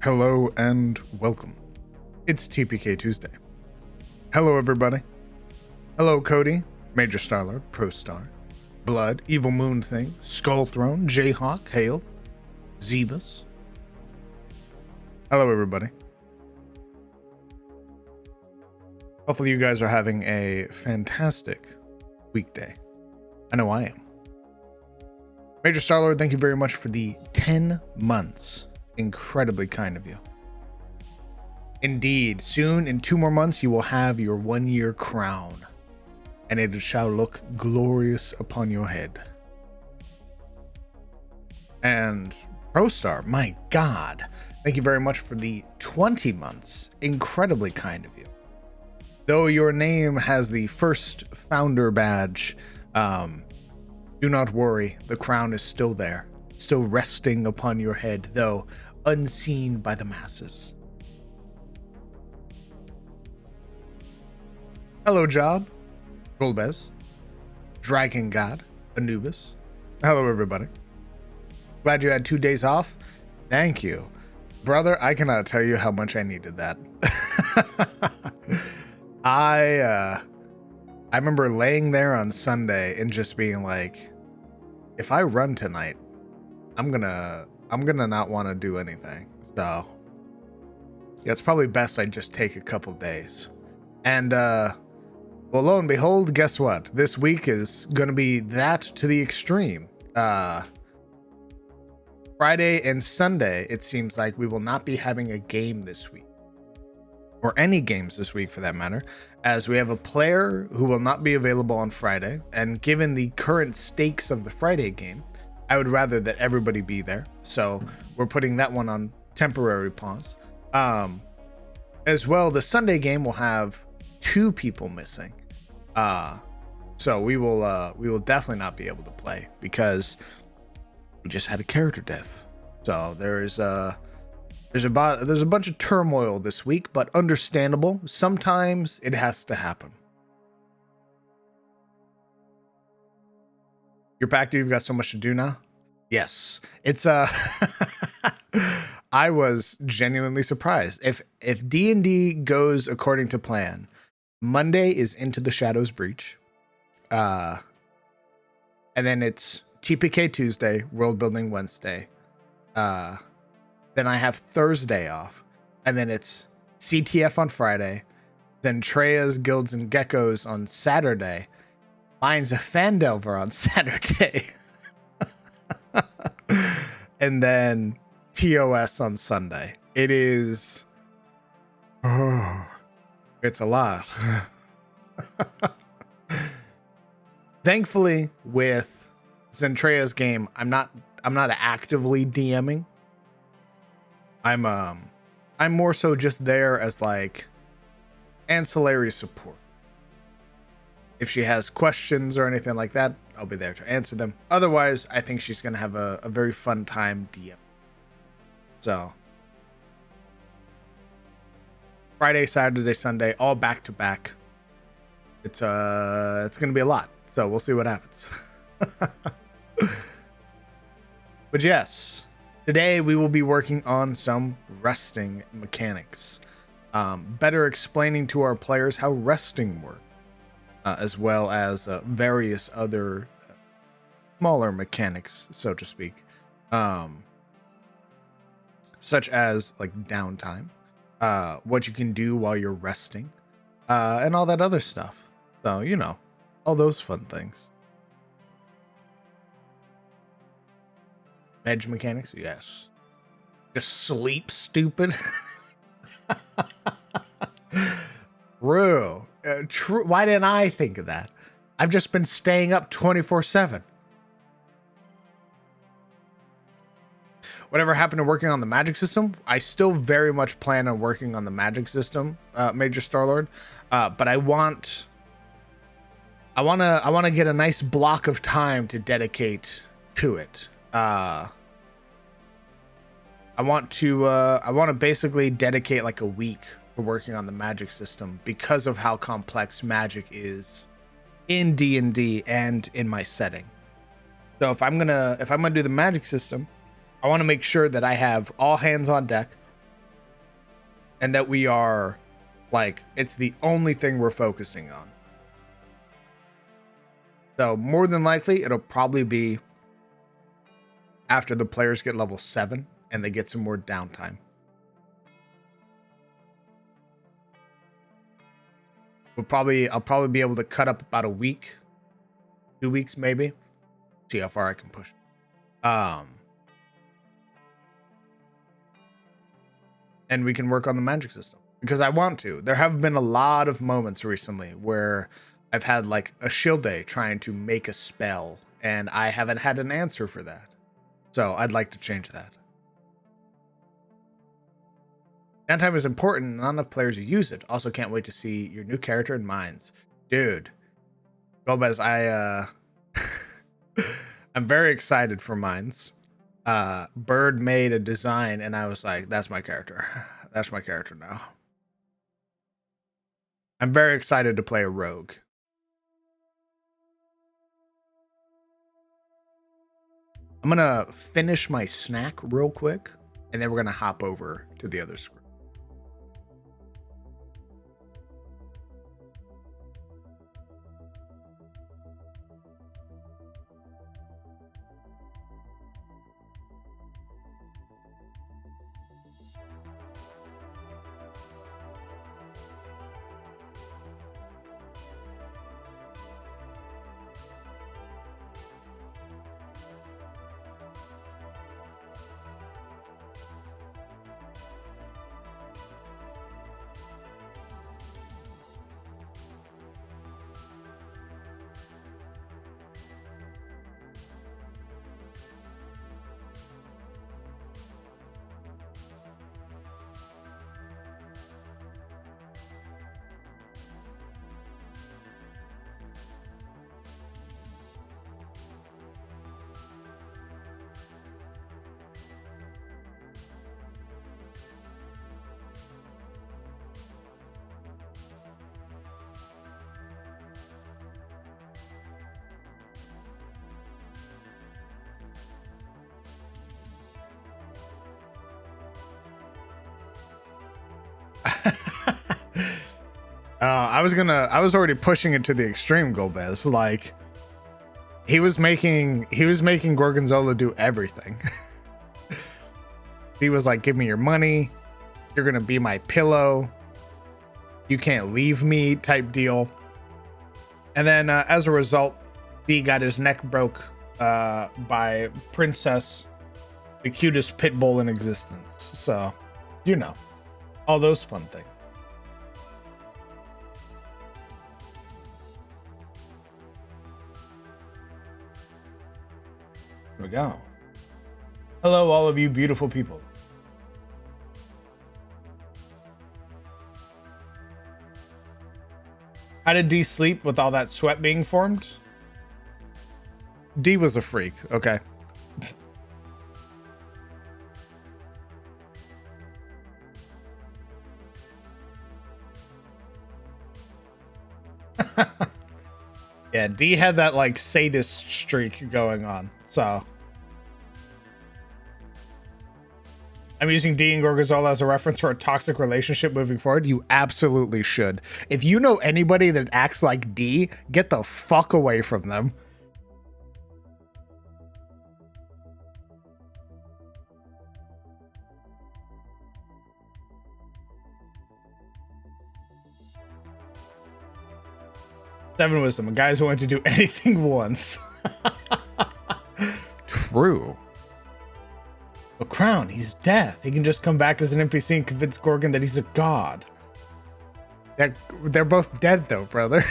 Hello and welcome. It's TPK Tuesday. Hello, everybody. Hello, Cody, Major Starlord, Pro Star, Blood, Evil Moon Thing, Skull Throne, Jayhawk, Hail, Zebus. Hello, everybody. Hopefully, you guys are having a fantastic weekday. I know I am. Major Starlord, thank you very much for the 10 months. Incredibly kind of you. Indeed, soon in 2 more months you will have your 1-year crown, and it shall look glorious upon your head. And ProStar, my God, thank you very much for the 20 months. Incredibly kind of you. Though your name has the first founder badge, do not worry, the crown is still there, still resting upon your head, though unseen by the masses. Hello, Job, Golbez, Dragon God, Anubis. Hello, everybody. Glad you had 2 days off. Thank you. Brother, I cannot tell you how much I needed that. I remember laying there on Sunday and just being like, if I run tonight, I'm gonna not want to do anything. So yeah, it's probably best I just take a couple days. And well, lo and behold, guess what? This week is gonna be that to the extreme. Friday and Sunday, it seems like we will not be having a game this week, or any games this week for that matter, as we have a player who will not be available on Friday. And given the current stakes of the Friday game, I would rather that everybody be there. So we're putting that one on temporary pause. As well, the Sunday game will have 2 people missing. So we will definitely not be able to play because we just had a character death. So there's a bunch of turmoil this week, but understandable. Sometimes it has to happen. You're back, dude. You've got so much to do now. Yes, it's I was genuinely surprised. If D&D goes according to plan, Monday is Into the Shadows Breach, and then it's TPK Tuesday, World Building Wednesday. Then I have Thursday off, and then it's CTF on Friday, then Treya's Guilds and Geckos on Saturday. Mine's a Fandelver on Saturday. And then TOS on Sunday. It is... Oh, it's a lot. Thankfully, with Zentrea's game, I'm not actively DMing. I'm more so just there as like ancillary support. If she has questions or anything like that, I'll be there to answer them. Otherwise, I think she's going to have a very fun time DM. So, Friday, Saturday, Sunday, all back to back. It's going to be a lot. So, we'll see what happens. But yes, today we will be working on some resting mechanics. Better explaining to our players how resting works. As well as various other smaller mechanics, so to speak, such as like downtime, what you can do while you're resting, and all that other stuff. So, you know, all those fun things. Edge mechanics, yes. Just sleep, stupid. True. True. Why didn't I think of that? I've just been staying up 24/7. Whatever happened to working on the magic system? I still very much plan on working on the magic system, Major Starlord. But I want to get a nice block of time to dedicate to it. I want to basically dedicate like a week working on the magic system because of how complex magic is in D&D and in my setting. So if I'm gonna do the magic system, I want to make sure that I have all hands on deck. and that we are like, it's the only thing we're focusing on. So more than likely, it'll probably be after the players get level 7 and they get some more downtime. I'll probably be able to cut up about a week, 2 weeks maybe. See how far I can push. And we can work on the magic system because I want to. There have been a lot of moments recently where I've had like a shield day trying to make a spell and I haven't had an answer for that. So I'd like to change that. Downtime is important. Not enough players use it. Also can't wait to see your new character in Mines. Dude, Gomez, I'm very excited for Mines. Bird made a design and I was like, that's my character. That's my character now. I'm very excited to play a rogue. I'm gonna finish my snack real quick and then we're gonna hop over to the other screen. I was already pushing it to the extreme, Golbez. Like he was making Gorgonzola do everything. He was like, give me your money, you're gonna be my pillow, you can't leave me type deal. And then as a result, D got his neck broke by Princess, the cutest pit bull in existence. So, you know, all those fun things. Here we go. Hello, all of you beautiful people. How did D sleep with all that sweat being formed? D was a freak, okay. Yeah, D had that like sadist streak going on, so. I'm using D and Gorgonzola as a reference for a toxic relationship moving forward. You absolutely should. If you know anybody that acts like D, get the fuck away from them. Seven wisdom. Guys who want to do anything once. True. The crown, he's death. He can just come back as an NPC and convince Gorgon that he's a god. They're both dead though, brother.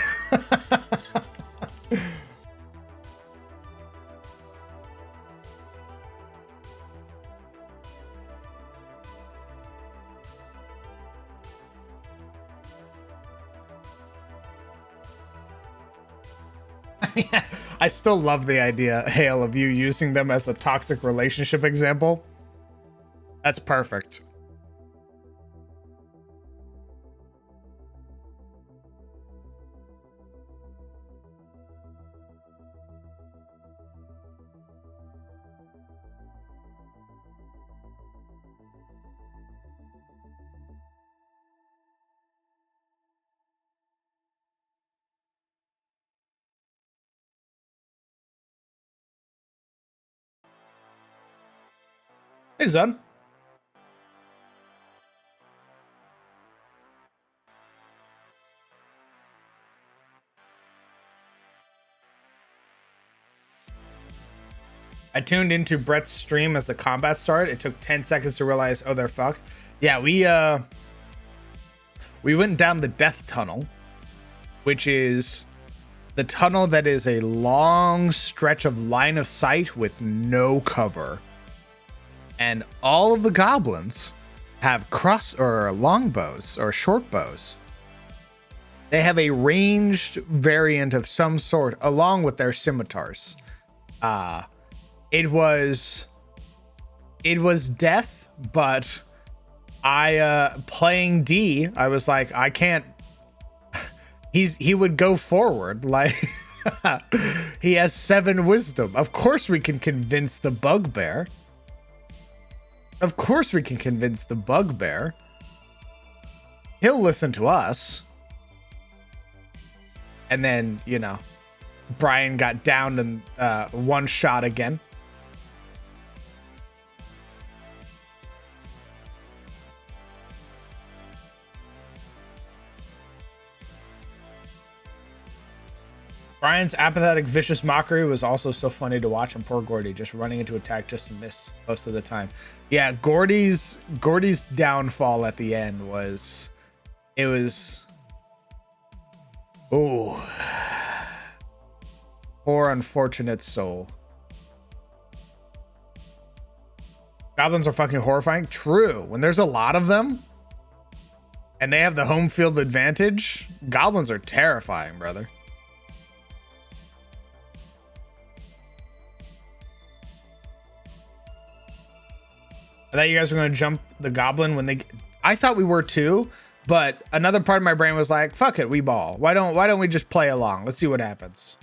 I still love the idea, Hale, of you using them as a toxic relationship example. That's perfect. Hey, son. I tuned into Brett's stream as the combat started. It took 10 seconds to realize, oh, they're fucked. Yeah, we went down the death tunnel, which is the tunnel that is a long stretch of line of sight with no cover. And all of the goblins have cross or longbows or short bows. They have a ranged variant of some sort along with their scimitars. It was death, but I playing D, I was like, I can't. He would go forward like he has 7 wisdom. Of course we can convince the bugbear. Of course we can convince the bugbear. He'll listen to us. And then, you know, Brian got downed in one shot again. Brian's apathetic, vicious mockery was also so funny to watch, and poor Gordy just running into attack just to miss most of the time. Yeah, Gordy's downfall at the end was, it was, oh, poor unfortunate soul. Goblins are fucking horrifying. True. When there's a lot of them and they have the home field advantage, goblins are terrifying, brother. I thought you guys were going to jump the goblin when they... I thought we were too, but another part of my brain was like, fuck it, we ball. Why don't we just play along? Let's see what happens.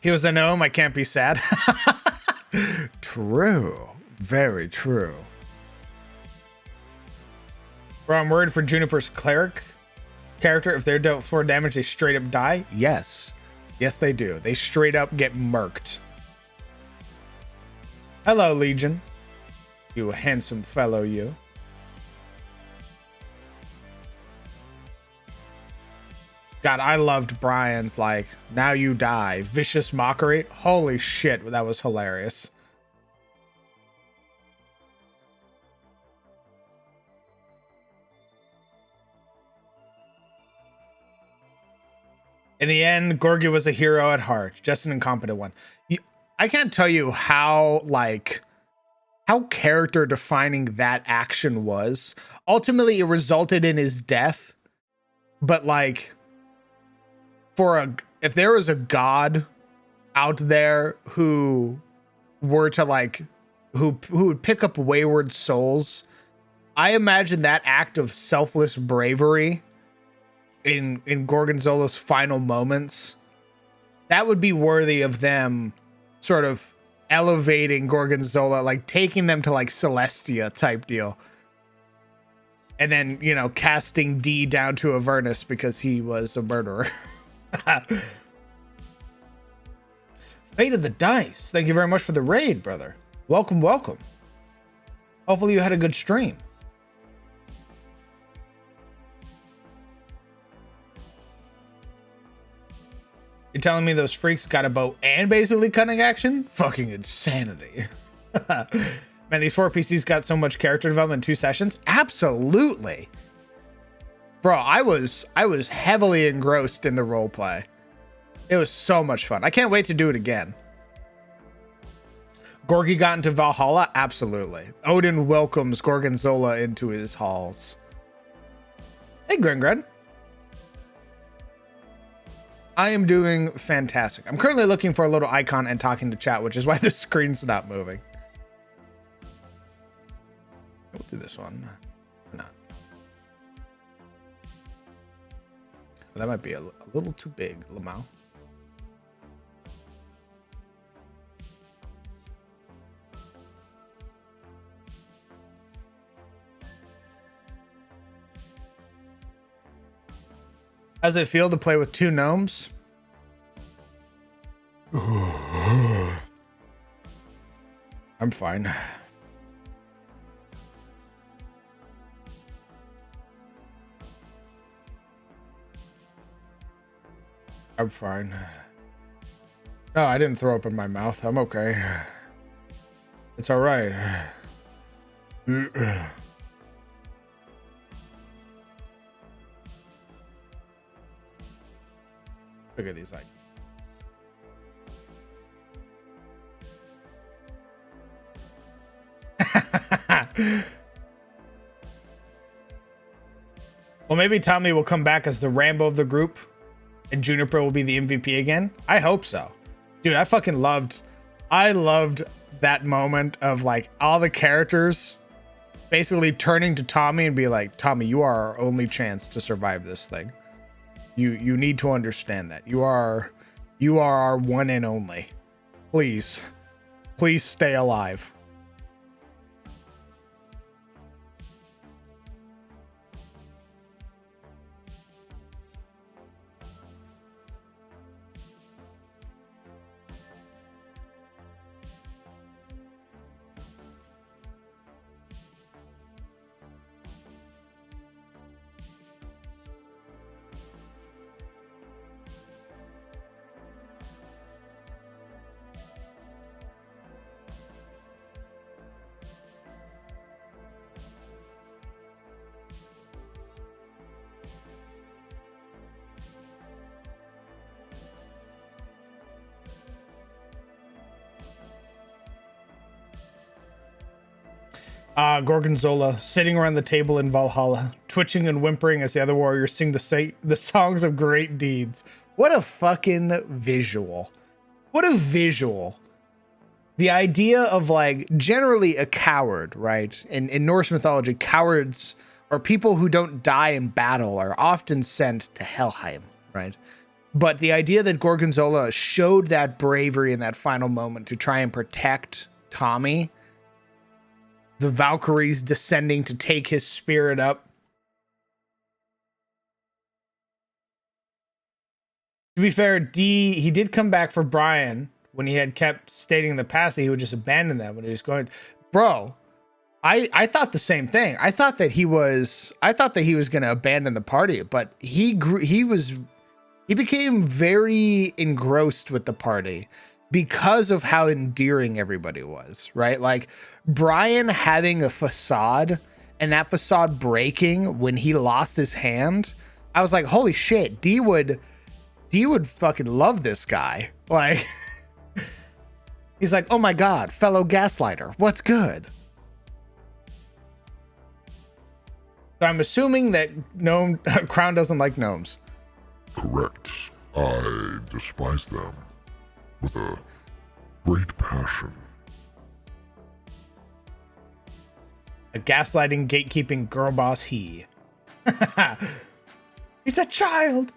He was a gnome. I can't be sad. True. Very true. Bro, I'm worried for Juniper's cleric character. If they're dealt 4 damage, they straight up die. Yes. Yes, they do. They straight up get murked. Hello, Legion. You handsome fellow, you. God, I loved Brian's, like, now you die. Vicious mockery. Holy shit, that was hilarious. In the end, Gorgy was a hero at heart, just an incompetent one. I can't tell you how, like, how character defining that action was. Ultimately, it resulted in his death. But, like, if there was a god out there who were to, like, who would pick up wayward souls, I imagine that act of selfless bravery in Gorgonzola's final moments, that would be worthy of them sort of elevating Gorgonzola, like taking them to like Celestia type deal. And then, you know, casting D down to Avernus because he was a murderer. Fate of the Dice. Thank you very much for the raid, brother. Welcome, welcome. Hopefully you had a good stream. You're telling me those freaks got a bow and basically cunning action? Fucking insanity. Man, these 4 PCs got so much character development in 2 sessions. Absolutely. Bro, I was heavily engrossed in the roleplay. It was so much fun. I can't wait to do it again. Gorgy got into Valhalla? Absolutely. Odin welcomes Gorgonzola into his halls. Hey, Gringred. I am doing fantastic. I'm currently looking for a little icon and talking to chat, which is why the screen's not moving. We'll do this one. Not. That might be a little too big, Lamau. How does it feel to play with 2 gnomes? I'm fine. I'm fine. No, I didn't throw up in my mouth. I'm okay. It's all right. Look at these like. Well, maybe Tommy will come back as the Rambo of the group and Juniper will be the MVP again. I hope so. Dude, I loved that moment of like all the characters basically turning to Tommy and be like, Tommy, you are our only chance to survive this thing. You need to understand that. You are our one and only. Please stay alive. Gorgonzola sitting around the table in Valhalla, twitching and whimpering as the other warriors sing the songs of great deeds. What a fucking visual. What a visual. The idea of like generally a coward, right? In Norse mythology, cowards or people who don't die in battle are often sent to Helheim, right? But the idea that Gorgonzola showed that bravery in that final moment to try and protect Tommy, the Valkyries descending to take his spirit up. To be fair, he did come back for Brian when he had kept stating in the past that he would just abandon them when he was going. Bro, I thought the same thing. I thought that he was going to abandon the party, but he became very engrossed with the party because of how endearing everybody was, right? Like Brian having a facade and that facade breaking when he lost his hand. I was like, holy shit, D would fucking love this guy. Like, he's like, oh my God, fellow gaslighter, what's good? So I'm assuming that Crown doesn't like gnomes. Correct. I despise them with a great passion. A gaslighting, gatekeeping girl boss he. He's a child.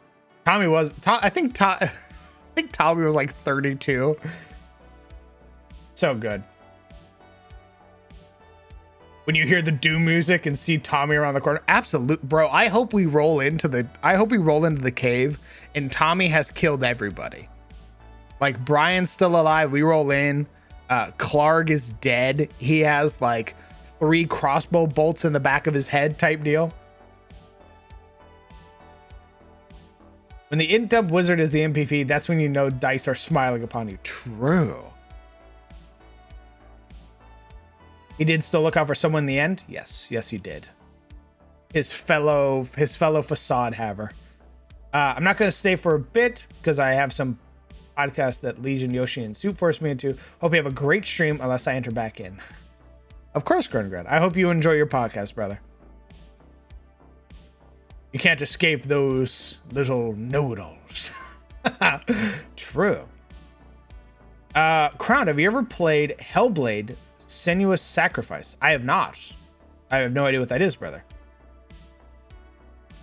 I think Tommy was like 32. So good. When you hear the doom music and see Tommy around the corner, absolute bro. I hope we roll into the cave and Tommy has killed everybody. Like Brian's still alive. We roll in. Clark is dead. He has like 3 crossbow bolts in the back of his head type deal. When the int-dub wizard is the MVP, that's when you know dice are smiling upon you. True. He did still look out for someone in the end. Yes, he did. His fellow facade haver. I'm not going to stay for a bit because I have some podcasts that Legion, Yoshi, and Soup forced me into. Hope you have a great stream unless I enter back in. Of course, Grungrad. I hope you enjoy your podcast, brother. You can't escape those little know-it-alls. True. Crown, have you ever played Hellblade: Senua's Sacrifice? I have not. I have no idea what that is, brother.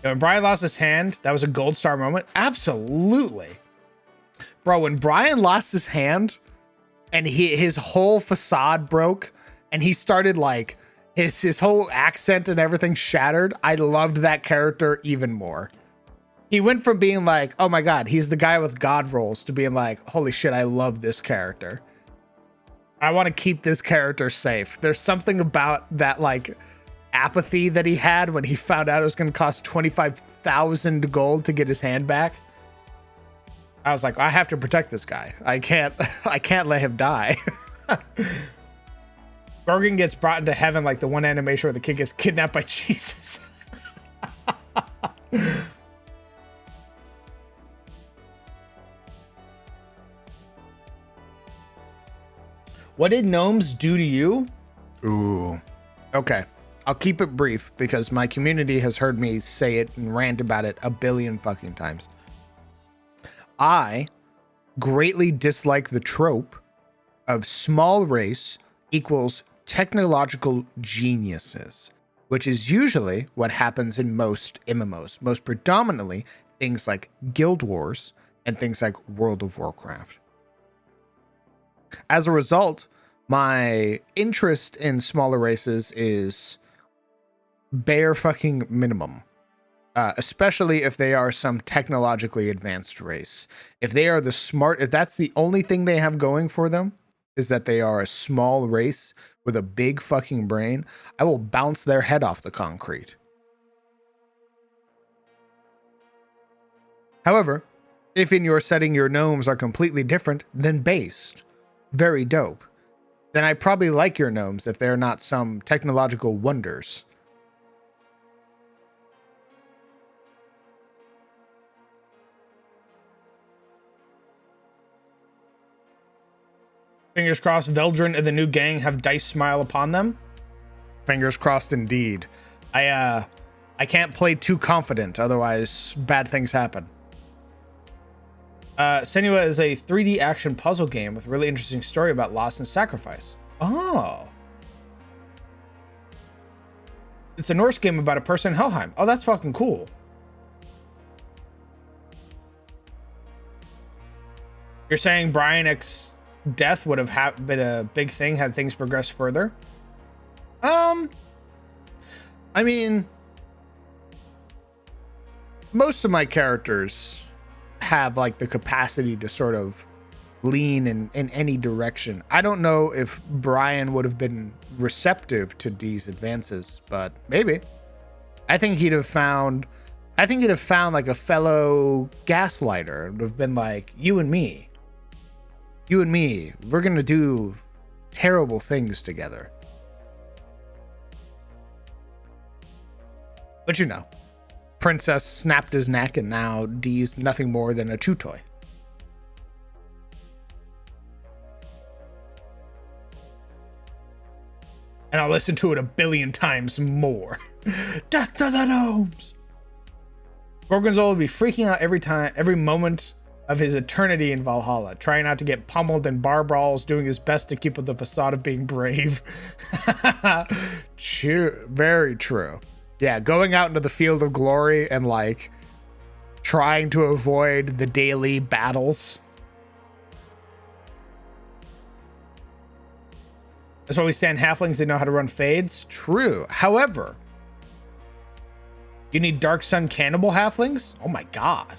When Brian lost his hand, that was a gold star moment. Absolutely. Bro, when Brian lost his hand and his whole facade broke and he started like his whole accent and everything shattered, I loved that character even more. He went from being like, oh my God, he's the guy with God rolls to being like, holy shit, I love this character. I want to keep this character safe. There's something about that like apathy that he had when he found out it was going to cost 25,000 gold to get his hand back. I was like, I have to protect this guy. I can't let him die. Gorgon gets brought into heaven like the one animation where the kid gets kidnapped by Jesus. What did gnomes do to you? Ooh. Okay. I'll keep it brief because my community has heard me say it and rant about it a billion fucking times. I greatly dislike the trope of small race equals technological geniuses, which is usually what happens in most MMOs, most predominantly things like Guild Wars and things like World of Warcraft. As a result, my interest in smaller races is bare fucking minimum. Especially if they are some technologically advanced race. If they are if that's the only thing they have going for them, is that they are a small race with a big fucking brain, I will bounce their head off the concrete. However, if in your setting your gnomes are completely different, then based, very dope, then I probably like your gnomes if they're not some technological wonders. Fingers crossed Veldrin and the new gang have dice smile upon them. Fingers crossed indeed. I can't play too confident, otherwise bad things happen. Senua is a 3D action puzzle game with a really interesting story about loss and sacrifice. Oh. It's a Norse game about a person in Helheim. Oh, that's fucking cool. You're saying Brian X death would have been a big thing had things progressed further? I mean, most of my characters have like the capacity to sort of lean in any direction. I don't know if Brian would have been receptive to Dee's advances, but maybe. I think he'd have found like a fellow gaslighter and would have been like, you and me, we're gonna do terrible things together. But you know, Princess snapped his neck and now Dee's nothing more than a chew toy. And I'll listen to it a billion times more. Death to the gnomes! Gorgonzola will be freaking out every moment of his eternity in Valhalla, trying not to get pummeled in bar brawls, doing his best to keep up the facade of being brave. True, very true. Yeah, going out into the field of glory and like trying to avoid the daily battles. That's why we stand halflings. They know how to run fades. True. However, you need Dark Sun cannibal halflings? Oh my god.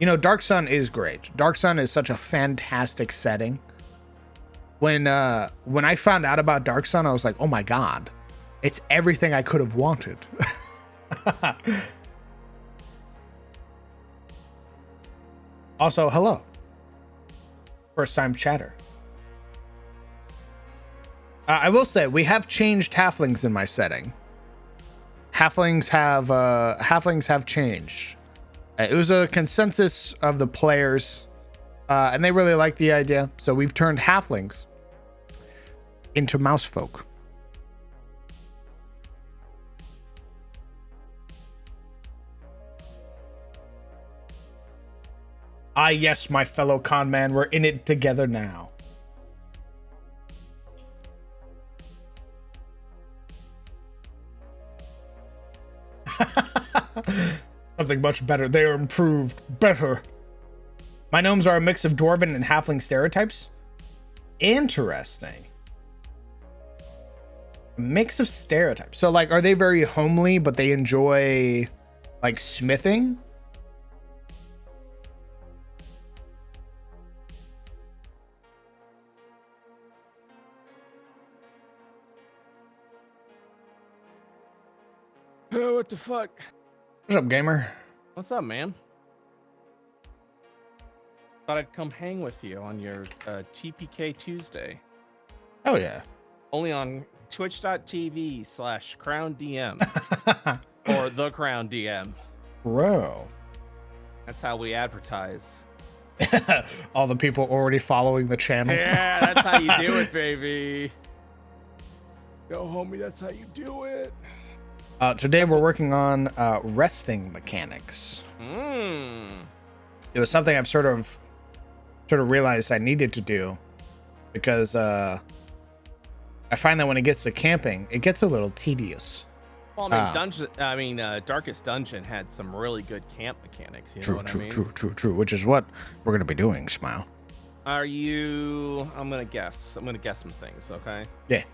You know, Dark Sun is great. Dark Sun is such a fantastic setting. When I found out about Dark Sun, I was like, oh my god. It's everything I could have wanted. Also, hello. First time chatter. I will say, we have changed halflings in my setting. Halflings have changed. It was a consensus of the players, and they really liked the idea. So we've turned halflings into mouse folk. Ah, yes, my fellow con man, we're in it together now. Something much better. They are improved. Better. My gnomes are a mix of dwarven and halfling stereotypes. Interesting. A mix of stereotypes. So, like, are they very homely, but they enjoy, like, smithing? What the fuck? What's up, gamer? What's up, man? Thought I'd come hang with you on your TPK Tuesday. Oh yeah. Only on twitch.tv/CrownDM or the Crown DM. Bro. That's how we advertise. All the people already following the channel. Yeah, that's how you do it, baby. Yo, homie, that's how you do it. Today we're working on resting mechanics. It was something I've sort of realized I needed to do because I find that when it gets to camping, it gets a little tedious. Well, I mean, Darkest Dungeon had some really good camp mechanics. You know what I mean? True. Which is what we're gonna be doing, Smile. Are you? I'm gonna guess some things. Okay. Yeah.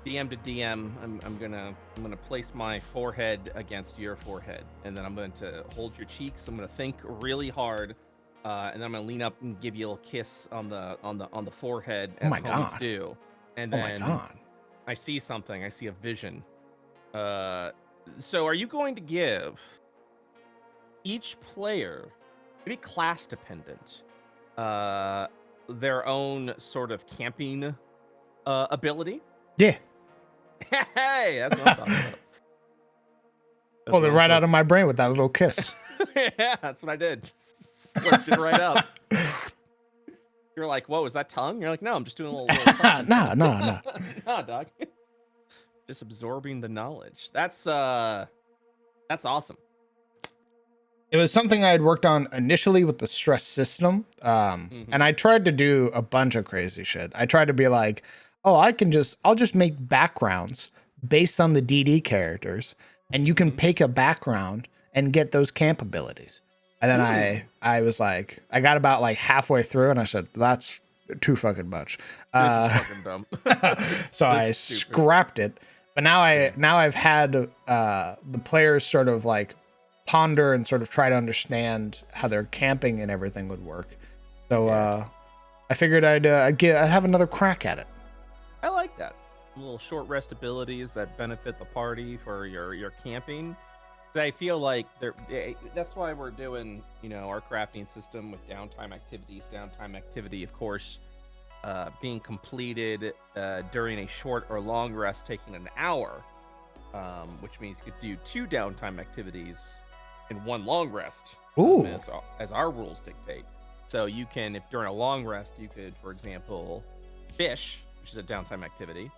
DM to DM, I'm gonna place my forehead against your forehead, and then I'm going to hold your cheeks. I'm gonna think really hard, and then I'm gonna lean up and give you a little kiss on the forehead as homies do. And then I see something. I see a vision. So are you going to give each player, maybe class dependent, their own sort of camping ability? Yeah. Hey, that's what I'm talking about. Oh, they're right out of my brain with that little kiss. Yeah, that's what I did. Just slipped it right up. You're like, whoa, is that tongue? You're like, no, I'm just doing a little Nah. Nah, dog. Just absorbing the knowledge. That's awesome. It was something I had worked on initially with the stress system. And I tried to do a bunch of crazy shit. I tried to be like, oh, I'll just make backgrounds based on the DD characters, and you can pick a background and get those camp abilities. And then I was like, I got about like halfway through, and I said, that's too fucking much. This is fucking dumb. So I scrapped it. But now I've had the players sort of like ponder and sort of try to understand how their camping and everything would work. So I figured I'd have another crack at it. I like that. Little short rest abilities that benefit the party for your camping. I feel like that's why we're doing, our crafting system with downtime activities. Downtime activity, of course, being completed during a short or long rest taking an hour, which means you could do 2 downtime activities in 1 long rest. Ooh. As our rules dictate. So you can, if during a long rest, you could, for example, fish, which is a downtime activity,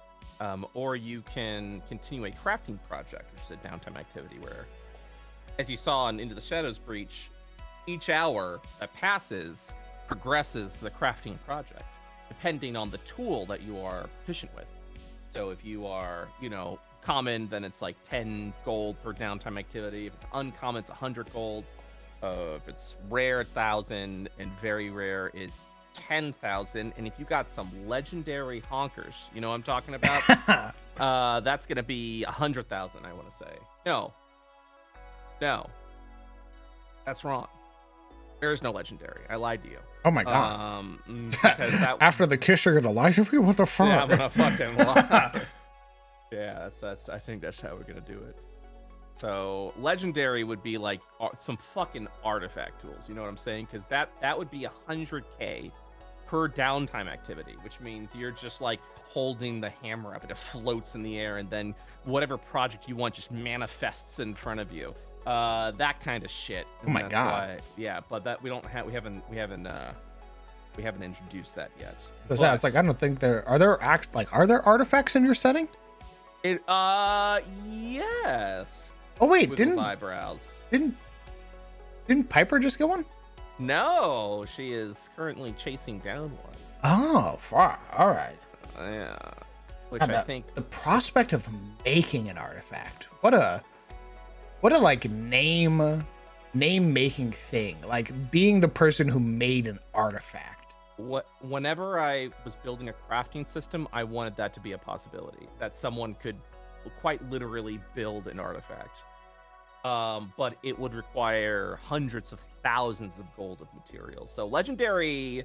or you can continue a crafting project, which is a downtime activity where, as you saw in Into the Shadows Breach, each hour that passes progresses the crafting project, depending on the tool that you are proficient with. So if you are, common, then it's like 10 gold per downtime activity. If it's uncommon, it's 100 gold. If it's rare, it's 1,000, and very rare is 10,000. And if you got some legendary honkers, you know what I'm talking about? That's gonna be 100,000, I want to say. No, that's wrong. There is no legendary. I lied to you. Oh my god. Because after the kiss, you're gonna lie to me? What the fuck? Yeah, I'm gonna fucking lie. Yeah, that's. I think that's how we're gonna do it. So legendary would be like some fucking artifact tools. You know what I'm saying? Because that would be 100k per downtime activity, which means you're just like holding the hammer up and it floats in the air, and then whatever project you want just manifests in front of you. That kind of shit. Oh my god. Yeah, but that we haven't introduced that yet. It's like, I don't think are there artifacts in your setting? Yes. Oh wait, Wiggles eyebrows. Didn't Piper just get one? No, she is currently chasing down one. Oh, fuck. All right. Yeah. Which God, I think the prospect of making an artifact. What a like name making thing. Like being the person who made an artifact. Whenever I was building a crafting system, I wanted that to be a possibility, that someone could quite literally build an artifact. But it would require hundreds of thousands of gold of materials. So a legendary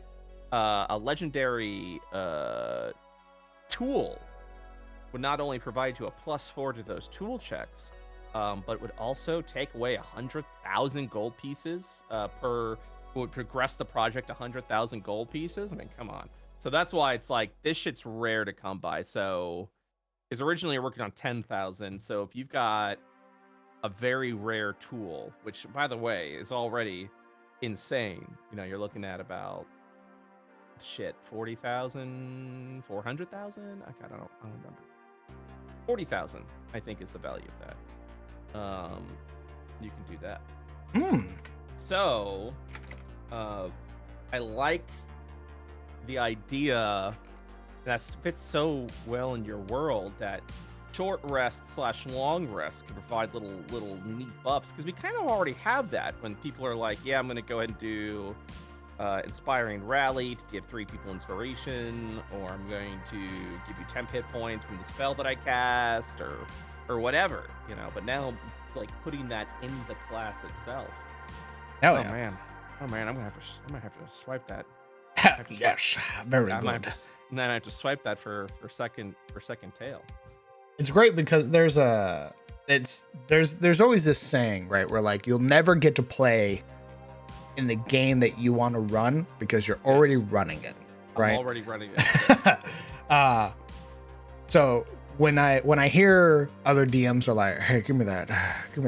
tool would not only provide you a +4 to those tool checks, but it would also take away 100,000 gold pieces would progress the project 100,000 gold pieces. I mean, come on. So that's why it's like this shit's rare to come by. So, because originally you're working on 10,000. So if you've got a very rare tool, which by the way is already insane, you're looking at about 40,000, 400,000. I don't remember. 40,000, I think, is the value of that. You can do that. So, I like the idea that fits so well in your world that short rest / long rest can provide little neat buffs, because we kind of already have that when people are like, yeah, I'm gonna go ahead and do inspiring rally to give 3 people inspiration, or I'm going to give you 10 hit points from the spell that I cast, or whatever, but now like putting that in the class itself. Oh man, I'm gonna have to swipe that. Yes, very good. I have to swipe that for second tail. It's great because there's always this saying, right, where like you'll never get to play in the game that you want to run because you're already running it, right? I'm already running it. So when I hear other DMs are like, hey, give me that, and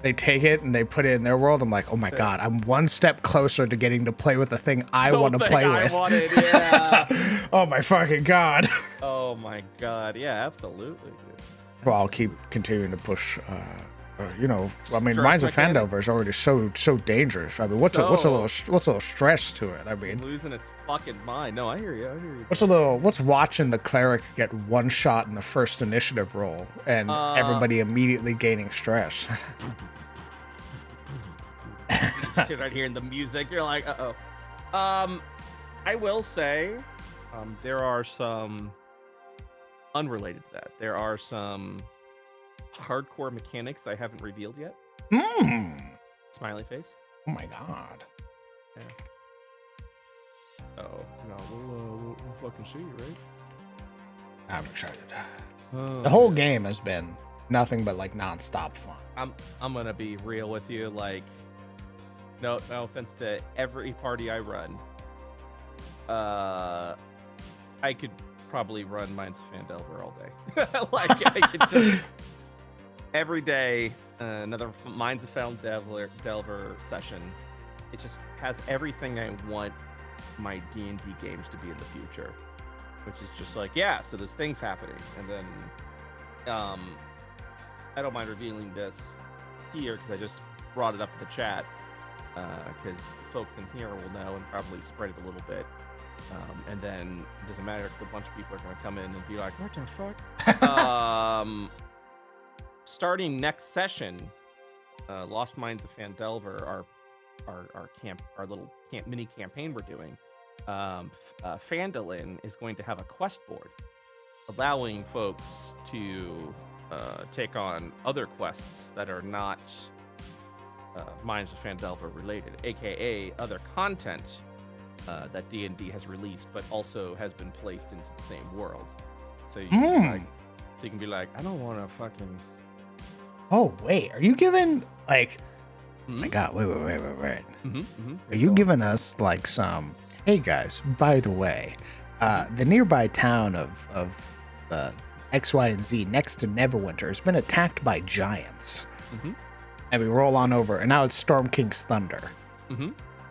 they take it and they put it in their world, I'm like, oh my god, I'm one step closer to getting to play with the thing I want to play with. Wanted, yeah. Oh my fucking god. Oh my god, yeah, absolutely, dude. Well, I'll keep continuing to push. I mean, Stress Minds of mechanics. Fandelver is already so dangerous. I mean, what's a little stress to it? I mean, losing its fucking mind. No, I hear you. What's watching the cleric get one shot in the first initiative roll and everybody immediately gaining stress? You sit right here in the music. You're like, uh-oh. I will say, there are some unrelated to that. There are some hardcore mechanics I haven't revealed yet. Smiley face. Oh my god. Yeah. Oh, we'll fucking see you, right? I'm excited. The whole game has been nothing but like nonstop fun. I'm gonna be real with you. Like, no offense to every party I run. I could probably run Minds of Fandelver all day. Like, I could just every day another Minds of Fandelver session. It just has everything I want my D&D games to be in the future, which is just like, yeah, so there's things happening, and then I don't mind revealing this here because I just brought it up in the chat, because folks in here will know and probably spread it a little bit, and then it doesn't matter because a bunch of people are going to come in and be like, what the fuck? Starting next session, Lost Minds of Fandelver, our little mini campaign we're doing, Fandolin is going to have a quest board, allowing folks to take on other quests that are not Minds of Fandelver related, aka other content that D&D has released, but also has been placed into the same world. So you can be like, I don't want to fucking. Oh wait, are you giving like? Oh my god, wait. Are you giving us like some? Hey guys, by the way, the nearby town of X, Y, and Z next to Neverwinter has been attacked by giants. And we roll on over, and now it's Storm King's Thunder.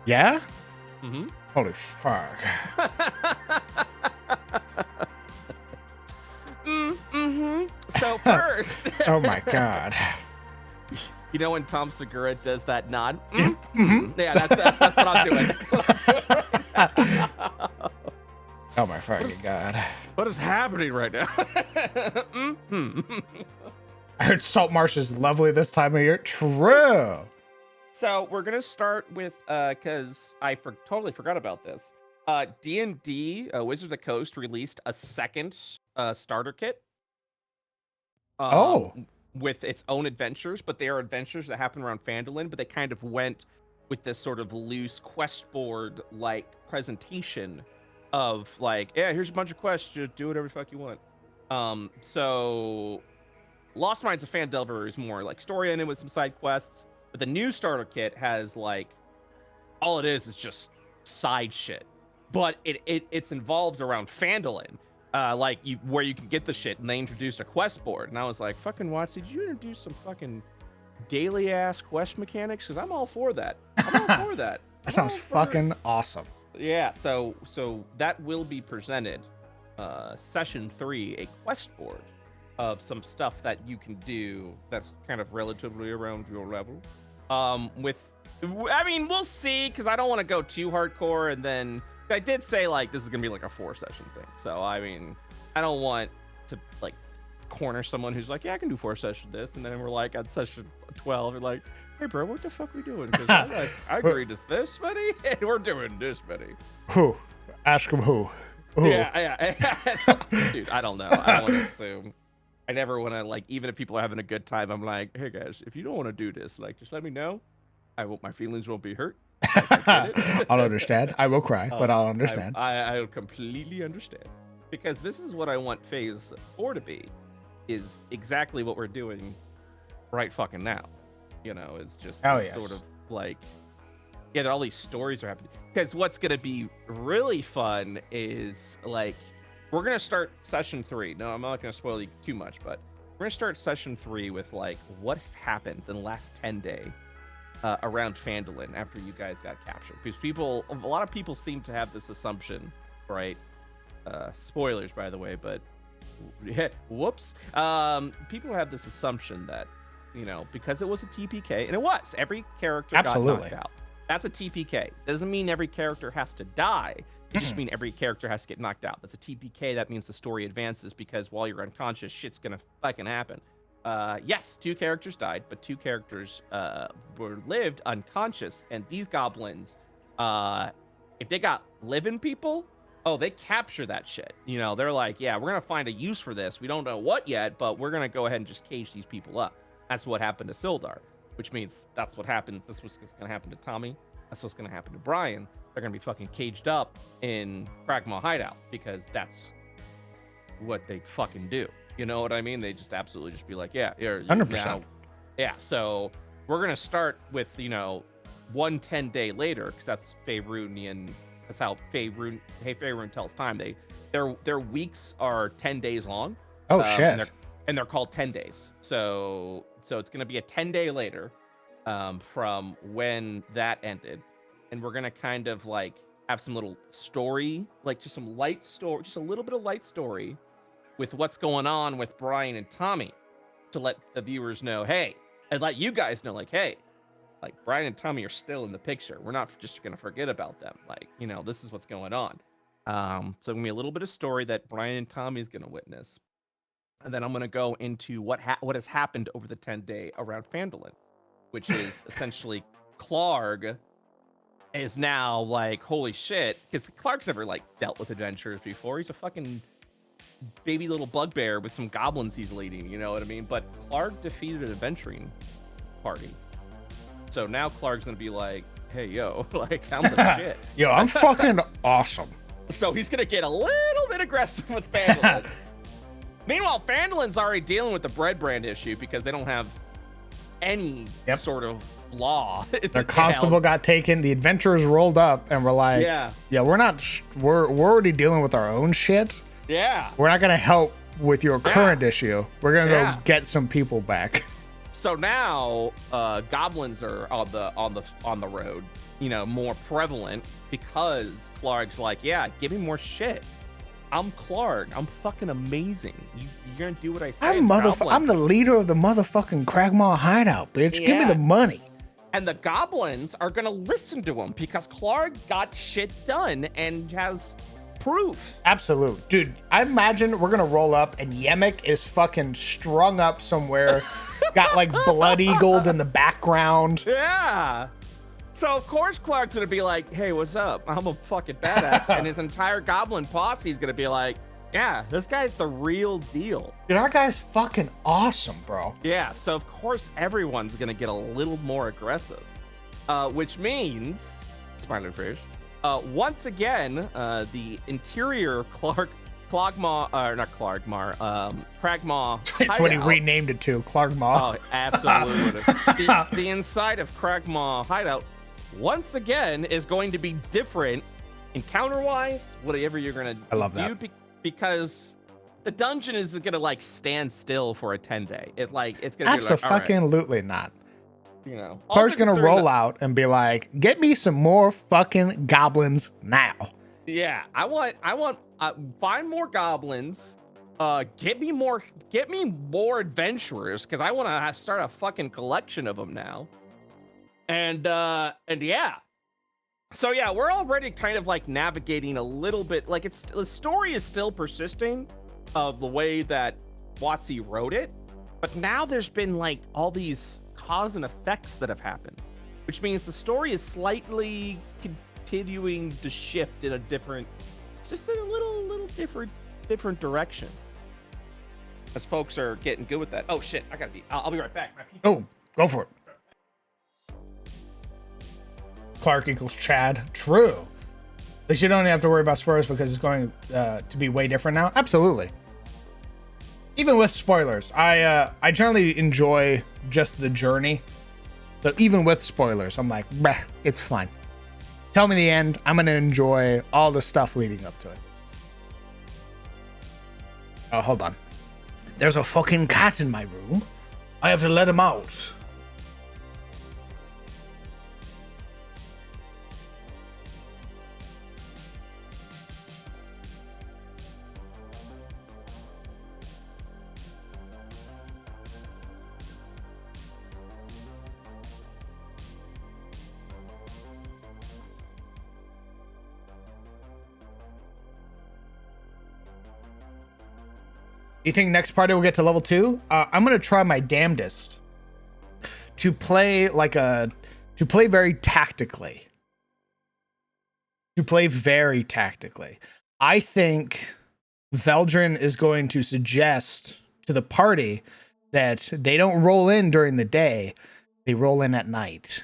Yeah? Holy fuck. So first. Oh my god. You know when Tom Segura does that nod? Yeah, that's what I'm doing. Oh my fucking god. What is happening right now? I heard Salt Marsh is lovely this time of year. True. So we're gonna start with because I totally forgot about this. D&D Wizards of the Coast released a second starter kit. With its own adventures, but they are adventures that happen around Fandolin, but they kind of went with this sort of loose quest board like presentation of like, yeah, here's a bunch of quests, just do whatever the fuck you want. So Lost Mines of Phandelver is more like story-ended with some side quests, but the new starter kit has like all it is just side shit. But it's involved around Phandalin, like where you can get the shit, and they introduced a quest board, and I was like, fucking Watts, did you introduce some fucking daily ass quest mechanics? Because I'm all for that. I'm all for that. That sounds fucking awesome. Yeah, so that will be presented session 3, a quest board of some stuff that you can do that's kind of relatively around your level. I mean, we'll see, because I don't want to go too hardcore, and then I did say like this is gonna be like a 4-session thing. So I mean, I don't want to like corner someone who's like, yeah, I can do 4 sessions this, and then we're like on session 12, we're like, hey bro, what the fuck we doing? Because I agreed to this many, and we're doing this many. Who? Ask him who. Who? Yeah. Dude, I don't know. I don't want to assume. I never want to, like, even if people are having a good time, I'm like, hey guys, if you don't want to do this, like, just let me know. My feelings won't be hurt. I'll understand. I will cry, but I'll understand. I'll completely understand, because this is what I want Phase 4 to be, is exactly what we're doing right fucking now. You know, it's just sort of like, yeah, all these stories are happening. Because what's gonna be really fun is like, we're gonna start session 3. No, I'm not gonna spoil you too much, but we're gonna start session 3 with like what has happened in the last 10 days around Phandalin after you guys got captured. Because a lot of people seem to have this assumption, right? Spoilers, by the way, but whoops. People have this assumption that, you know, because it was a TPK, and it was, every character got knocked out. That's a TPK. Doesn't mean every character has to die. It just means every character has to get knocked out. That's a TPK. That means the story advances, because while you're unconscious, shit's gonna fucking happen. Yes, 2 characters died, but 2 characters were lived unconscious. And these goblins, if they got living people, they capture that shit. You know, they're like, yeah, we're gonna find a use for this. We don't know what yet, but we're gonna go ahead and just cage these people up. That's what happened to Sildar, which means that's what happens. This was gonna happen to Tommy. That's what's gonna happen to Brian. They're gonna be fucking caged up in Kragmaw Hideout, because that's what they fucking do. You know what I mean? They just absolutely just be like, yeah, 100%. Yeah. So we're gonna start with, you know, 10 day later, because that's Faerunian. That's how Faerun tells time. Their weeks are 10 days long. Oh shit. And they're called 10 days. So it's gonna be a 10-day later from when that ended, and we're gonna kind of like have some little story, like just some light story, just a little bit of light story with what's going on with Brian and Tommy, to let the viewers know, hey, and let you guys know, like, hey, like Brian and Tommy are still in the picture. We're not just gonna forget about them. Like, you know, this is what's going on. So gonna be a little bit of story that Brian and Tommy's gonna witness, and then I'm gonna go into what has happened over the 10-day around Phandalin, which is essentially Clarg is now like, holy shit, because Clark's never like dealt with adventurers before. He's a fucking baby little bugbear with some goblins he's leading, you know what I mean? But Clark defeated an adventuring party. So now Clark's gonna be like, hey, yo, like, I'm the shit. Yo, I'm fucking awesome. So he's gonna get a little bit aggressive with Phandalin. Meanwhile, Phandalin's already dealing with the bread brand issue, because they don't have any sort of law. Their constable got taken, the adventurers rolled up, and we're like, yeah, we're already dealing with our own shit. Yeah, we're not gonna help with your current issue. We're gonna go get some people back. So now goblins are on the road, you know, more prevalent, because Clark's like, yeah, give me more shit. I'm Clark. I'm fucking amazing. You're gonna do what I say. I'm the leader of the motherfucking Kragmaw Hideout, bitch. Yeah. Give me the money. And the goblins are gonna listen to him, because Clark got shit done and has proof. Absolute. Dude, I imagine we're gonna roll up and Yemek is fucking strung up somewhere, got like blood eagled in the background. Yeah. So of course Clark's gonna be like, hey, what's up? I'm a fucking badass. And his entire goblin posse is gonna be like, yeah, this guy's the real deal. Dude, our guy's fucking awesome, bro. Yeah, so of course everyone's gonna get a little more aggressive. Which means, spoiler fish, once again, the interior Clark Clogmaw, or not Clogmar, Cragmaw. That's what he hideout- renamed it to, Clarkmaw. Oh, absolutely. the inside of Cragmaw Hideout, once again, is going to be different encounter-wise, whatever you're going to I love that. because the dungeon isn't going to, like, stand still for a 10-day. It's going to be like, all right, Abso-fucking-lutely not. you know. Clark's Also gonna considering roll out and be like, get me some more fucking goblins now. Yeah, I want find more goblins. Get me more adventurers, because I want to start a fucking collection of them now. And yeah. So yeah, we're already kind of like navigating a little bit, like the story is still persisting of the way that WotC wrote it, but now there's been like all these cause and effects that have happened, which means the story is slightly continuing to shift in a different, it's just in a little different direction, as folks are getting good with that. Oh shit, I'll be right back. My pizza. Oh, go for it. Clark equals Chad. True. At least you don't have to worry about spoilers because it's going to be way different now. Absolutely. Even with spoilers, I generally enjoy just the journey. So even with spoilers, I'm like, bah, it's fine. Tell me the end. I'm gonna enjoy all the stuff leading up to it. Oh, hold on. There's a fucking cat in my room. I have to let him out. You think next party will get to level 2? I'm gonna try my damnedest to play very tactically. I think Veldrin is going to suggest to the party that they don't roll in during the day, they roll in at night.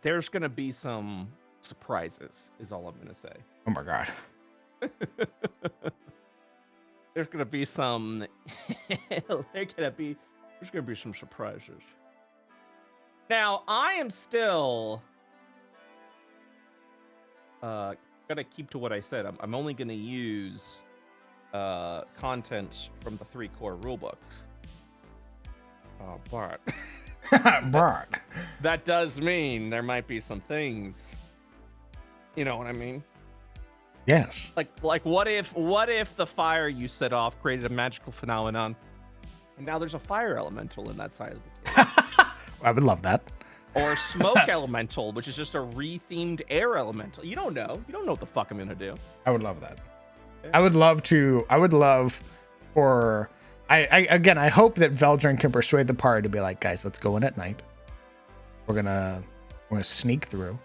There's gonna be some surprises, is all I'm gonna say. Oh my god. There's gonna be some there's gonna be some surprises. Now I am still gonna keep to what I said. I'm only gonna use content from the 3 core rulebooks. But that does mean there might be some things, you know what I mean? Yes. Like what if the fire you set off created a magical phenomenon, and now there's a fire elemental in that side of the cave? I would love that. Or smoke elemental, which is just a re-themed air elemental. You don't know what the fuck I'm gonna do. I would love that. I would love for I hope that Veldrin can persuade the party to be like, guys, let's go in at night. We're gonna sneak through.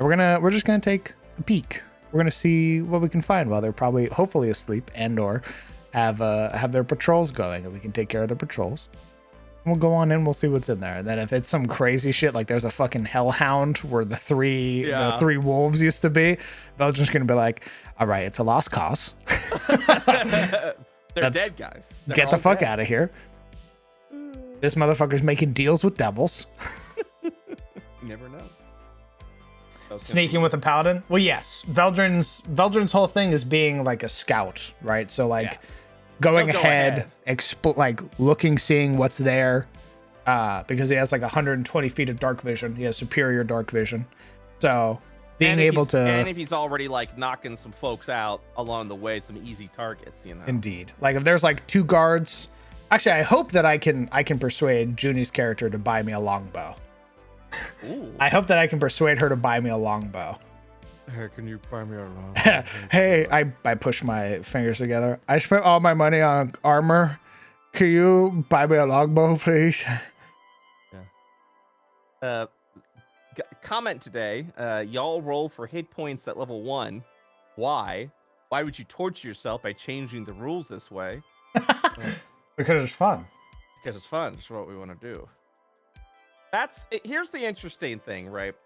And we're just gonna take a peek. We're gonna see what we can find while they're hopefully asleep and/or have their patrols going, and we can take care of the patrols. And we'll go on in. We'll see what's in there. And then if it's some crazy shit, like there's a fucking hellhound where the three wolves used to be, Veldrin's gonna be like, all right, it's a lost cause. They're dead, guys. They're get the fuck out of here. This motherfucker's making deals with devils. You never know. Sneaking with a paladin? Well, yes. Veldrin's whole thing is being like a scout, right? So like going ahead. Looking, seeing what's there. Because he has like 120 feet of dark vision. He has superior dark vision. So being able to, and if he's already like knocking some folks out along the way, some easy targets, you know. Indeed. Like if there's like 2 guards, actually I hope that I can persuade Junie's character to buy me a longbow. Ooh. I hope that I can persuade her to buy me a longbow. Hey, can you buy me a longbow? Hey, I push my fingers together. I spent all my money on armor. Can you buy me a longbow, please? Yeah. Comment today. Y'all roll for hit points at level 1. Why? Why would you torture yourself by changing the rules this way? Because it's fun. Because it's fun. That's what we want to do. Here's the interesting thing, right?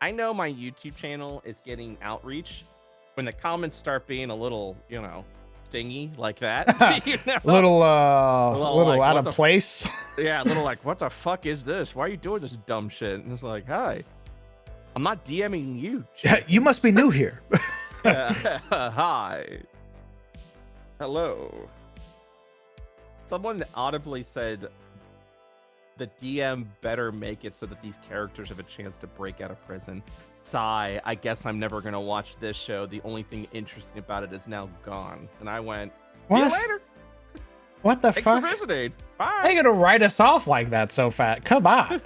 I know my YouTube channel is getting outreach, when the comments start being a little, stingy like that, little like, out what of the place. yeah, a little like, what the fuck is this? Why are you doing this dumb shit? And it's like, hi, I'm not DMing you. You must be new here. Hi. Hello. Someone audibly said the DM better make it so that these characters have a chance to break out of prison. Sigh, I guess I'm never going to watch this show. The only thing interesting about it is now gone. And I went, see you later. What the Thanks fuck? for visiting. Bye. How you gonna write us off like that so fast? Come on.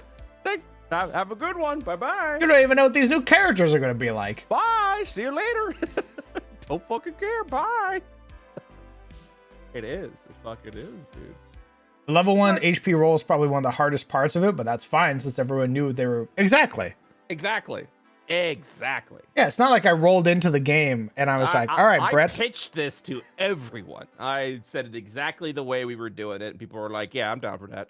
Have a good one. Bye-bye. You don't even know what these new characters are gonna be like. Bye. See you later. Don't fucking care. Bye. It is. It fucking is, dude. Level 1 HP roll is probably one of the hardest parts of it, but that's fine since everyone knew they were... Exactly. Yeah, it's not like I rolled into the game and I was like, all right, Brett. I pitched this to everyone. I said it exactly the way we were doing it, and people were like, yeah, I'm down for that.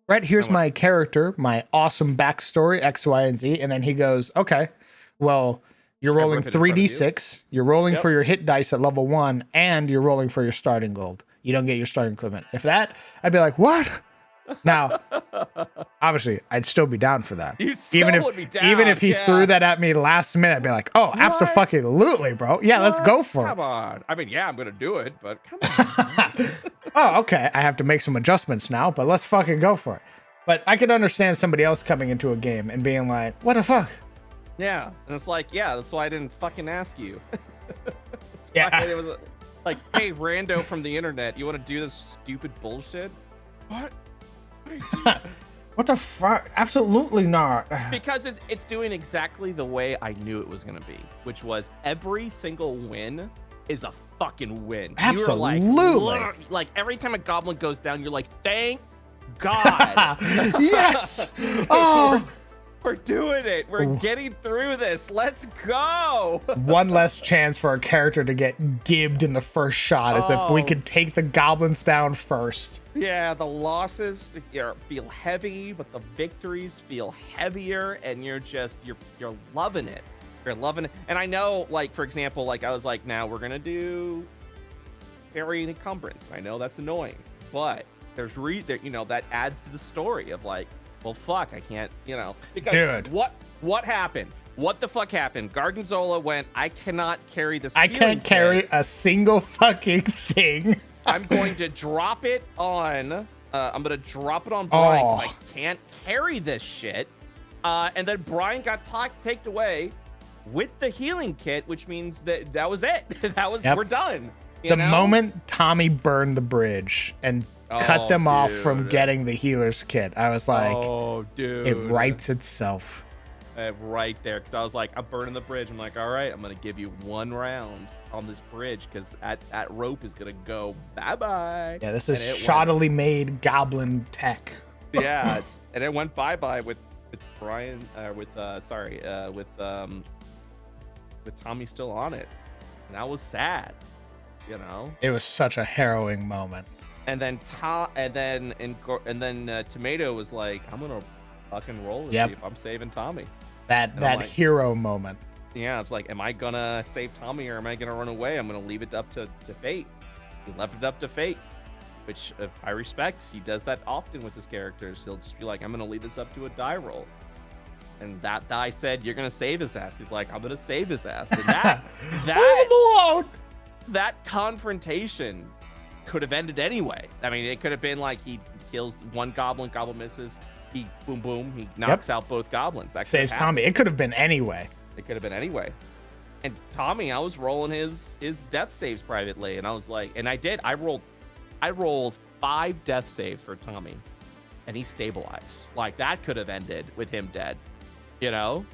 Brett, here's my character, my awesome backstory, X, Y, and Z. And then he goes, okay, well, you're rolling 3d6. You're rolling for your hit dice at level 1, and you're rolling for your starting gold. You don't get your starting equipment. If that, I'd be like, what? Now, obviously, I'd still be down for that. Even if he threw that at me last minute, I'd be like, oh, absolutely, bro. Yeah, let's go for it. Come on. I mean, yeah, I'm going to do it, but come on. Oh, okay. I have to make some adjustments now, but let's fucking go for it. But I could understand somebody else coming into a game and being like, what the fuck? Yeah. And it's like, yeah, that's why I didn't fucking ask you. It was like, hey, rando from the internet, you want to do this stupid bullshit? What? What the fuck? Absolutely not. Because it's doing exactly the way I knew it was going to be, which was every single win is a fucking win. Absolutely. Like every time a goblin goes down, you're like, thank God. Yes. Oh. We're doing it. We're getting through this. Let's go. One less chance for a character to get gibbed in the first shot, as if we could take the goblins down first. Yeah, the losses feel heavy, but the victories feel heavier, and you're loving it. You're loving it. And I know, like, for example, like I was like, now we're gonna do variant encumbrance. I know that's annoying, but there's that adds to the story of like, well, fuck, I can't, because dude, what happened? What the fuck happened? Gargonzola went, I cannot carry this. I can't carry a single fucking thing. I'm going to drop it on, Brian. I can't carry this shit. And then Brian got taken away with the healing kit, which means that was it. We're done. The moment Tommy burned the bridge and cut them off from getting the healer's kit, I was like, oh, dude, it writes itself. Right there, because I was like, I'm burning the bridge. I'm like, all right, I'm gonna give you one round on this bridge because that rope is gonna go bye-bye. Yeah, this is shoddily made goblin tech. Yeah, and it went bye-bye with Brian, with Tommy still on it, and that was sad. It was such a harrowing moment. And then Tomato was like, I'm gonna fucking roll and see if I'm saving Tommy. That hero moment. Yeah, it's like, am I gonna save Tommy or am I gonna run away? I'm gonna leave it up to fate. He left it up to fate, which I respect. He does that often with his characters. He'll just be like, I'm gonna leave this up to a die roll. And that die said, you're gonna save his ass. He's like, I'm gonna save his ass. And that confrontation could have ended anyway. I mean, it could have been like he kills one goblin misses, he boom, he knocks out both goblins. That saves Tommy. It could have been anyway. And Tommy, I was rolling his death saves privately, and I was like, and I rolled 5 death saves for Tommy, and he stabilized. Like that could have ended with him dead, So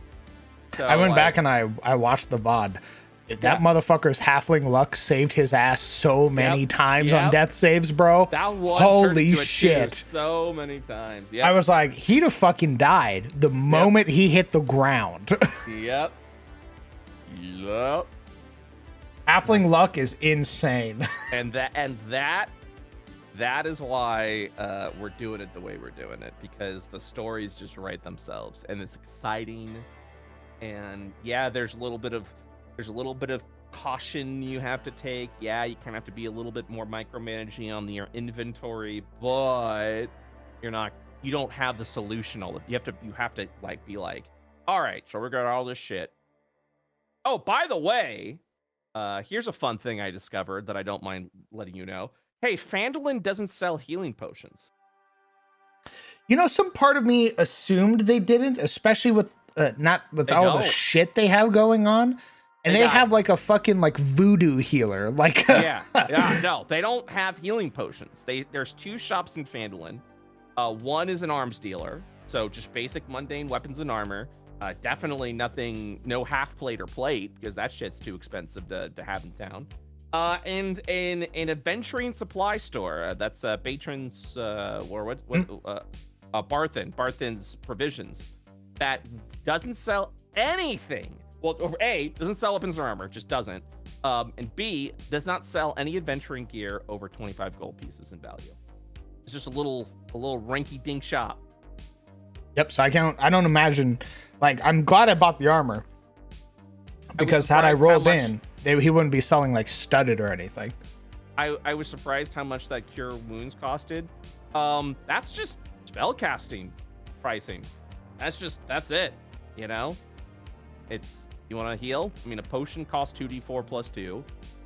I went back and I watched the VOD. That motherfucker's halfling luck saved his ass so many times on death saves, bro. That one holy shit, so many times. I was like, he'd have fucking died the moment he hit the ground. Yep. Halfling luck is insane. and that is why we're doing it the way we're doing it, because the stories just write themselves and it's exciting. And yeah, there's a little bit of There's a little bit of caution you have to take. Yeah, you kind of have to be a little bit more micromanaging on your inventory, but you don't have the solution. You have to like be like, all right, so we got all this shit. Oh, by the way, here's a fun thing I discovered that I don't mind letting you know. Hey, Phandalin doesn't sell healing potions. You know, some part of me assumed they didn't, especially with not with all the shit they have going on. And they have like a fucking like voodoo healer. Like yeah, no, they don't have healing potions. There's 2 shops in Phandalin. One is an arms dealer, so just basic mundane weapons and armor. Definitely nothing, no half plate or plate, because that shit's too expensive to have in town. And an adventuring supply store. That's Patron's or Barthen's Provisions, that doesn't sell anything. Well, A, doesn't sell weapons or armor, just doesn't. And B, does not sell any adventuring gear over 25 gold pieces in value. It's just a little rinky-dink shop. Yep. So I don't imagine. Like, I'm glad I bought the armor, because had I rolled in, he wouldn't be selling like studded or anything. I was surprised how much that cure wounds costed. That's just spell casting pricing. That's it. You know, you want to heal. I mean, a potion costs 2d4 plus 2.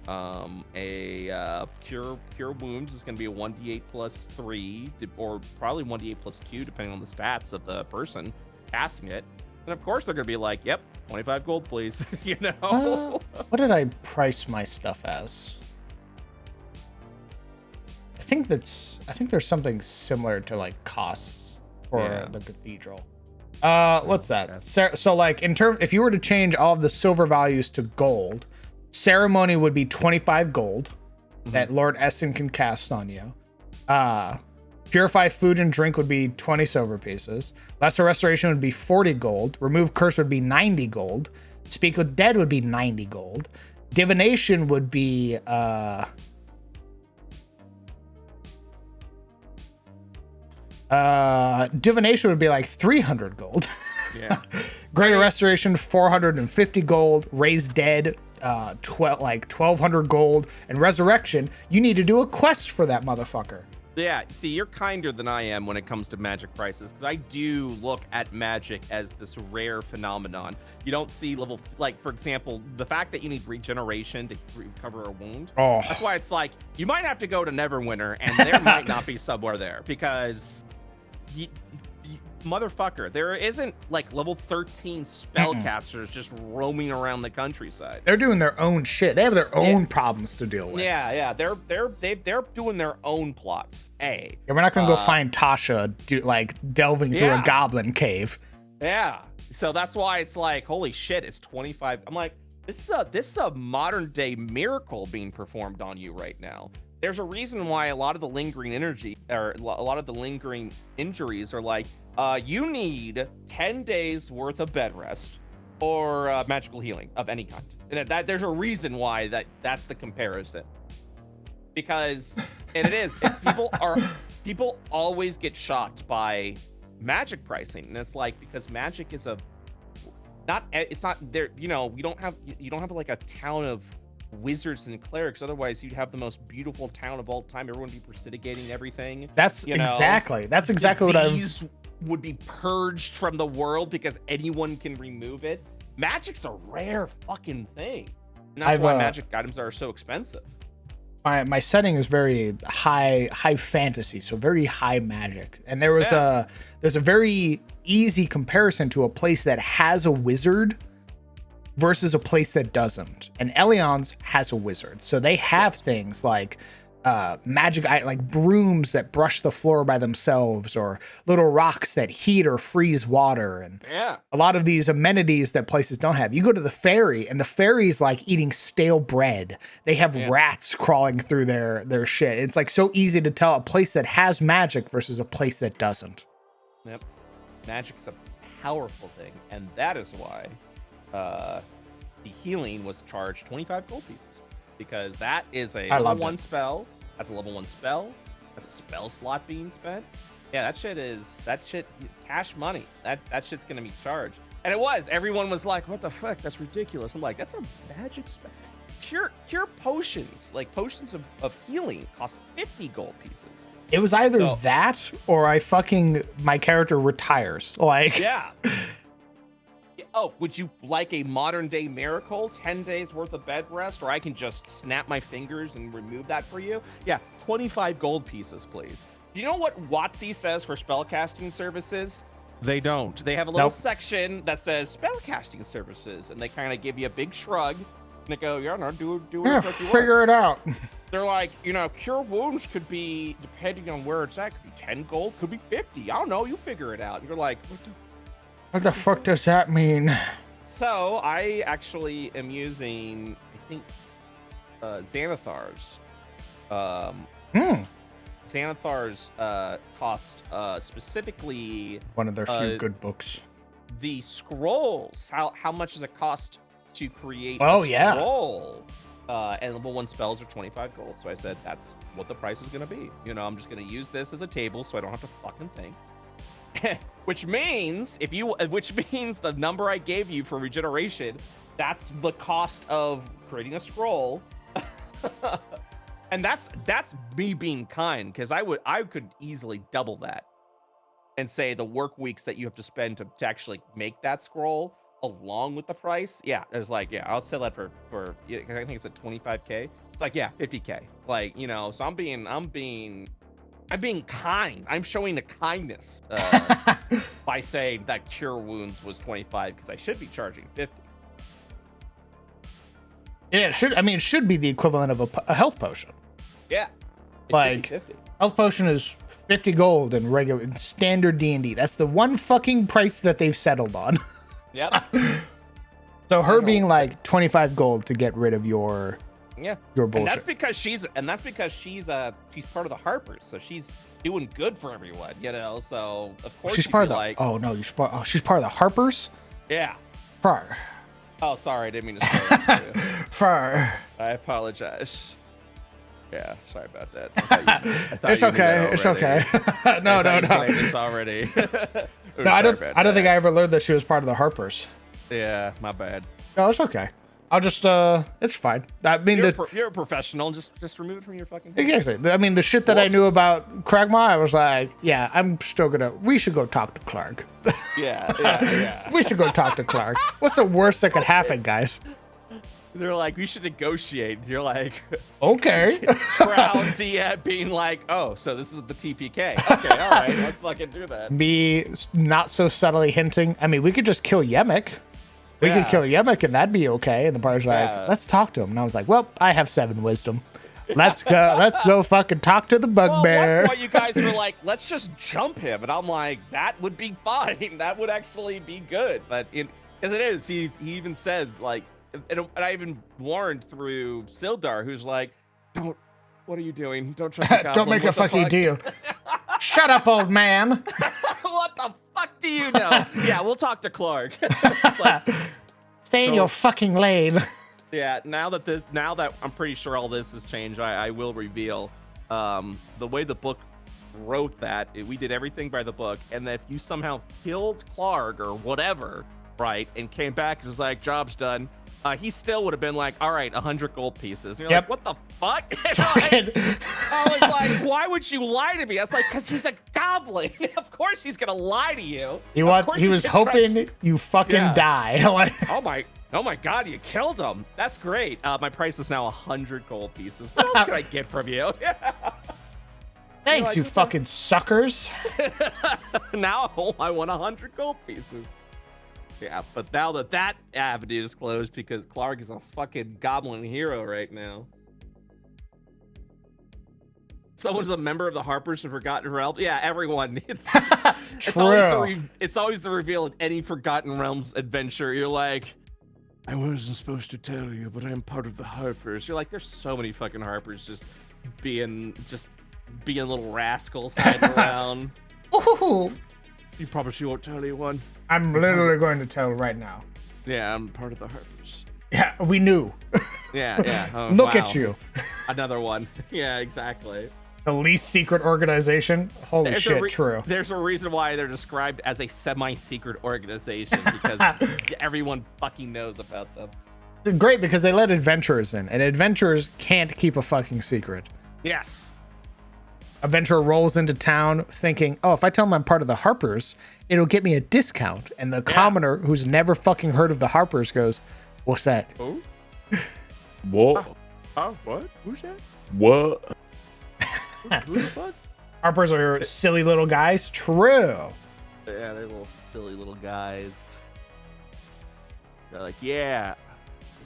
A cure wounds is going to be a 1d8 plus 3, or probably 1d8 plus 2, depending on the stats of the person casting it. And of course, they're going to be like, "Yep, 25 gold, please." You know. What did I price my stuff as? I think there's something similar to like costs for the cathedral. What's that? So like if you were to change all of the silver values to gold, ceremony would be 25 gold that Lord Essen can cast on you. Purify food and drink would be 20 silver pieces. Lesser restoration would be 40 gold. Remove curse would be 90 gold. Speak with dead would be 90 gold. Divination would be divination would be like 300 gold. Yeah. Greater restoration 450 gold. Raise dead 1200 gold. And resurrection, you need to do a quest for that motherfucker. Yeah, see, you're kinder than I am when it comes to magic prices, because I do look at magic as this rare phenomenon. You don't see like, for example, the fact that you need regeneration to recover a wound. Oh. That's why it's like, you might have to go to Neverwinter, and there might not be somewhere there, because motherfucker, there isn't like level 13 spellcasters just roaming around the countryside. They're doing their own shit. They have their own problems to deal with. Yeah. They're doing their own plots. Yeah, we're not gonna go find Tasha delving through a goblin cave. Yeah. So that's why it's like, holy shit, it's 25. I'm like, this is a modern day miracle being performed on you right now. There's a reason why a lot of the lingering energy, or a lot of the lingering injuries are like, you need 10 days worth of bed rest or magical healing of any kind. And there's a reason why that's the comparison. Because, and it is, people always get shocked by magic pricing. And it's like, because magic is it's not there, you don't have like a town of wizards and clerics. Otherwise, you'd have the most beautiful town of all time. Everyone would be precipitating everything. That's exactly what I was. Would be purged from the world because anyone can remove it. Magic's a rare fucking thing, and that's why magic items are so expensive. My setting is very high fantasy, so very high magic, and there's a very easy comparison to a place that has a wizard versus a place that doesn't. And Elion's has a wizard, so they have things like magic, like brooms that brush the floor by themselves, or little rocks that heat or freeze water, and a lot of these amenities that places don't have. You go to the ferry, and the ferry's like eating stale bread. They have rats crawling through their shit. It's like so easy to tell a place that has magic versus a place that doesn't. Yep, magic is a powerful thing, and that is why the healing was charged 25 gold pieces. Because that is a level 1 spell. That's a level 1 spell. That's a spell slot being spent. Yeah, that shit cash money. That shit's gonna be charged. And it was. Everyone was like, "What the fuck? That's ridiculous." I'm like, "That's a magic spell. Cure potions, like potions of healing, cost 50 gold pieces." It was either that or my character retires. Like, yeah. Oh, would you like a modern day miracle? 10 days worth of bed rest, or I can just snap my fingers and remove that for you? Yeah, 25 gold pieces, please. Do you know what WotC says for spellcasting services? They don't. They have a little section that says spellcasting services, and they kind of give you a big shrug. And they go, "Yeah, no, do yeah, it. Figure it out." They're like, cure wounds could be, depending on where it's at, could be 10 gold, could be 50. I don't know. You figure it out. And you're like, what the fuck does that mean? So I actually am using, I think, Xanathar's. Xanathar's cost specifically one of their few good books. The scrolls. How much does it cost to create a scroll? And level 1 spells are 25 gold. So I said that's what the price is gonna be. I'm just gonna use this as a table so I don't have to fucking think. which means the number I gave you for regeneration, that's the cost of creating a scroll. And that's me being kind, because I could easily double that and say the work weeks that you have to spend to actually make that scroll along with the price. Yeah, it's like, yeah, I'll sell that for I think it's at 25k. It's like, yeah, 50k. Like, so I'm being kind. I'm showing the kindness by saying that cure wounds was 25, because I should be charging 50. Yeah, it should be the equivalent of a health potion. Yeah. Like, 50. Health potion is 50 gold in standard D&D. That's the one fucking price that they've settled on. Yep. So her being like 25 gold to get rid of your bullshit. And that's because she's part of the Harpers, so she's doing good for everyone, So of course she's part of the like, she's part of the Harpers? Yeah. Far. Oh, sorry, I didn't mean to say that. Far. I apologize. Yeah, sorry about that. It's okay. It's okay. No. This already. No, I don't think I ever learned that she was part of the Harpers. Yeah, my bad. No, it's okay. I'll just it's fine. I mean, you're a professional. Just remove it from your fucking head. Exactly. I mean, the shit that I knew about Kragma, I was like, yeah, we should go talk to Clark. Yeah. We should go talk to Clark. What's the worst that could happen, guys? They're like, we should negotiate. You're like, okay. Crowd DM being like, oh, so this is the TPK. Okay, all right, let's fucking do that. Me not so subtly hinting. I mean, we could just kill Yemek. We could kill Yemek and that'd be okay. And the party's like, let's talk to him. And I was like, well, I have 7 wisdom. Let's go fucking talk to the bugbear. Well, at one point you guys were like, let's just jump him. And I'm like, that would be fine. That would actually be good. But as it is, he even says, like, and I even warned through Sildar, who's like, what are you doing? Don't trust the goblin. Don't make a fucking deal. Shut up, old man. What the fuck do you know? Yeah, we'll talk to Clark. It's like, stay in your fucking lane. Yeah, now that I'm pretty sure all this has changed, I will reveal the way the book wrote that. We did everything by the book, and that if you somehow killed Clark or whatever, right, and came back and was like, job's done, he still would have been like, all right, 100 gold pieces. And you're like, what the fuck? I was like, why would you lie to me? I was like, because he's a goblin. Of course he's gonna lie to you. He was hoping you fucking die. Oh my god, you killed him. That's great. My price is now 100 gold pieces. What else can I get from you? Thanks, like, you fucking suckers. Now I want 100 gold pieces. Yeah, but now that avenue is closed because Clark is a fucking goblin hero right now. Someone's a member of the Harpers of Forgotten Realms. Yeah, everyone. It's always the reveal in any Forgotten Realms adventure. You're like, I wasn't supposed to tell you, but I'm part of the Harpers. You're like, there's so many fucking Harpers just being little rascals hiding around. Ooh. You promise you won't tell anyone? I'm literally going to tell right now. Yeah, I'm part of the Harpers. Yeah, we knew. Yeah. Oh, Look at you. Another one. Yeah, exactly. The least secret organization. Holy shit, true. There's a reason why they're described as a semi-secret organization because everyone fucking knows about them. It's great because they let adventurers in, and adventurers can't keep a fucking secret. Yes. Adventurer rolls into town thinking, oh, if I tell him I'm part of the Harpers, it'll get me a discount. And the commoner who's never fucking heard of the Harpers goes, what's that? Oh? What? What? Who's that? What? Who the fuck? Harpers are silly little guys. True. Yeah, they're little silly little guys. They're like, yeah,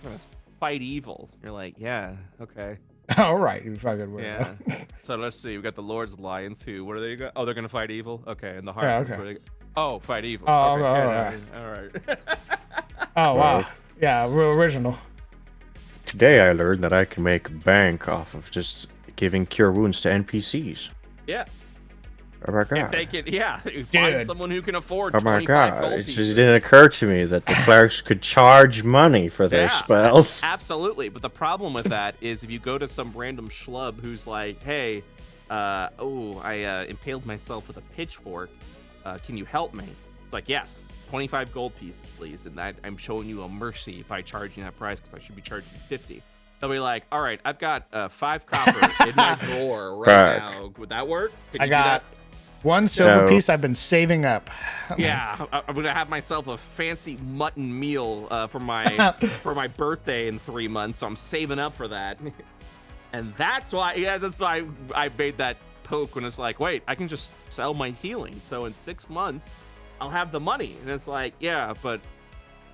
we're gonna fight evil. You're like, yeah, okay. All right, you fucking weirdo. Yeah. So let's see. We got the Lord's Alliance. Who? What are they? Oh, they're gonna fight evil. Okay, and the heart. Yeah, okay. Oh, fight evil. Oh, okay. okay, All right. Oh wow. Yeah, real original. Today I learned that I can make bank off of just giving cure wounds to NPCs. Yeah. Oh my god. If they can, yeah, you find someone who can afford. Oh my 25 god. gold It pieces. just didn't occur to me that the clerics could charge money for their spells. Absolutely. But the problem with that is if you go to some random schlub who's like, hey, I impaled myself with a pitchfork. Can you help me? It's like, yes, 25 gold pieces, please. And I'm showing you a mercy by charging that price because I should be charging 50. They'll be like, all right, I've got 5 copper in my drawer right now. Would that work? Can you do that? 1 silver piece I've been saving up. Yeah, I'm gonna have myself a fancy mutton meal for my birthday in 3 months, so I'm saving up for that. And that's why I made that poke when it's like, wait, I can just sell my healing, so in 6 months I'll have the money. And it's like, yeah, but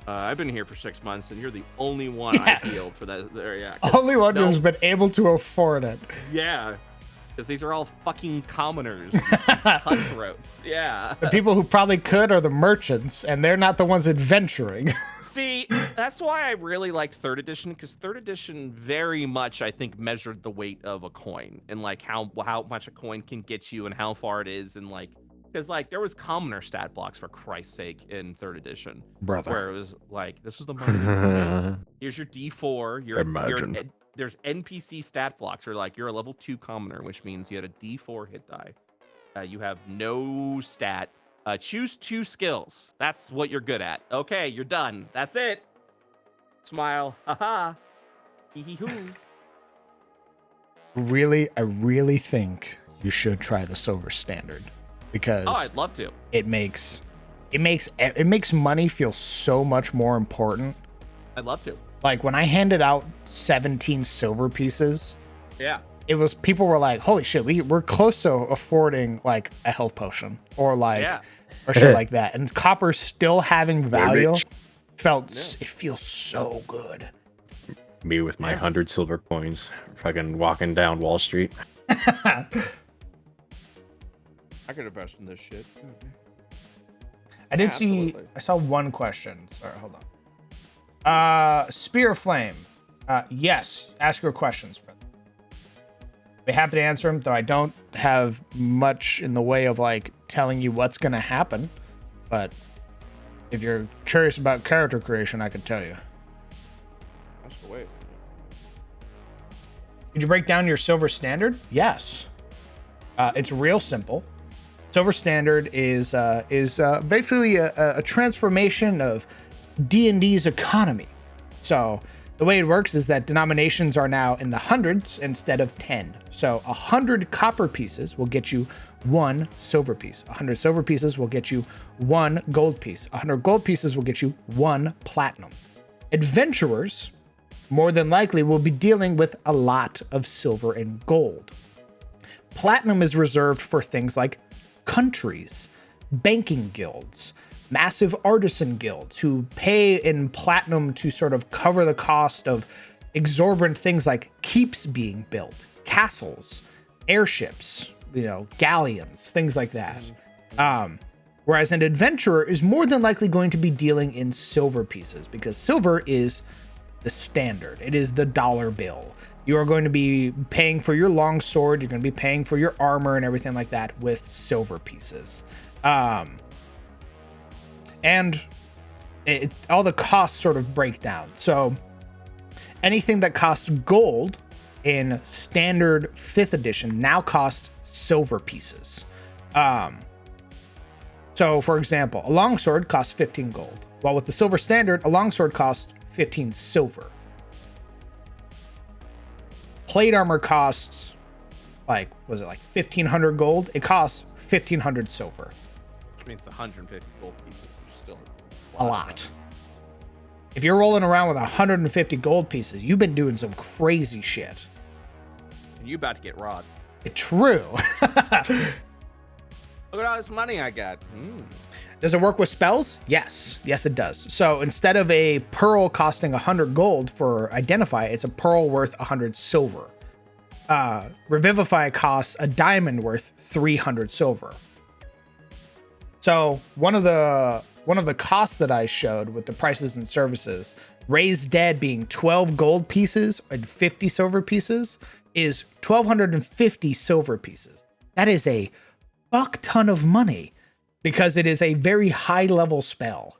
I've been here for 6 months, and you're the only one I've healed for that. Yeah, only one who's been able to afford it. Yeah. Because these are all fucking commoners, cutthroats. Yeah. The people who probably could are the merchants, and they're not the ones adventuring. See, that's why I really liked 3rd edition, because 3rd edition very much, I think, measured the weight of a coin and like how much a coin can get you and how far it is, and like, because like there was commoner stat blocks for Christ's sake in 3rd edition, brother, where it was like, this is the money. Here's your D4. There's NPC stat blocks, or like you're a level 2 commoner, which means you had a D4 hit die. You have no stat. Choose 2 skills. That's what you're good at. Okay, you're done. That's it. Smile. Haha. Hee hee hoo. I really think you should try the silver standard, because I'd love to. It makes money feel so much more important. I'd love to. Like when I handed out 17 silver pieces, yeah, it was, people were like, holy shit, we're close to affording like a health potion or like or shit like that. And copper still having value it feels so good. Me with my 100 silver coins, fucking walking down Wall Street. I could invest in this shit. I did see, I saw one question. Sorry, hold on. Spear Flame. Yes, ask your questions, brother. Be happy to answer them, though I don't have much in the way of like telling you what's gonna happen. But if you're curious about character creation, I could tell you. That's the way. Did you break down your silver standard? Yes. It's real simple. Silver standard is basically a transformation of D&D's economy. So the way it works is that denominations are now in the hundreds instead of 10. So 100 copper pieces will get you 1 silver piece. 100 silver pieces will get you 1 gold piece. 100 gold pieces will get you 1 platinum. Adventurers more than likely will be dealing with a lot of silver and gold. Platinum is reserved for things like countries, banking guilds, massive artisan guilds who pay in platinum to sort of cover the cost of exorbitant things like keeps being built, castles, airships, galleons, things like that. Whereas an adventurer is more than likely going to be dealing in silver pieces, because silver is the standard. It is the dollar bill. You are going to be paying for your long sword. You're going to be paying for your armor and everything like that with silver pieces. And all the costs sort of break down. So anything that costs gold in standard 5th edition now cost silver pieces. So, for example, a longsword costs 15 gold, while with the silver standard, a longsword costs 15 silver. Plate armor costs, like, was it like 1,500 gold? It costs 1,500 silver. Which means 150 gold pieces, which is still A lot. If you're rolling around with 150 gold pieces, you've been doing some crazy shit. And you about to get robbed. True. Look at all this money I got. Does it work with spells? Yes. Yes, it does. So instead of a pearl costing 100 gold for Identify, it's a pearl worth 100 silver. Revivify costs a diamond worth 300 silver. So one of the costs that I showed with the prices and services, Raise Dead being 12 gold pieces and 50 silver pieces, is 1,250 silver pieces. That is a fuck ton of money because it is a very high level spell.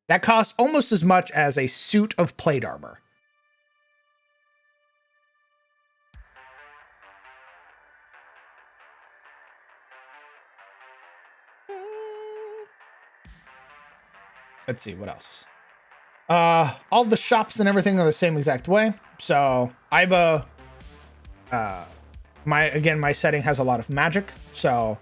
That costs almost as much as a suit of plate armor. Let's see what else. All the shops and everything are the same exact way. So I have a my setting has a lot of magic. So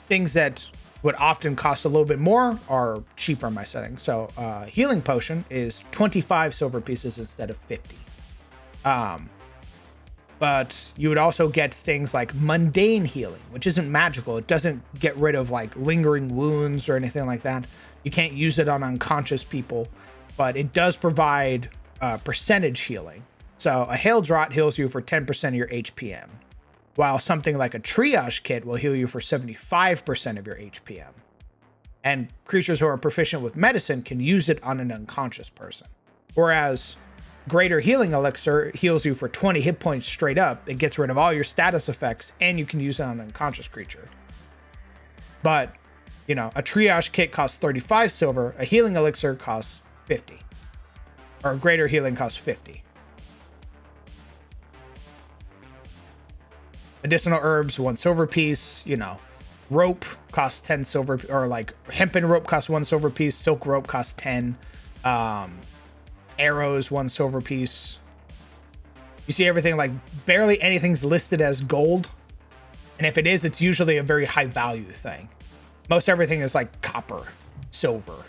things that would often cost a little bit more are cheaper in my setting. So healing potion is 25 silver pieces instead of 50. But you would also get things like mundane healing, which isn't magical. It doesn't get rid of like lingering wounds or anything like that. You can't use it on unconscious people, but it does provide percentage healing. So a Hail Draught heals you for 10% of your HPM, while something like a Triage Kit will heal you for 75% of your HPM. And creatures who are proficient with medicine can use it on an unconscious person. Whereas Greater Healing Elixir heals you for 20 hit points straight up. It gets rid of all your status effects, and you can use it on an unconscious creature. But, you know, a Triage Kit costs 35 silver, a Healing Elixir costs 50. Or Greater Healing costs 50. Medicinal herbs, 1 silver piece, you know. Rope costs 10 silver, or like hempen rope costs 1 silver piece, silk rope costs 10. Arrows, 1 silver piece. You see everything, like barely anything's listed as gold. And if it is, it's usually a very high value thing. Most everything is like copper, silver. All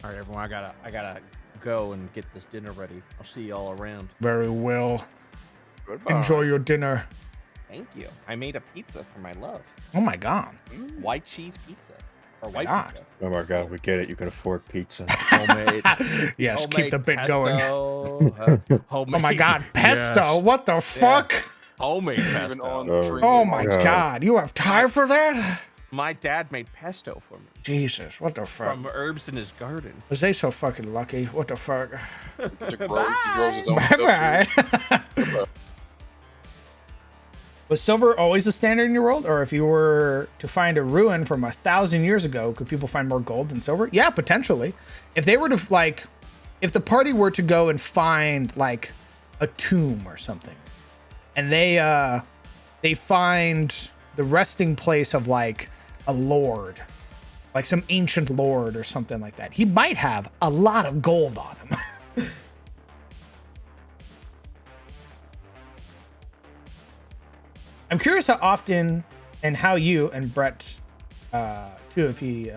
right, everyone, I gotta go and get this dinner ready. I'll see you all around. Very well. Goodbye. Enjoy your dinner. Thank you. I made a pizza for my love. Oh my god. White cheese pizza. Or white God. pizza. Oh my god, we get it. You can afford pizza. Homemade. Yes, keep homemade the bit going. pesto, homemade, Oh my god, pesto. Yes. What the fuck? homemade Even pesto. on Oh. drink Oh it. my God. god, you have time for that? My dad made pesto for me Jesus, what the fuck? from herbs in his garden. Was they so fucking lucky? What the fuck? He grows his own Bye stuff, bye. dude. Was silver always the standard in your world? Or if you were to find a ruin from 1,000 years ago, could people find more gold than silver? Yeah, potentially. If they were to like, if the party were to go and find like a tomb or something, and they find the resting place of like a lord, like some ancient lord or something like that, he might have a lot of gold on him. I'm curious how often and how you and Brett, too, if you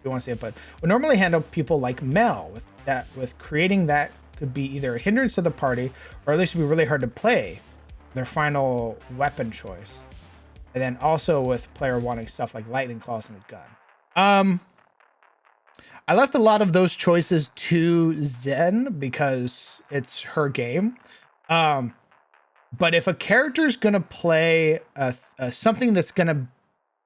want to say it, but would normally handle people like Mel with creating that could be either a hindrance to the party or at least be really hard to play their final weapon choice. And then also with player wanting stuff like lightning claws and a gun. I left a lot of those choices to Zen because it's her game. But if a character's gonna play something that's gonna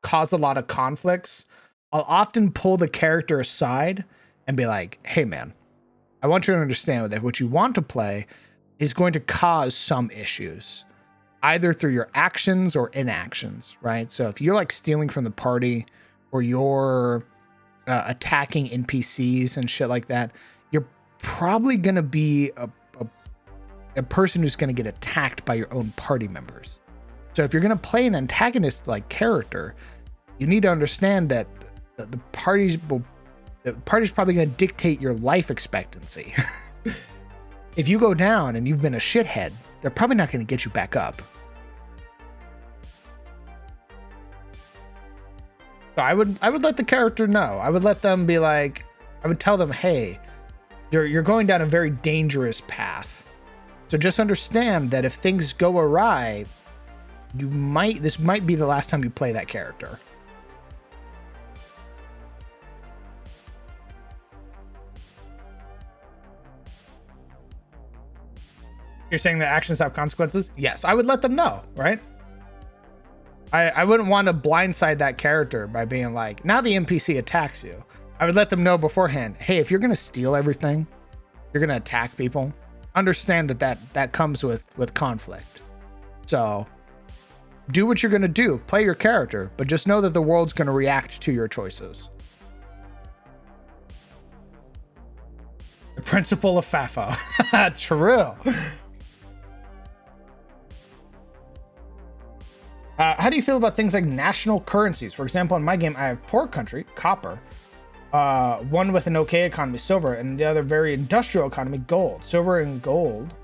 cause a lot of conflicts, I'll often pull the character aside and be like, hey man, I want you to understand that what you want to play is going to cause some issues, either through your actions or inactions, right? So if you're like stealing from the party or you're attacking NPCs and shit like that, probably going to be a person who's going to get attacked by your own party members. So if you're going to play an antagonist like character, you need to understand that the party's probably going to dictate your life expectancy. If you go down and you've been a shithead, they're probably not going to get you back up. So I would let the character know. I would let them be like, I would tell them, hey, you're going down a very dangerous path. So just understand that if things go awry, this might be the last time you play that character. You're saying that actions have consequences? Yes, I would let them know, right? I wouldn't want to blindside that character by being like, now the NPC attacks you. I would let them know beforehand, hey, if you're going to steal everything, you're going to attack people, understand that comes with conflict. So do what you're going to do, play your character, but just know that the world's going to react to your choices. The principle of FAFO. True. How do you feel about things like national currencies? For example, in my game, I have poor country, copper, one with an okay economy, silver, and the other very industrial economy, gold. Silver and gold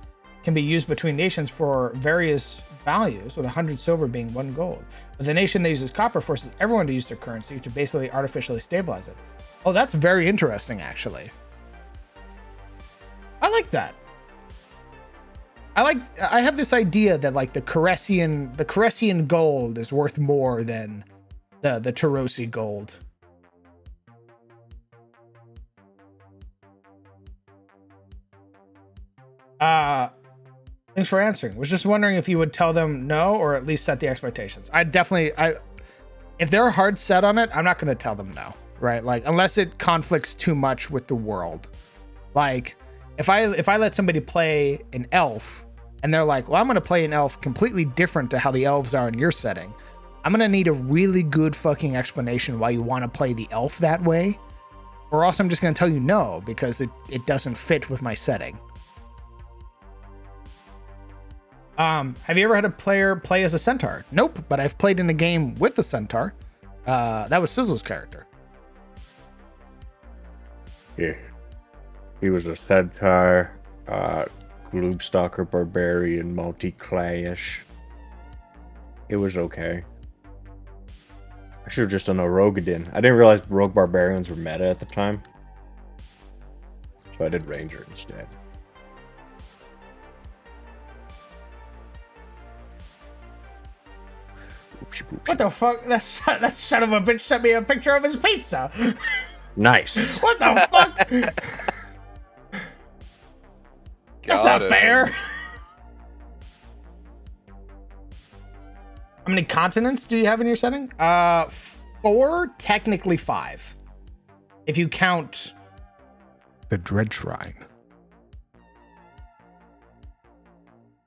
can be used between nations for various values, with 100 silver being 1 gold. But the nation that uses copper forces everyone to use their currency to basically artificially stabilize it. Oh, that's very interesting, actually. I like that. I have this idea that like the Caressian gold is worth more than the Tarosi gold. Thanks for answering. Was just wondering if you would tell them no, or at least set the expectations. If they're hard set on it, I'm not going to tell them no, right? Like, unless it conflicts too much with the world. Like, if I let somebody play an elf and they're like, well, I'm going to play an elf completely different to how the elves are in your setting, I'm going to need a really good fucking explanation why you want to play the elf that way. Or else I'm just going to tell you no, because it doesn't fit with my setting. Have you ever had a player play as a centaur? Nope, but I've played in a game with a centaur. That was Sizzle's character. Yeah. He was a centaur, Gloomstalker barbarian, multi-clash. It was okay. I should have just done a Rogadin. I didn't realize rogue barbarians were meta at the time, so I did ranger instead. What the fuck? That son of a bitch sent me a picture of his pizza. Nice. What the fuck? That's not fair. How many continents do you have in your setting? 4, technically 5. If you count the Dread Shrine.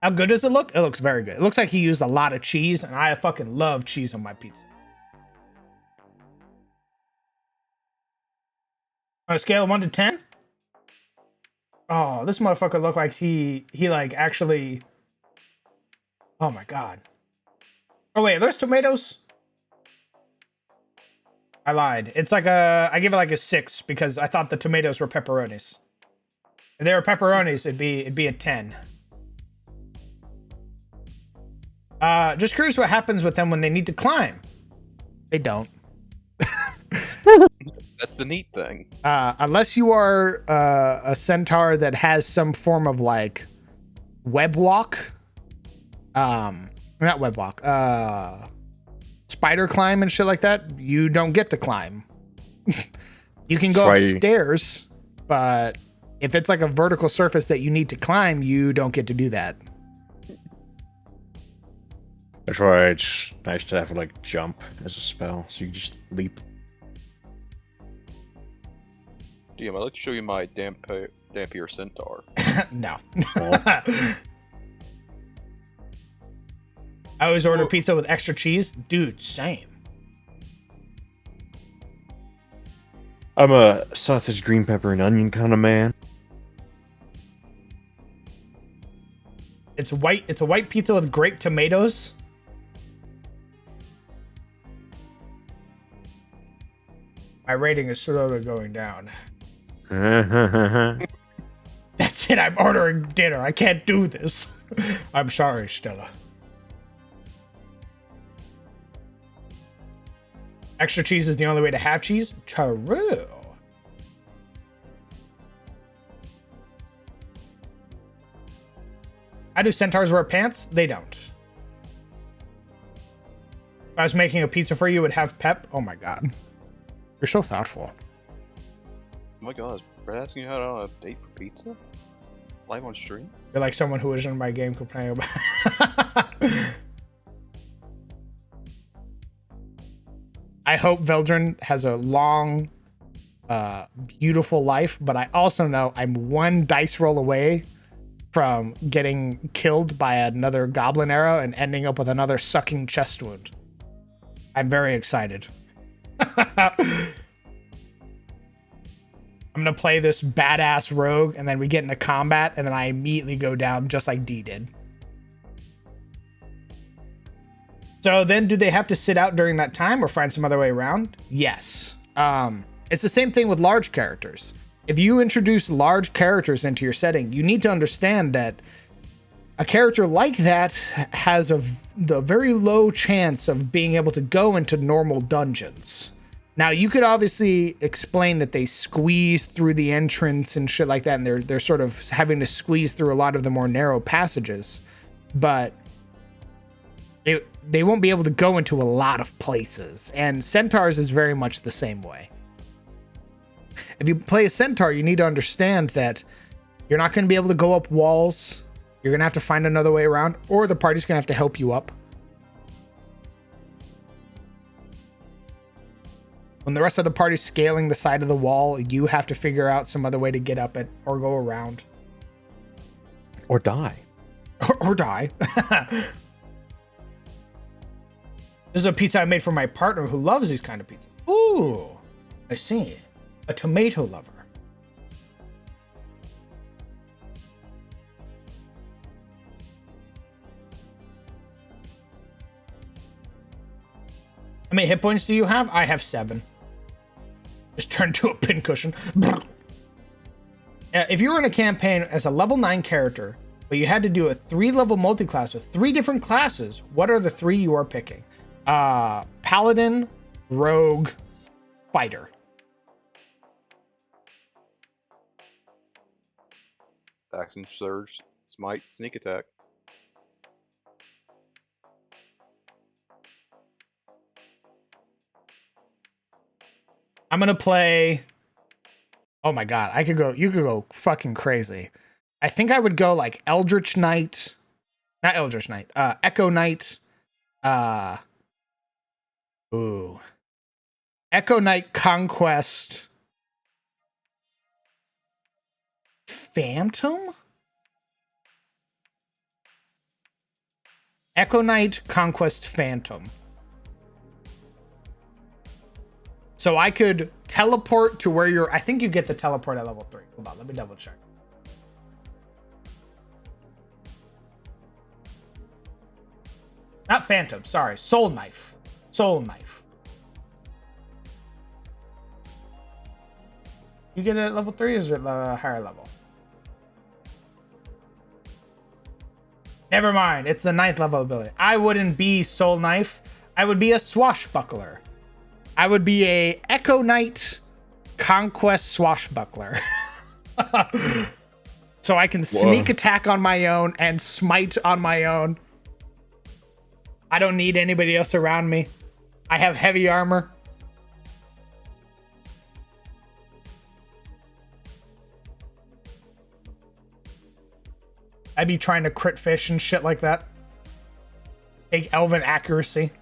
How good does it look? It looks very good. It looks like he used a lot of cheese, and I fucking love cheese on my pizza. On a scale of 1 to 10? Oh, this motherfucker looked like he like actually. Oh my god. Oh wait, are those tomatoes? I lied. It's like I give it like a 6 because I thought the tomatoes were pepperonis. If they were pepperonis, it'd be a 10. Just curious what happens with them when they need to climb. They don't. That's the neat thing. Unless you are a centaur that has some form of like web walk. Not web walk. Spider climb and shit like that. You don't get to climb. You can go upstairs, but if it's like a vertical surface that you need to climb, you don't get to do that. That's why it's nice to have like jump as a spell, so you just leap. DM, I'd like to show you my Dampier Centaur. No. I always order pizza with extra cheese. Dude, same. I'm a sausage, green pepper, and onion kind of man. It's white. It's a white pizza with grape tomatoes. My rating is slowly going down. That's it. I'm ordering dinner. I can't do this. I'm sorry, Stella. Extra cheese is the only way to have cheese? True. How do centaurs wear pants? They don't. If I was making a pizza for you, it would have pep. Oh my god. You're so thoughtful. Oh my god, is Brad asking you how to on a date for pizza? Live on stream? You're like someone who is in my game complaining about. I hope Veldrin has a long, beautiful life, but I also know I'm one dice roll away from getting killed by another goblin arrow and ending up with another sucking chest wound. I'm very excited. I'm gonna play this badass rogue, and then we get into combat, and then I immediately go down just like D did. So then do they have to sit out during that time or find some other way around? Yes. It's the same thing with large characters. If you introduce large characters into your setting, you need to understand that a character like that has the very low chance of being able to go into normal dungeons. Now, you could obviously explain that they squeeze through the entrance and shit like that, and they're sort of having to squeeze through a lot of the more narrow passages, but they won't be able to go into a lot of places, and Centaurs is very much the same way. If you play a Centaur, you need to understand that you're not going to be able to go up walls. You're going to have to find another way around, or the party's going to have to help you up. When the rest of the party's scaling the side of the wall, you have to figure out some other way to get up it or go around. Or die. Or die. This is a pizza I made for my partner who loves these kind of pizzas. Ooh, I see. A tomato lover. How many hit points do you have? I have 7. Just turned to a pincushion. If you were in a campaign as a level 9 character, but you had to do a 3-level multi-class with 3 different classes, what are the 3 you are picking? Paladin, Rogue, Fighter. Action Surge, Smite, Sneak Attack. I'm gonna play. Oh my god, you could go fucking crazy. I think I would go like Eldritch Knight. Not Eldritch Knight. Echo Knight. Ooh. Echo Knight Conquest. Phantom? Echo Knight Conquest Phantom. So I could teleport to where you're. I think you get the teleport at level 3. Hold on, let me double check. Not Phantom, sorry. Soul Knife. Soul Knife. You get it at level 3 or is it a higher level? Never mind, it's the 9th level ability. I wouldn't be Soul Knife. I would be a Swashbuckler. I would be a Echo Knight Conquest Swashbuckler. So I can sneak attack on my own and smite on my own. I don't need anybody else around me. I have heavy armor. I'd be trying to crit fish and shit like that. Take elven accuracy.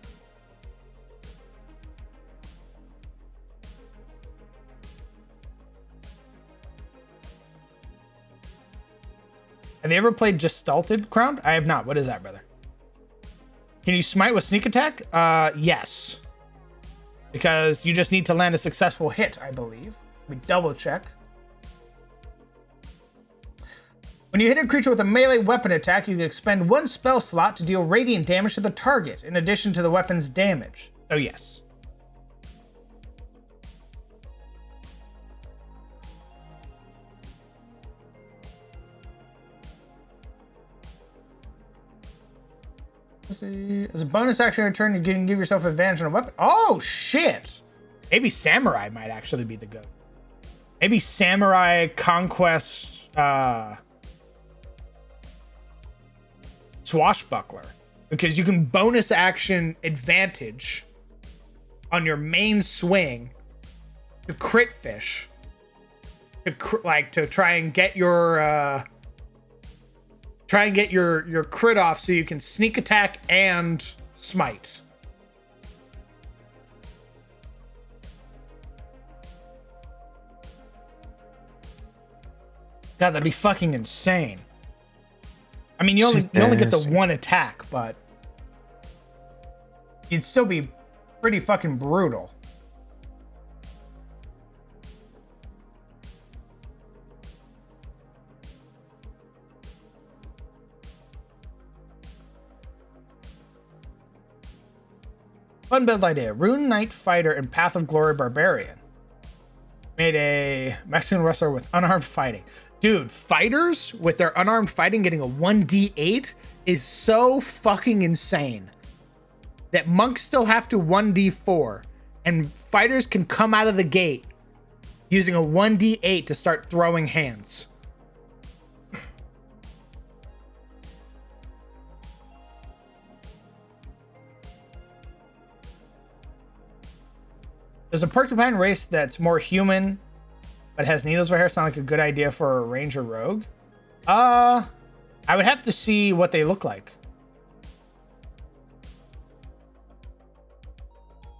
Have you ever played Gestalted Crown? I have not. What is that, brother? Can you smite with sneak attack? Yes. Because you just need to land a successful hit, I believe. Let me double check. When you hit a creature with a melee weapon attack, you can expend 1 spell slot to deal radiant damage to the target, in addition to the weapon's damage. Oh, yes. Let's see. As a bonus action in your turn, you can give yourself advantage on a weapon. Oh, shit! Maybe Samurai might actually be the goat. Maybe Samurai Conquest Swashbuckler. Because you can bonus action advantage on your main swing to crit fish. To try and get your your crit off so you can sneak attack and smite. God, that'd be fucking insane. I mean, you only get the 1 attack, but you'd still be pretty fucking brutal. Fun build idea. Rune Knight Fighter and Path of Glory Barbarian. Made a Mexican wrestler with unarmed fighting. Dude, fighters with their unarmed fighting getting a 1d8 is so fucking insane. That monks still have to 1d4, and fighters can come out of the gate using a 1d8 to start throwing hands. Does a porcupine race that's more human but has needles for hair sound like a good idea for a ranger rogue? I would have to see what they look like.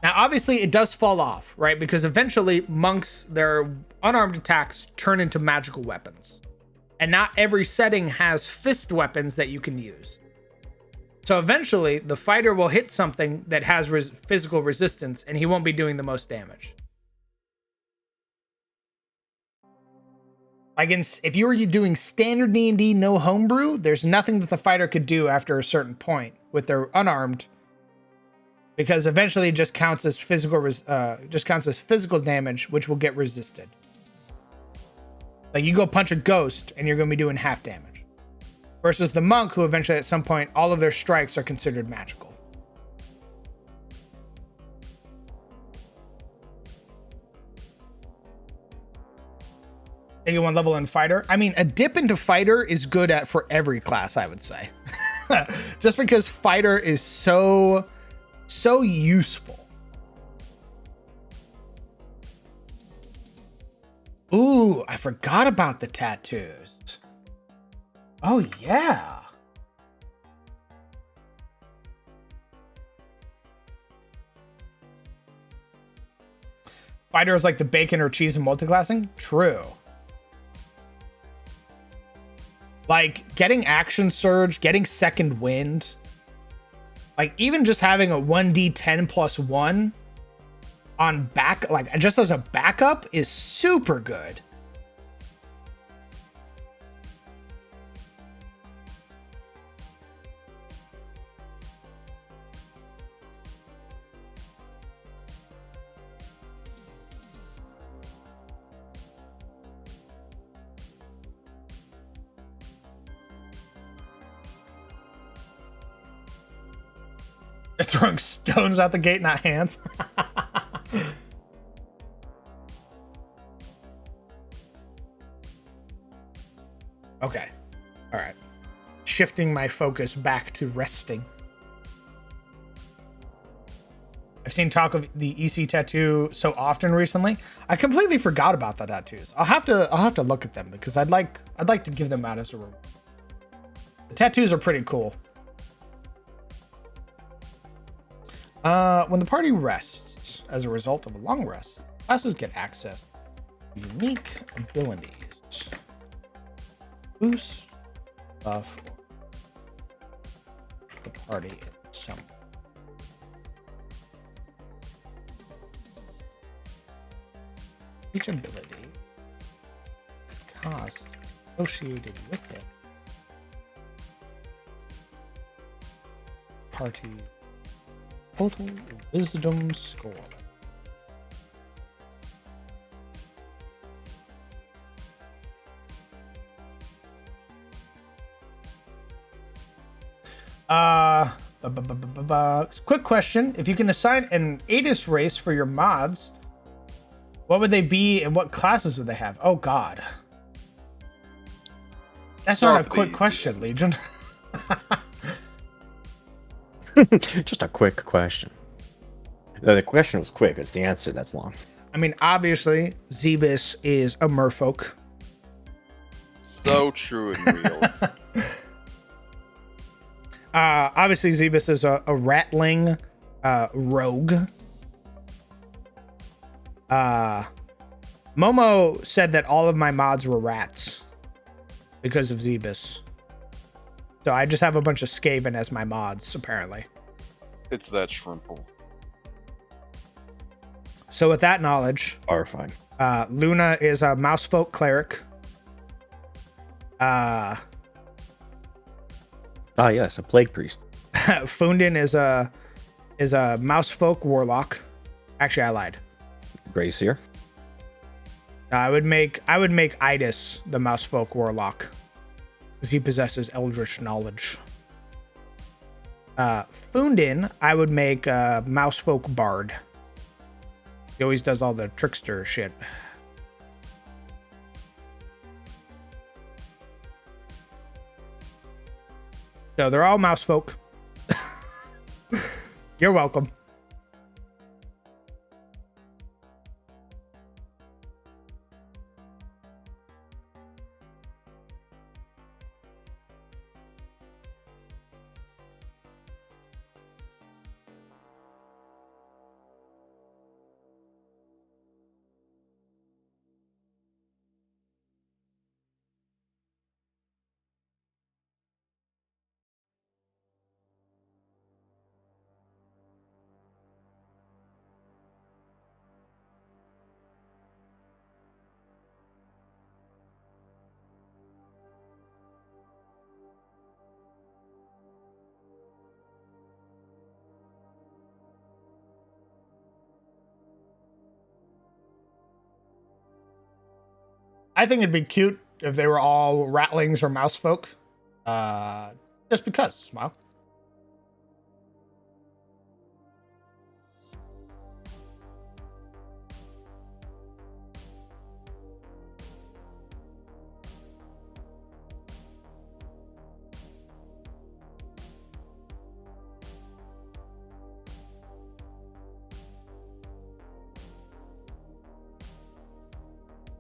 Now, obviously, it does fall off, right? Because eventually, monks, their unarmed attacks turn into magical weapons. And not every setting has fist weapons that you can use. So eventually, the fighter will hit something that has physical resistance, and he won't be doing the most damage. Like, if you were doing standard D&D, no homebrew, there's nothing that the fighter could do after a certain point with their unarmed, because eventually it just counts as physical damage, which will get resisted. Like, you go punch a ghost, and you're going to be doing half damage. Versus the monk, who eventually at some point, all of their strikes are considered magical. Take 1 level in fighter. I mean, a dip into fighter is good for every class, I would say. Just because fighter is so useful. Ooh, I forgot about the tattoos. Oh, yeah. Fighter is like the bacon or cheese in multiclassing? True. Like, getting action surge, getting second wind. Like, even just having a 1d10 plus 1 on back, like, just as a backup is super good. They're throwing stones out the gate, not hands. Okay. All right. Shifting my focus back to resting. I've seen talk of the EC tattoo so often recently. I completely forgot about the tattoos. I'll have to look at them because I'd like to give them out as a reward. The tattoos are pretty cool. When the party rests as a result of a long rest, classes get access to unique abilities. Boost, buff, the party itself. Each ability cost associated with it party total wisdom score. Quick question. If you can assign an ATIS race for your mods, what would they be and what classes would they have? Oh, God. That's not a quick question, Legion. Just a quick question. No, the question was quick. It's the answer that's long. I mean, obviously, Zebus is a merfolk. So true and real. Obviously, Zebus is a ratling rogue. Momo said that all of my mods were rats because of Zebus. So I just have a bunch of Skaven as my mods, apparently. It's that shrimple. So with that knowledge, Horrifying. Luna is a mousefolk cleric. Ah, yes, a plague priest. Fundin is a mousefolk warlock. Actually, I lied. Gracier. I would make Idis the mousefolk warlock because he possesses eldritch knowledge. Fundin, I would make mousefolk bard. He always does all the trickster shit. So they're all mousefolk. You're welcome. I think it'd be cute if they were all ratlings or mousefolk. Just because, smile.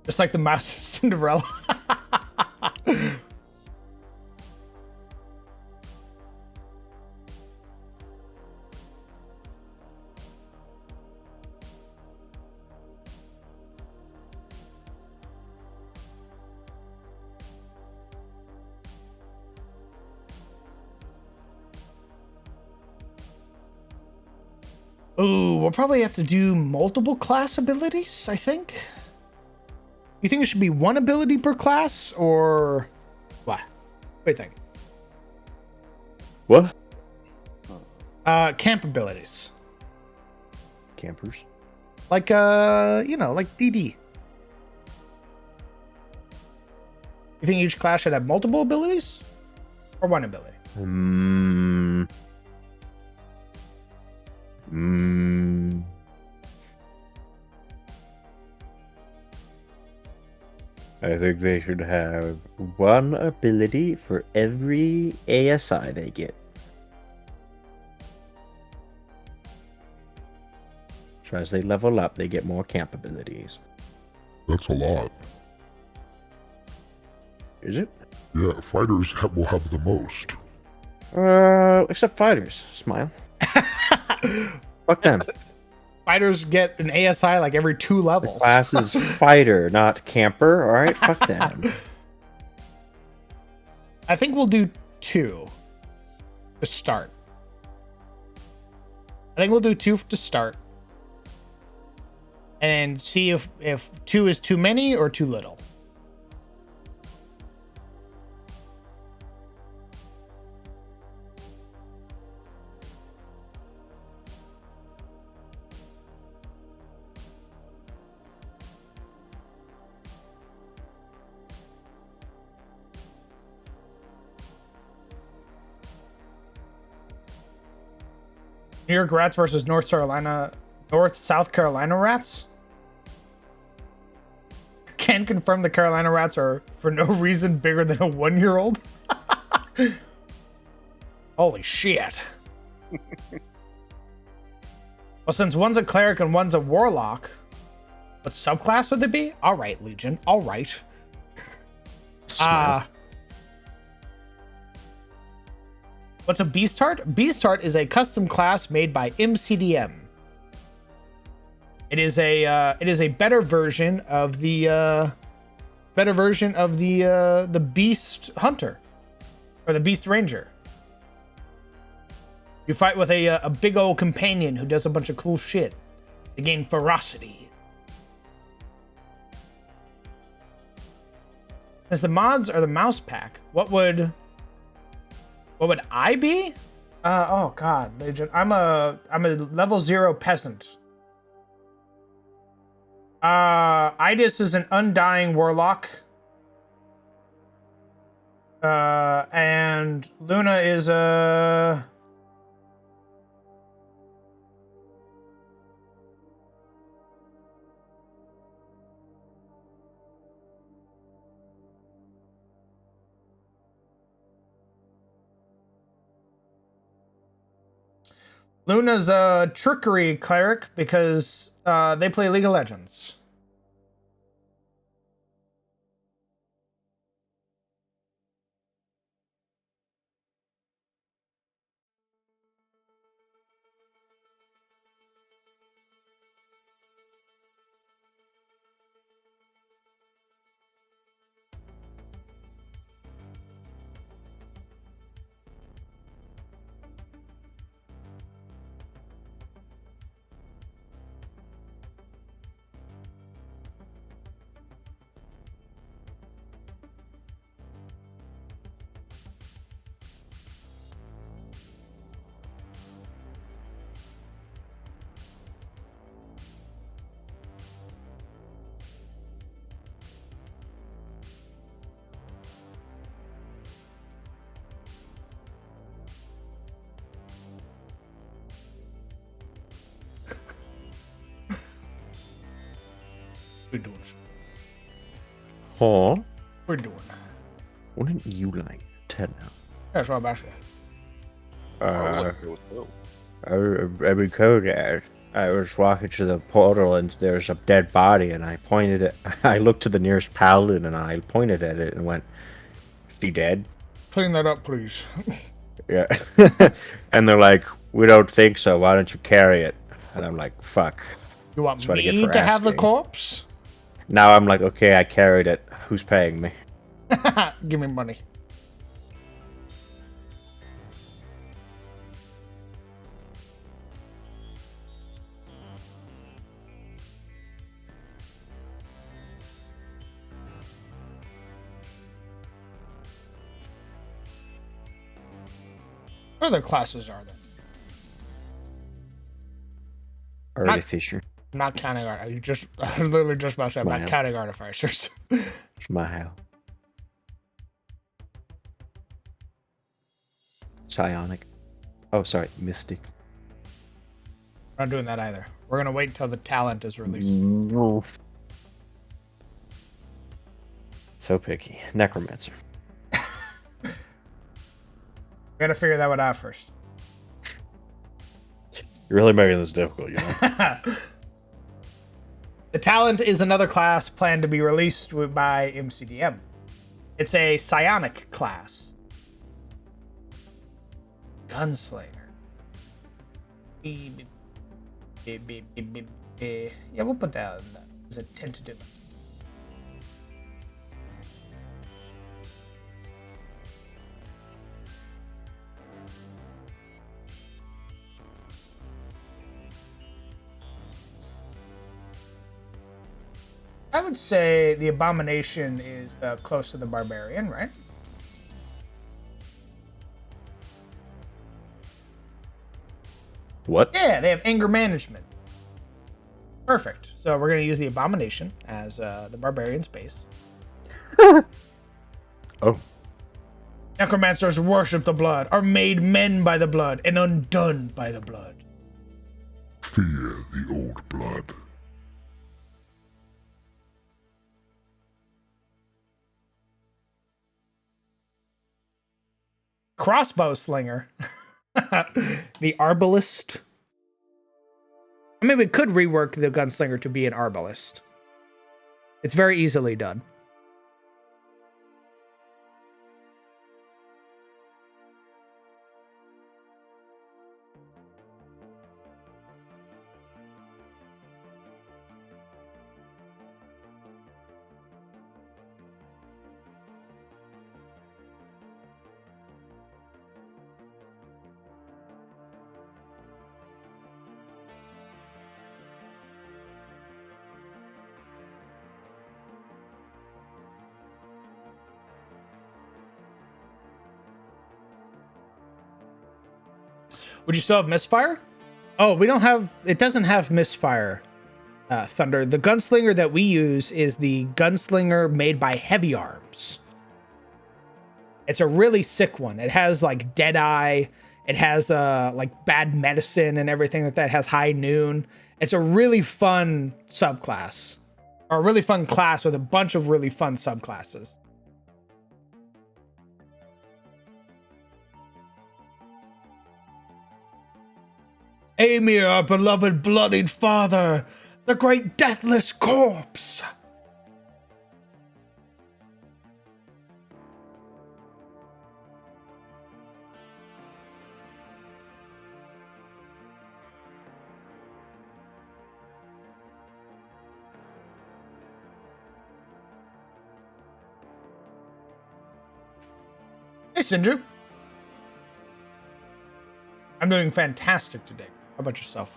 Just like the mouse Cinderella. Ooh, we'll probably have to do multiple class abilities, I think. You think it should be one ability per class, or what? What do you think? What? Camp abilities. Campers. Like, like DD. You think each class should have multiple abilities? Or one ability? I think they should have one ability for every ASI they get. So as they level up, they get more camp abilities. That's a lot. Is it? Yeah, fighters will have the most. Except fighters. Smile. Fuck them. Fighters get an ASI like every 2 levels. The class is fighter, not camper. All right, fuck them. I think we'll do 2 to start. I think we'll do 2 to start. And see if 2 is too many or too little. New York rats versus South Carolina rats. Can confirm the Carolina rats are for no reason bigger than a 1-year-old. Holy shit. Well, since one's a cleric and one's a warlock, what subclass would they be? All right, Legion. All right. Smile. What's a Beast Heart? Beast Heart is a custom class made by MCDM. It is a better version of the the Beast Hunter or the Beast Ranger. You fight with a big old companion who does a bunch of cool shit to gain ferocity. Since the mods are the mouse pack, what would I be? Oh god, Legion. I'm a level 0 peasant. Idis is an undying warlock. And Luna is a Luna's a trickery cleric because they play League of Legends. We're doing. Huh? We're doing. Wouldn't you like to know? That's what I'm asking. Every code I was walking to the portal and there's a dead body and I pointed it. I looked to the nearest paladin and I pointed at it and went, "Is he dead?" Clean that up, please. Yeah. And they're like, "We don't think so. Why don't you carry it?" And I'm like, "Fuck." You want That's what I get me for to have the asking. corpse? Now I'm like, okay, I carried it. Who's paying me? Give me money. What other classes are there? Artificer. Not counting art. I was literally just about to say, I'm not Wow. counting artificers. Smile. Psionic. Oh, sorry, Mystic. We're not doing that either. We're gonna wait until the talent is released. Wolf. So picky. Necromancer. We gotta figure that one out first. You're really making this difficult, you know? The talent is another class planned to be released by MCDM. It's a psionic class. Gunslinger. Yeah, we'll put that as a tentative. I would say the Abomination is close to the Barbarian, right? What? Yeah, they have anger management. Perfect. So we're going to use the Abomination as the Barbarian's base. Oh. Necromancers worship the blood, are made men by the blood, and undone by the blood. fear the old blood. Crossbow slinger. The arbalist. I mean, we could rework the gunslinger to be an arbalist. It's very easily done. Would you still have misfire? Oh, we don't have. It doesn't have misfire. Thunder. The gunslinger that we use is the gunslinger made by Heavy Arms. It's a really sick one. It has like Deadeye. It has like Bad Medicine and everything like that. It has High Noon. It's a really fun subclass, or a really fun class with a bunch of really fun subclasses. Amir, our beloved bloodied father, the great deathless corpse. Hey, Sindru. I'm doing fantastic today. How about yourself?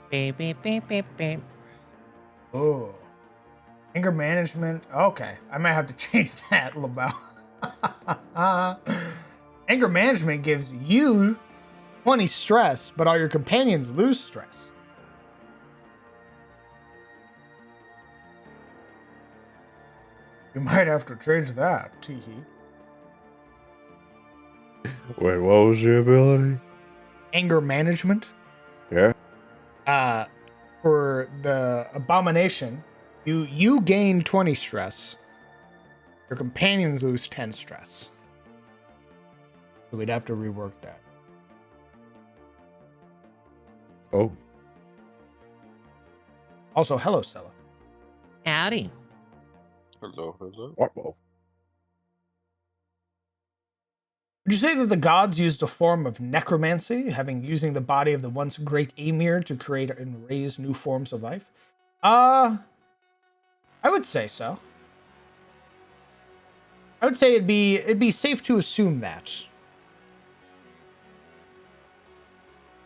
Beep, beep, beep, beep, beep. Oh. Anger management. Okay. I might have to change that, LaBelle. Anger management gives you 20 stress, but all your companions lose stress. You might have to change that, teehee. Wait, what was the ability? Anger management. Yeah. For the abomination, you gain 20 stress. Your companions lose 10 stress. So we'd have to rework that. Oh. Also, hello, Stella. Howdy. Hello, hello. Uh-oh. Would you say that the gods used a form of necromancy, having using the body of the once great Emir to create and raise new forms of life? I would say so. I would say it'd be safe to assume that.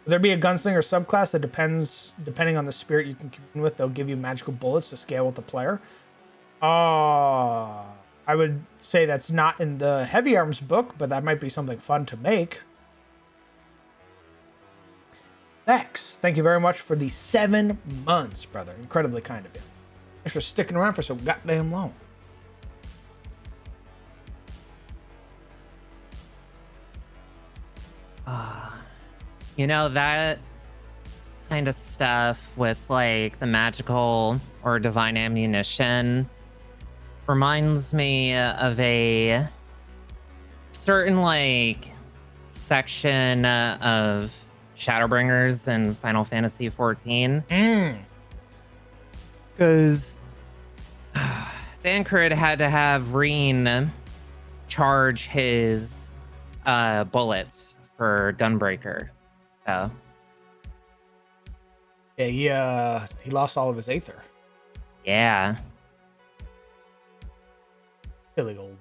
Would there be a gunslinger subclass that depending on the spirit you can commune with, they'll give you magical bullets to scale with the player? I would say that's not in the Heavy Arms book, but that might be something fun to make. Thanks. Thank you very much for the 7 months, brother. Incredibly kind of you. Thanks for sticking around for so goddamn long. You know, that kind of stuff with like the magical or divine ammunition reminds me of a certain like section of Shadowbringers in Final Fantasy XIV. Because Thancred had to have Reen charge his bullets for Gunbreaker. So Yeah, he lost all of his aether. yeah. Silly old.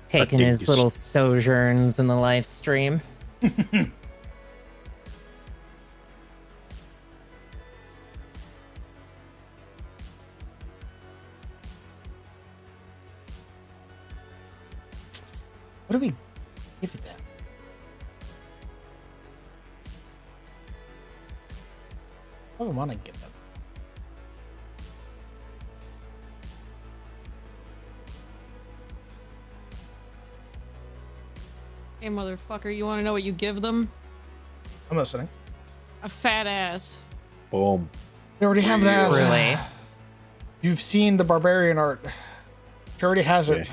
Taking his little sojourns in the live stream. What do we give it that? I don't want to give them. Hey, motherfucker, you want to know what you give them? I'm listening. A fat ass. Boom. They already have that. Really? You've seen the barbarian art. She already has it.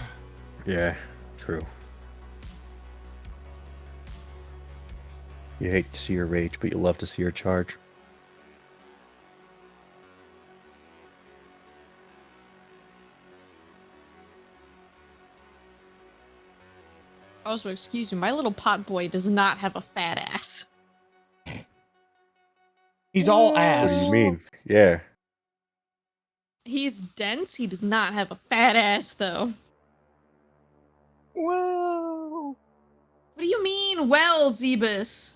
Yeah, true. You hate to see her rage, but you love to see her charge. Also, excuse me, my little pot boy does not have a fat ass. He's all What ass. do you mean? Yeah. He's dense. He does not have a fat ass, though. Whoa! What do you mean, well, Zebus?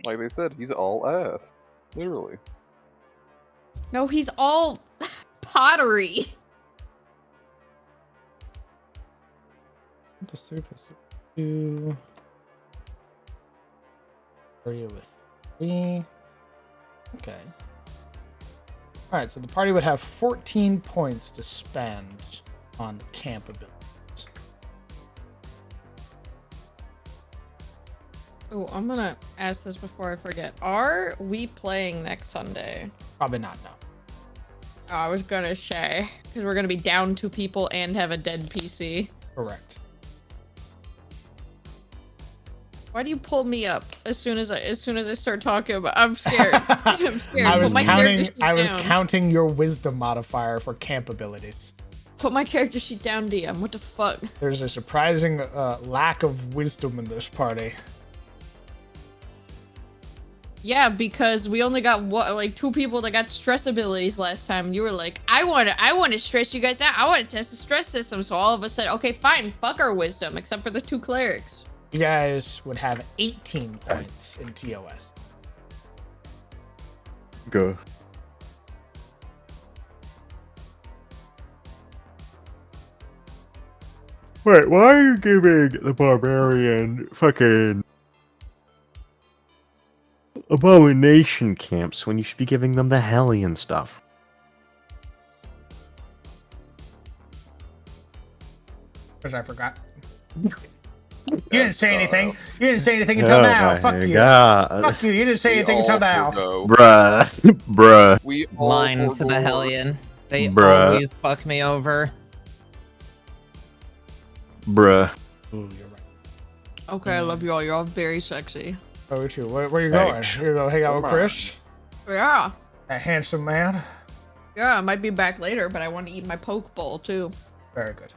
Like they said, he's all ass. Literally. No, he's all pottery. Two. Area with 3. Okay. Alright, so the party would have 14 points to spend on camp abilities. Oh, I'm gonna ask this before I forget. Are we playing next Sunday? Probably not, no. Oh, I was gonna say, because we're gonna be down 2 people and have a dead PC. Correct. Why do you pull me up as soon as I start talking about? I'm scared. I'm scared. I was Put my character counting. sheet I was down. counting your wisdom modifier for camp abilities. Put my character sheet down, DM. What the fuck? There's a surprising lack of wisdom in this party. Yeah, because we only got like 2 people that got stress abilities last time. You were like, I want to stress you guys out. I want to test the stress system. So all of us said, okay, fine, fuck our wisdom, except for the 2 clerics. You guys would have 18 points in TOS. Go. Wait, why are you giving the barbarian fucking abomination camps when you should be giving them the Hellion stuff? Because I forgot. You didn't say anything. You didn't say anything until now. my Fuck you. God. Fuck you. You didn't say anything until now. Bruh. Bruh. We all Line to the forego- Hellion. They Bruh. always fuck me over. Bruh. Ooh, you're right. Okay, I love you all. You're all very sexy. Oh, you too. Where you going? Thanks. You go hang out with Come on. Chris, Yeah. that handsome man. Yeah, I might be back later, but I want to eat my poke bowl too. Very good.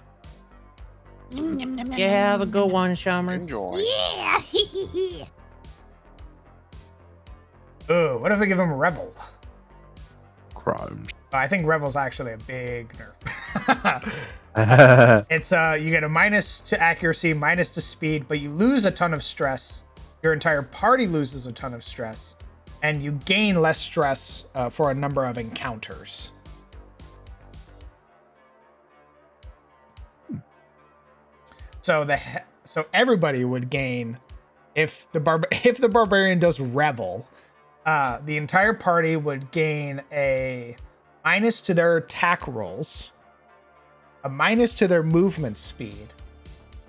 Yeah, have a good one, Summer. Enjoy. Ooh, what if we give him Rebel? Crimes. I think Rebel's actually a big nerf. It's you get a minus to accuracy, minus to speed, but you lose a ton of stress. Your entire party loses a ton of stress, and you gain less stress for a number of encounters. So everybody would gain if the barbarian does Rebel. The entire party would gain a minus to their attack rolls, a minus to their movement speed,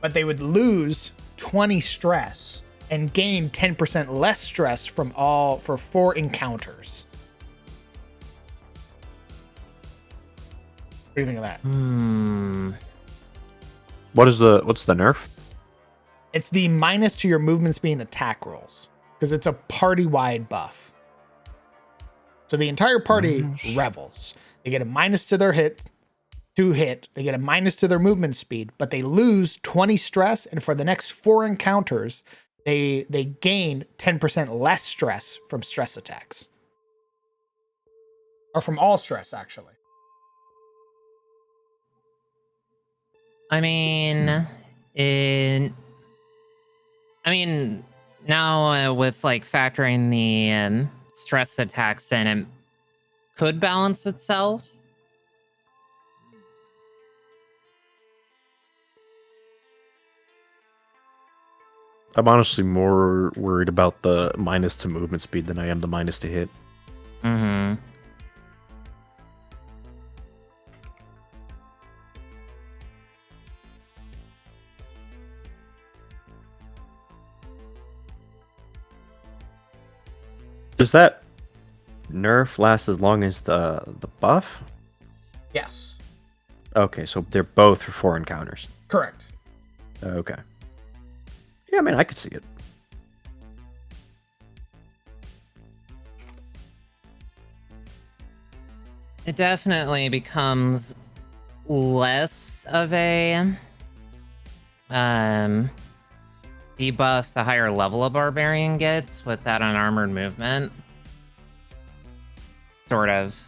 but they would lose 20 stress and gain 10% less stress for 4 encounters. What do you think of that? What's the nerf? It's the minus to your movement speed and attack rolls because it's a party-wide buff. So the entire party revels. They get a minus to their hit, to hit. They get a minus to their movement speed, but they lose 20 stress, and for the next 4 encounters, they gain 10% less stress from stress attacks. Or from all stress, actually. I mean, now with like factoring the stress attacks in, it could balance itself. I'm honestly more worried about the minus to movement speed than I am the minus to hit. Mm-hmm. Does that nerf last as long as the buff? Yes. Okay, so they're both for 4 encounters. Correct. Okay. Yeah, I mean, I could see it. It definitely becomes less of a debuff the higher level a barbarian gets with that unarmored movement. Sort of.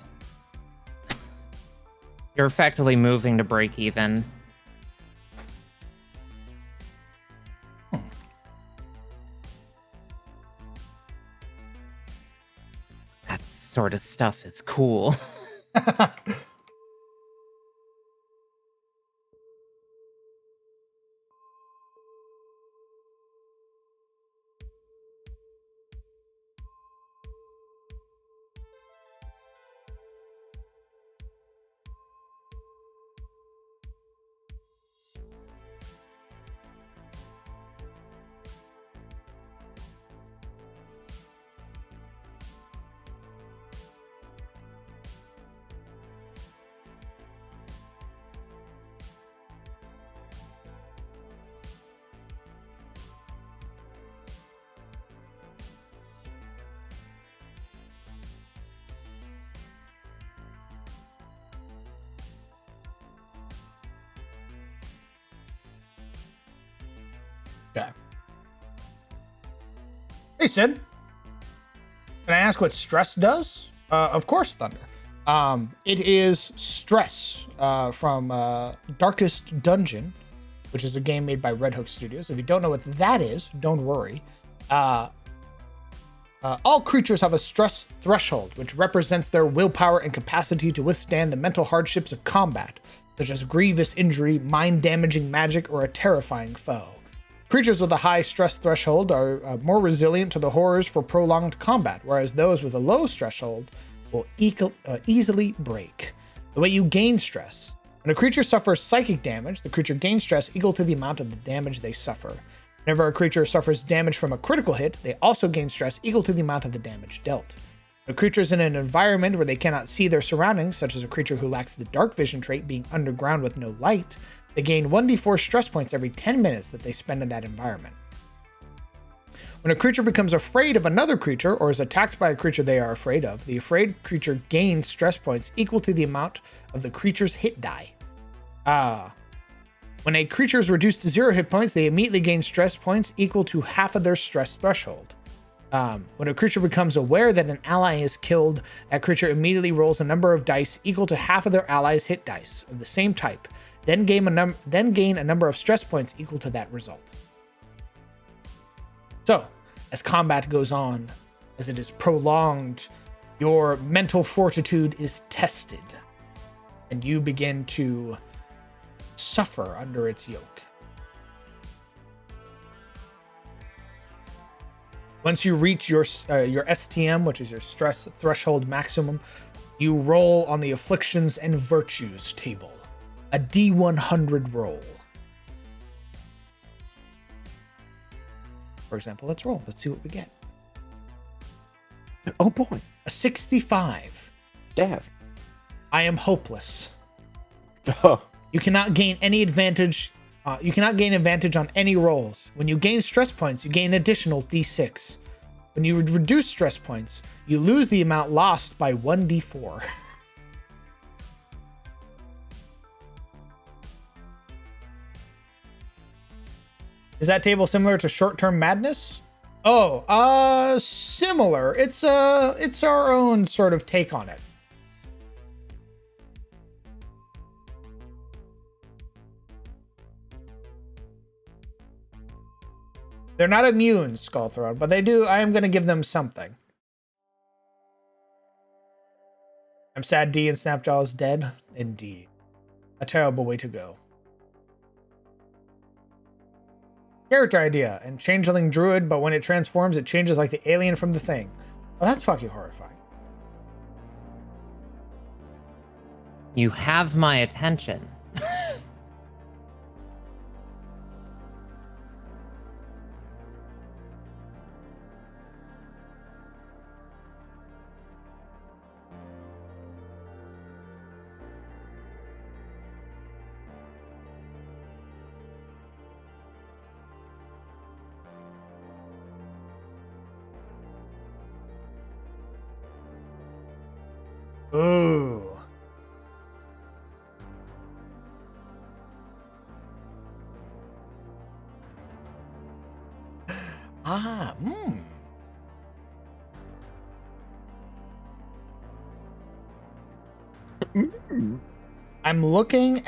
You're effectively moving to break even. That sort of stuff is cool. Okay. Hey, Sid. Can I ask what stress does? Of course, Thunder. It is stress from Darkest Dungeon, which is a game made by Red Hook Studios. If you don't know what that is, don't worry. All creatures have a stress threshold, which represents their willpower and capacity to withstand the mental hardships of combat, such as grievous injury, mind-damaging magic, or a terrifying foe. Creatures with a high stress threshold are more resilient to the horrors for prolonged combat, whereas those with a low threshold will easily break. The way you gain stress. When a creature suffers psychic damage, the creature gains stress equal to the amount of the damage they suffer. Whenever a creature suffers damage from a critical hit, they also gain stress equal to the amount of the damage dealt. If a creature is in an environment where they cannot see their surroundings, such as a creature who lacks the dark vision trait being underground with no light, they gain 1d4 stress points every 10 minutes that they spend in that environment. When a creature becomes afraid of another creature or is attacked by a creature they are afraid of, the afraid creature gains stress points equal to the amount of the creature's hit die. When a creature is reduced to 0 hit points, they immediately gain stress points equal to half of their stress threshold. When a creature becomes aware that an ally is killed, that creature immediately rolls a number of dice equal to half of their ally's hit dice of the same type, then gain a number of stress points equal to that result. So, as combat goes on, as it is prolonged, your mental fortitude is tested, and you begin to suffer under its yoke. Once you reach your STM, which is your stress threshold maximum, you roll on the afflictions and virtues table. A D100 roll. For example, let's roll. Let's see what we get. Oh boy. A 65. Dav. I am hopeless. Oh. You cannot gain any advantage. You cannot gain advantage on any rolls. When you gain stress points, you gain additional D6. When you reduce stress points, you lose the amount lost by 1d4. Is that table similar to Short-Term Madness? Oh, similar. It's our own sort of take on it. They're not immune, Skullthrone, but they do. I am going to give them something. I'm sad D and Snapjaw is dead. Indeed. A terrible way to go. Character idea and changeling druid, but when it transforms, it changes like the alien from the thing. Well, that's fucking horrifying. You have my attention. Ooh. Ah, I'm looking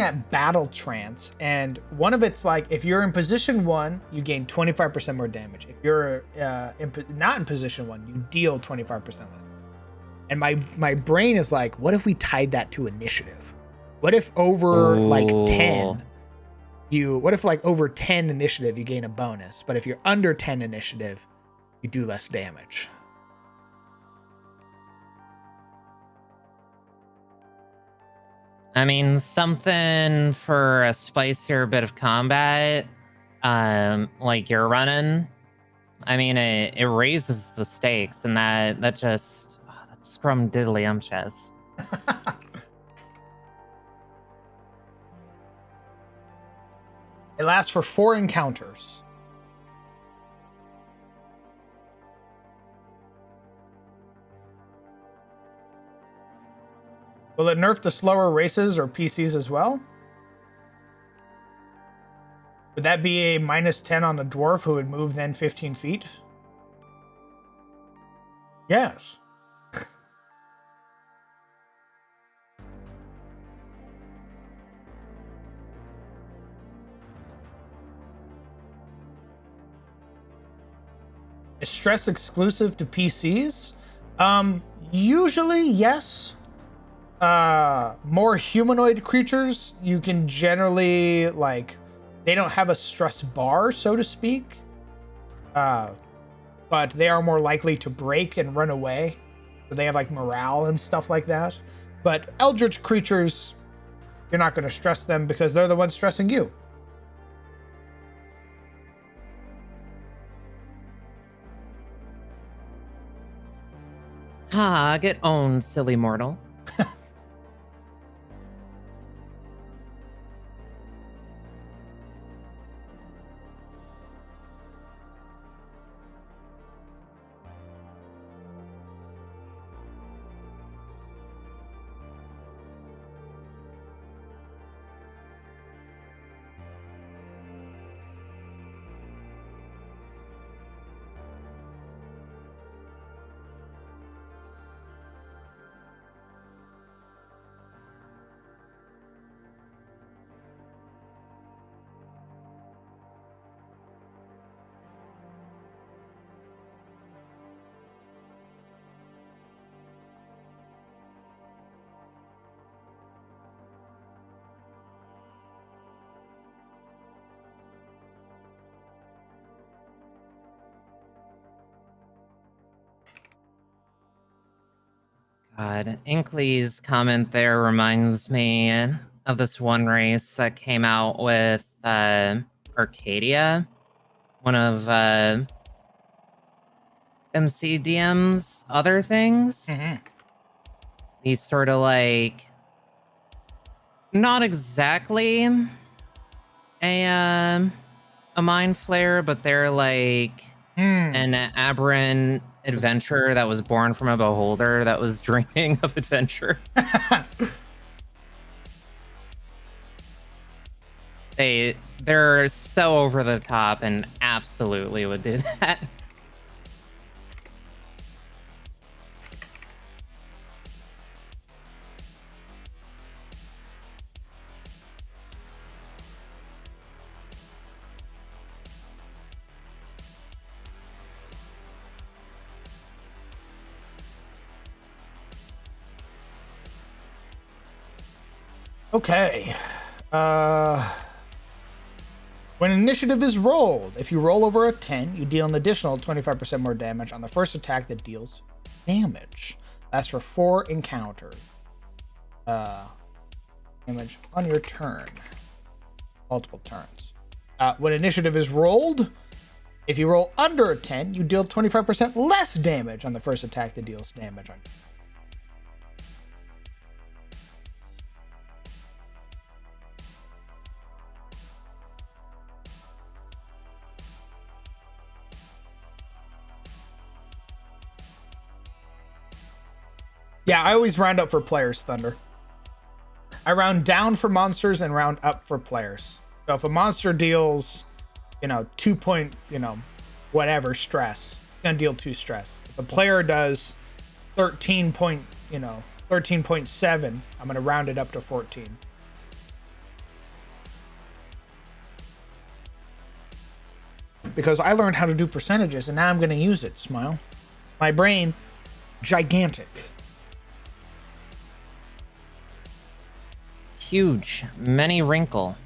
at Battle Trance, and one of it's like if you're in position 1, you gain 25% more damage. If you're not in position 1, you deal 25% less. And my brain is like, what if we tied that to initiative? What if over like 10, over 10 initiative you gain a bonus, but if you're under 10 initiative, you do less damage. I mean, something for a spicier bit of combat, like you're running. I mean, it raises the stakes, and that just that's scrumdiddlyumptious. It lasts for 4 encounters. Will it nerf the slower races or PCs as well? Would that be a -10 on a dwarf who would move then 15 feet? Yes. Is stress exclusive to PCs? Usually yes. More humanoid creatures, you can generally, like, they don't have a stress bar, so to speak. But they are more likely to break and run away. So they have, like, morale and stuff like that. But eldritch creatures, you're not going to stress them because they're the ones stressing you. Get owned, silly mortal. God, Inkley's comment there reminds me of this one race that came out with Arcadia, one of MCDM's other things. Mm-hmm. He's sort of like not exactly a mind flare, but they're like an aberrant adventurer that was born from a beholder that was dreaming of adventures. They're so over the top and absolutely would do that. Okay. When initiative is rolled, if you roll over a 10, you deal an additional 25% more damage on the first attack that deals damage. That's for 4 encounters. Damage on your turn. Multiple turns. When initiative is rolled, if you roll under a 10, you deal 25% less damage on the first attack that deals damage on you. Yeah, I always round up for players, Thunder. I round down for monsters and round up for players. So if a monster deals, 2 point, whatever stress, it's gonna deal 2 stress. If a player does 13.7, I'm gonna round it up to 14. Because I learned how to do percentages and now I'm gonna use it, Smile. My brain, gigantic. Huge. Many wrinkle.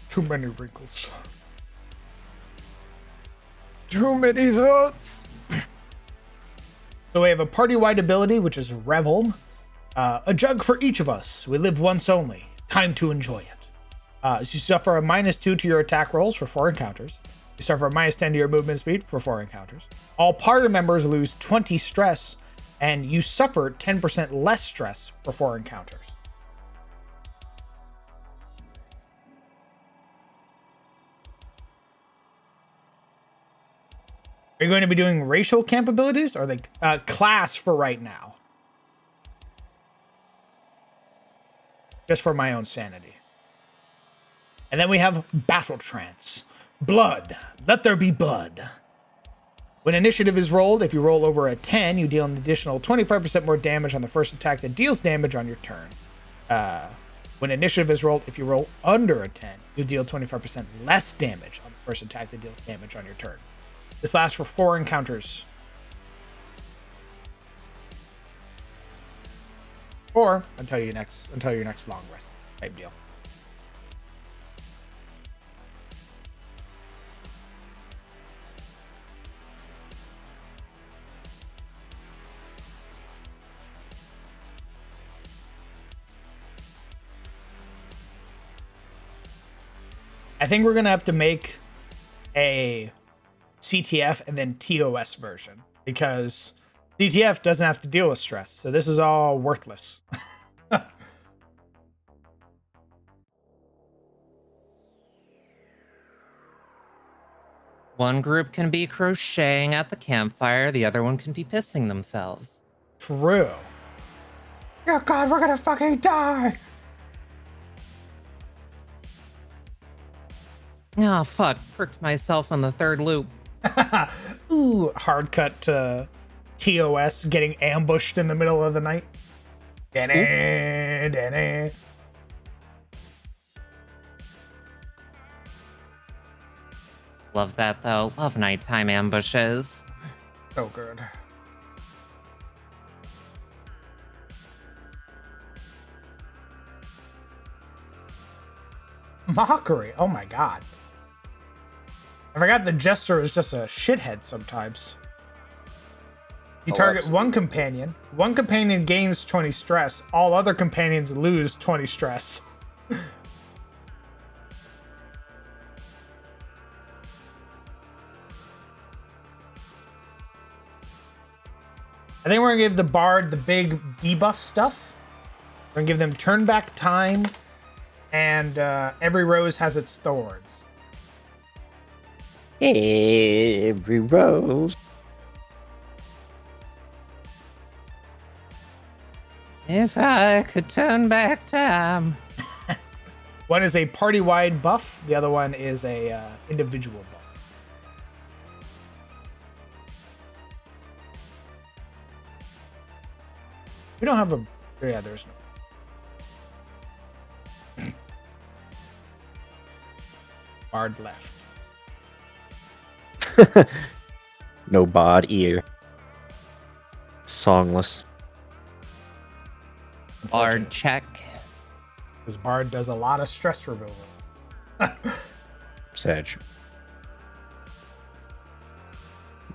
Too many wrinkles. Too many thoughts. So we have a party-wide ability, which is Revel. A jug for each of us. We live once only. Time to enjoy it. You suffer a -2 to your attack rolls for 4 encounters. You suffer a -10 to your movement speed for 4 encounters. All party members lose 20 stress, and you suffer 10% less stress for 4 encounters. Are you going to be doing racial capabilities, or are they class for right now? Just for my own sanity. And then we have Battle Trance. Blood. Let there be blood. When initiative is rolled, if you roll over a 10, you deal an additional 25% more damage on the first attack that deals damage on your turn. When initiative is rolled, if you roll under a 10, you deal 25% less damage on the first attack that deals damage on your turn. This lasts for 4 encounters. Or until your next long rest type deal. I think we're gonna have to make a CTF and then TOS version, because CTF doesn't have to deal with stress, so this is all worthless. One group can be crocheting at the campfire, the other one can be pissing themselves. True. Oh god, we're gonna fucking die! Oh fuck, pricked myself on the 3rd loop. Ooh, hard cut to TOS getting ambushed in the middle of the night. Da-na. Love that though. Love nighttime ambushes. So good. Mockery. Oh my god. I forgot the jester is just a shithead sometimes. You target absolutely. one companion. One companion gains 20 stress. All other companions lose 20 stress. I think we're gonna give the bard the big debuff stuff. We're gonna give them turn back time, and every rose has its thorns. Every rose. If I could turn back time. One is a party-wide buff. The other one is a individual buff. We don't have a... Yeah, there's no... Bard left. No bod ear. Songless. Bard check. Because Bard does a lot of stress removal. Sag.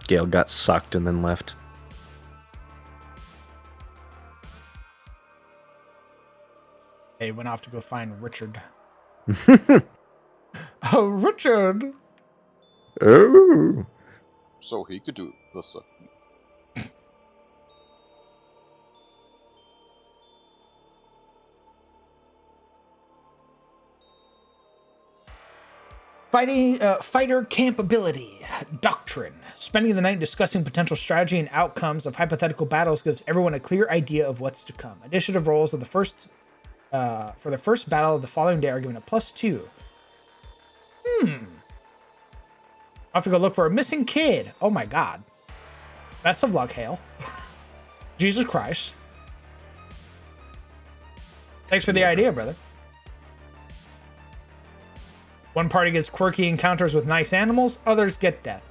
Gale got sucked and then left. They went off to go find Richard. Oh, Richard! Oh. So he could do the suck. Fighter camp ability. Doctrine. Spending the night discussing potential strategy and outcomes of hypothetical battles gives everyone a clear idea of what's to come. Initiative rolls of the first for the first battle of the following day are given a +2. I'll have to go look for a missing kid. Oh my god. Best of luck, Hale. Jesus Christ. Thanks for the idea, brother. One party gets quirky encounters with nice animals, others get death.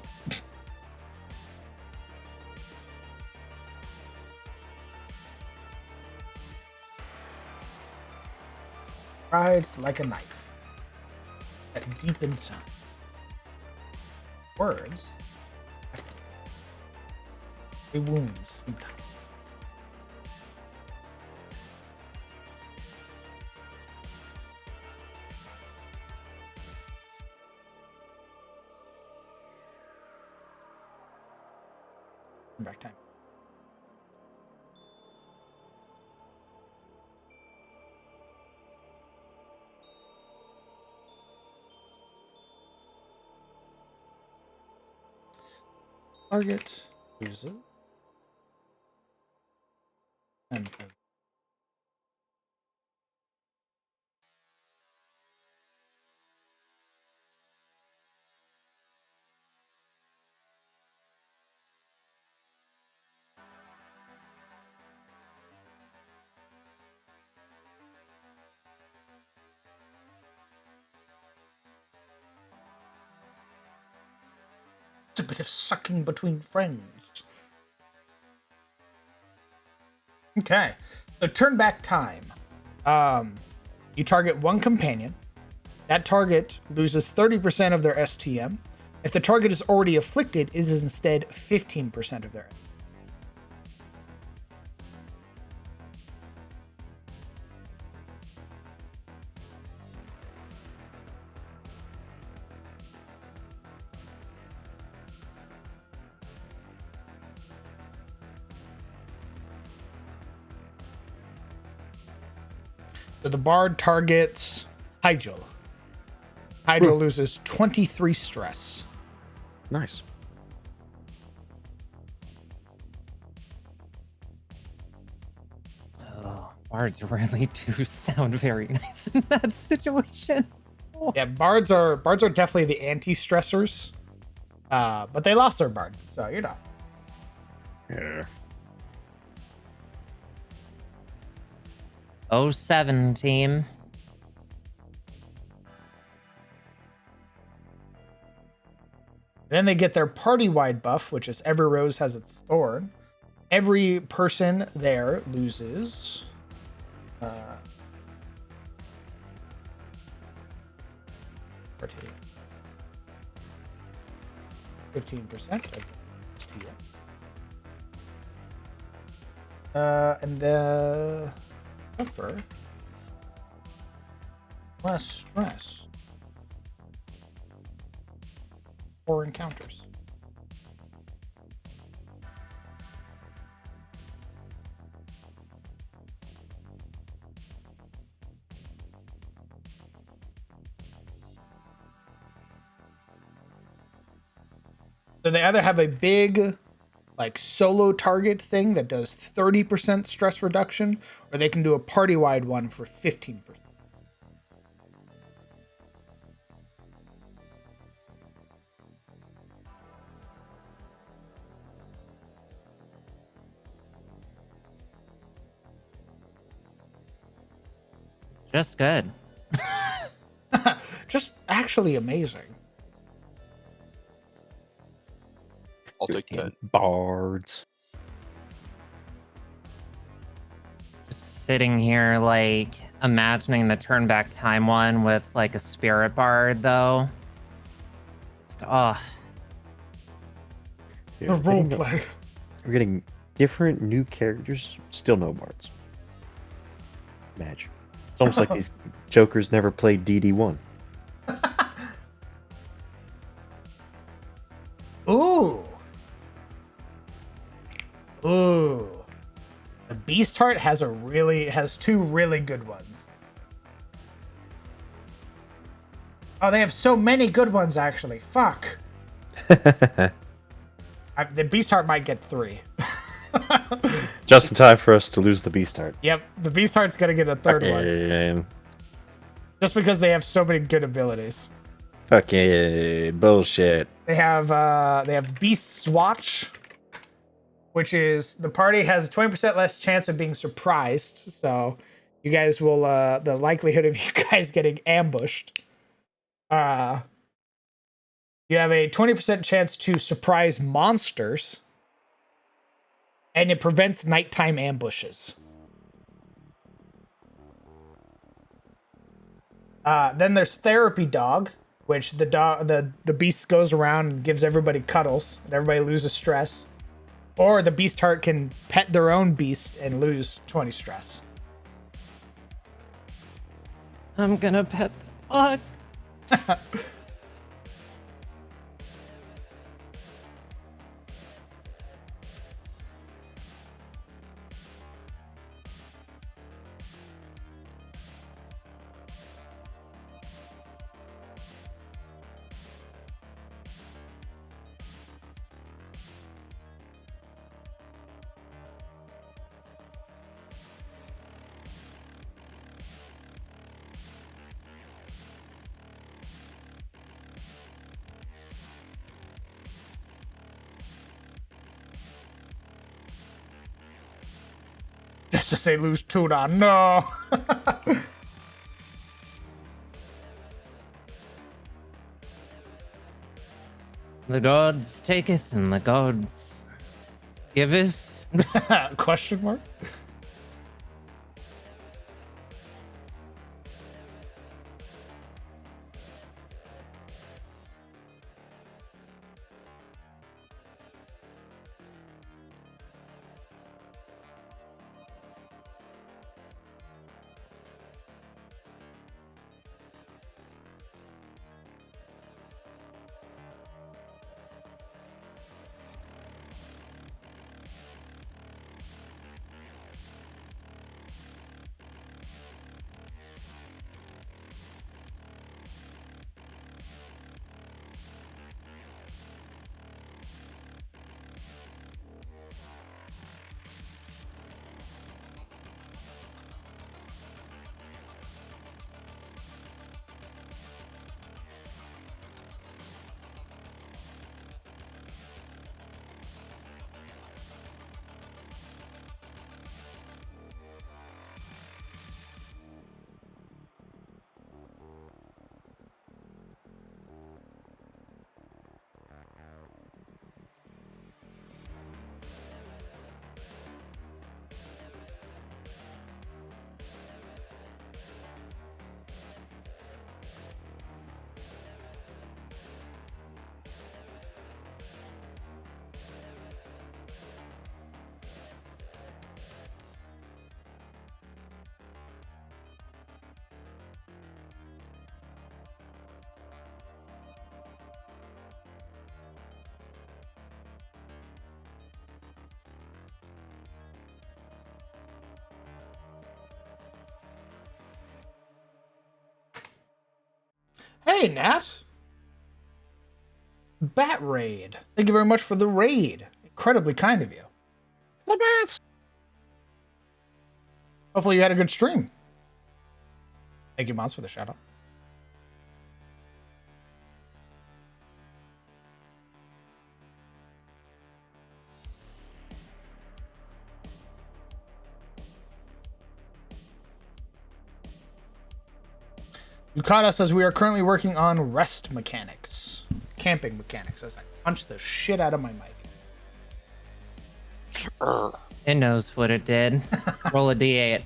Rides like a knife. At deep inside. Words. They wounds sometimes. Back time. Target user and a bit of sucking between friends. Okay, so turn back time. You target one companion. That target loses 30% of their STM. If the target is already afflicted, it is instead 15% of their. So the Bard targets Hydro. Hydro loses 23 stress. Nice. Oh, bards really do sound very nice in that situation. Yeah, bards are definitely the anti-stressors. But they lost their bard, so you know. Yeah. 07 team. Then they get their party-wide buff, which is every rose has its thorn. Every person there loses 15% of STM. And the suffer less stress or encounters. So they either have a big like solo target thing that does 30% stress reduction, or they can do a party wide one for 15%. Just good. Just actually amazing. I'll take that. Bards. Just sitting here, like, imagining the turn back time one with, like, a spirit bard, though. Just, oh. Yeah, The we're getting- roleplay. We're getting different new characters, still no bards. Magic. It's almost like these jokers never played DD1. Ooh. Ooh. The Beast Heart has two really good ones. Oh, they have so many good ones actually. Fuck. The Beast Heart might get 3. Just in time for us to lose the Beast Heart. Yep, the Beast Heart's gonna get a third one. Fucking, Just because they have so many good abilities. fucking bullshit. They have Beast's Watch, which is the party has 20% less chance of being surprised. So you guys will the likelihood of you guys getting ambushed. You have a 20% chance to surprise monsters. And it prevents nighttime ambushes. Then there's Therapy Dog, which the beast goes around and gives everybody cuddles, and everybody loses stress. Or the Beast Heart can pet their own beast and lose 20 stress. I'm gonna pet the dog. Just to say lose Tuna. No. The gods taketh and the gods giveth. Question mark? Hey, Nat. Bat Raid. Thank you very much for the raid. incredibly kind of you. Hopefully you had a good stream. Thank you, Mons, for the shout out. You caught us as we are currently working on rest mechanics. Camping mechanics. As I punch the shit out of my mic. It knows what it did. Roll a d8.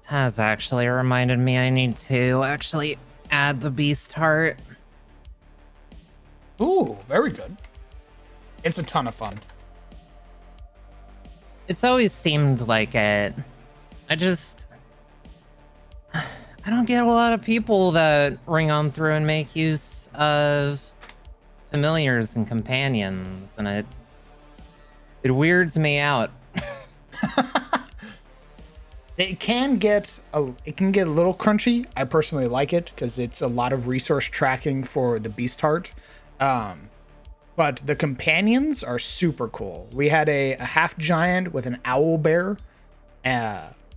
Has actually reminded me I need to actually add the beast heart. Ooh, very good. It's a ton of fun. It's always seemed like it. I don't get a lot of people that ring on through and make use of familiars and companions, and it weirds me out. It can get a little crunchy. I personally like it because it's a lot of resource tracking for the beast heart. But the companions are super cool. We had a half giant with an owl bear,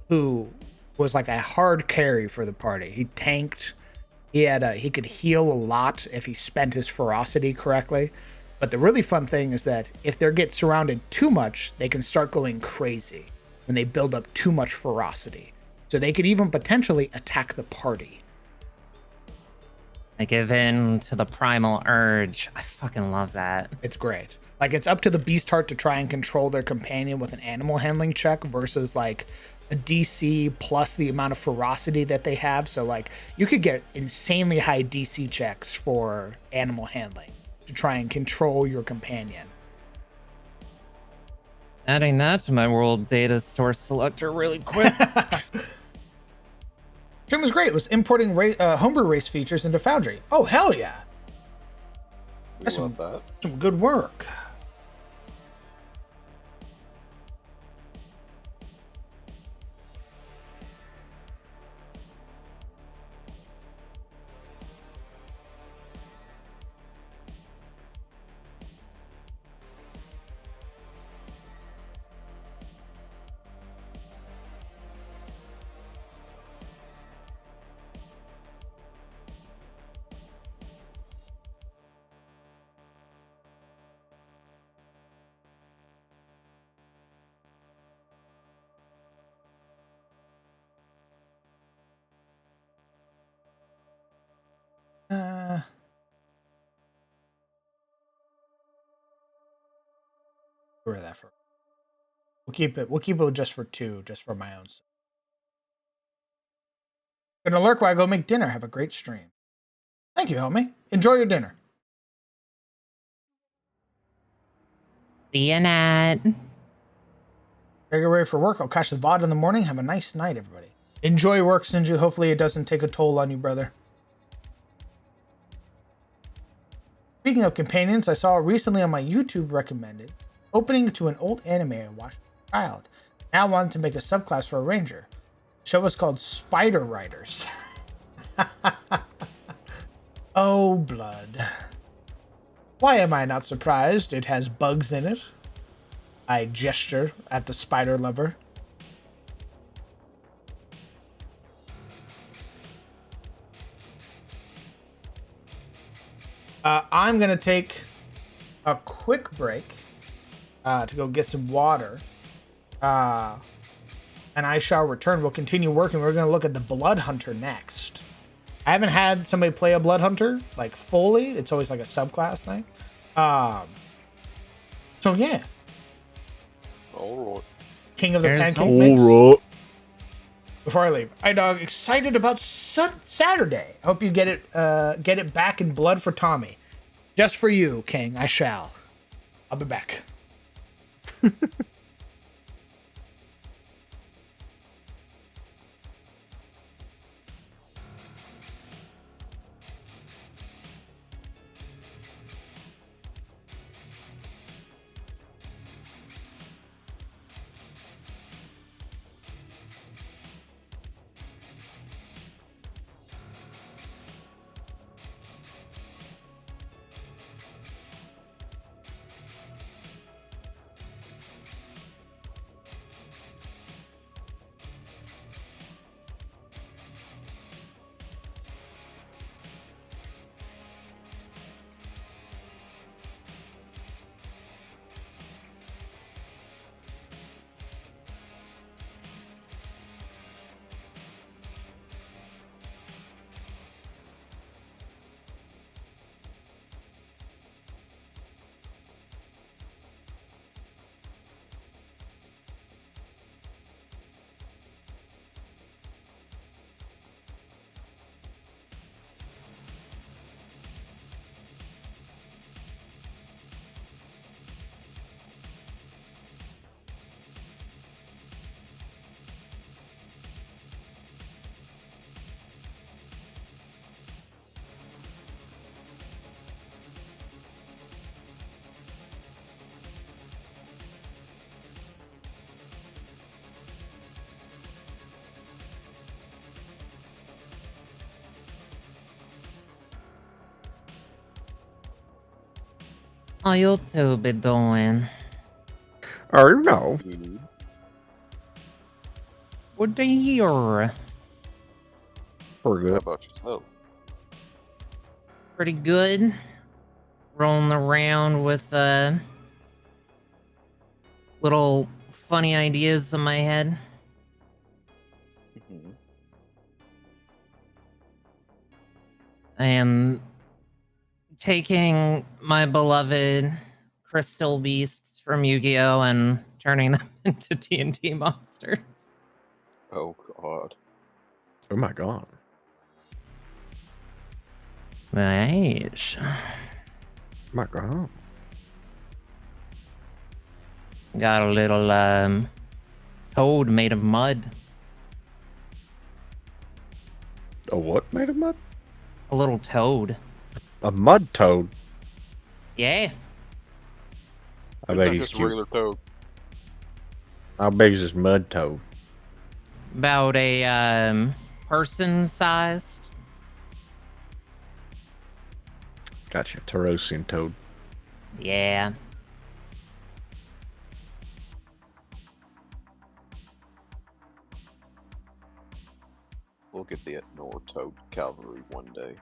who was like a hard carry for the party. He tanked. He could heal a lot if he spent his ferocity correctly. But the really fun thing is that if they get surrounded too much, they can start going crazy when they build up too much ferocity. So they could even potentially attack the party. I give in to the primal urge. I fucking love that. It's great. Like, it's up to the beast heart to try and control their companion with an animal handling check versus like a DC plus the amount of ferocity that they have. So like you could get insanely high DC checks for animal handling to try and control your companion. Adding that to my world data source selector really quick. Stream was great. It was importing homebrew race features into Foundry. Oh, hell yeah. We love that. Some good work. Where that for? We'll keep it just for 2, just for my own. Gonna lurk while I go make dinner. Have a great stream. Thank you, homie. Enjoy your dinner. See ya, Nat. Gotta get ready for work. I'll catch the VOD in the morning. Have a nice night, everybody. Enjoy work, Sinju. Hopefully it doesn't take a toll on you, brother. Speaking of companions, I saw recently on my YouTube recommended opening to an old anime I watched as a child. Now I wanted to make a subclass for a ranger. The show was called Spider Riders. Oh, blood. Why am I not surprised? It has bugs in it. I gesture at the spider lover. I'm going to take a quick break to go get some water. And I shall return. We'll continue working. We're going to look at the Blood Hunter next. I haven't had somebody play a Blood Hunter, like, fully. It's always like a subclass thing. So, yeah. All right. King of the There's Pancake no- Mix. Alright. Before I leave, iDog, excited about Saturday. Hope you get it back in blood for Tommy. Just for you, King. I shall. I'll be back. How you two be doing? Oh no. Dude. Good to hear. We're How good. about yourself? Pretty good. Rolling around with little funny ideas in my head. Mhm. I am taking my beloved crystal beasts from Yu-Gi-Oh and turning them into D&D monsters. Oh god. Oh my god. Right. Oh my god. Got a little toad made of mud. A what made of mud? A little toad. A mud toad. Yeah. I It's bet not he's just a cute. regular toad. How big is this mud toad? About a person sized. Gotcha. Tarosian toad. Yeah. We'll get the Nor Toad Cavalry one day.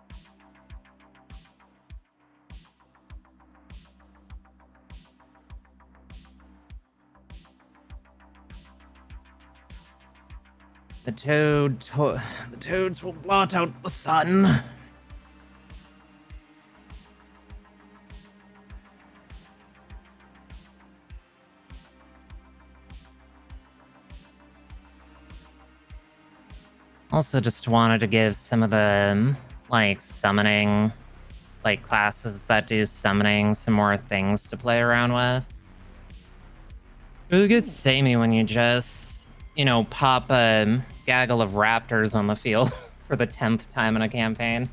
The toads will blot out the sun. Also, just wanted to give some of the like summoning, like classes that do summoning, some more things to play around with. It gets samey when you just, pop a gaggle of raptors on the field for the 10th time in a campaign.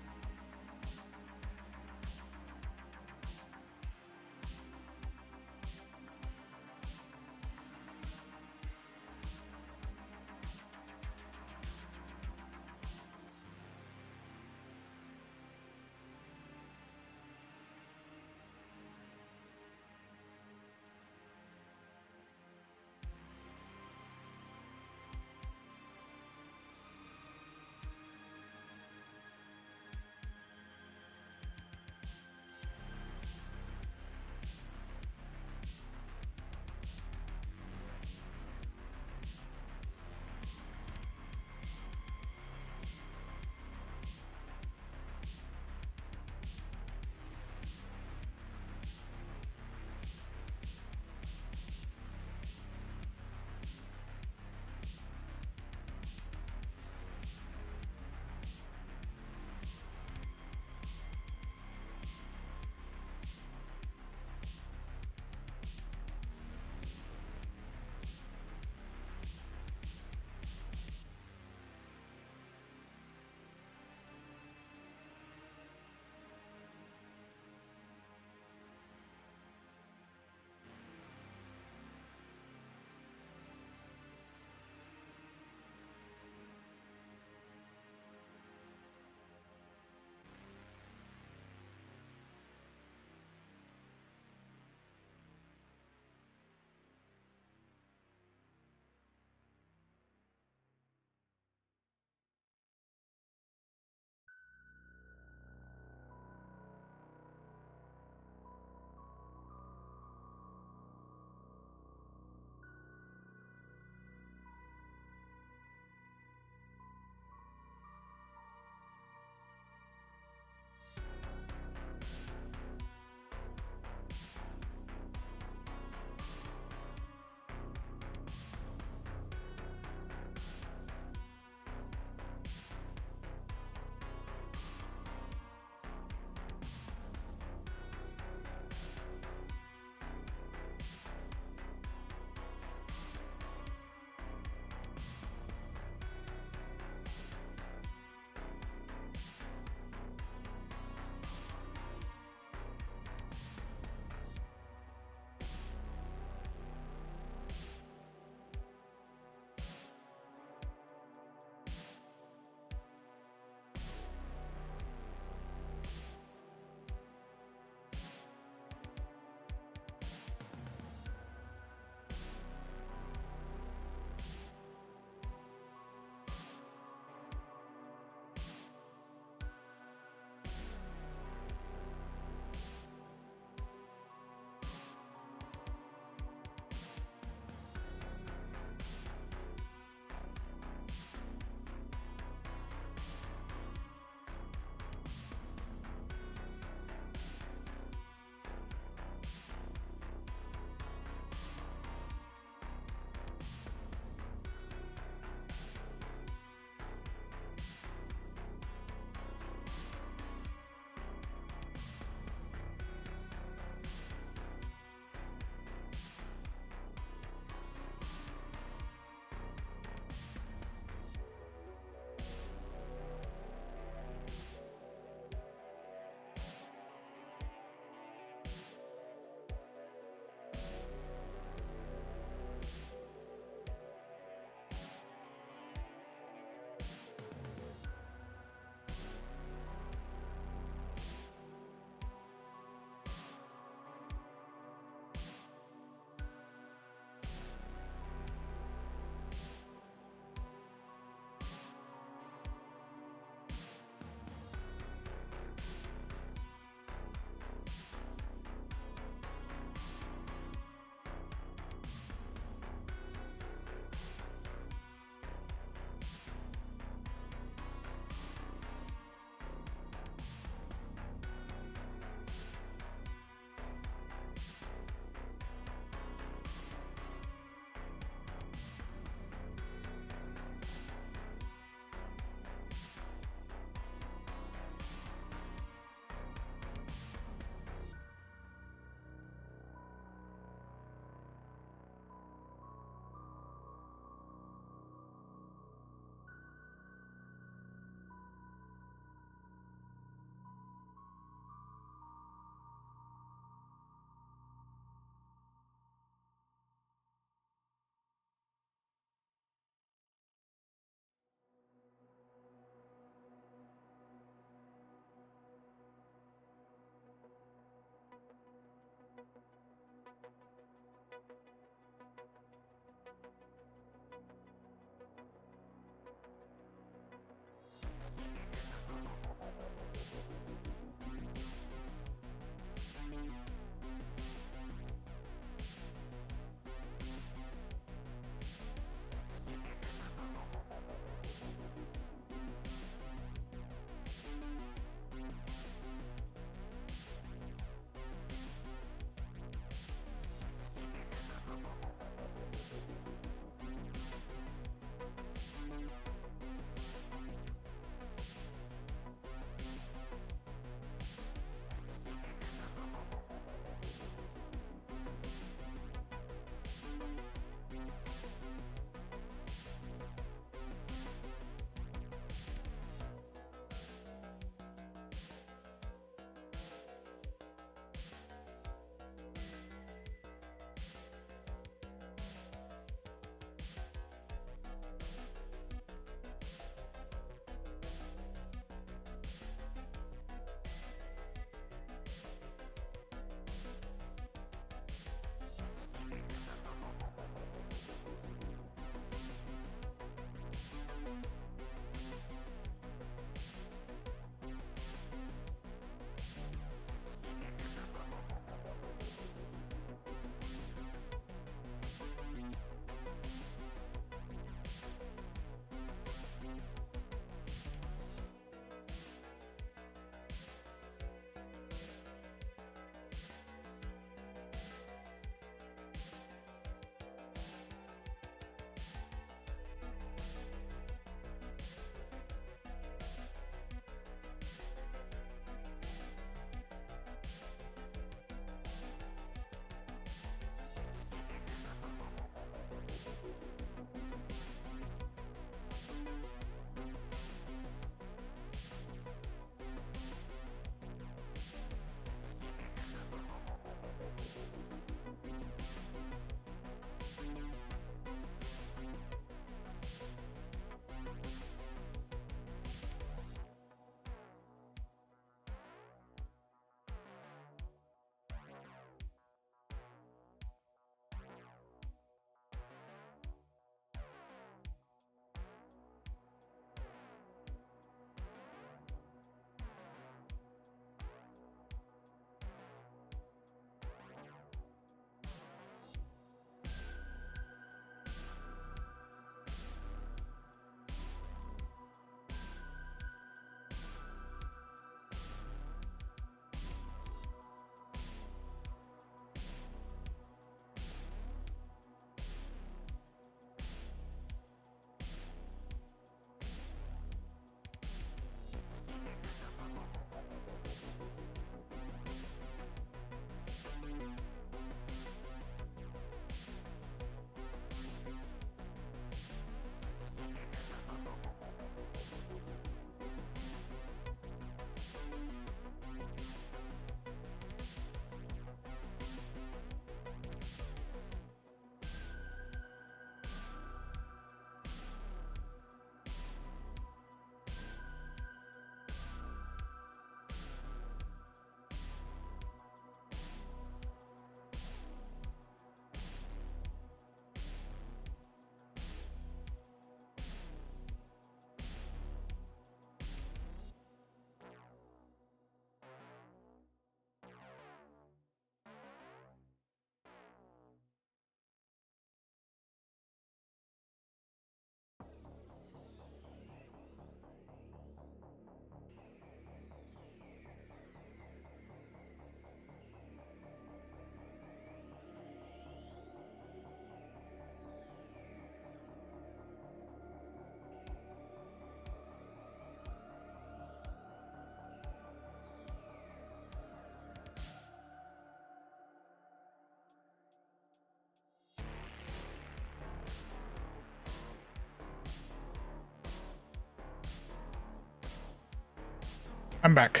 I'm back.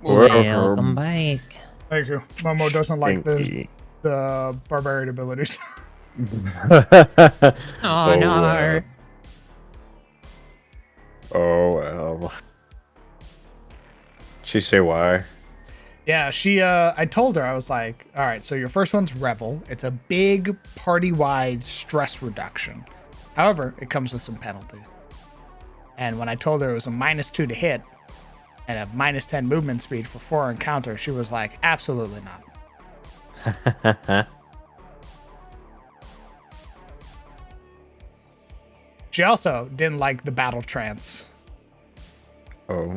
Welcome back. Thank you. Momo doesn't like Stinky. the barbarian abilities. Oh, no. Oh well. She say why? Yeah, I told her, I was like, all right, so your first one's Revel. It's a big party-wide stress reduction. However, it comes with some penalties. And when I told her it was a -2 to hit and a -10 movement speed for 4 encounters, she was like, absolutely not. She also didn't like the battle trance. Oh.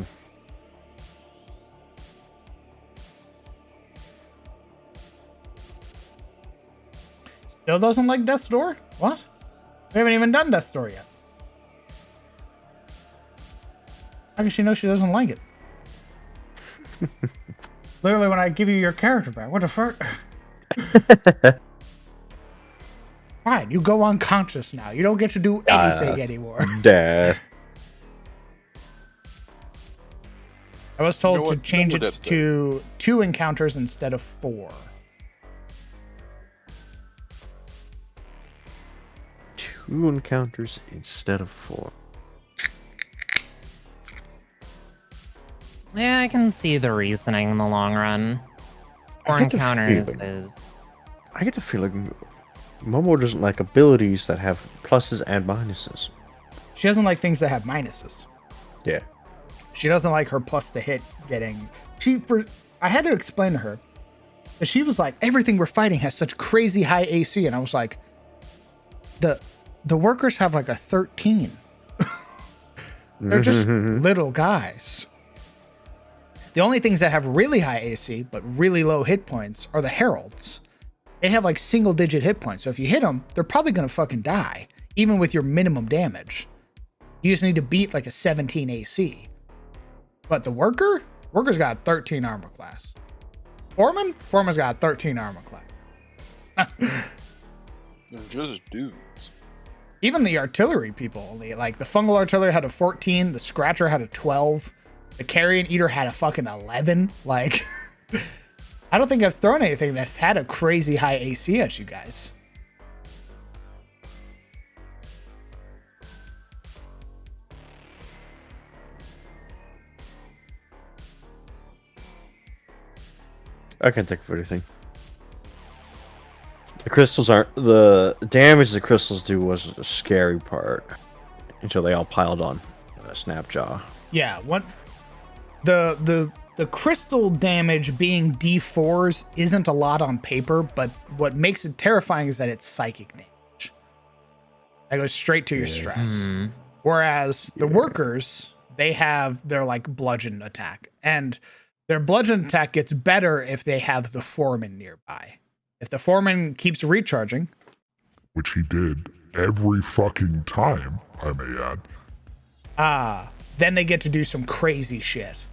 Still doesn't like Death's Door? What? We haven't even done Death's Door yet. How can she know she doesn't like it? Literally, when I give you your character back, what the fuck? Fine, you go unconscious now. You don't get to do anything anymore. Death. I was told You know to what? change No it more Death to 2 encounters instead of 4. 2 encounters instead of 4. Yeah, I can see the reasoning in the long run. 4 get the encounters feeling- is. I get the feeling Momo doesn't like abilities that have pluses and minuses. She doesn't like things that have minuses. Yeah. She doesn't like her plus to hit getting. I had to explain to her that she was like, everything we're fighting has such crazy high AC, and I was like, the workers have like a 13. They're just little guys. The only things that have really high AC but really low hit points are the heralds. They have like single digit hit points, so if you hit them, they're probably gonna fucking die, even with your minimum damage. You just need to beat like a 17 AC. But the worker's got a 13 armor class. Foreman's got a 13 armor class. They're just dudes. Even the artillery people, only like the fungal artillery had a 14, the scratcher had a 12, the carrion eater had a fucking 11. Like, I don't think I've thrown anything that had a crazy high AC at you guys. I can't think of anything. The crystals aren't the damage the crystals do was the scary part until they all piled on Snapjaw. Yeah, what the crystal damage being D4s isn't a lot on paper, but what makes it terrifying is that it's psychic damage. That goes straight to your stress. Whereas the workers, they have their like bludgeon attack, and their bludgeon attack gets better if they have the foreman nearby. If the foreman keeps recharging, which he did every fucking time, I may add. Then they get to do some crazy shit.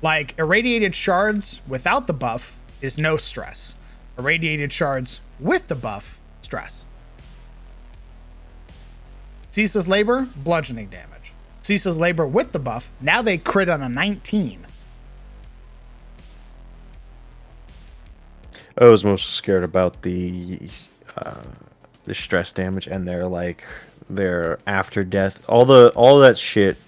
Like irradiated shards without the buff is no stress. Irradiated shards with the buff, stress. Ceaseless labor, bludgeoning damage. Ceaseless labor with the buff, now they crit on a 19. I was most scared about the stress damage and their after death. All that shit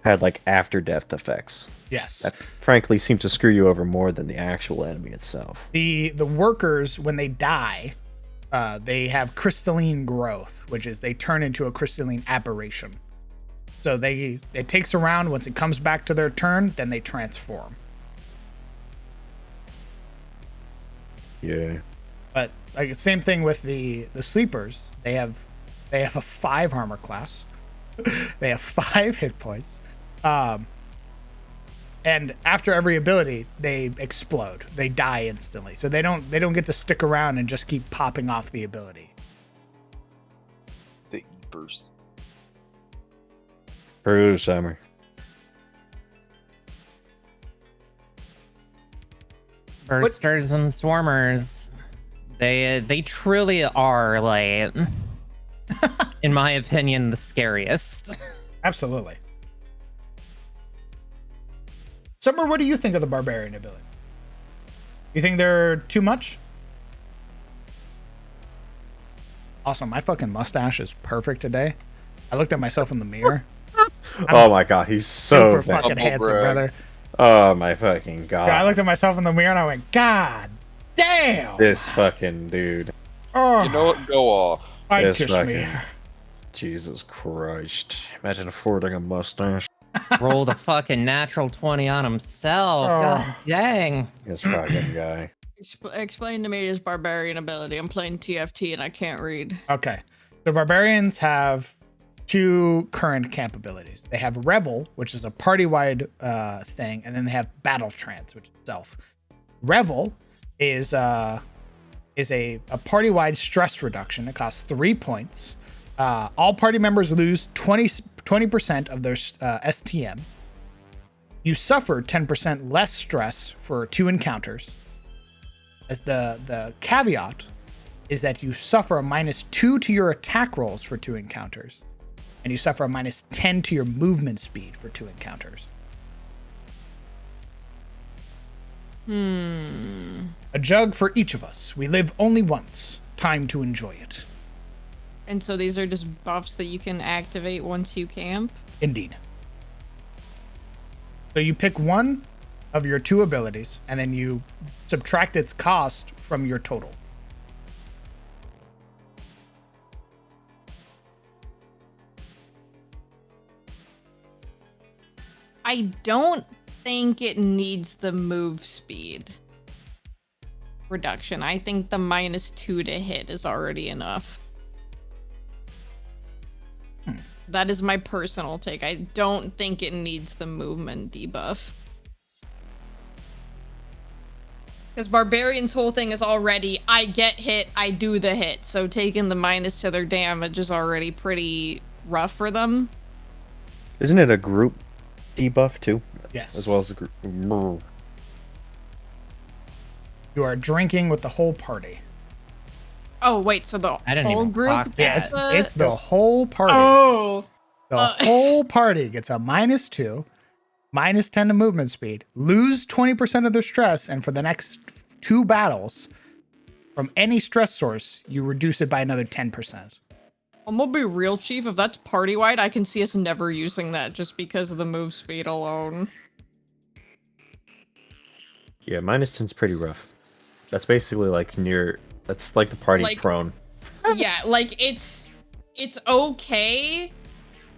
had like after death effects. Yes. That frankly seemed to screw you over more than the actual enemy itself. The workers, when they die, they have crystalline growth, which is they turn into a crystalline aberration. So it takes a round. Once it comes back to their turn, then they transform. Yeah. But like same thing with the sleepers. They have a 5 armor class. They have 5 hit points. And after every ability, they explode. They die instantly. So they don't get to stick around and just keep popping off the ability. The Eepers. True, Summer. Bursters and swarmers, they truly are like, in my opinion, the scariest. Absolutely. Summer, what do you think of the barbarian ability? You think they're too much? Also, my fucking mustache is perfect today. I looked at myself in the mirror. Oh my god, he's so Super bad. fucking Humble handsome, brag. brother. Oh my fucking god. Yeah, I looked at myself in the mirror and I went, God damn! This fucking dude. Oh, You know what? Go off. I'd This kiss me. fucking- Jesus Christ. Imagine affording a mustache. Rolled a fucking natural 20 on himself. Oh. God dang. This fucking guy. Explain to me his barbarian ability. I'm playing TFT and I can't read. Okay. The barbarians have two current camp abilities. They have Revel, which is a party-wide thing, and then they have Battle Trance, which is itself. Revel is a party-wide stress reduction. It costs 3 points. All party members lose 20% of their STM. You suffer 10% less stress for 2 encounters. As the caveat is that you suffer a -2 to your attack rolls for 2 encounters, and you suffer a -10 to your movement speed for 2 encounters. A jug for each of us. We live only once. Time to enjoy it. And so these are just buffs that you can activate once you camp. Indeed. So you pick one of your 2 abilities, and then you subtract its cost from your total. I don't think it needs the move speed reduction. I think the -2 to hit is already enough. That is my personal take. I don't think it needs the movement debuff. Because Barbarian's whole thing is already, I get hit, I do the hit. So taking the minus to their damage is already pretty rough for them. Isn't it a group debuff too? Yes. As well as a group. You are drinking with the whole party. Oh, wait, so the I didn't whole even group clock gets that. It's the whole party. Oh! The whole party gets a -2, -10 to movement speed, lose 20% of their stress, and for the next 2 battles, from any stress source, you reduce it by another 10%. I'm gonna be real, Chief. If that's party-wide, I can see us never using that just because of the move speed alone. Yeah, -10's pretty rough. That's basically like that's like the party Like- prone. Yeah, like, it's okay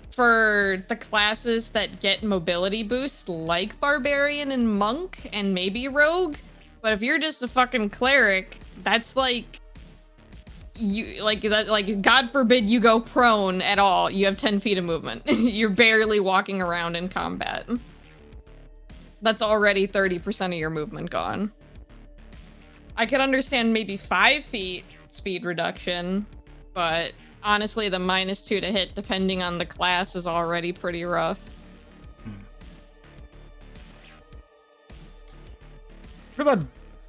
for the classes that get mobility boosts, like Barbarian and Monk, and maybe Rogue. But if you're just a fucking cleric, that's like... God forbid you go prone at all. You have 10 feet of movement. You're barely walking around in combat. That's already 30% of your movement gone. I could understand maybe 5 feet speed reduction, but honestly, the -2 to hit, depending on the class, is already pretty rough. What about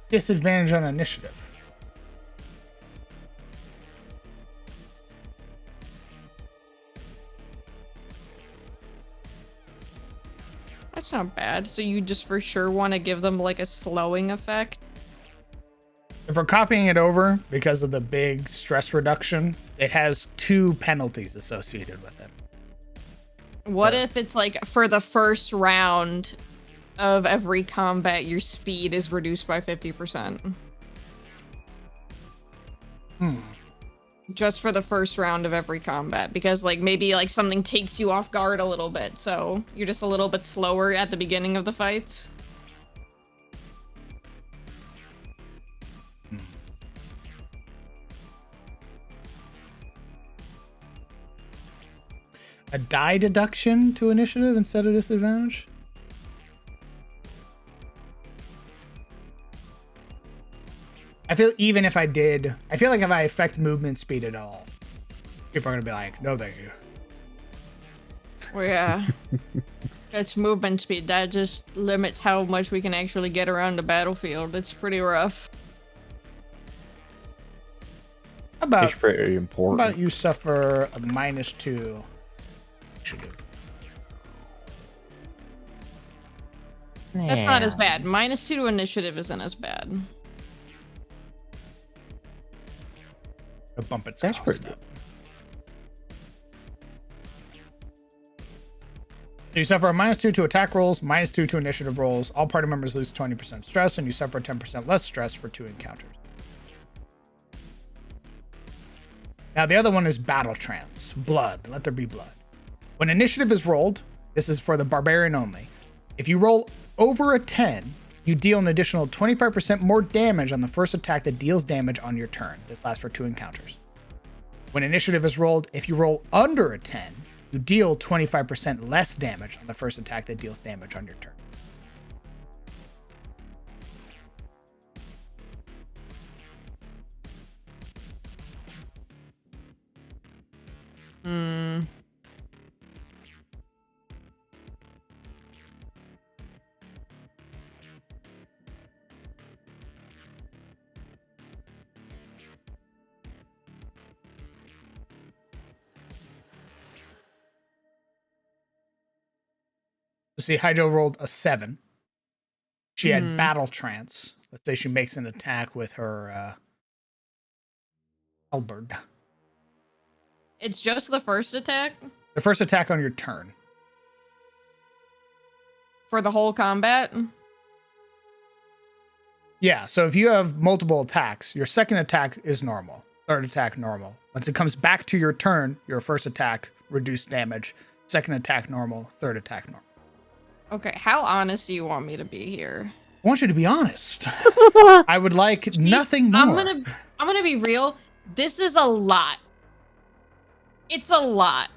disadvantage on initiative? That's not bad. So you just for sure want to give them like a slowing effect? If we're copying it over because of the big stress reduction, it has 2 penalties associated with it. What if it's like for the first round of every combat, your speed is reduced by 50%? Just for the first round of every combat, because like maybe like something takes you off guard a little bit, so you're just a little bit slower at the beginning of the fights. A die deduction to initiative instead of disadvantage? I feel even if I did, I feel like if I affect movement speed at all, people are gonna be like, no thank you. Well, yeah. It's movement speed. That just limits how much we can actually get around the battlefield. It's pretty rough. How about, It's pretty how important. about you suffer a -2 initiative? That's not as Yeah. bad. -2 to initiative isn't as bad. To bump its That's cost pretty up. So you suffer a -2 to attack rolls, -2 to initiative rolls. All party members lose 20% stress, and you suffer 10% less stress for 2 encounters. Now the other one is Battle Trance. Blood. Let there be blood. When initiative is rolled, this is for the barbarian only. If you roll over a 10, you deal an additional 25% more damage on the first attack that deals damage on your turn. This lasts for 2 encounters. When initiative is rolled, if you roll under a 10, you deal 25% less damage on the first attack that deals damage on your turn. Hmm. So see, Hydro rolled a 7. She had Mhm. Battle Trance. Let's say she makes an attack with her halberd. It's just the first attack The first attack on your turn. for the whole combat. Yeah, so if you have multiple attacks, your second attack is normal. Third attack, normal. Once it comes back to your turn, your first attack, reduced damage. Second attack, normal. Third attack, normal. Okay, how honest do you want me to be here? I want you to be honest. I would like nothing more. I'm gonna be real. This is a lot. It's a lot.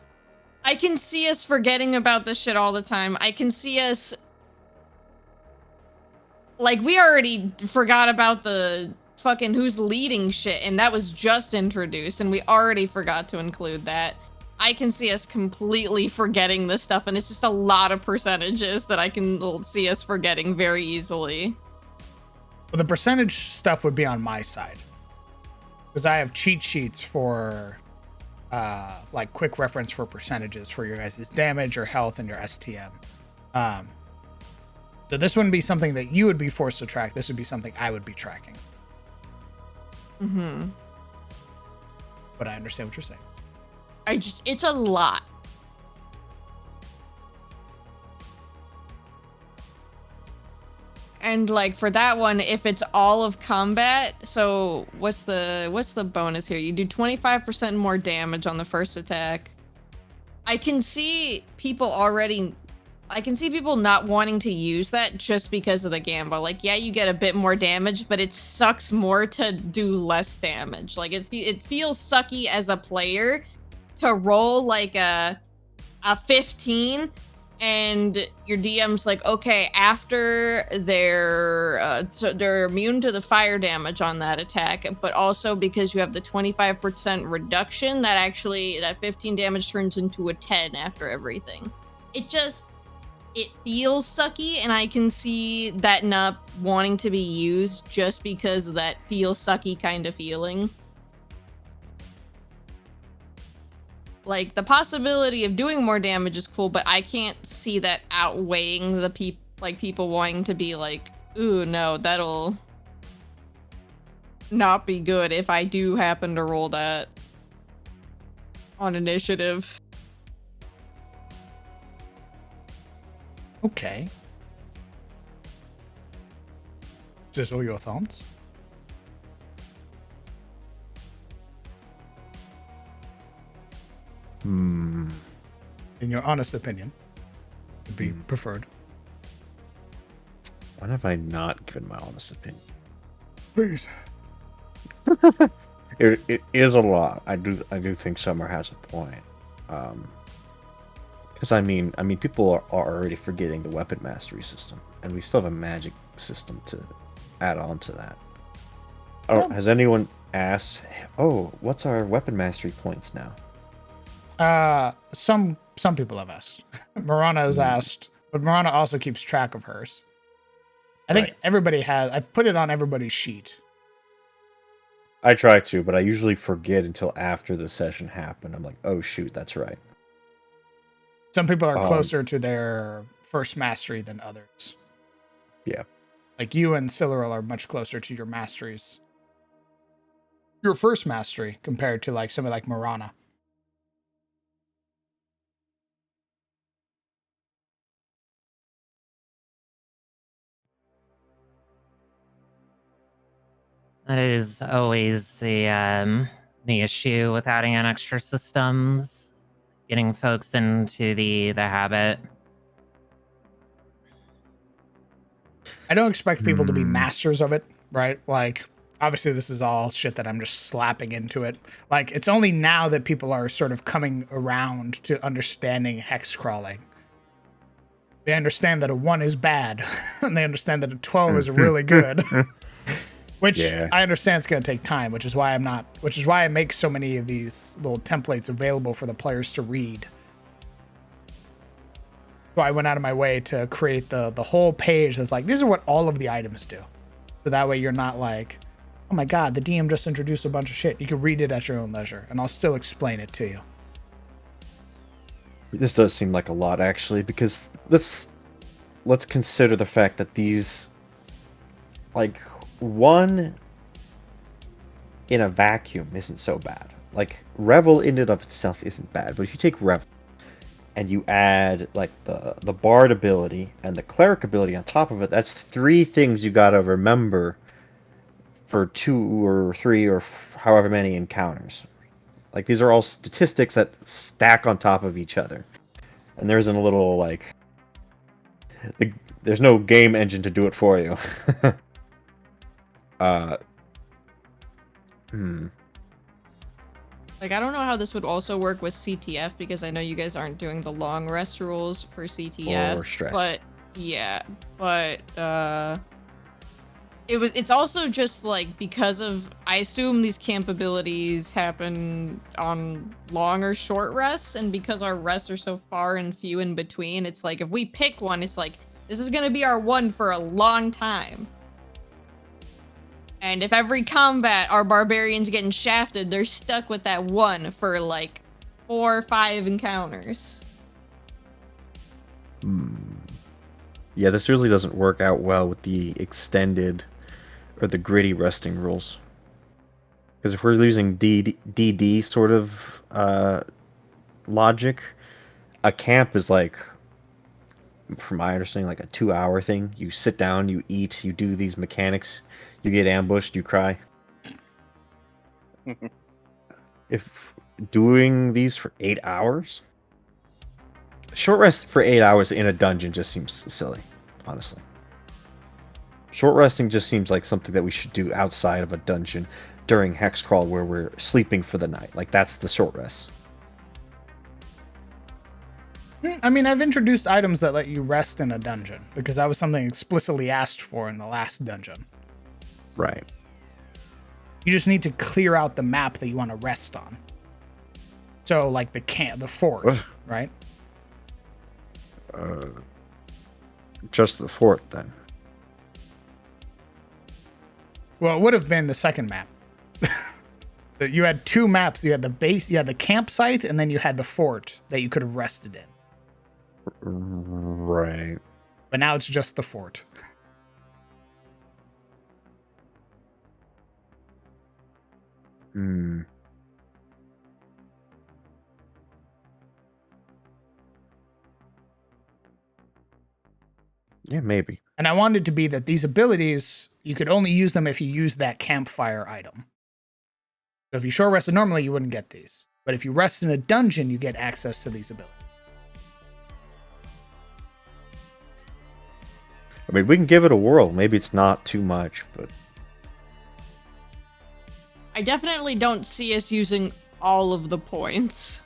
I can see us forgetting about this shit all the time. I can see us like we already forgot about the fucking who's leading shit, and that was just introduced, and we already forgot to include that. I can see us completely forgetting this stuff, and it's just a lot of percentages that I can see us forgetting very easily. Well, the percentage stuff would be on my side, because I have cheat sheets for like quick reference for percentages for your guys' damage or health and your STM. So this wouldn't be something that you would be forced to track. This would be something I would be tracking. Mm-hmm. But I understand what you're saying. It's a lot. And like for that one, if it's all of combat, so what's the bonus here? You do 25% more damage on the first attack. I can see people not wanting to use that just because of the gamble. Like, yeah, you get a bit more damage, but it sucks more to do less damage. Like it feels sucky as a player to roll like a 15 and your DM's like, okay, after so they're immune to the fire damage on that attack, but also because you have the 25% reduction, that 15 damage turns into a 10 after everything. It feels sucky, and I can see that not wanting to be used just because of that feels sucky kind of feeling. Like, the possibility of doing more damage is cool, but I can't see that outweighing the people wanting to be like, ooh, no, that'll not be good if I do happen to roll that on initiative. Okay. Sizzle your thoughts. In your honest opinion, would be preferred. When have I not given my honest opinion? Please. It is a lot. I do think Summer has a point. Because I mean, people are already forgetting the weapon mastery system, and we still have a magic system to add on to that. Oh, Well- has anyone asked? Oh, what's our weapon mastery points now? Some people have asked. Marana has asked, but Marana also keeps track of hers. I think Right. everybody has. I've put it on everybody's sheet. I try to, but I usually forget until after the session happened. I'm like, oh shoot, that's right. Some people are closer to their first mastery than others. Yeah. Like you and Cyril are much closer to your masteries. Your first mastery compared to like somebody like Marana. That is always the issue with adding in extra systems, getting folks into the habit. I don't expect people to be masters of it, right? Like, obviously, this is all shit that I'm just slapping into it. Like, it's only now that people are sort of coming around to understanding hex crawling. They understand that a 1 is bad, and they understand that a 12 is really good. Which Yeah. I understand it's going to take time, which is why I make so many of these little templates available for the players to read. So I went out of my way to create the whole page that's like, these are what all of the items do. So that way you're not like, oh my god, the DM just introduced a bunch of shit. You can read it at your own leisure, and I'll still explain it to you. This does seem like a lot, actually, because let's consider the fact that these, like, 1 in a vacuum isn't so bad. Like, Revel in and of itself isn't bad, but if you take Revel and you add like the Bard ability and the Cleric ability on top of it, that's 3 things you gotta remember for 2 or 3 or however many encounters. Like, these are all statistics that stack on top of each other, and there isn't a little like there's no game engine to do it for you. Like, I don't know how this would also work with CTF, because I know you guys aren't doing the long rest rules for CTF. Or stress. But yeah, but it's also just like, because of, I assume these camp abilities happen on long or short rests, and because our rests are so far and few in between, it's like if we pick one, it's like this is gonna be our one for a long time. And if every combat our barbarians getting shafted, they're stuck with that 1 for like 4 or 5 encounters. Yeah, this really doesn't work out well with the extended or the gritty resting rules. Because if we're using DD sort of logic, a camp is like, from my understanding, like a 2-hour thing. You sit down, you eat, you do these mechanics, you get ambushed, you cry. If doing these for 8 hours, short rest for 8 hours in a dungeon just seems silly, honestly. Short resting just seems like something that we should do outside of a dungeon during hex crawl where we're sleeping for the night. Like, that's the short rest. I mean, I've introduced items that let you rest in a dungeon, because that was something explicitly asked for in the last dungeon. Right. You just need to clear out the map that you want to rest on. So, like the fort, right? Just the fort, then. Well, it would have been the second map. You had 2 maps. You had the base, you had the campsite, and then you had the fort that you could have rested in. Right. But now it's just the fort. Yeah, maybe. And I wanted to be that these abilities, you could only use them if you use that campfire item. So if you short rested normally, you wouldn't get these. But if you rest in a dungeon, you get access to these abilities. I mean, we can give it a whirl. Maybe it's not too much, but... I definitely don't see us using all of the points.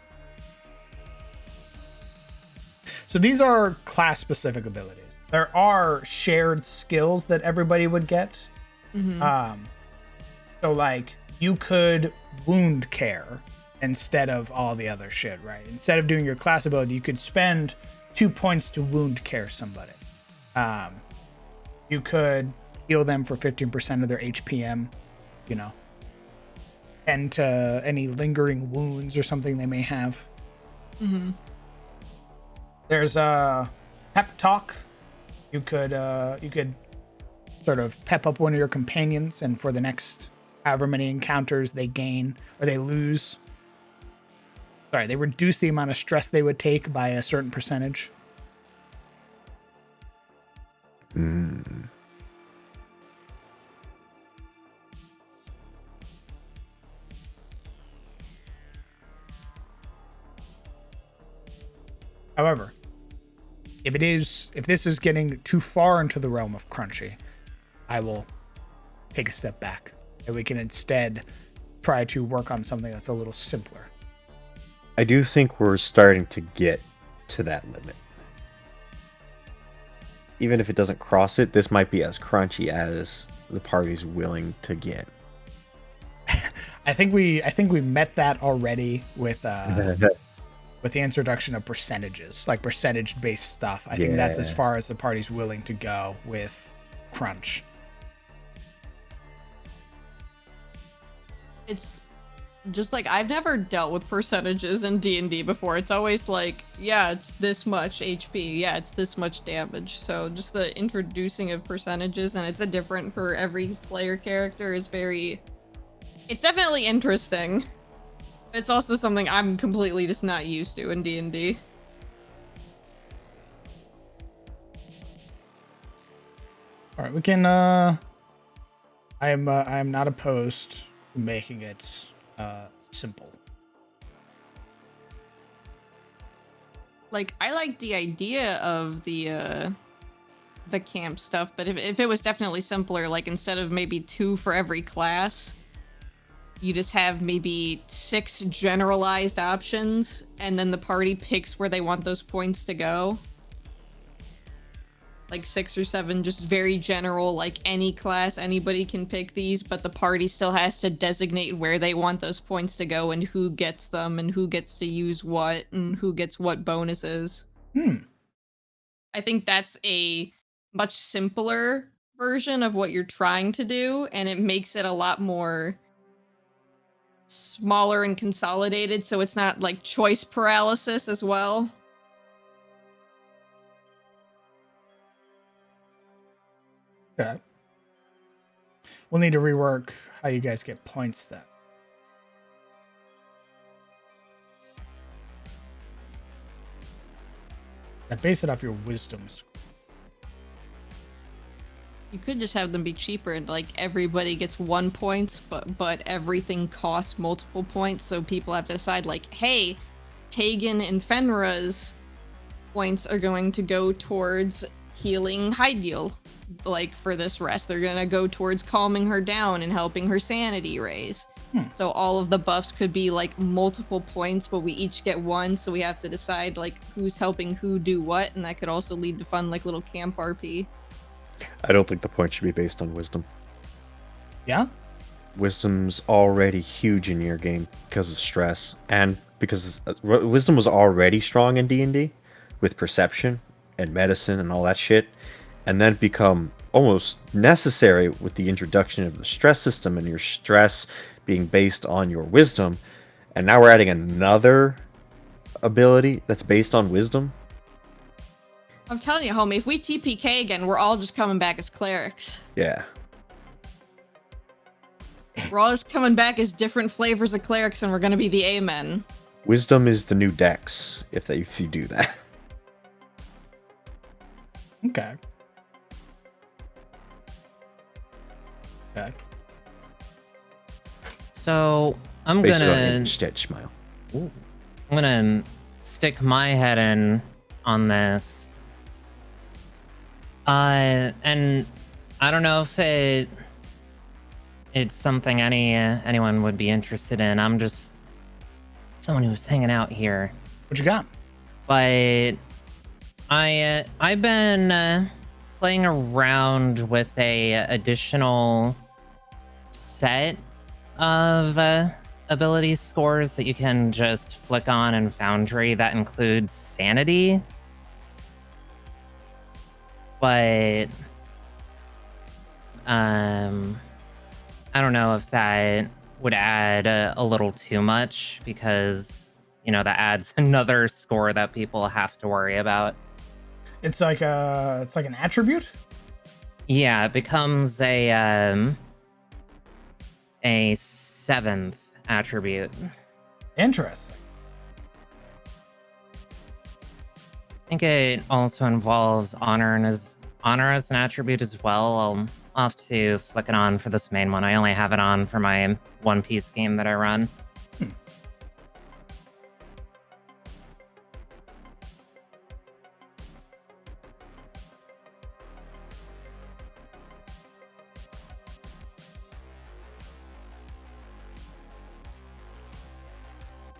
So these are class-specific abilities. There are shared skills that everybody would get. So, like, you could wound care instead of all the other shit, right? Instead of doing your class ability, you could spend 2 points to wound care somebody. You could heal them for 15% of their HPM, you know, and to any lingering wounds or something they may have. There's a pep talk. You could sort of pep up one of your companions, and for the next however many encounters they gain or they lose. Sorry, they reduce the amount of stress they would take by a certain percentage. However, if this is getting too far into the realm of crunchy, I will take a step back, and we can instead try to work on something that's a little simpler. I do think we're starting to get to that limit. Even if it doesn't cross it, this might be as crunchy as the party's willing to get. I think we met that already with the introduction of percentages, like percentage-based stuff. I think that's as far as the party's willing to go with crunch. It's just like I've never dealt with percentages in D&D before. It's always like, yeah, it's this much HP, yeah, it's this much damage. So just the introducing of percentages, and it's a different for every player character, is it's definitely interesting. It's also something I'm completely just not used to in D&D. All right, we can I am not opposed to making it simple. Like, I like the idea of the camp stuff, but if it was definitely simpler, like instead of maybe 2 for every class, you just have maybe 6 generalized options, and then the party picks where they want those points to go. Like 6 or 7 just very general, like any class, anybody can pick these, but the party still has to designate where they want those points to go and who gets them and who gets to use what and who gets what bonuses. I think that's a much simpler version of what you're trying to do, and it makes it a lot more smaller and consolidated, so it's not like choice paralysis as well. Okay. We'll need to rework how you guys get points then. I base it off your wisdom score. You could just have them be cheaper and like everybody gets 1 point, but everything costs multiple points, so people have to decide like, hey, Tegan and Fenra's points are going to go towards healing Hydeal. Like for this rest, they're gonna go towards calming her down and helping her sanity raise. So all of the buffs could be like multiple points, but we each get 1, so we have to decide like who's helping who do what, and that could also lead to fun like little camp RP. I don't think the point should be based on wisdom. Yeah? Wisdom's already huge in your game because of stress, and because wisdom was already strong in D&D with perception and medicine and all that shit, and then become almost necessary with the introduction of the stress system and your stress being based on your wisdom. And now we're adding another ability that's based on wisdom. I'm telling you, homie, if we TPK again, we're all just coming back as clerics. Yeah. We're all just coming back as different flavors of clerics, and we're gonna be the Amen. Wisdom is the new dex if you do that. Okay. Okay. So I'm Based gonna on instead smile. I'm gonna stick my head in on this. And I don't know if it's something anyone would be interested in. I'm just someone who's hanging out here. What you got? But I've been playing around with a additional set of ability scores that you can just flick on in Foundry that includes sanity. But I don't know if that would add a little too much, because that adds another score that people have to worry about. It's like an attribute? Yeah, it becomes a 7th attribute. Interesting. I think it also involves honor as an attribute as well. I'll have to flick it on for this main one. I only have it on for my One Piece game that I run.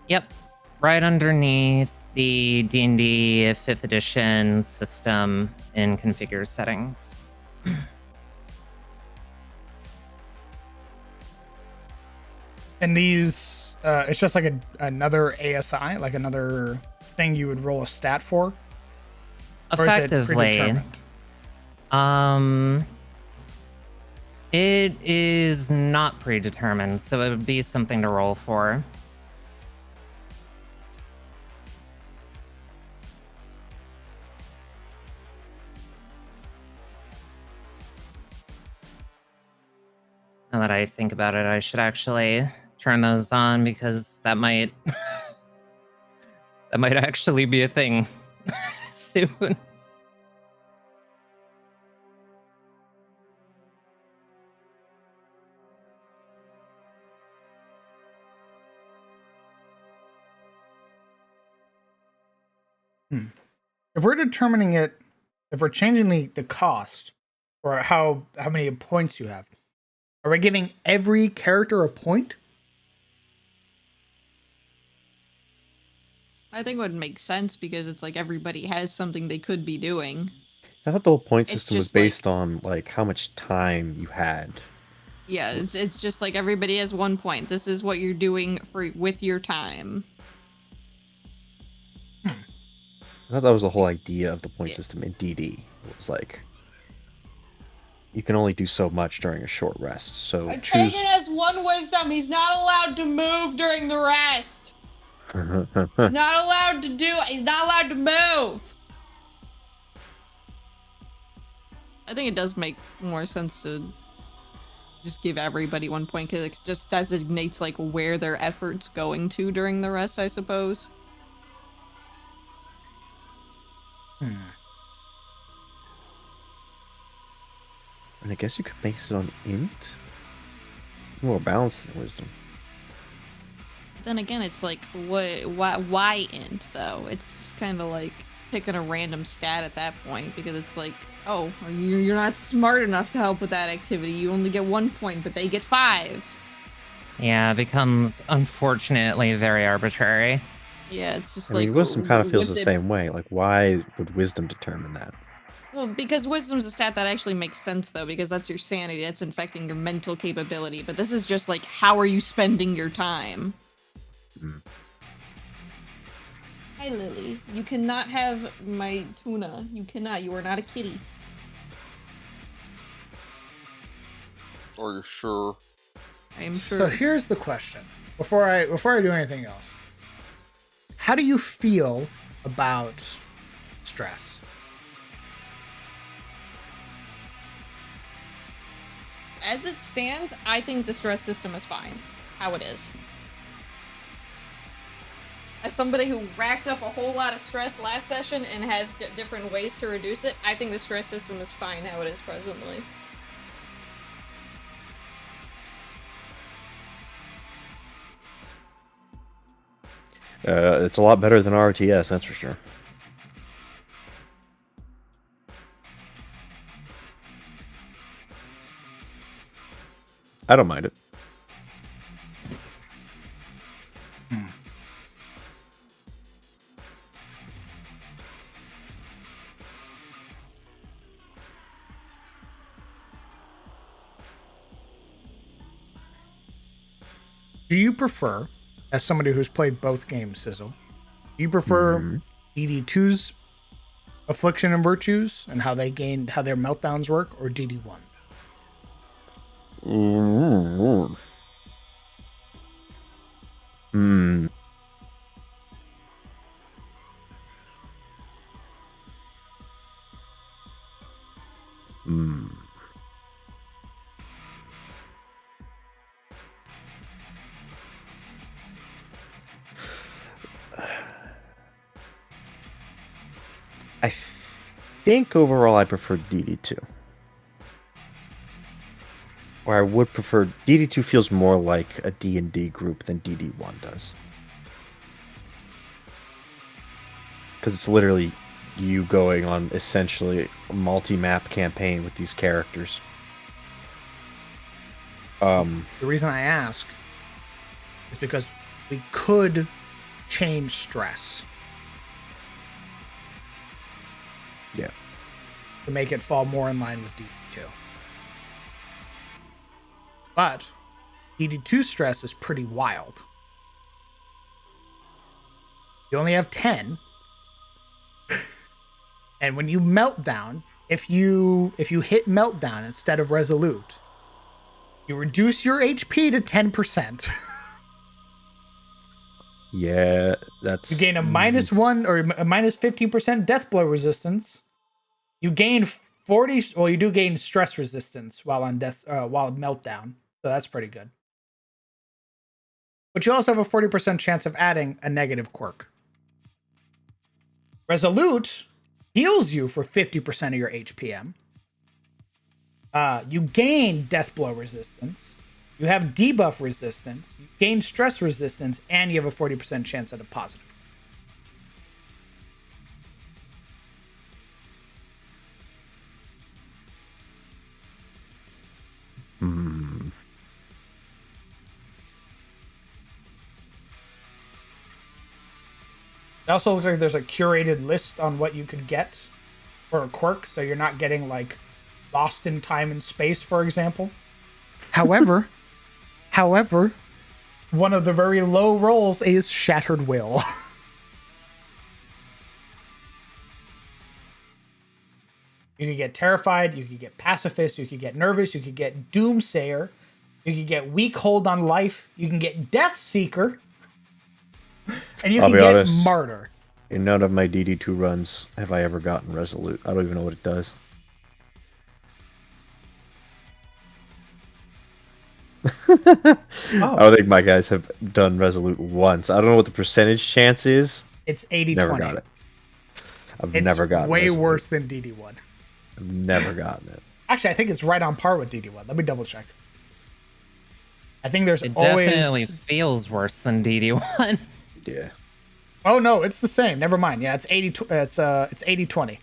Yep, right underneath the D&D 5th edition system in configure settings. And these, it's just like another ASI, like another thing you would roll a stat for? Or is it Effectively, predetermined? it is not predetermined, so it would be something to roll for. Now that I think about it, I should actually turn those on because that might that might actually be a thing soon. If we're determining it, if we're changing the cost or how many points you have, are we giving every character a point? I think it would make sense because it's like everybody has something they could be doing. I thought the whole point It's system was just like- based on like how much time you had. Yeah, it's just like everybody has 1 point. This is what you're doing with your time. I thought that was the whole idea of the point system in DD. It was like you can only do so much during a short rest. So choose. Pagan has 1 wisdom. He's not allowed to move during the rest. He's not allowed to he's not allowed to move. I think it does make more sense to just give everybody 1 point because it just designates like where their effort's going to during the rest, I suppose. And I guess you could base it on int. More balanced than wisdom. Then again, it's like, why int though? It's just kind of like picking a random stat at that point because it's like, oh, you're not smart enough to help with that activity. You only get 1 point, but they get 5. Yeah, it becomes unfortunately very arbitrary. Yeah, it's just I like mean, wisdom kind of feels what's the it- same way. Like, why would wisdom determine that? Well, because wisdom's a stat that actually makes sense though, because that's your sanity. That's infecting your mental capability. But this is just like, how are you spending your time? Mm. Hi, Lily. You cannot have my tuna. You cannot. You are not a kitty. Are you sure? I am So sure. here's the question. Before I do anything else. How do you feel about stress? As it stands, I think the stress system is fine. How it is. As somebody who racked up a whole lot of stress last session and has different ways to reduce it, I think the stress system is fine how it is presently. It's a lot better than RTS, that's for sure. I don't mind it. Do you prefer, as somebody who's played both games, Sizzle, do you prefer DD2's Affliction and Virtues and how their meltdowns work, or DD1? Hmm. think overall I prefer DD2. Or I would prefer DD2 feels more like a D&D group than DD1 does. Because it's literally you going on essentially a multi-map campaign with these characters. The reason I ask is because we could change stress. Yeah. To make it fall more in line with DD2. But DD2 stress is pretty wild. You only have 10. And when you meltdown, if you hit meltdown instead of resolute, you reduce your HP to 10%. Yeah, that's... You gain a -1 or a -15% death blow resistance. You gain 40. Well, you do gain stress resistance while on while meltdown, so that's pretty good. But you also have a 40% chance of adding a negative quirk. Resolute heals you for 50% of your HPM. You gain death blow resistance. You have debuff resistance. You gain stress resistance, and you have a 40% chance at a positive. It also looks like there's a curated list on what you could get for a quirk, so you're not getting like lost in time and space, for example. However, one of the very low rolls is Shattered Will. You could get Terrified, you could get Pacifist, you could get Nervous, you could get Doomsayer, you could get Weak Hold on Life, you can get Death Seeker, and you can get honest, Martyr. In none of my DD2 runs have I ever gotten Resolute. I don't even know what it does. I don't think my guys have done Resolute once. I don't know what the percentage chance is. It's 80-20. Never got it. I've It's never gotten way Resolute. worse than DD1. I've never gotten it. Actually, I think it's right on par with DD1. Let me double check. I think there's It always... definitely feels worse than DD1. Yeah. Oh no, it's the same. Never mind. Yeah, it's 80-20.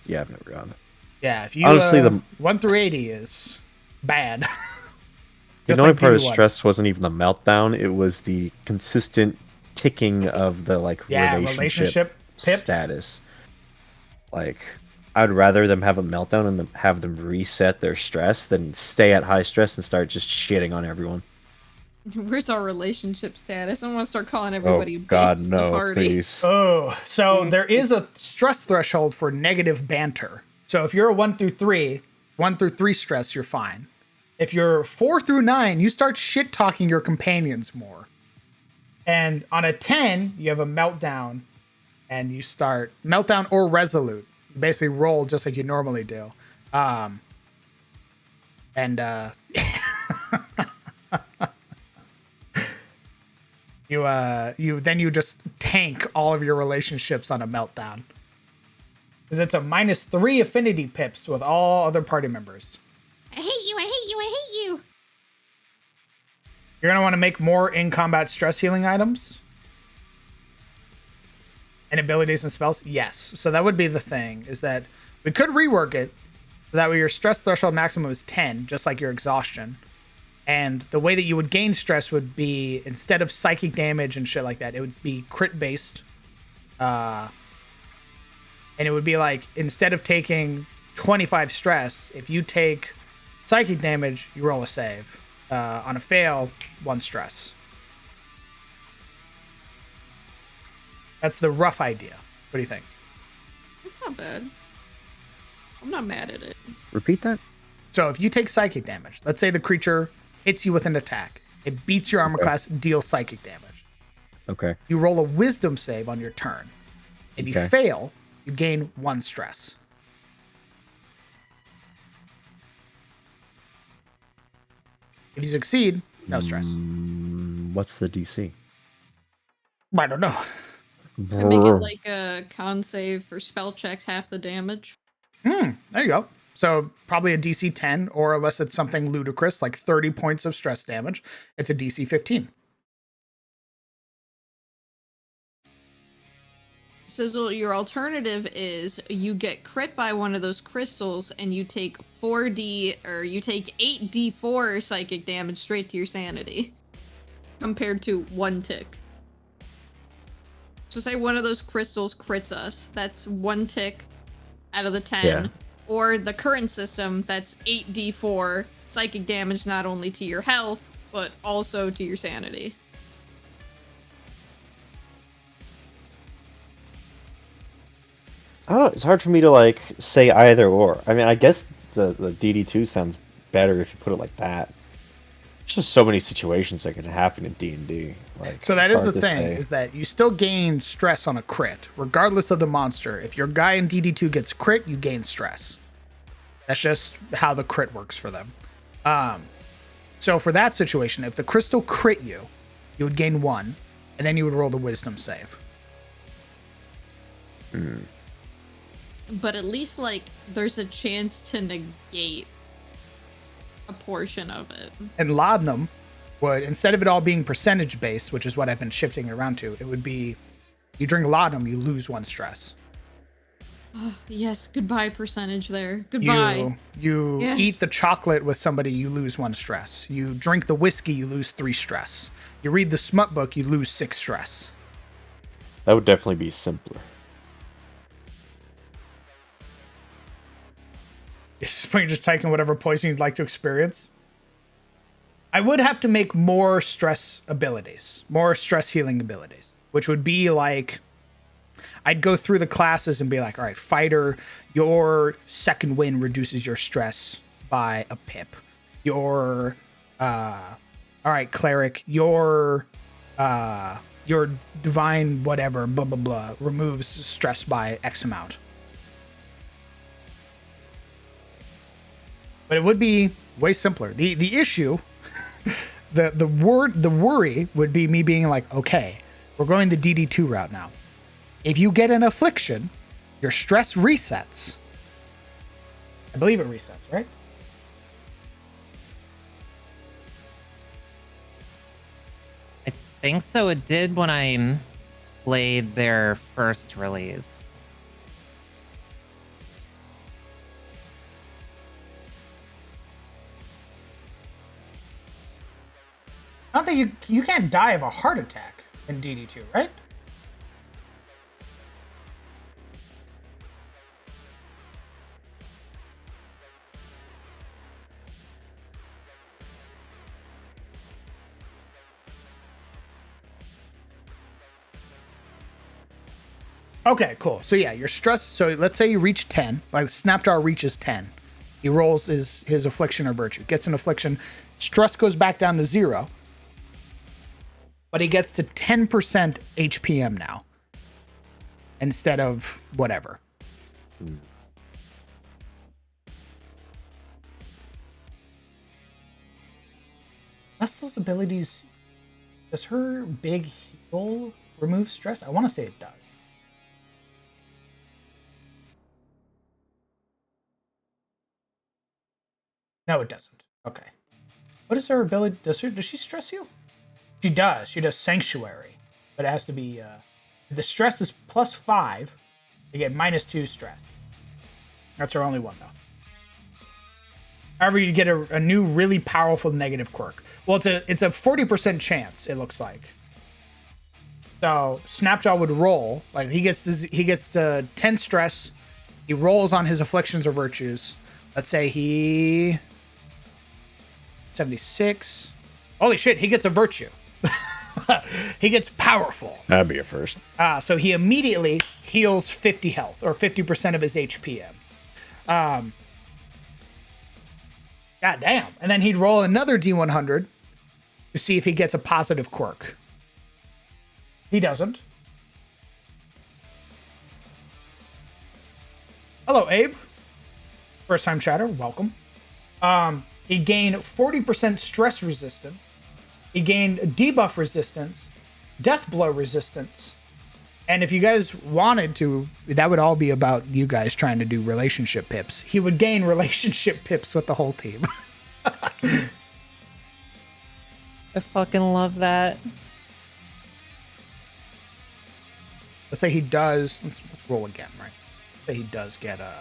Yeah, I've never gotten it. Yeah, if you Honestly, the 1 through 80 is bad. The Just only like part of DD1. stress wasn't even the meltdown. It was the consistent ticking of the relationship pips. status. Like, I'd rather them have a meltdown and have them reset their stress than stay at high stress and start just shitting on everyone. Where's our relationship status? I want to start calling everybody Oh God, bitch at the no, party. please. Oh, so there is a stress threshold for negative banter. So if you're a 1 through 3 stress, you're fine. If you're 4 through 9, you start shit talking your companions more. And on a 10, you have a meltdown, and you start meltdown or resolute. You basically roll just like you normally do. You just tank all of your relationships on a meltdown. Because it's a -3 affinity pips with all other party members. I hate you, I hate you, I hate you. You're going to want to make more in-combat stress healing items. And abilities and spells? Yes. So that would be the thing, is that we could rework it so that way your stress threshold maximum is 10, just like your exhaustion. And the way that you would gain stress would be, instead of psychic damage and shit like that, it would be crit-based. And it would be like, instead of taking 25 stress, if you take psychic damage, you roll a save. On a fail, 1 stress. That's the rough idea. What do you think? It's not bad. I'm not mad at it. Repeat that? So if you take psychic damage, let's say the creature hits you with an attack. It beats your armor class, deals psychic damage. Okay. You roll a wisdom save on your turn. If you fail, you gain 1 stress. If you succeed, no stress. What's the DC? I don't know. And make it like a con save for spell checks half the damage. There you go. So probably a DC 10, or unless it's something ludicrous like 30 points of stress damage, it's a DC 15. Sizzle, your alternative is you get crit by one of those crystals and you take 8d4 psychic damage straight to your sanity. Compared to 1 tick. So say one of those crystals crits us, that's 1 tick out of the 10. Yeah. Or the current system, that's 8d4 psychic damage not only to your health, but also to your sanity. I don't know. It's hard for me to like say either or. I mean, I guess the DD2 sounds better if you put it like that. There's just so many situations that can happen in D&D. Like, So that it's is the hard to thing, say. is that you still gain stress on a crit, regardless of the monster. If your guy in DD2 gets crit, you gain stress. That's just how the crit works for them. So for that situation, if the crystal crit you, you would gain 1, and then you would roll the wisdom save. But at least, like, there's a chance to negate a portion of it. And laudanum would, instead of it all being percentage based, which is what I've been shifting it around to, it would be, you drink laudanum, you lose 1 stress. Oh, yes, goodbye percentage there. Goodbye. You Yes. eat the chocolate with somebody, you lose 1 stress. You drink the whiskey, you lose 3 stress. You read the smut book, you lose 6 stress. That would definitely be simpler. You're just taking whatever poison you'd like to experience. I would have to make more stress abilities, more stress healing abilities, which would be like, I'd go through the classes and be like, all right, fighter, your second wind reduces your stress by a pip. All right, cleric, your divine whatever, blah, blah, blah, removes stress by X amount. But it would be way simpler. The issue, the worry would be me being like, okay, we're going the DD2 route now. If you get an affliction, your stress resets. I believe it resets, right? I think so. It did when I played their first release. I don't think you can't die of a heart attack in DD2, right? Okay, cool. So yeah, your stress. So let's say you reach 10. Like Snapjar reaches 10. He rolls his affliction or virtue. Gets an affliction. Stress goes back down to 0. But he gets to 10% HPM now. Instead of whatever. Vestal's abilities. Does her big heal remove stress? I want to say it does. No, it doesn't. Okay. What is her ability? Does she stress you? She does. She does Sanctuary. But it has to be... the stress is +5. You get -2 stress. That's her only one, though. However, you get a new, really powerful negative quirk. Well, it's a 40% chance, it looks like. So, Snapjaw would roll. Like, he gets to 10 stress. He rolls on his afflictions or virtues. Let's say he... 76. Holy shit, he gets a virtue. He gets powerful. That'd be a first. So he immediately heals 50 health, or 50% of his HPM. God damn. And then he'd roll another D100 to see if he gets a positive quirk. He doesn't. Hello, Abe. First time chatter, welcome. He gained 40% stress resistance. He gained debuff resistance, death blow resistance, And if you guys wanted to, that would all be about you guys trying to do relationship pips. He would gain relationship pips with the whole team. I fucking love that. Let's say he does. Let's roll again, right? Say he does get a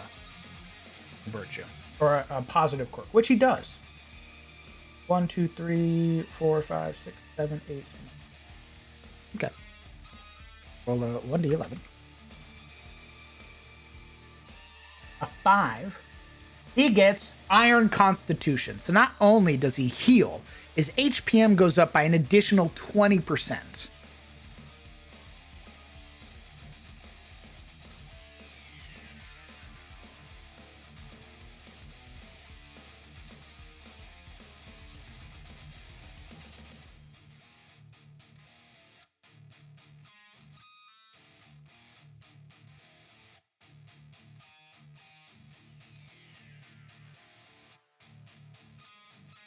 virtue or a positive quirk, which he does. 1, 2, 3, 4, 5, 6, 7, 8. 9. Okay. Roll a 1d11. A 5. He gets Iron Constitution. So not only does he heal, his HPM goes up by an additional 20%.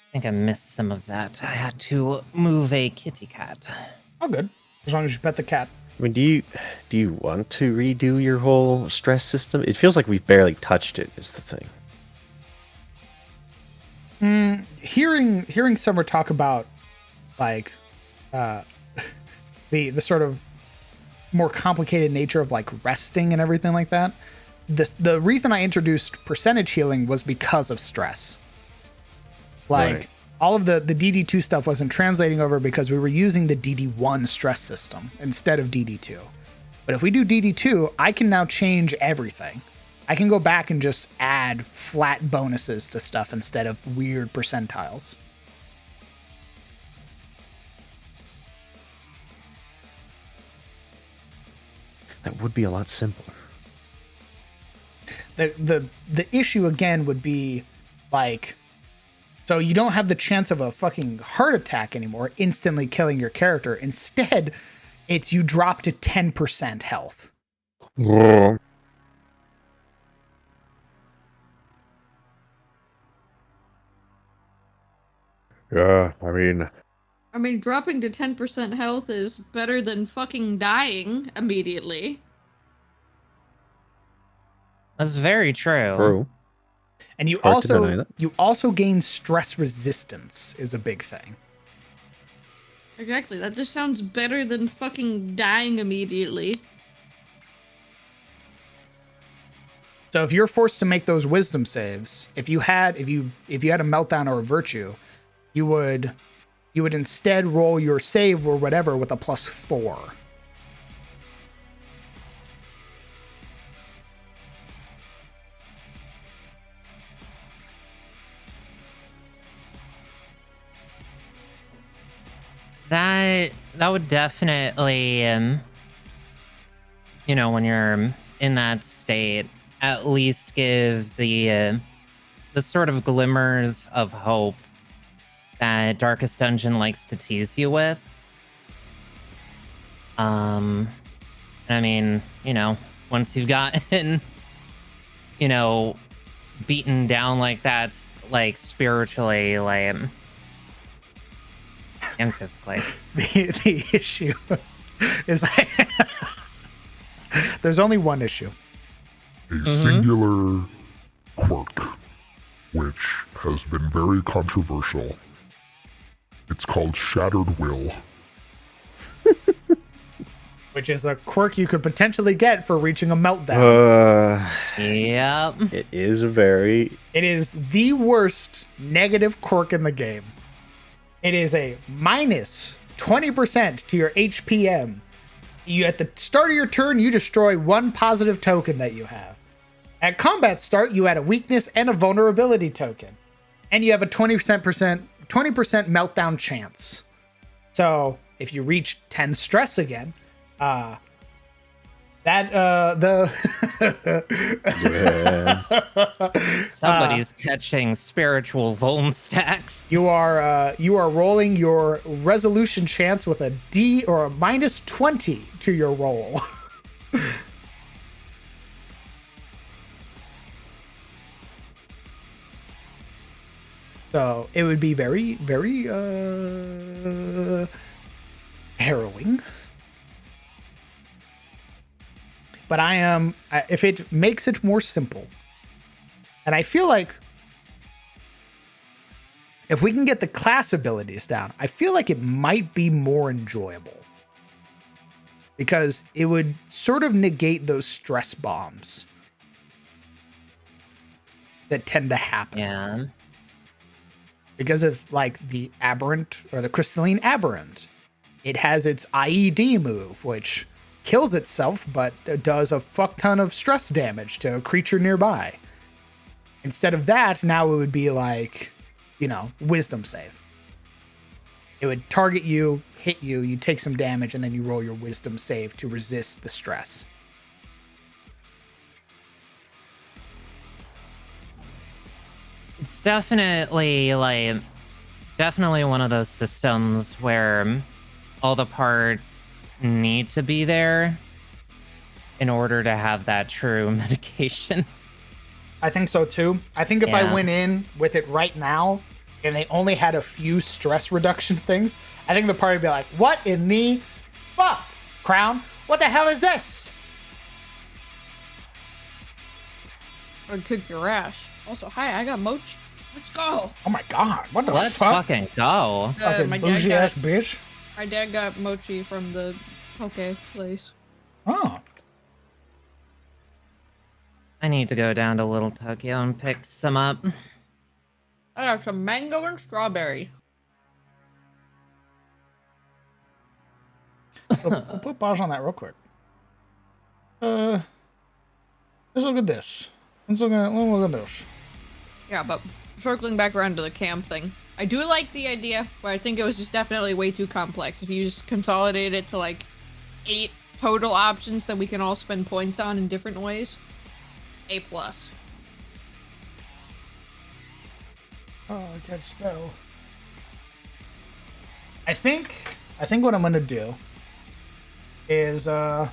I think I missed some of that. I had to move a kitty cat. Oh, good. As long as you pet the cat. I mean, do you want to redo your whole stress system? It feels like we've barely touched it. Is the thing. Hearing Summer talk about like the sort of more complicated nature of like resting and everything like that. The reason I introduced percentage healing was because of stress. Like Right. all of the DD2 stuff wasn't translating over because we were using the DD1 stress system instead of DD2. But if we do DD2, I can now change everything. I can go back and just add flat bonuses to stuff instead of weird percentiles. That would be a lot simpler. The issue again would be like, so you don't have the chance of a fucking heart attack anymore, instantly killing your character. Instead, it's you drop to 10% health. Yeah, I mean, dropping to 10% health is better than fucking dying immediately. That's very true. true. And you Hard to deny also gain stress resistance is a big thing. Exactly. That just sounds better than fucking dying immediately. So if you're forced to make those wisdom saves, if you had a meltdown or a virtue, you would instead roll your save or whatever with a +4. That would definitely, when you're in that state, at least give the sort of glimmers of hope that Darkest Dungeon likes to tease you with. I mean, once you've gotten, beaten down like that, like spiritually, like. And physically. The issue is there's only one issue. A singular quirk, which has been very controversial. It's called Shattered Will. Which is a quirk you could potentially get for reaching a meltdown. Yep. It is a very... It is the worst negative quirk in the game. It is a minus 20% to your HPM. You at the start of your turn, you destroy one positive token that you have. At combat start, you add a weakness and a vulnerability token. And you have a 20% meltdown chance. So if you reach 10 stress again, Somebody's catching spiritual vuln stacks. You are rolling your resolution chance with a D or a -20 to your roll. So it would be very, very harrowing. but if it makes it more simple, and I feel like if we can get the class abilities down, I feel like it might be more enjoyable. Because it would sort of negate those stress bombs that tend to happen. Yeah. Because of like the aberrant or the crystalline aberrant, it has its IED move, which kills itself, but does a fuck ton of stress damage to a creature nearby. Instead of that, now it would be like, wisdom save. It would target you, hit you, you take some damage, and then you roll your wisdom save to resist the stress. It's definitely one of those systems where all the parts need to be there in order to have that true mitigation. I think so too. I think if I went in with it right now and they only had a few stress reduction things, I think the party would be like, what in the fuck, Crown? What the hell is this? I'd kick your ass. Also, hi, I got mochi. Let's go. Oh my god, what the Let's fuck? fucking go. Fucking bougie ass bitch. My dad got mochi from the poke place. Oh. I need to go down to Little Tokyo and pick some up. I got some mango and strawberry. We'll put pause on that real quick. Let's look at this. Let's look at this. Yeah, but circling back around to the camp thing, I do like the idea, but I think it was just definitely way too complex. If you just consolidate it to like 8 total options that we can all spend points on in different ways, A+. Oh, I can't spell. I think what I'm gonna do is I'm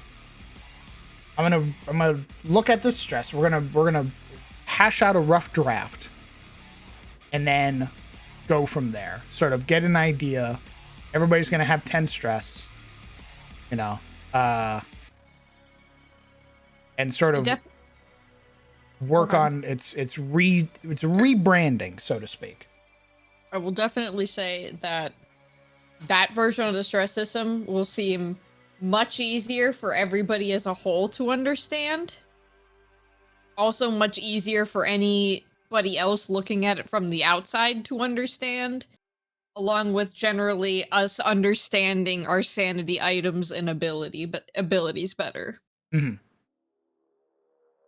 gonna look at this stress. We're gonna hash out a rough draft and then go from there. Sort of get an idea. Everybody's gonna have 10 stress, and sort of work on its rebranding, so to speak. I will definitely say that that version of the stress system will seem much easier for everybody as a whole to understand. Also much easier for anybody else looking at it from the outside to understand, along with generally us understanding our sanity items and abilities better. Mm-hmm.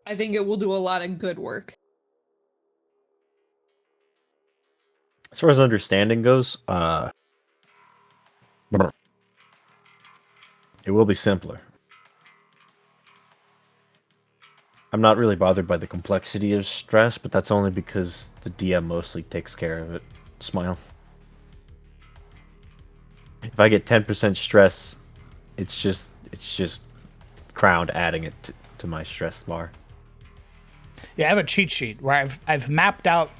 I think it will do a lot of good work. As far as understanding goes, it will be simpler. I'm not really bothered by the complexity of stress, but that's only because the DM mostly takes care of it. Smile. If I get 10% stress, it's just Crowned adding it to my stress bar. Yeah, I have a cheat sheet where I've mapped out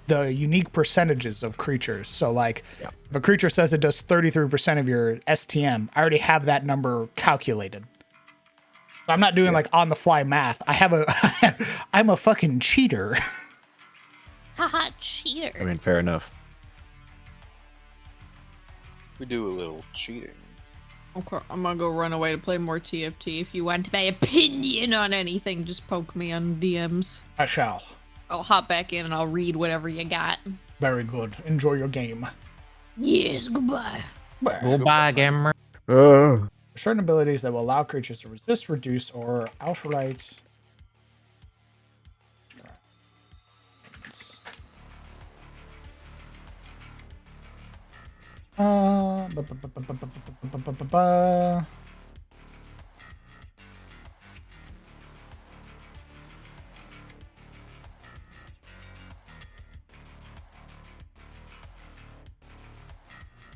the unique percentages of creatures. So like if a creature says it does 33% of your STM, I already have that number calculated. So I'm not doing like on the fly math. I'm a fucking cheater. Haha, cheater. I mean, fair enough. We do a little cheating. Okay, I'm gonna go run away to play more TFT. If you want my opinion on anything, just poke me on DMs. I shall. I'll hop back in and I'll read whatever you got. Very good. Enjoy your game. Yes, goodbye. Goodbye, gamer. Certain abilities that will allow creatures to resist, reduce, or outright.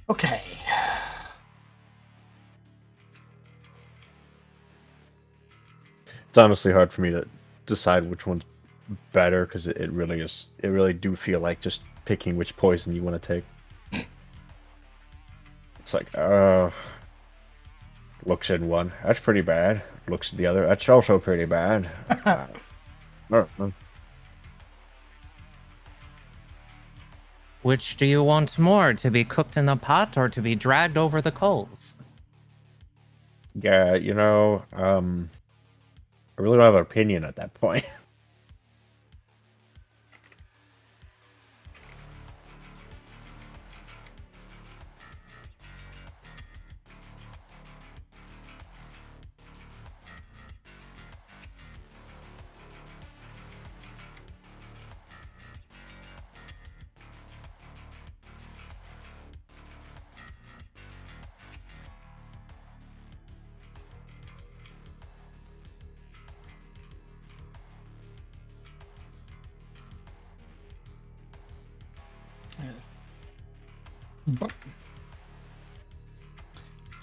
Okay. It's honestly hard for me to decide which one's better because it really is. It really do feel like just picking which poison you want to take. It's like, looks in one. That's pretty bad. looks at the other. That's also pretty bad. Uh, Which do you want more, to be cooked in the pot or to be dragged over the coals? yeah, I really don't have an opinion at that point.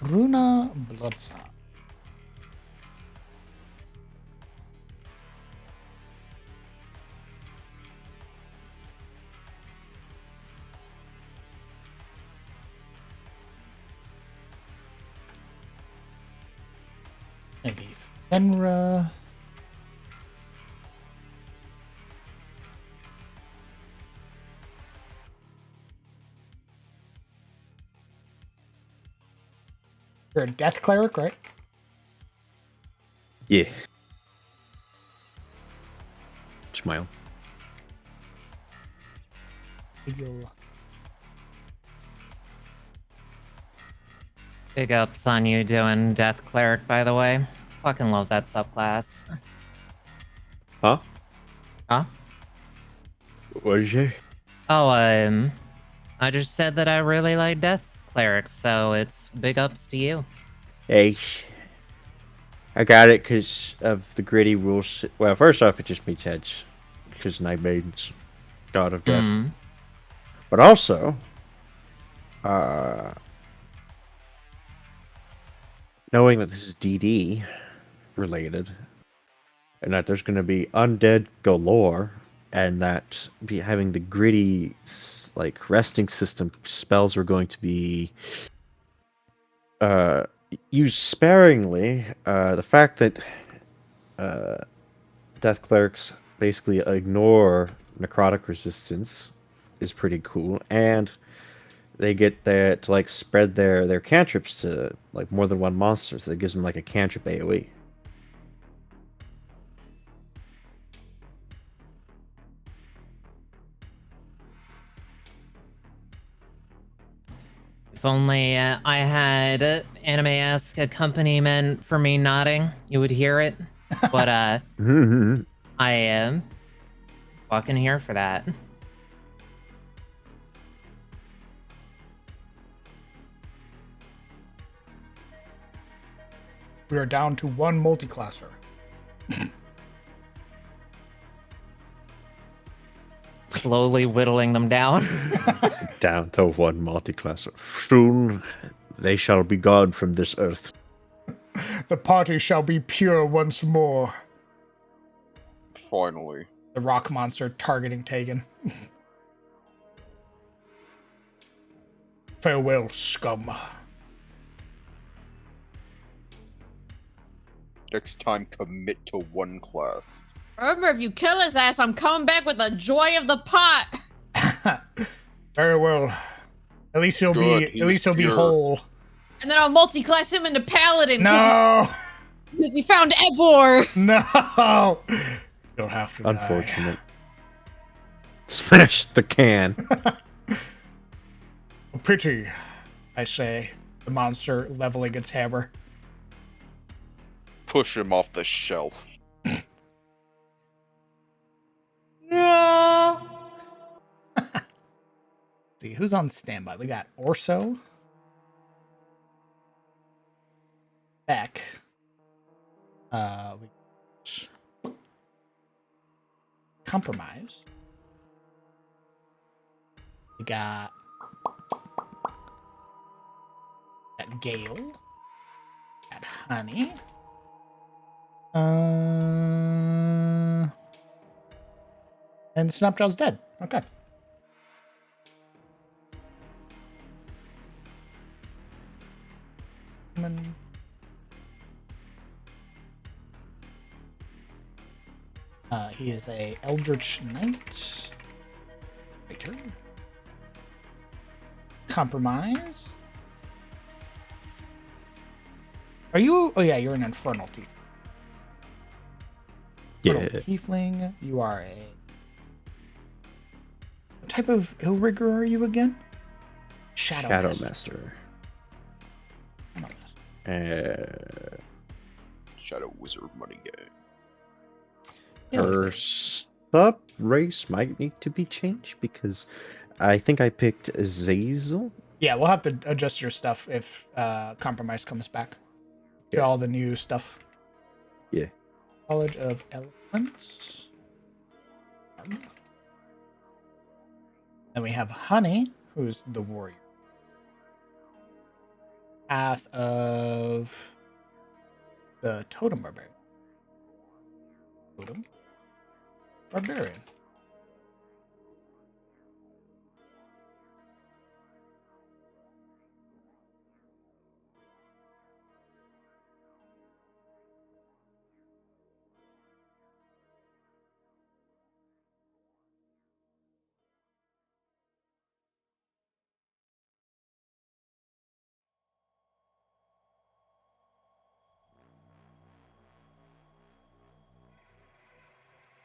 Runa Bloodsaw. Maybe Fenra. You're a death cleric, right? Yeah. Smile. You'll- Big ups on you doing Death Cleric, by the way. Fucking love that subclass. Huh? Huh? What did you say? Oh, I just said that I really like Death Clerics, so it's big ups to you. Hey, I got it because of the gritty rules. Well, first off, it just meets heads because Night Maiden's God of Death. Mm. But also, knowing that this is DD related, and that there's going to be undead galore, and that having the gritty like resting system spells are going to be used sparingly. The fact that death clerics basically ignore necrotic resistance is pretty cool, and they get to like spread their cantrips to like more than one monster, so it gives them like a cantrip AoE. If only I had anime-esque accompaniment for me nodding, you would hear it. But I am fucking here for that. We are down to one multiclasser. Slowly whittling them down. Down to one multi-class. Soon they shall be gone from this earth. The party shall be pure once more. Finally. The rock monster targeting Tegan. Farewell, scum. Next time, commit to one class. Remember, if you kill his ass, I'm coming back with the joy of the pot. Very well. At least he'll Good, be. At least he'll be pure. whole. And then I'll multi-class him into paladin. No. Because he found Ebor. No. You'll have to. Unfortunate. Smash the can. Pity, I say. The monster leveling its hammer. Push him off the shelf. No. See who's on standby. We got Orso, Beck. Compromise. We got Gale. Got Honey. And Snapjaw's dead. Okay. He is a Eldritch Knight. Fighter. Compromise. Are you? Oh yeah, you're an Infernal Tiefling. Infernal Tiefling. You are a. What type of Illrigger are you again? Shadow Master. Shadow Wizard money game. Her sub race might need to be changed because I think I picked Zazel. Yeah, we'll have to adjust your stuff if Compromise comes back. Yeah. All the new stuff. Yeah. College of Eloquence. Then we have Honey, who's the warrior. Path of the Totem Barbarian. Totem Barbarian.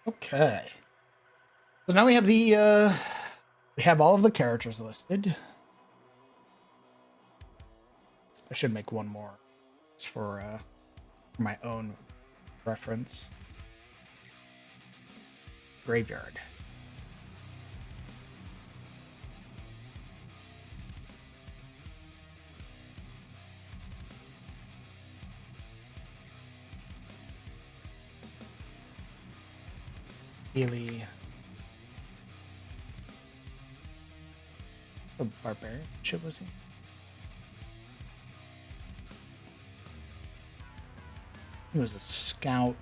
Okay. So now we have the we have all of the characters listed. I should make one more for my own reference. Graveyard. Healy. A barbarian ship was he? He was a scout.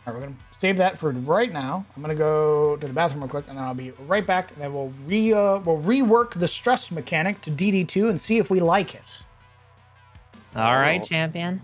All right, we're gonna save that for right now. I'm gonna go to the bathroom real quick, and then I'll be right back. And then we'll rework the stress mechanic to DD2 and see if we like it. All right, champion.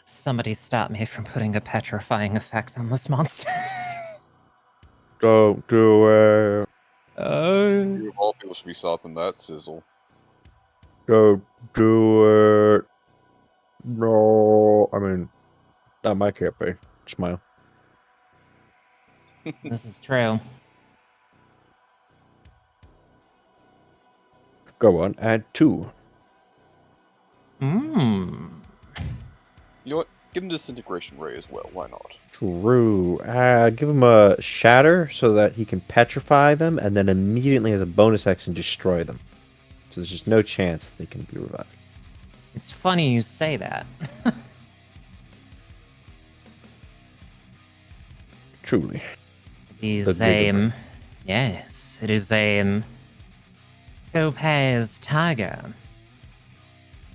Somebody stop me from putting a petrifying effect on this monster. Don't do it. You of all people should be stopping that sizzle. Don't do it. No. I mean, that might can't be. Smile. This is true. Go on, add 2. Mmm. You know what? Give him disintegration ray as well. Why not? True. Give him a shatter so that he can petrify them and then immediately as a bonus action destroy them. So there's just no chance they can be revived. It's funny you say that. Truly. It is a... Yes, it is a... Topaz Tiger.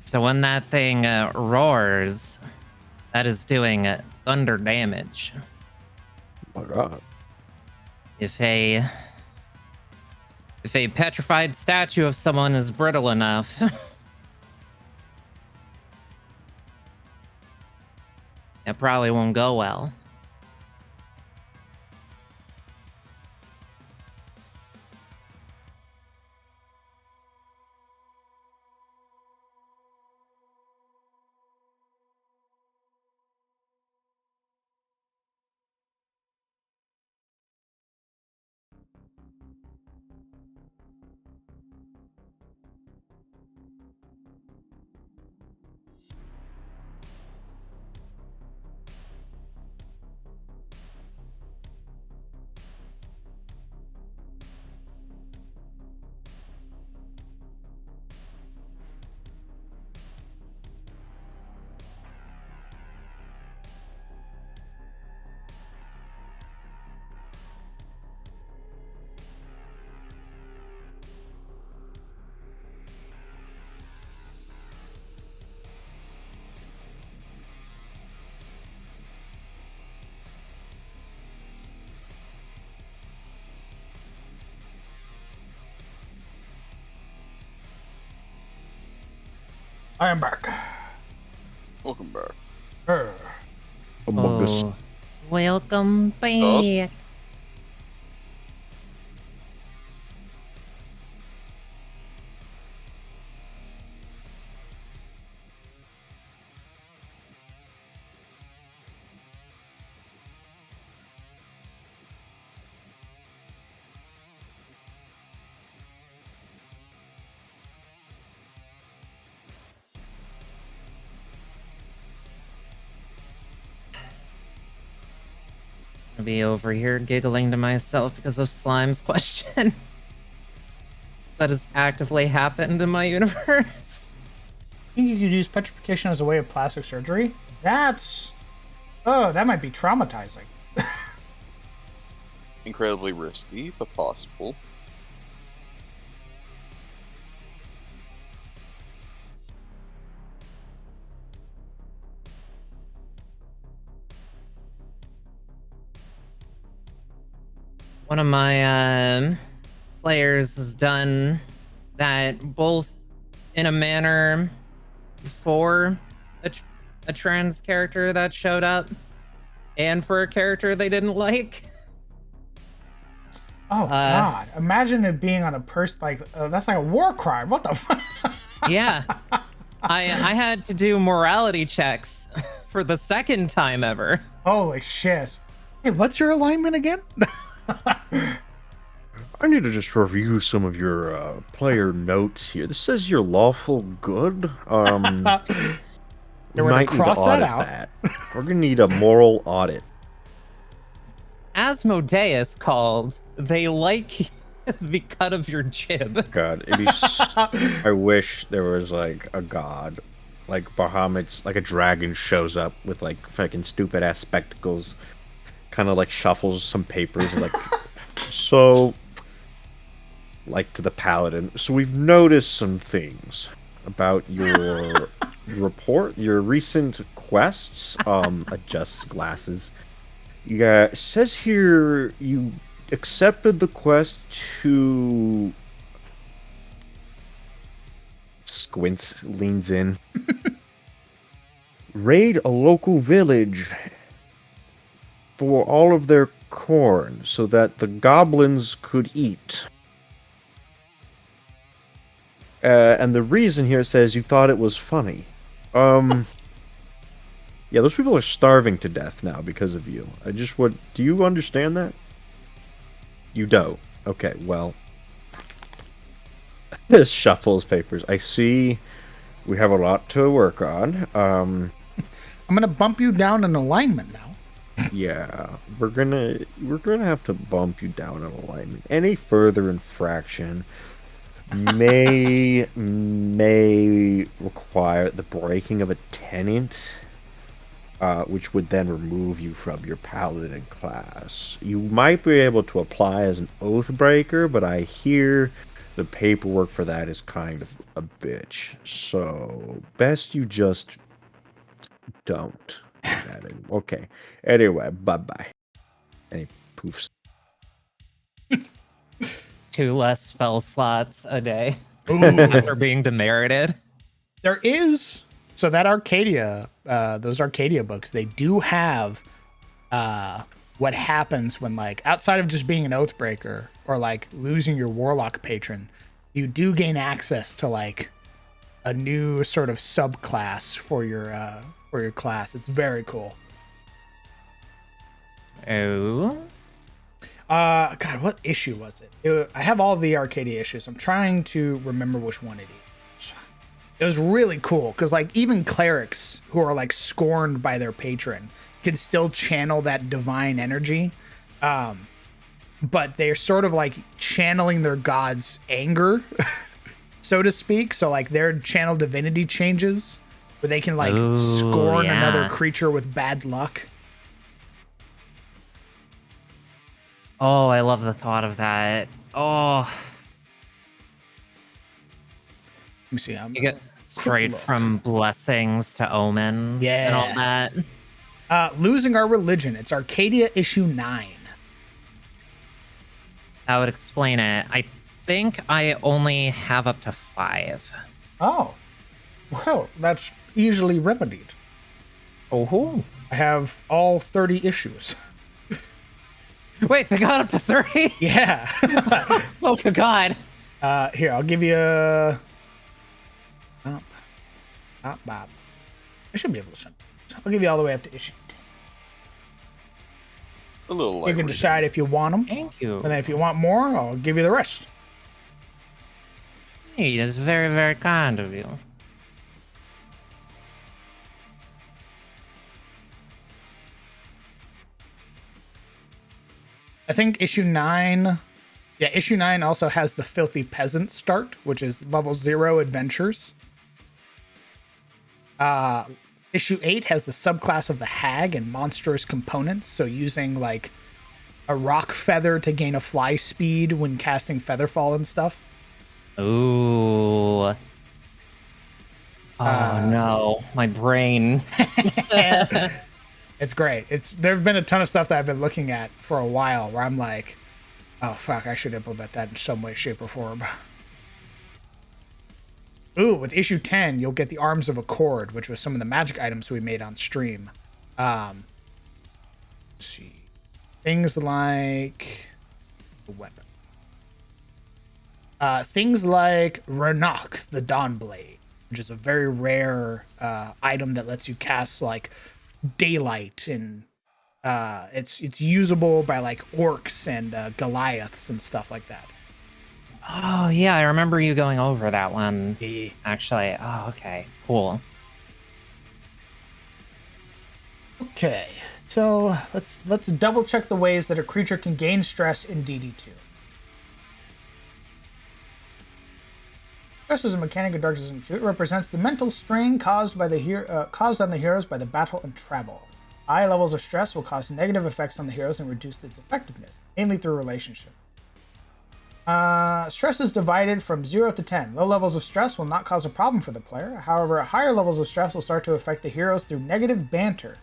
So when that thing roars, that is doing thunder damage. Oh my god. If a petrified statue of someone is brittle enough, it probably won't go well. I am back. Welcome back. Among Us. Oh, welcome back. I'll be over here giggling to myself because of Slime's question. That has actively happened in my universe. I think you could use petrification as a way of plastic surgery. That's... Oh, that might be traumatizing. Incredibly risky, but possible. One of my players has done that both in a manner for a trans character that showed up and for a character they didn't like. Oh, God. Imagine it being on a person like... that's like a war crime. What the fuck? Yeah. I had to do morality checks for the second time ever. Holy shit. Hey, what's your alignment again? I need to just review some of your player notes here. This says you're lawful good. They were to Might need to cross that audit out. that. We're gonna need a moral audit. Asmodeus called, they like the cut of your jib. God, I wish there was like a god, like Bahamut's, like a dragon shows up with like fucking stupid ass spectacles, kind of like shuffles some papers, like so. Like to the paladin. So we've noticed some things about your report, your recent quests. Adjusts glasses. Yeah, it says here you accepted the quest to... Squints, leans in. Raid a local village for all of their corn so that the goblins could eat. And the reason here says you thought it was funny. Yeah, those people are starving to death now because of you. Do you understand that? You don't. Okay, well. This shuffles papers. I see we have a lot to work on. I'm gonna bump you down in alignment now. Yeah, we're gonna have to bump you down in alignment. Any further infraction may require the breaking of a tenant, which would then remove you from your paladin class. You might be able to apply as an oath breaker, but I hear the paperwork for that is kind of a bitch. So best you just don't. Okay. Anyway, bye-bye. Any poofs? 2 less spell slots a day Ooh. after being demerited. There is... So that Arcadia, those Arcadia books, they do have what happens when, like, outside of just being an Oathbreaker or, like, losing your Warlock patron, you do gain access to, like, a new sort of subclass for your class. It's very cool. Oh. God, what issue was it? I have all of the Arcadia issues. I'm trying to remember which one it is. It was really cool because, like, even clerics who are, like, scorned by their patron can still channel that divine energy. But they're sort of, like, channeling their god's anger, so to speak. So, like, their channel divinity changes where they can, like, scorn another creature with bad luck. Oh, I love the thought of that. Oh. Let me see. You get straight from blessings to omens and all that. Losing Our Religion. It's Arcadia issue 9. That would explain it. I think I only have up to 5. Oh. Well, that's easily remedied. Oh, I have all 30 issues. Wait, they got up to 30? Yeah. Oh, good God. Here, I'll give you a... Bob. I should be able to send it. I'll give you all the way up to issue 10. A little You light can reading. decide if you want them. Thank you. And then if you want more, I'll give you the rest. Hey, that's very, very kind of you. I think issue 9... Yeah, issue 9 also has the Filthy Peasant start, which is level 0 adventures. Issue 8 has the subclass of the Hag and monstrous components, so using like a rock feather to gain a fly speed when casting Featherfall and stuff. Ooh. Oh no, my brain. It's great. There've been a ton of stuff that I've been looking at for a while where I'm like, oh fuck, I should implement that in some way, shape, or form. Ooh, with issue 10, you'll get the Arms of Accord, which was some of the magic items we made on stream. Let's see. Things like the weapon. Things like Renok, the Dawnblade, which is a very rare item that lets you cast like daylight, and it's usable by like orcs and Goliaths and stuff like that. Oh yeah, I remember you going over that one. Yeah. Actually, oh okay, cool. Okay, so let's double check the ways that a creature can gain stress in DD2. Stress is a mechanic of Dark System 2. It represents the mental strain caused on the heroes by the battle and travel. High levels of stress will cause negative effects on the heroes and reduce its effectiveness, mainly through relationship. Stress is divided from 0 to 10. Low levels of stress will not cause a problem for the player. However, higher levels of stress will start to affect the heroes through negative banter.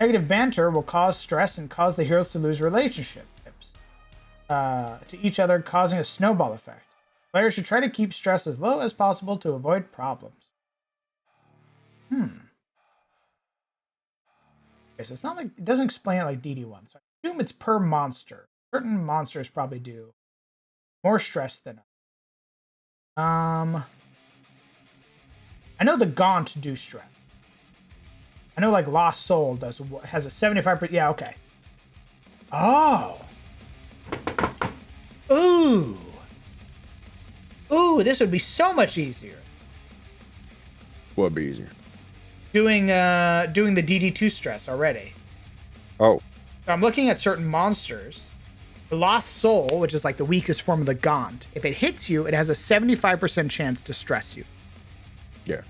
Negative banter will cause stress and cause the heroes to lose relationships to each other, causing a snowball effect. Players should try to keep stress as low as possible to avoid problems. Okay, so it's not like it doesn't explain it like DD1. So I assume it's per monster. Certain monsters probably do more stress than others. I know the Gaunt do stress. I know like Lost Soul has a 75%. Yeah, okay. Oh. Ooh, this would be so much easier. would be easier. Doing the DD2 stress already. Oh, So I'm looking at certain monsters. The Lost Soul, which is like the weakest form of the Gaunt, if it hits you, it has a 75% chance to stress you. yeah,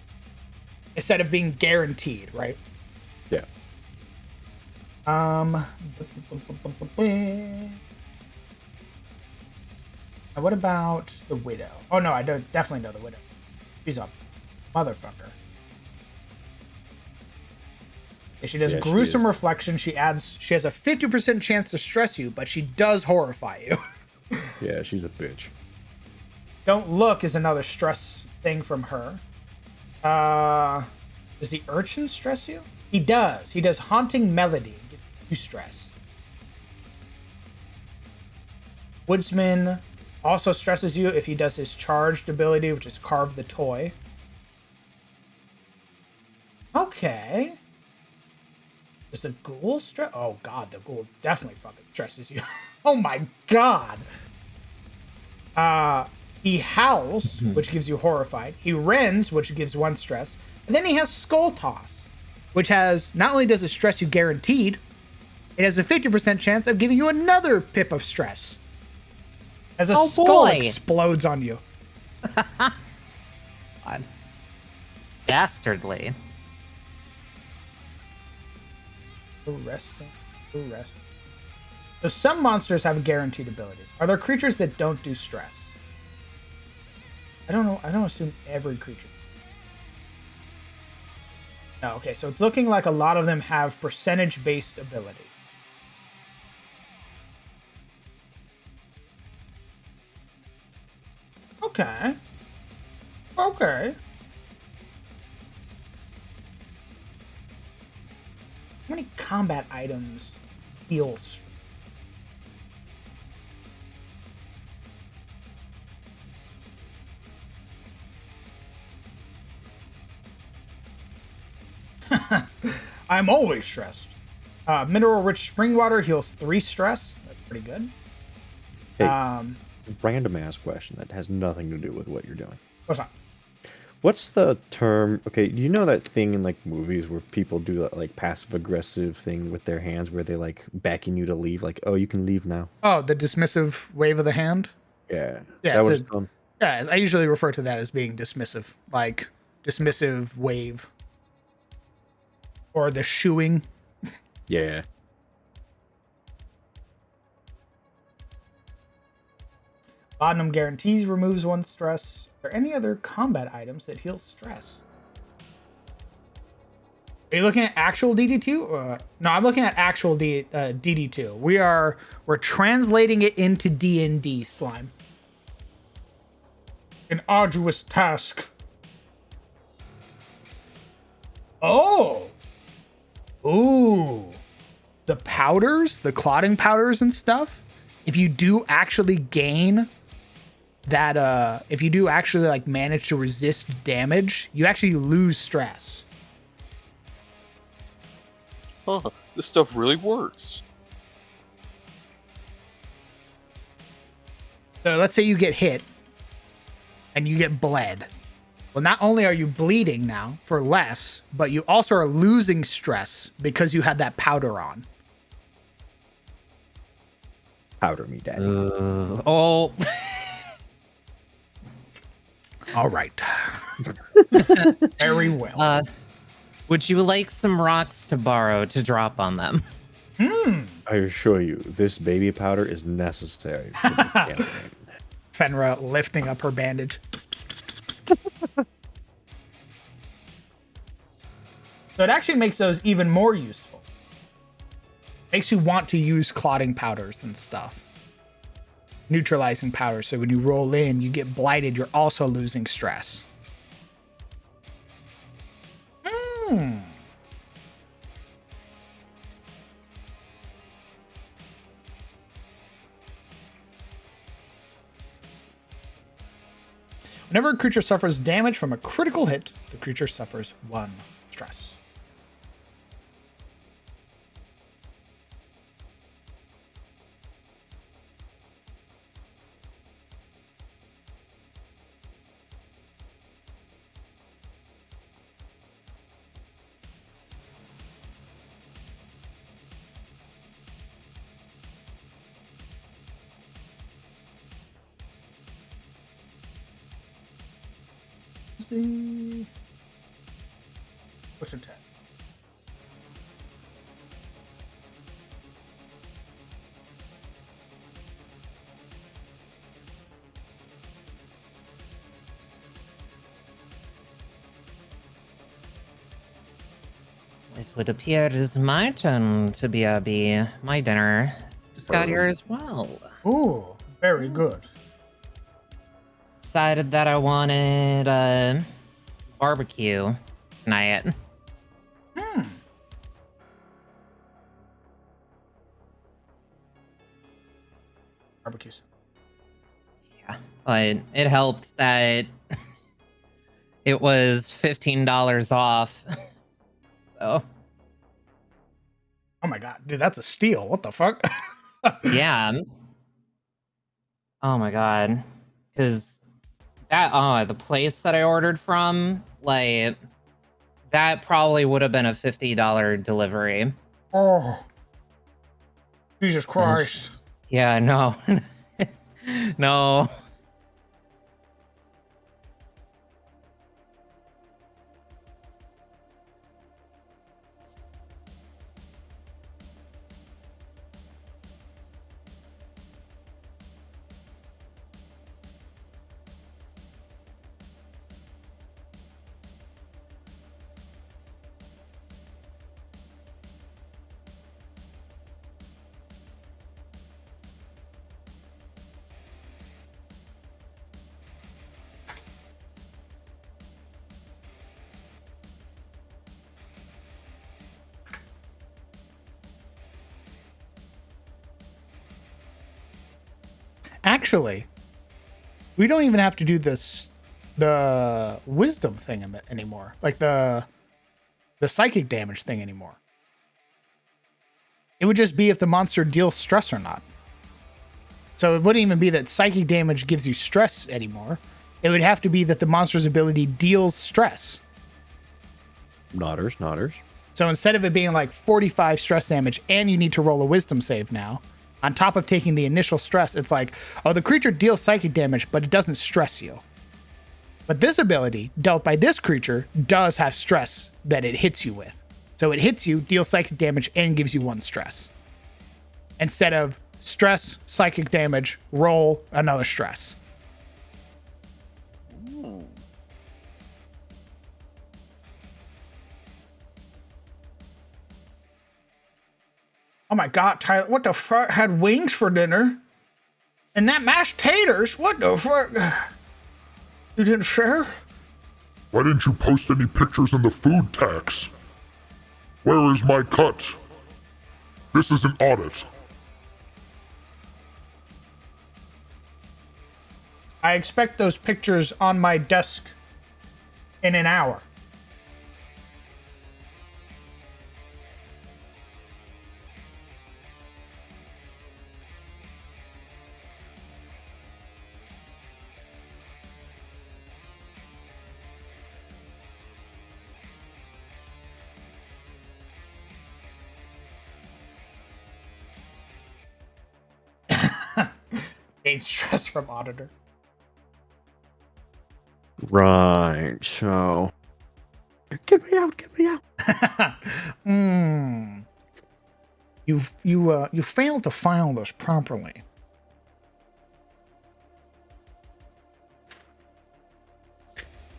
Instead of being guaranteed, right? yeah. Now what about the Widow? Oh no, I definitely know the Widow. She's a motherfucker. If she does Yeah, she gruesome is. reflection, she has a 50% chance to stress you, but she does horrify you. Yeah, she's a bitch. Don't look is another stress thing from her. Does the urchin stress you? He does. He does haunting melody. Gets you stress. Woodsman also stresses you if he does his charged ability, which is carve the toy. Okay. Does the ghoul stress? Oh god, the ghoul definitely fucking stresses you. Oh my god. He howls, which gives you horrified. He rends, which gives 1 stress. And then he has skull toss, which has, not only does it stress you guaranteed, it has a 50% chance of giving you another pip of stress. As a skull boy. explodes on you. God. Dastardly. Resting. So some monsters have guaranteed abilities. Are there creatures that don't do stress? I don't know. I don't assume every creature. No, okay, so it's looking like a lot of them have percentage-based ability. Okay. How many combat items heal stress? I'm always stressed. Mineral-rich spring water heals 3 stress. That's pretty good. Hey, random ass question that has nothing to do with what you're doing. What's that? What's the term? Okay, you know that thing in like movies where people do that like passive aggressive thing with their hands where they like beckon you to leave, like, oh, you can leave now. Oh, the dismissive wave of the hand? Yeah. Yeah, Is that what it's it's called? Yeah, I usually refer to that as being dismissive, like dismissive wave. Or the shooing. Yeah. Laudanum guarantees removes 1 stress. Are there any other combat items that heal stress? Are you looking at actual DD2? No, I'm looking at actual DD2. We're translating it into D&D, Slime. An arduous task. Oh! Ooh. The powders, the clotting powders and stuff, if you do actually gain that, if you do actually like manage to resist damage, you actually lose stress. Huh, this stuff really works. So let's say you get hit and you get bled. Well, not only are you bleeding now for less, but you also are losing stress because you had that powder on. Powder me, daddy. Oh. All right. Very well. Would you like some rocks to borrow to drop on them? I assure you, this baby powder is necessary for the campaign. Fenra lifting up her bandage. So it actually makes those even more useful. Makes you want to use clotting powders and stuff. Neutralizing powders, so when you roll in, you get blighted, you're also losing stress. Whenever a creature suffers damage from a critical hit, the creature suffers 1 stress. Push attack. It would appear it is my turn to BRB. My dinner just got here as well. Ooh, very good. Decided that I wanted barbecue tonight. Barbecue. Yeah, but it helped that it was $15 off. So, Oh my god, dude, that's a steal. What the fuck? yeah. Oh my god. Because the place that I ordered from, like, that probably would have been a $50 delivery. Oh, Jesus Christ. Yeah, no. No. Actually, we don't even have to do the wisdom thing anymore. Like the psychic damage thing anymore. It would just be if the monster deals stress or not. So it wouldn't even be that psychic damage gives you stress anymore. It would have to be that the monster's ability deals stress. Nodders. So instead of it being like 45 stress damage and you need to roll a wisdom save now, on top of taking the initial stress, it's like, oh, the creature deals psychic damage, but it doesn't stress you. But this ability, dealt by this creature, does have stress that it hits you with. So it hits you, deals psychic damage, and gives you 1 stress. Instead of stress, psychic damage, roll another stress. Ooh. Oh my god, Tyler, what the fuck? Had wings for dinner? And that mashed taters? What the fuck? You didn't share? Why didn't you post any pictures in the food tax? Where is my cut? This is an audit. I expect those pictures on my desk in an hour. Gain stress from auditor. Right, so... Get me out! You failed to file this properly.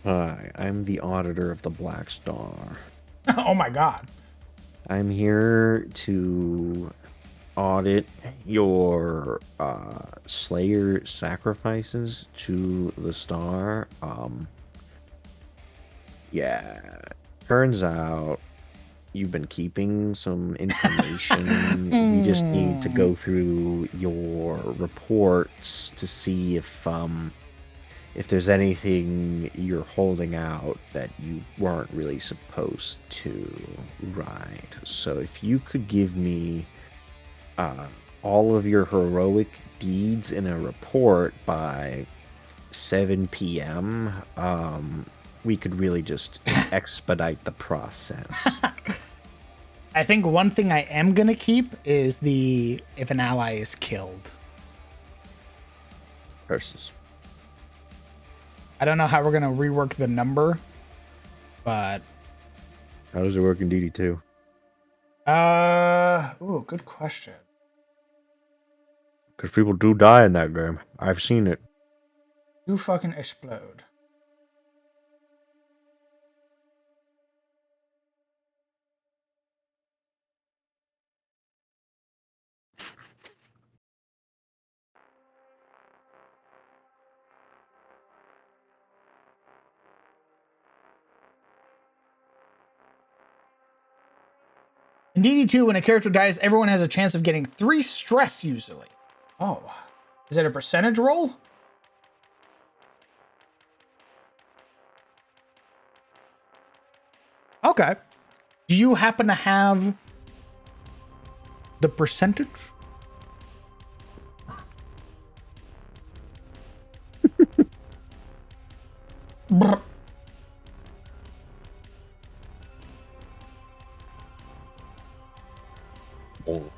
Hi, I'm the auditor of the Black Star. Oh my god. I'm here to audit your Slayer sacrifices to the star. Yeah, turns out you've been keeping some information. We just need to go through your reports to see if there's anything you're holding out that you weren't really supposed to. Right. So if you could give me all of your heroic deeds in a report by 7 p.m., we could really just expedite the process. I think one thing I am gonna keep is if an ally is killed. Curses. I don't know how we're gonna rework the number, but How does it work in DD2? Ooh, good question. Because people do die in that game. I've seen it. You fucking explode. In DD2, when a character dies, everyone has a chance of getting 3 stress usually. Oh. Is it a percentage roll? Okay. Do you happen to have the percentage? Brr. Oh.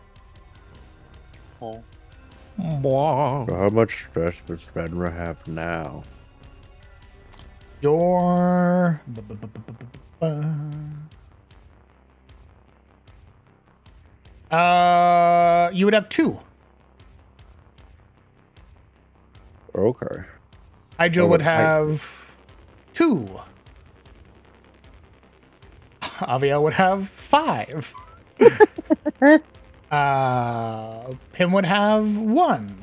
So how much stress does Fenra have now? Your you would have 2. Okay. Hydra would have 2. Avia would have 5. Pim would have 1.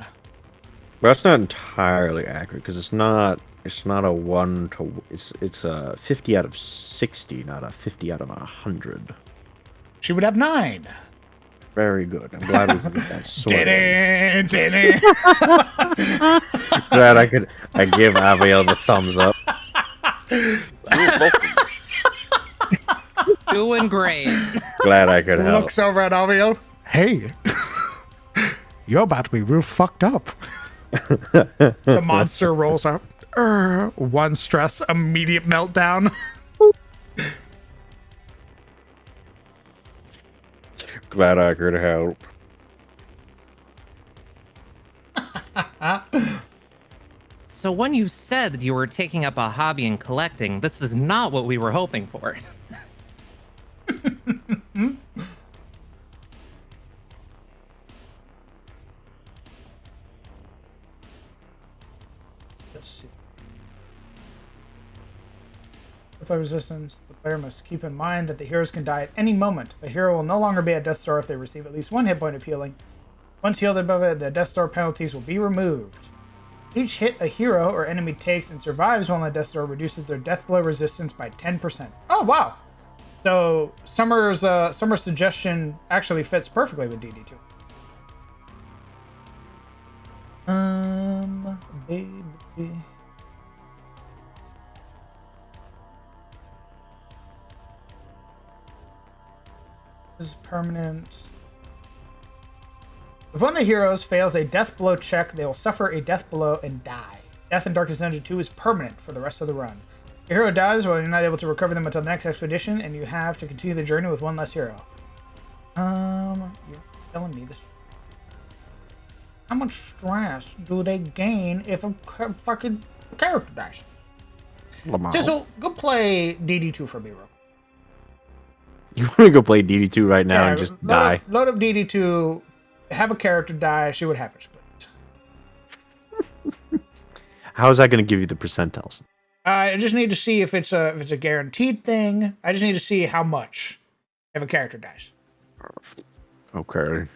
Well, that's not entirely accurate because it's not a 1 to it's a 50 out of 60, not a 50 out of 100. She would have 9. Very good. I'm glad we could get that sorted. Glad I give Aviel the thumbs up. Doing great. Glad I could help. Looks over at Alvio. Hey, you're about to be real fucked up. The monster rolls up. One stress, immediate meltdown. Glad I could help. So when you said that you were taking up a hobby in collecting, this is not what we were hoping for. Let's see. With resistance, the player must keep in mind that the heroes can die at any moment. The hero will no longer be at death's door if they receive at least 1 hit point of healing. Once healed above it, the death's door penalties will be removed. Each hit a hero or enemy takes and survives while on death's door reduces their death blow resistance by 10%. Oh wow! So Summer's suggestion actually fits perfectly with DD2. Baby. This is permanent. If one of the heroes fails a death blow check, they will suffer a death blow and die. Death in Darkest Dungeon 2 is permanent for the rest of the run. Your hero dies while you're not able to recover them until the next expedition, and you have to continue the journey with one less hero. You're telling me this. How much stress do they gain if a fucking character dies? Jizzle, go play DD2 for me, bro. You want to go play DD2 right now and just die? Load up DD2, have a character die, see what happens. How is that going to give you the percentiles? I just need to see if it's a guaranteed thing. I just need to see how much if a character dies. Okay.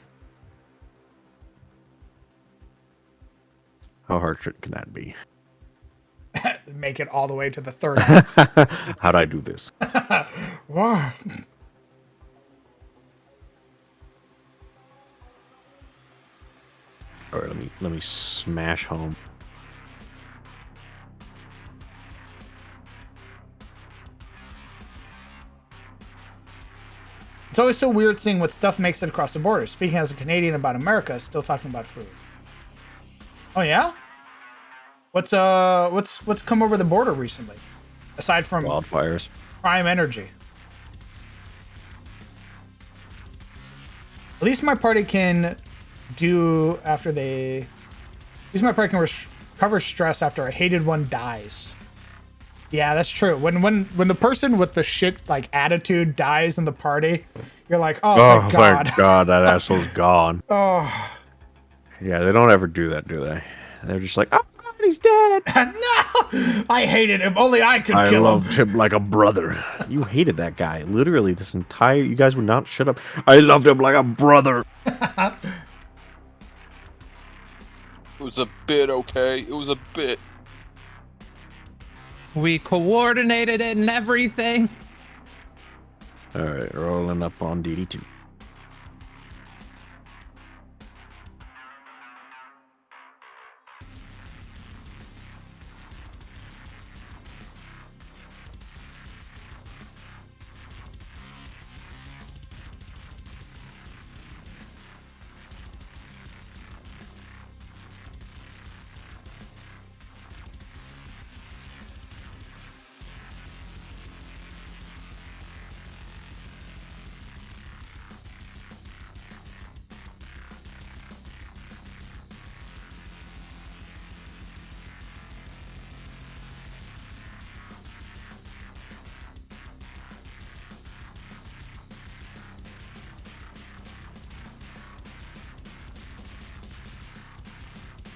How hard can that be? Make it all the way to the third act. How'd I do this? Wow. All right, let me smash home. It's always so weird seeing what stuff makes it across the border. Speaking as a Canadian about America, still talking about food. Oh yeah? What's come over the border recently? Aside from wildfires. Prime energy. At least my party can do after they. At least my party can recover stress after a hated one dies. Yeah, that's true. When the person with the shit like attitude dies in the party, you're like, oh my god. Thank God, that asshole's gone. Oh. Yeah, they don't ever do that, do they? They're just like, oh god, he's dead. No, I hated him. Only I could kill him. I loved him like a brother. You hated that guy. Literally, this entire. You guys would not shut up. I loved him like a brother. It was a bit, okay? It was a bit. We coordinated it and everything. All right, rolling up on DD2.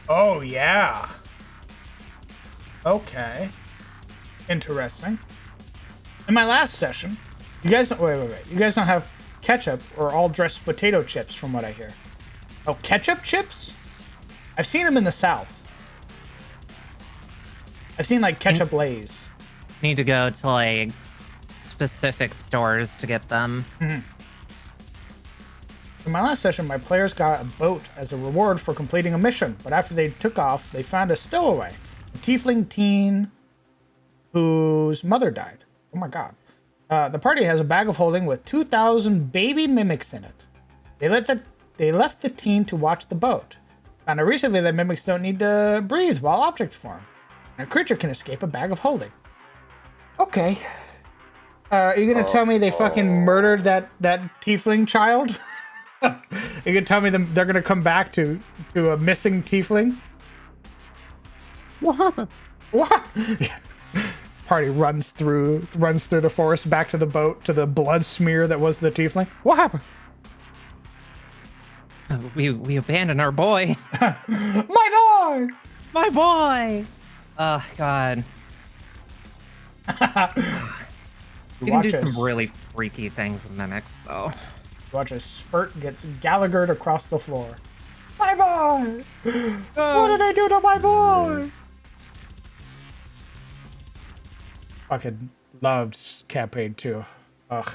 Oh yeah. Okay. Interesting. In my last session, you guys don't wait. You guys don't have ketchup or all dressed potato chips from what I hear. Oh, ketchup chips? I've seen them in the South. I've seen like ketchup Lays. Need to go to like specific stores to get them. Mm-hmm. In my last session, my players got a boat as a reward for completing a mission, but after they took off, they found a stowaway, a tiefling teen whose mother died. Oh my god. The party has a bag of holding with 2,000 baby mimics in it. They left the teen to watch the boat. Found out recently that mimics don't need to breathe while objects form, and a creature can escape a bag of holding. Okay. Are you gonna tell me they fucking murdered that tiefling child? You gonna tell me they're gonna come back to a missing tiefling? What happened? What? Party runs through the forest back to the boat, to the blood smear that was the tiefling. What happened? We abandoned our boy. My boy! My boy! Oh, God. You can do some really freaky things with mimics, though. Watch a spurt gets Gallaghered across the floor. My boy! What did they do to my boy? Fucking loved campaign 2. Ugh.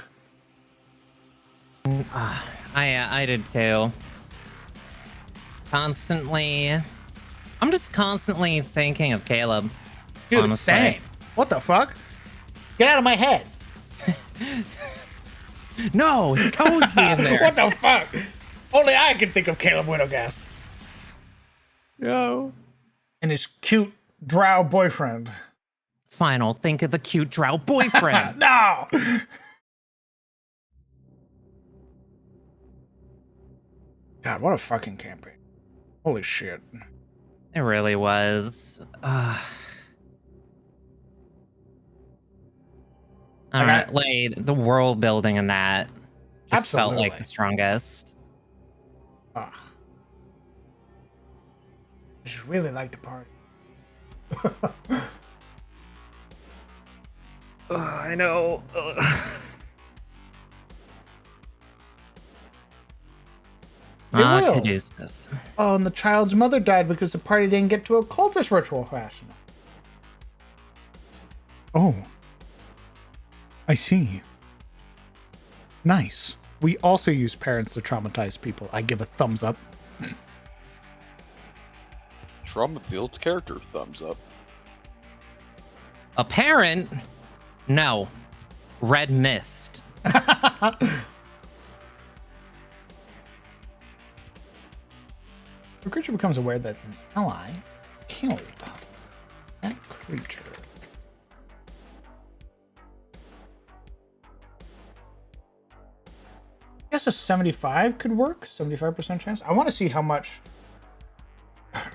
I did too. I'm just constantly thinking of Caleb. Dude, honestly. same. What the fuck? Get out of my head. No, it's cozy in there. What the fuck? Only I can think of Caleb Widowgast. No. And his cute drow boyfriend. Fine, I'll think of the cute drow boyfriend. No! God, what a fucking campaign. Holy shit. It really was. Alright, like the world building in that just felt like the strongest. Ugh. I just really like the party. I know. Caduceus. Oh, and the child's mother died because the party didn't get to a cultist ritual fashion. Oh. I see. Nice. We also use parents to traumatize people. I give a thumbs up. Trauma builds character. Thumbs up. A parent? No. Red mist. The creature becomes aware that an ally killed that creature. I guess a 75 could work. 75% chance. I want to see how much.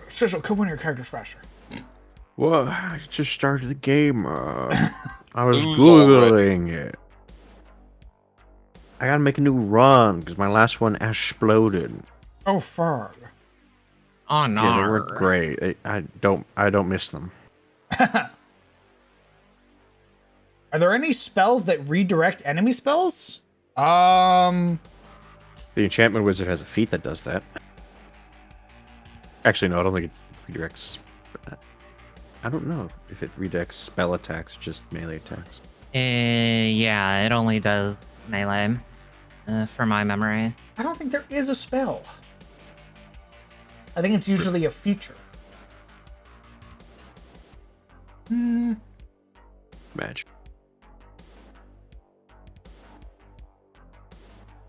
Sizzle, kill one of your characters faster. Well, I just started the game. I was Lose Googling it. I gotta make a new run because my last one exploded. Oh, fuck. Oh no. Yeah, they were great. I don't miss them. Are there any spells that redirect enemy spells? The enchantment wizard has a feat that does that. Actually, no, I don't think it redirects. I don't know if it redirects spell attacks, just melee attacks. Yeah, it only does melee, from my memory. I don't think there is a spell. I think it's usually a feature. Magic.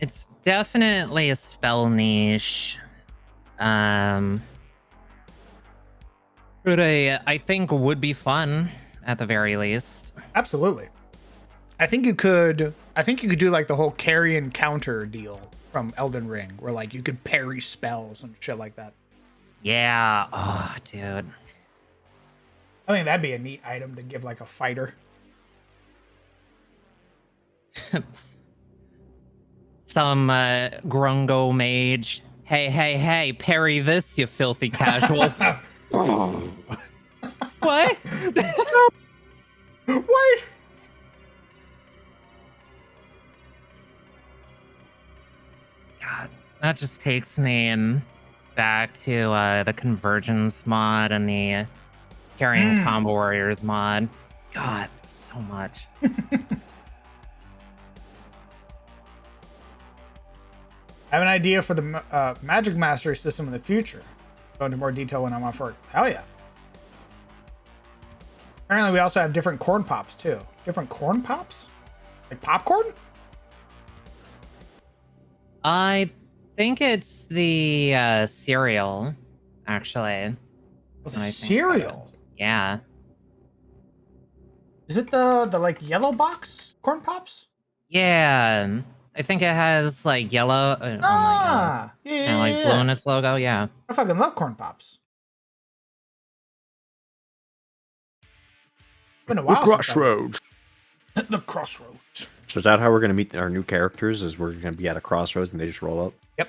It's definitely a spell niche. But I think would be fun at the very least. Absolutely. I think you could do like the whole carry and counter deal from Elden Ring, where like you could parry spells and shit like that. Yeah. Oh, dude. I think that'd be a neat item to give like a fighter. Some grungo mage. Hey, parry this, you filthy casual. What? Wait! God, that just takes me back to the Convergence mod and the Carrying Combo Warriors mod. God, so much. I have an idea for the Magic Mastery system in the future. Go into more detail when I'm off work. Hell yeah. Apparently, we also have different corn pops too. Different corn pops? Like popcorn? I think it's the cereal, actually. Oh, the I think cereal. Yeah. Is it the like yellow box corn pops? Yeah. I think it has like yellow. Yellow. Ah, yeah, And like blue in its logo. Yeah. I fucking love corn pops. Been a The while. since I- crossroads. The crossroads. So is that how we're gonna meet our new characters? Is we're gonna be at a crossroads and they just roll up? Yep.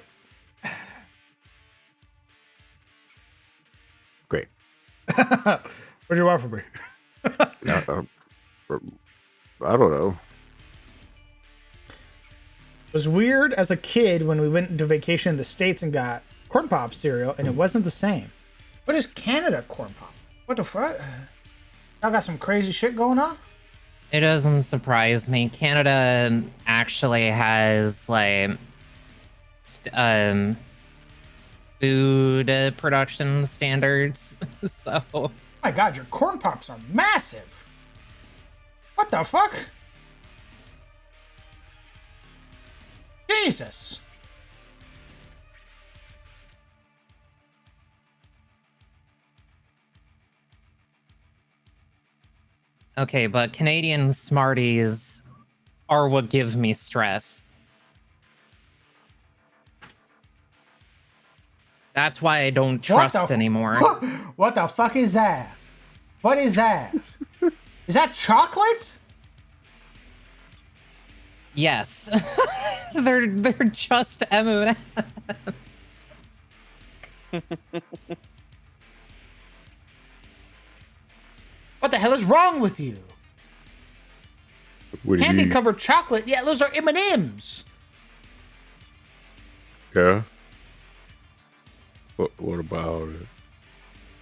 Great. What do you want from me? I don't know. It was weird as a kid when we went to vacation in the States and got corn pop cereal, and it wasn't the same. What is Canada corn pop? What the fuck? Y'all got some crazy shit going on? It doesn't surprise me. Canada actually has like food production standards. So Oh my god, your corn pops are massive. What the fuck? Jesus. okay, but Canadian Smarties are what give me stress. That's why I don't trust anymore. What the fuck is that? What is that? Is that chocolate? Yes. they're just M&Ms. What the hell is wrong with you? What do you Candy mean? covered chocolate? Yeah, those are M&Ms. Yeah. What about it?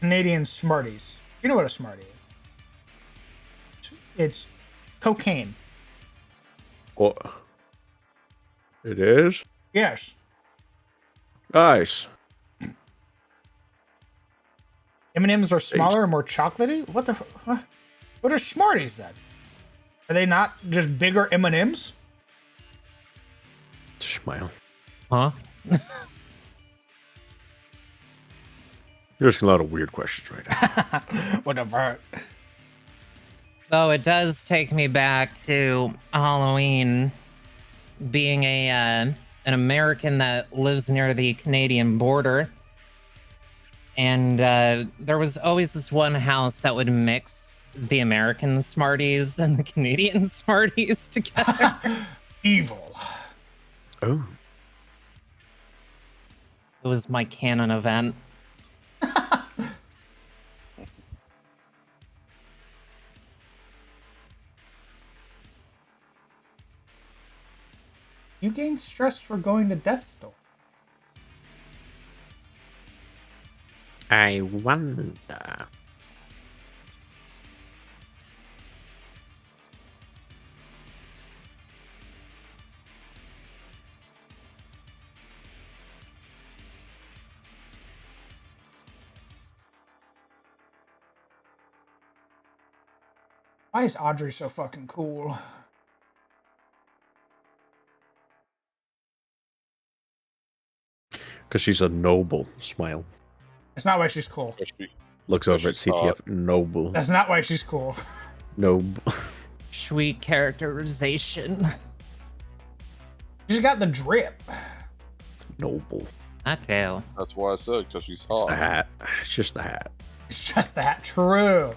Canadian Smarties. You know what a Smartie is? It's cocaine. What? It is? Yes. Nice. M&Ms are smaller and more chocolatey? What the what are Smarties then? Are they not just bigger M&Ms? Smile. Huh? You're asking a lot of weird questions right now. Whatever. Though it does take me back to Halloween, being an American that lives near the Canadian border. And there was always this one house that would mix the American Smarties and the Canadian Smarties together. Evil. Oh. It was my canon event. You gain stress for going to death's door. I wonder. Why is Audrey so fucking cool? Because she's a noble. Smile. That's not why she's cool. Looks over at CTF. Noble. That's not why she's cool. Noble. Sweet characterization. She's got the drip. Noble. That too. That's why I said, because she's It's the hot. hat. It's just the hat. It's just that true.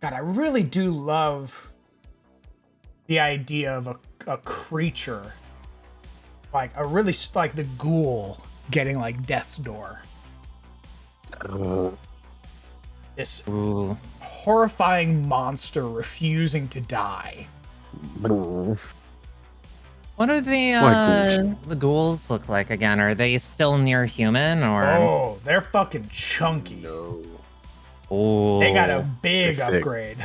God, I really do love the idea of a creature, like like the ghoul getting like death's door. This horrifying monster refusing to die. What do the ghouls look like again? Are they still near human or? Oh, they're fucking chunky. No. Oh, They got a big they're thick. upgrade.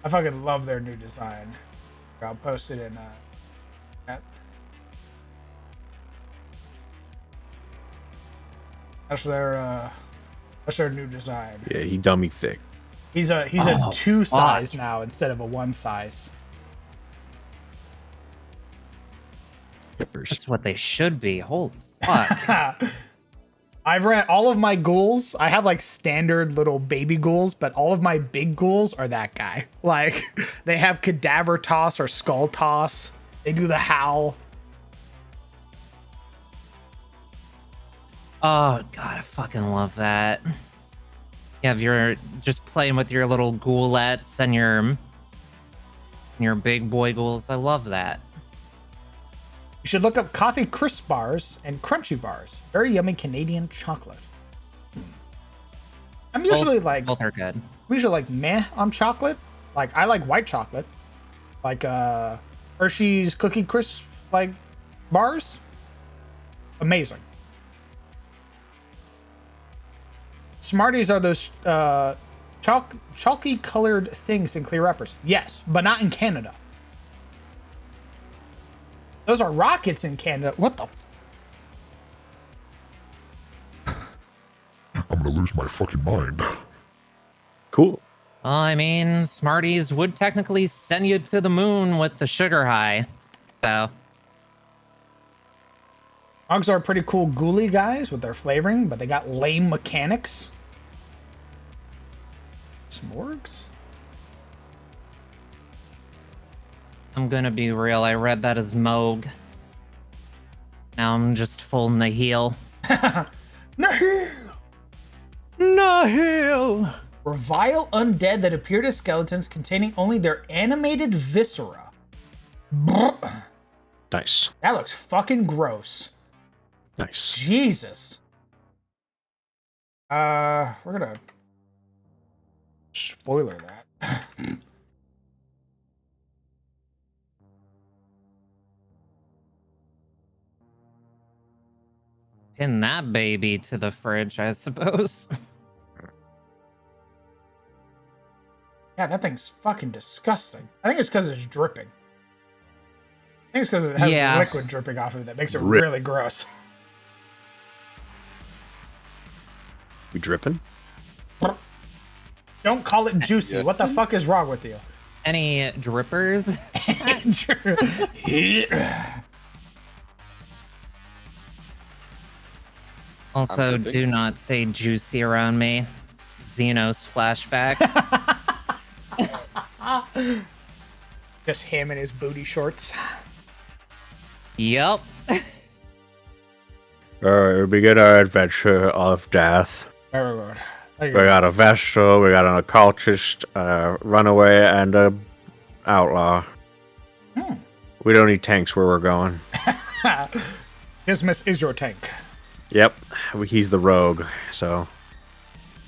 I fucking love their new design. I'll post it in chat. That's their new design. Yeah, he dummy thick. He's a Oh, 2 fuck. size now instead of a 1 size. That's what they should be. Holy fuck. I've ran all of my ghouls. I have like standard little baby ghouls, but all of my big ghouls are that guy. Like they have cadaver toss or skull toss. They do the howl. Oh god, I fucking love that. Yeah, if you're just playing with your little ghoulettes and your big boy ghouls, I love that. You should look up coffee crisp bars and crunchy bars. Very yummy Canadian chocolate. I'm usually Both are good. I'm usually like meh on chocolate. Like I like white chocolate. Like Hershey's Cookie Crisp like bars. Amazing. Smarties are those chalky colored things in clear wrappers. Yes, but not in Canada. Those are rockets in Canada. What the? I'm gonna lose my fucking mind. Cool. Well, I mean, Smarties would technically send you to the moon with the sugar high. So, Dogs are pretty cool ghouly guys with their flavoring, but they got lame mechanics. Smorgs? I'm gonna be real. I read that as Moog. Now I'm just full Nihil. Nihil! Nihil! Revile undead that appeared as skeletons containing only their animated viscera. Brr. Nice. That looks fucking gross. Nice. Jesus. We're gonna spoiler that. Pin that baby to the fridge, I suppose. Yeah, that thing's fucking disgusting. I think it's because it's dripping. I think it's because it has Yeah. liquid dripping off of it that makes it Rip. really gross. We dripping? Don't call it juicy. Yeah. What the fuck is wrong with you? Any drippers? Also, dripping. do not say juicy around me. Xenos flashbacks. Just him in his booty shorts. Yup. Alright, we begin our adventure of death. Very good. We got a Vestal, we got an occultist, runaway, and a outlaw. We don't need tanks where we're going. Dismas is your tank. Yep, he's the rogue, so...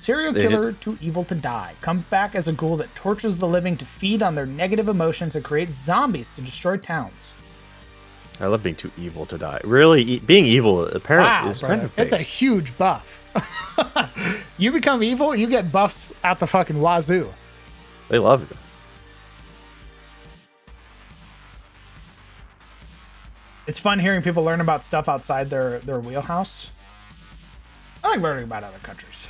Serial They hit- killer too evil to die. Comes back as a ghoul that tortures the living to feed on their negative emotions and creates zombies to destroy towns. I love being too evil to die. Really, being evil apparently is kind of That's a based. huge buff. You become evil, you get buffs at the fucking wazoo. They love it. It's fun hearing people learn about stuff outside their wheelhouse. I like learning about other countries.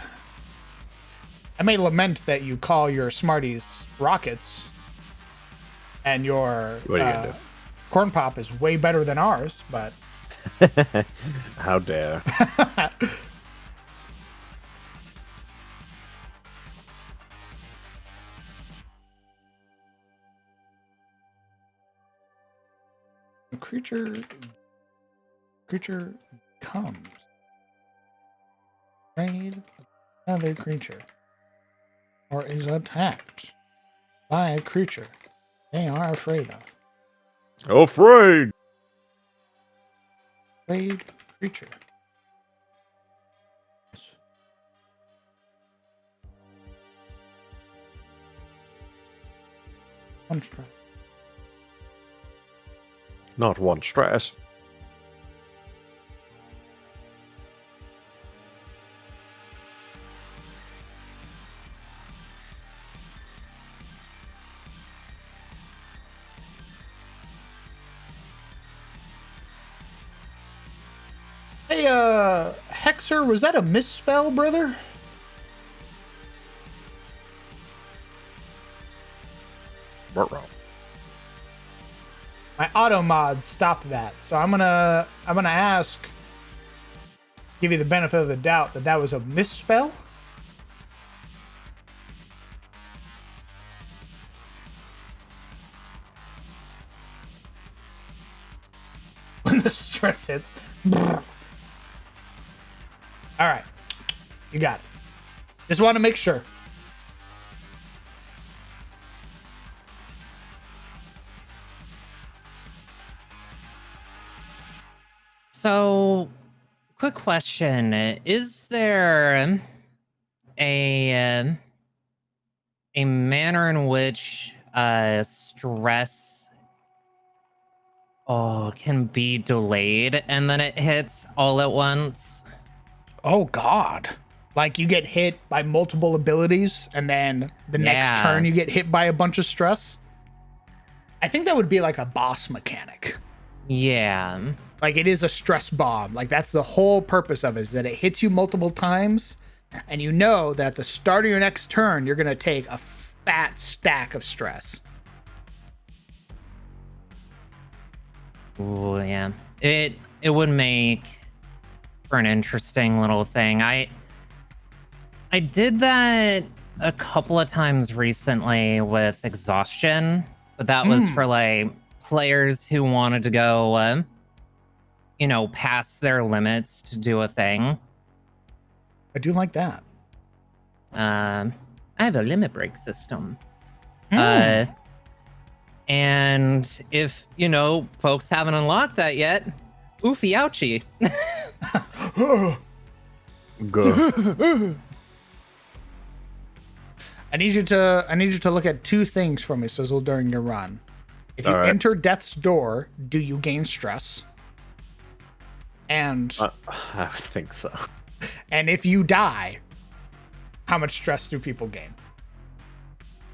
I may lament that you call your Smarties rockets and your What are you gonna do? corn pop is way better than ours, but How dare. the creature comes. Raid another creature. Or is attacked by a creature they are afraid of. Afraid! Raid creature. One stress. Not one stress. Hey, Hexer, was that a misspell, brother? My auto mod stopped that, so I'm gonna ask, give you the benefit of the doubt that was a misspell. When the stress hits. All right, you got it. Just want to make sure. So, quick question: is there a manner in which stress can be delayed and then it hits all at once? Oh God! Like you get hit by multiple abilities, and then the next turn you get hit by a bunch of stress. I think that would be like a boss mechanic. Yeah. Like it is a stress bomb. Like that's the whole purpose of it, is that it hits you multiple times, and you know that at the start of your next turn, you're gonna take a fat stack of stress. Ooh, yeah. It would make for an interesting little thing. I did that a couple of times recently with exhaustion, but that was for like players who wanted to go past their limits to do a thing. I do like that. I have a limit break system. Mm. And if, folks haven't unlocked that yet, oofy ouchie. Go. I need you to look at two things for me, Sizzle, during your run. If you enter death's door, do you gain stress? And I would think so. And if you die, how much stress do people gain?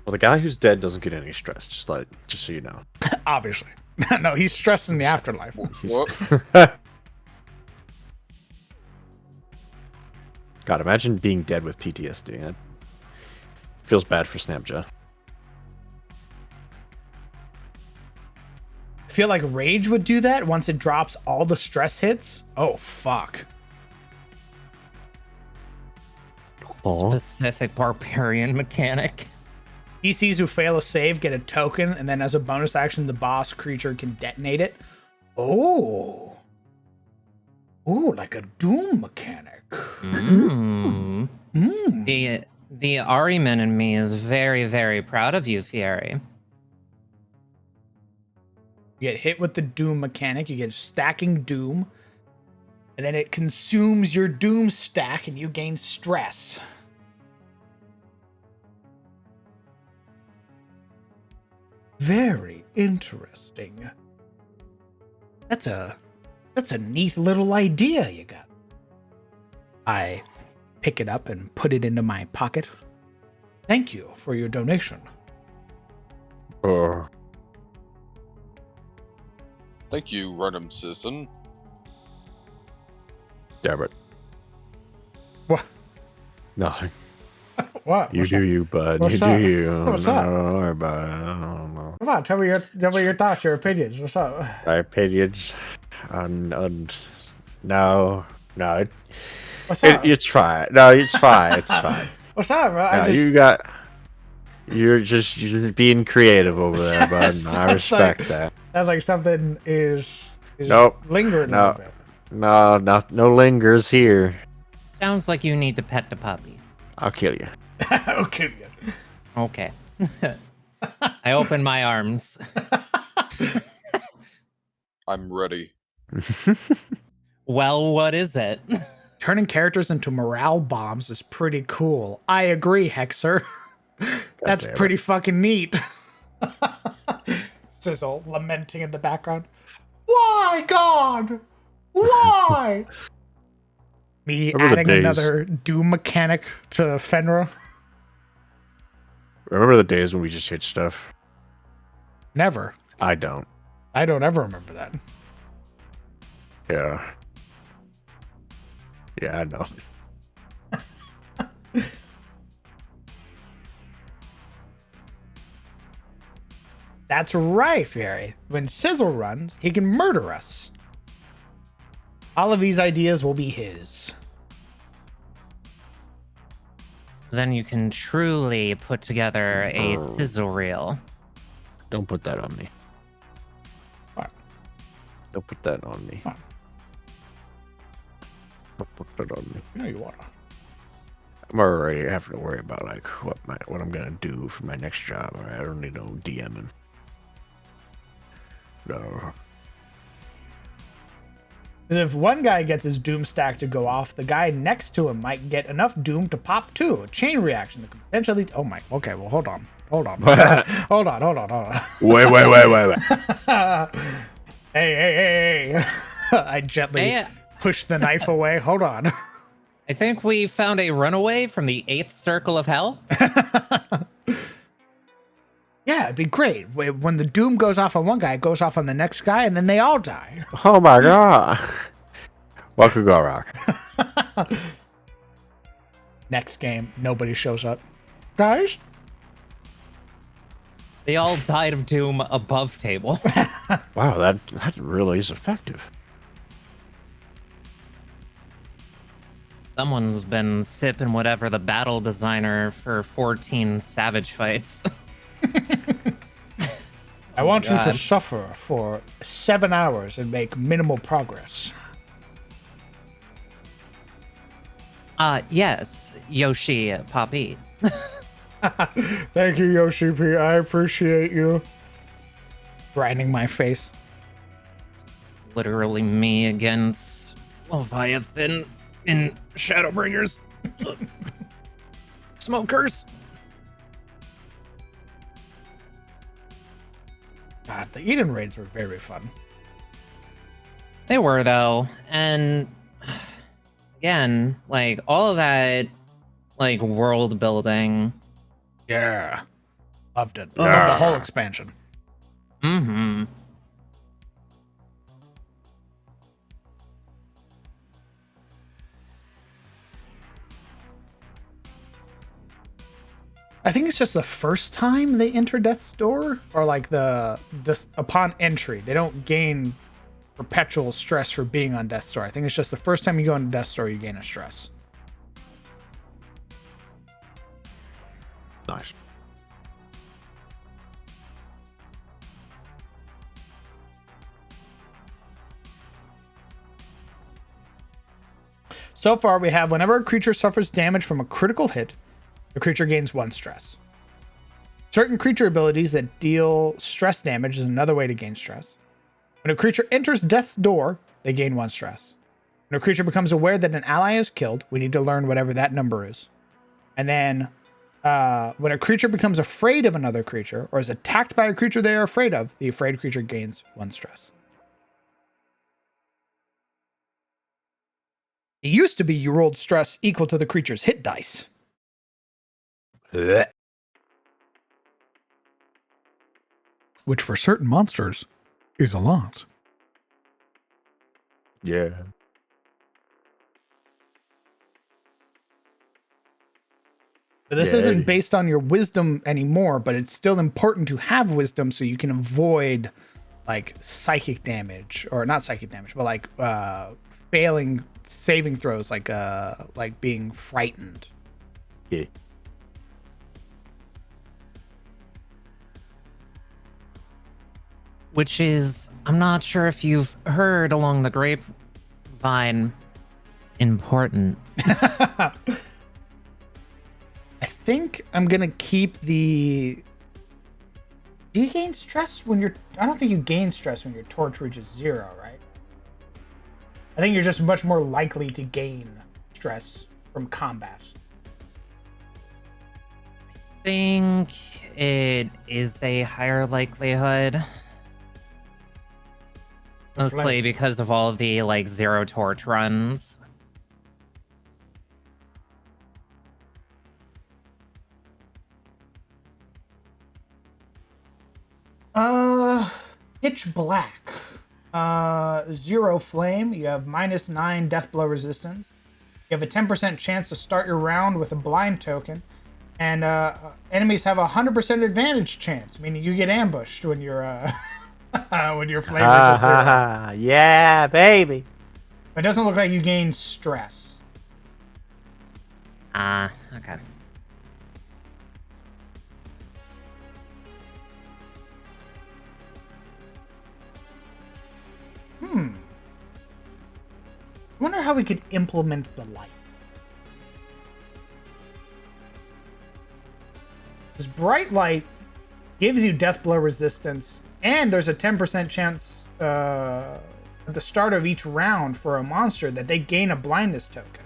Well, the guy who's dead doesn't get any stress. Just so you know. Obviously, no, he's stressed in the afterlife. God, imagine being dead with PTSD. It feels bad for Snapjaw. I feel like Rage would do that once it drops all the stress hits. Oh, fuck. Specific barbarian mechanic. PCs who fail a save get a token, and then as a bonus action, the boss creature can detonate it. Oh. Ooh, like a Doom mechanic. Mm. The Ariman in me is very, very proud of you, Fieri. You get hit with the Doom mechanic, you get stacking Doom, and then it consumes your Doom stack and you gain stress. Very interesting. That's a neat little idea you got. I pick it up and put it into my pocket. Thank you for your donation. Thank you, Random Citizen. Damn it. What? Nothing. What? You What's do up? you, bud. What's you up? do you. What's up? Don't worry about it. I don't know. Come on, tell me your thoughts, your opinions. What's up? My opinions on no. What's up? It's fine. No, it's fine. It's fine. What's up, bro? No, you're just being creative over there, bud. I respect that. Sounds like something is Nope. lingering a little bit. No lingers here. Sounds like you need to pet the puppy. I'll kill you. Okay. Okay. I open my arms. I'm ready. Well, what is it? Turning characters into morale bombs is pretty cool. I agree, Hexer. That's pretty fucking neat. Sizzle lamenting in the background. Why, God? Why? Me Remember the adding days- another Doom mechanic to Fenra. Remember the days when we just hit stuff? Never. I don't. I don't ever remember that. Yeah. Yeah, I know. That's right, Fairy. When Sizzle runs, he can murder us. All of these ideas will be his. Then you can truly put together a sizzle reel. Don't put that on me. What? Don't put that on me. What? Don't put that on me. No, you wanna. I'm already having to worry about like what I'm gonna do for my next job. All right? I don't need no DMing. No. If one guy gets his Doom stack to go off, the guy next to him might get enough Doom to pop too. A chain reaction that could potentially. Oh my. Okay, well, hold on. Hold on. Hold on. Wait. Hey. I gently Hey, push the knife away. Hold on. I think we found a runaway from the 8th circle of hell. Yeah, it'd be great. When the Doom goes off on one guy, it goes off on the next guy, and then they all die. Oh my god. What could go wrong? Next game, nobody shows up. Guys? They all died of doom above table. Wow, that really is effective. Someone's been sipping whatever the battle designer for 14 savage fights. I want you to God. suffer for 7 hours and make minimal progress. Yes, Yoshi Poppy. Thank you, Yoshi P. I appreciate you. Grinding my face. Literally me against Leviathan in Shadowbringers. Smokers. God, the Eden raids were very fun. They were, though. And again, like all of that, like world building. Yeah. Loved it. Yeah. Loved the whole expansion. Mm-hmm. I think it's just the first time they enter Death's Door, or like just upon entry, they don't gain perpetual stress for being on Death's Door. I think it's just the first time you go into Death's Door, you gain a stress. Nice. So far, we have whenever a creature suffers damage from a critical hit, the creature gains 1 stress. Certain creature abilities that deal stress damage is another way to gain stress. When a creature enters Death's Door, they gain 1 stress. When a creature becomes aware that an ally is killed, we need to learn whatever that number is. And then when a creature becomes afraid of another creature or is attacked by a creature they are afraid of, the afraid creature gains 1 stress. It used to be you rolled stress equal to the creature's hit dice. Blech. Which for certain monsters is a lot. Yeah. But this Yeah, isn't it- based on your wisdom anymore, but it's still important to have wisdom so you can avoid like psychic damage, or not psychic damage, but like failing saving throws, like being frightened. Yeah. Which is, I'm not sure if you've heard along the grapevine, important. I think I'm gonna keep the. Do you gain stress when you're? I don't think you gain stress when your torch reaches 0, right? I think you're just much more likely to gain stress from combat. I think it is a higher likelihood. The Mostly flame. because of all the like zero torch runs. Pitch black. Zero flame. You have -9 death blow resistance. You have a 10% chance to start your round with a blind token. And enemies have a 100% advantage chance, meaning you get ambushed when you're when your flavor is zero. Yeah, baby. It doesn't look like you gain stress. Okay. I wonder how we could implement the light. Because bright light gives you death blow resistance, and there's a 10% chance at the start of each round for a monster that they gain a blindness token.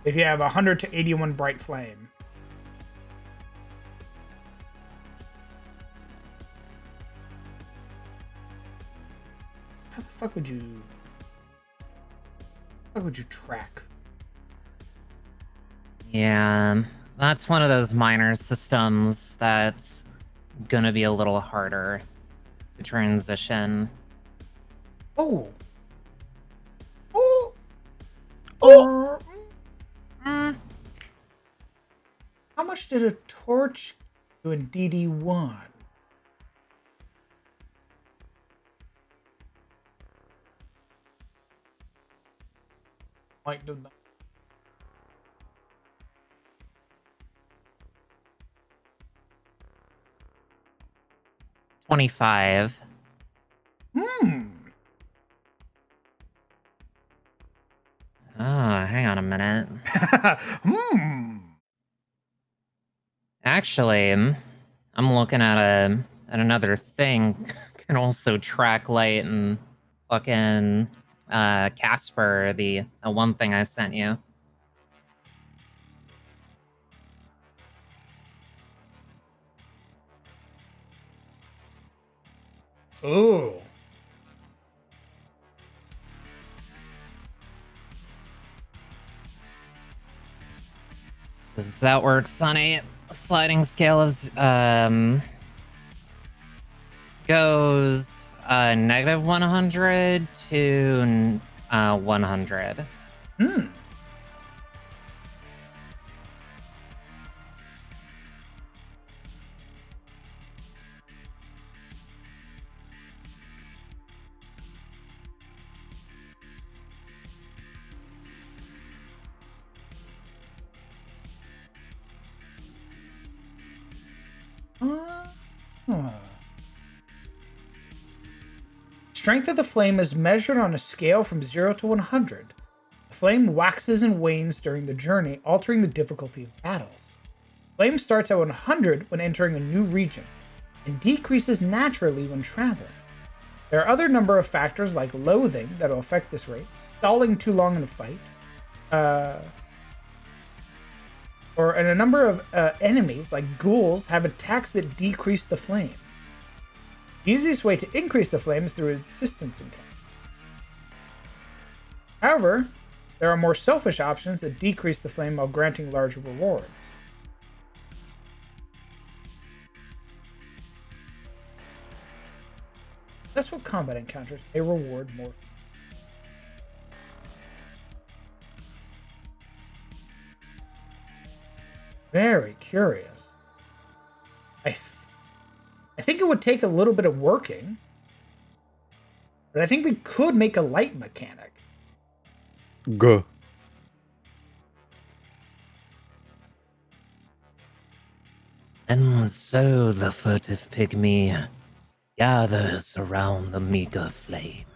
If you have 100 to 81 bright flame. How the fuck would you... How would you track? Yeah, that's one of those minor systems that's gonna be a little harder to transition. Oh! Oh! Oh! How much did a torch do in DD1? Might do that. $25. Oh, hang on a minute. Actually, I'm looking at another thing. Can also track light and fucking Casper, the one thing I sent you. Oh. Does that works on a sliding scale of goes -100 to 100. Strength of the flame is measured on a scale from 0 to 100. The flame waxes and wanes during the journey, altering the difficulty of battles. Flame starts at 100 when entering a new region, and decreases naturally when traveling. There are other number of factors like loathing that will affect this rate, stalling too long in a fight, and a number of enemies like ghouls have attacks that decrease the flame. The easiest way to increase the flame is through assistance encounters. However, there are more selfish options that decrease the flame while granting larger rewards. That's what combat encounters may reward more. Very curious. I think it would take a little bit of working, but I think we could make a light mechanic. Go. And so the furtive pygmy gathers around the meager flame.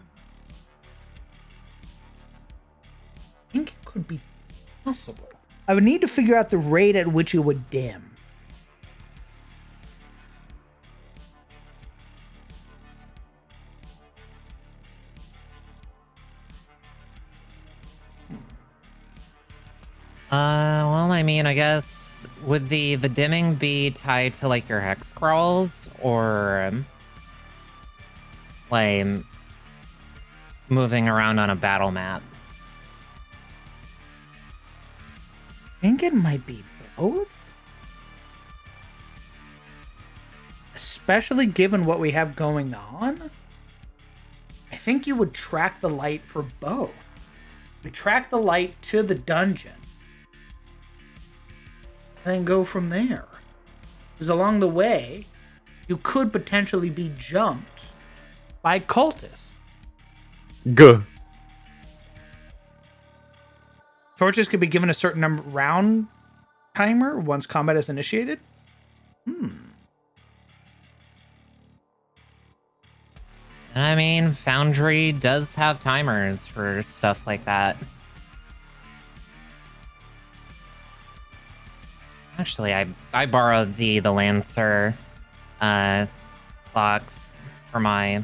I think it could be possible. I would need to figure out the rate at which it would dim. Well, I mean, I guess would the dimming be tied to like your hex crawls, or like moving around on a battle map. I think it might be both. Especially given what we have going on. I think you would track the light for both. You track the light to the dungeon. And then go from there. Because along the way, you could potentially be jumped by cultists. Good. Torches could be given a certain number round timer once combat is initiated. And I mean, Foundry does have timers for stuff like that. Actually, I borrowed the Lancer clocks for my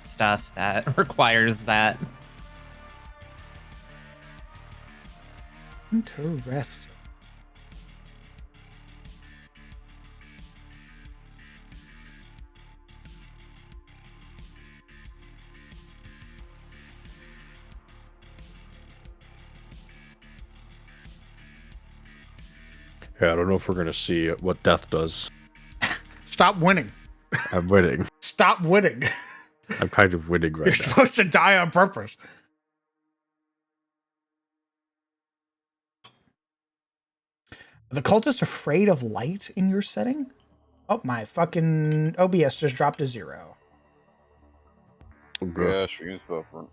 stuff that requires that. Interesting. Yeah, I don't know if we're gonna see what death does. Stop winning. I'm winning. Stop winning. I'm kind of winning right You're now. supposed to die on purpose. Are the cultists afraid of light in your setting? Oh, my fucking OBS just dropped to 0. Okay. Yeah, stream's buffering.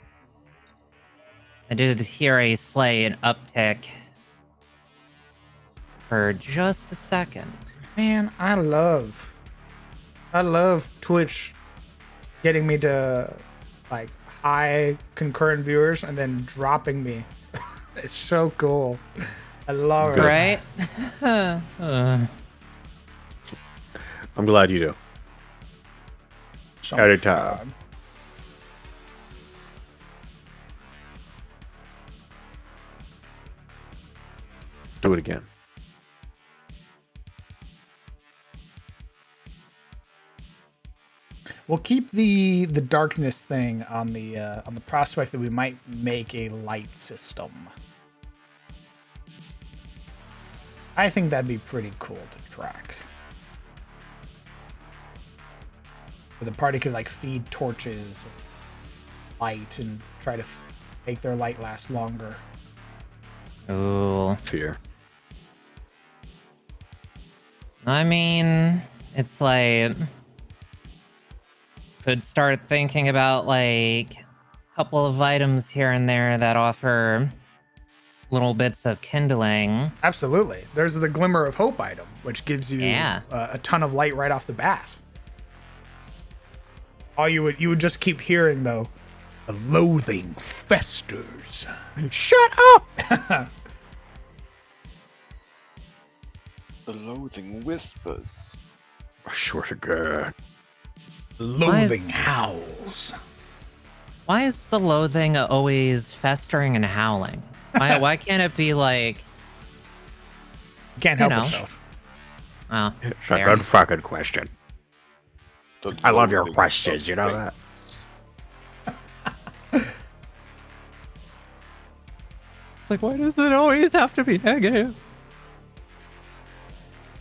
I did hear a slight uptick for just a second. Man, I love Twitch getting me to like high concurrent viewers and then dropping me. It's so cool. I love it. Right? I'm glad you do. So Anytime. fun. Do it again. We'll keep the darkness thing on the prospect that we might make a light system. I think that'd be pretty cool to track. Where the party could like feed torches or light and try to make their light last longer. Ooh. Fear. I mean, it's like could start thinking about like a couple of items here and there that offer little bits of kindling. Absolutely. There's the Glimmer of Hope item, which gives you a ton of light right off the bat. All you would just keep hearing though, the loathing festers. Shut up! The loathing whispers. I swear to God. Loathing howls. Why is the loathing always festering and howling? Why can't it be like, You can't You help know. yourself. oh, It's a fair. good fucking question. The I love your loathing questions, you know of that? It's like, why does it always have to be negative?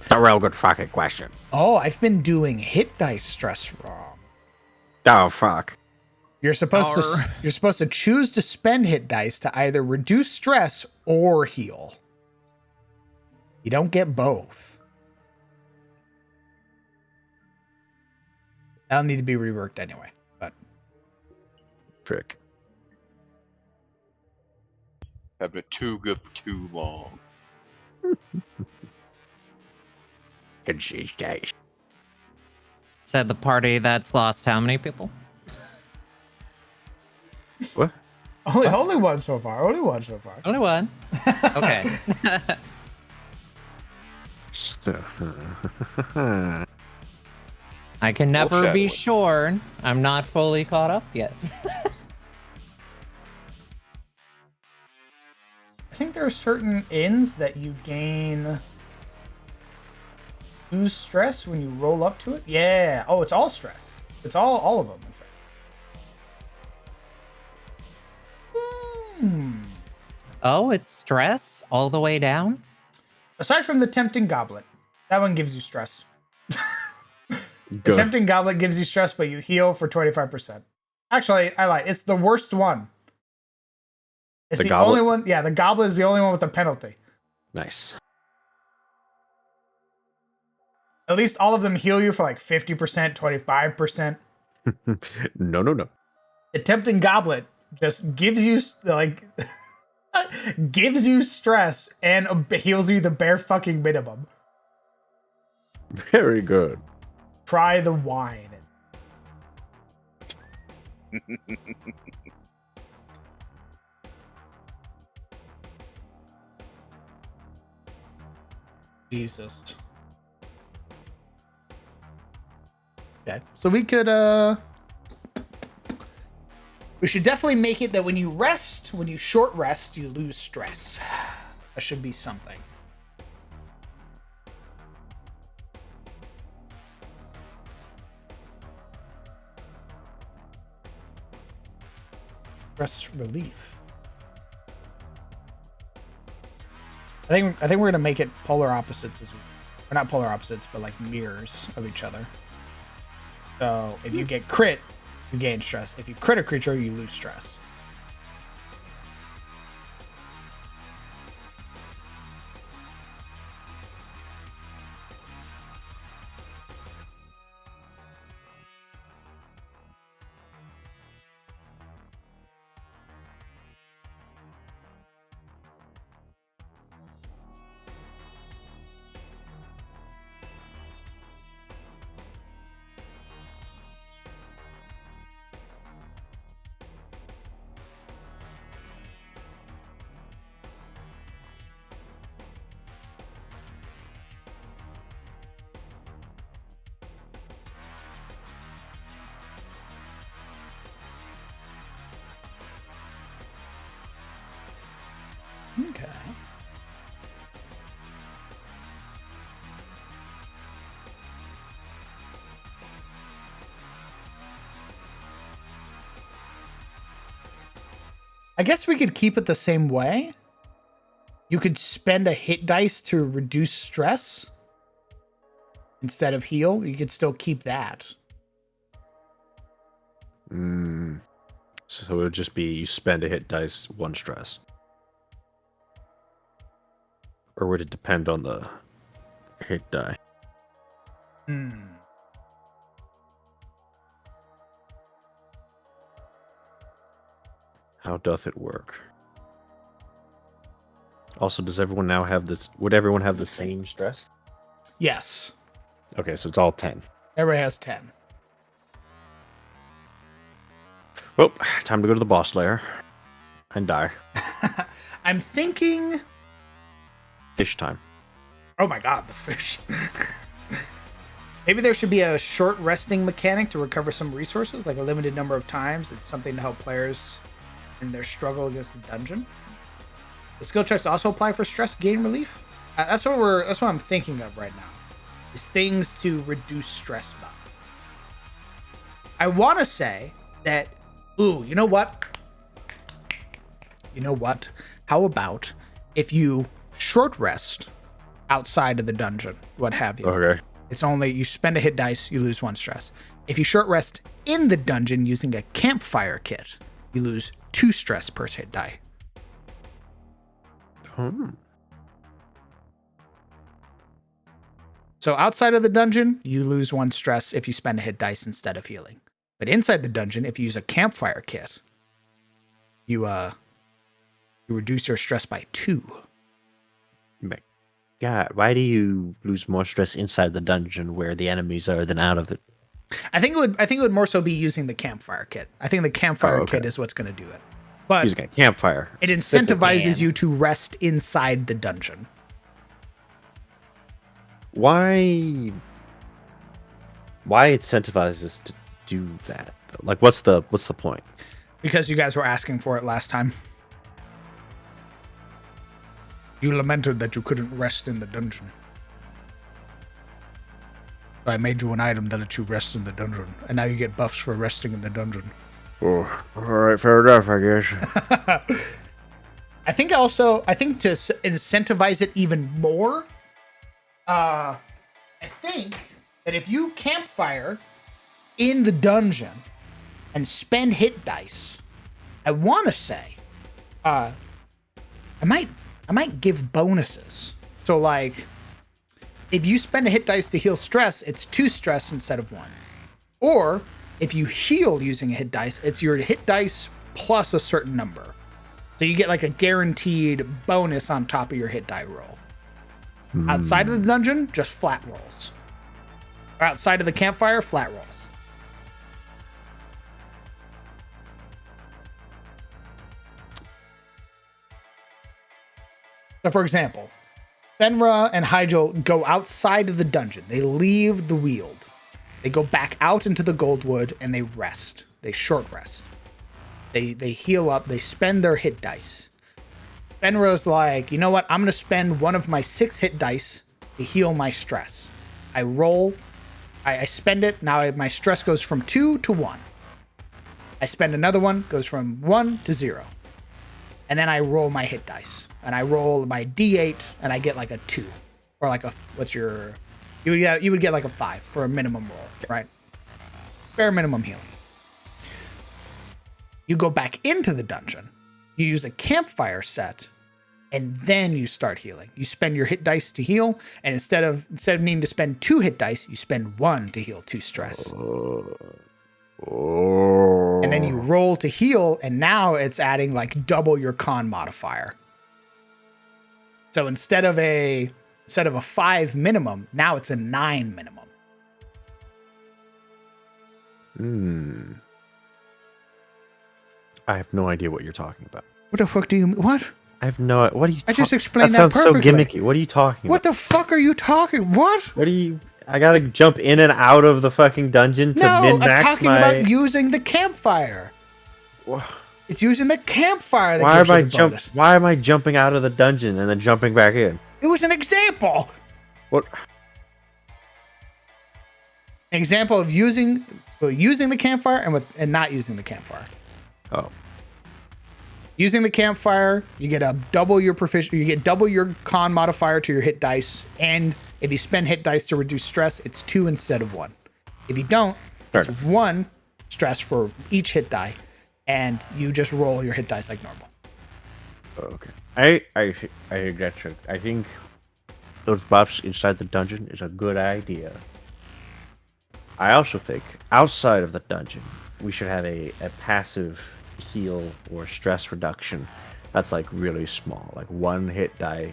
It's a real good fucking question. Oh, I've been doing hit dice stress wrong. Oh, fuck. You're supposed to choose to spend hit dice to either reduce stress or heal. You don't get both. That'll need to be reworked anyway. But Prick. Have been too good for too long. It's these days. Said the party that's lost how many people? What? only one so far. Only one so far. Only one. Okay. I can never be Foreshadowing. sure. I'm not fully caught up yet. I think there are certain inns that you lose stress when you roll up to it. Yeah. Oh, it's all stress. It's all of them. In fact. Oh, it's stress all the way down? Aside from the tempting goblet, that one gives you stress. The Good. tempting goblet gives you stress, but you heal for 25%. Actually, I lied. It's the worst one. It's the only one. Yeah, the goblet is the only one with a penalty. Nice. At least all of them heal you for like 50%, 25%. No. The tempting goblet just gives you like gives you stress and heals you the bare fucking minimum. Very good. Try the wine. Jesus. Okay. So we could we should definitely make it that when you rest, when you short rest, you lose stress. That should be something. Stress relief. I think we're gonna make it polar opposites as well. Or not polar opposites, but like mirrors of each other. So if you get crit, you gain stress. If you crit a creature, you lose stress. Okay. I guess we could keep it the same way. You could spend a hit dice to reduce stress instead of heal. You could still keep that. So it would just be you spend a hit dice, 1 stress. Or would it depend on the hit die? How doth it work? Also, does everyone now have this? Would everyone have the same stress? Yes. Okay, so it's all 10. Everybody has 10. Well, time to go to the boss lair and die. I'm thinking... Fish time. Oh my god, the fish. Maybe there should be a short resting mechanic to recover some resources, like a limited number of times. It's something to help players in their struggle against the dungeon. The skill checks also apply for stress gain relief. That's what I'm thinking of right now. Is things to reduce stress by. I want to say that. Ooh, you know what? You know what? How about if you short rest outside of the dungeon, what have you? Okay. It's only you spend a hit dice, you lose 1 stress. If you short rest in the dungeon using a campfire kit, you lose 2 stress per hit die. So outside of the dungeon, you lose 1 stress if you spend a hit dice instead of healing. But inside the dungeon, if you use a campfire kit, you reduce your stress by 2. God, why do you lose more stress inside the dungeon where the enemies are than out of it? I think it would more so be using the campfire kit. I think the campfire kit is what's going to do it. But using a campfire. It incentivizes you to rest inside the dungeon. Why incentivize us to do that? Like, what's the point? Because you guys were asking for it last time. You lamented that you couldn't rest in the dungeon. So I made you an item that lets you rest in the dungeon, and now you get buffs for resting in the dungeon. Oh, all right, fair enough, I guess. I think to incentivize it even more, I think that if you campfire in the dungeon and spend hit dice, I want to say, I might give bonuses. So like, if you spend a hit dice to heal stress, it's 2 stress instead of 1. Or if you heal using a hit dice, it's your hit dice plus a certain number. So you get like a guaranteed bonus on top of your hit die roll. Outside of the dungeon, just flat rolls. Or outside of the campfire, flat rolls. So for example, Fenra and Hyjal go outside of the dungeon. They leave the Weald. They go back out into the Goldwood and they rest. They short rest. They heal up. They spend their hit dice. Fenra's like, you know what? I'm going to spend one of my 6 hit dice to heal my stress. I roll. I spend it. Now my stress goes from 2 to 1. I spend another one. Goes from 1 to 0. And then I roll my hit dice. And I roll my D8 and I get like a 2. Or like a, you would get like a 5 for a minimum roll, right? Bare minimum healing. You go back into the dungeon. You use a campfire set, and then you start healing. You spend your hit dice to heal, and instead of needing to spend 2 hit dice, you spend 1 to heal 2 stress. And then you roll to heal, and now it's adding like double your con modifier. So instead of a 5 minimum, now it's a 9 minimum. I have no idea what you're talking about. What the fuck do you... What? I have no... What are you... I just explained that sounds perfectly. so gimmicky. What are you talking What about? the fuck are you talking... What? What are you... I gotta jump in and out of the fucking dungeon to No, min-max I'm talking about using the campfire. It's using the campfire that gives you the bonus. Why am I jumping out of the dungeon and then jumping back in? It was an example. What? An example of using the campfire and not using the campfire. Oh. Using the campfire, you get double your con modifier to your hit dice, and if you spend hit dice to reduce stress, it's 2 instead of 1. If you don't, it's 1 stress for each hit die, and you just roll your hit dice like normal. Okay. I get you. I think those buffs inside the dungeon is a good idea. I also think outside of the dungeon, we should have a passive heal or stress reduction that's like really small, like 1 hit die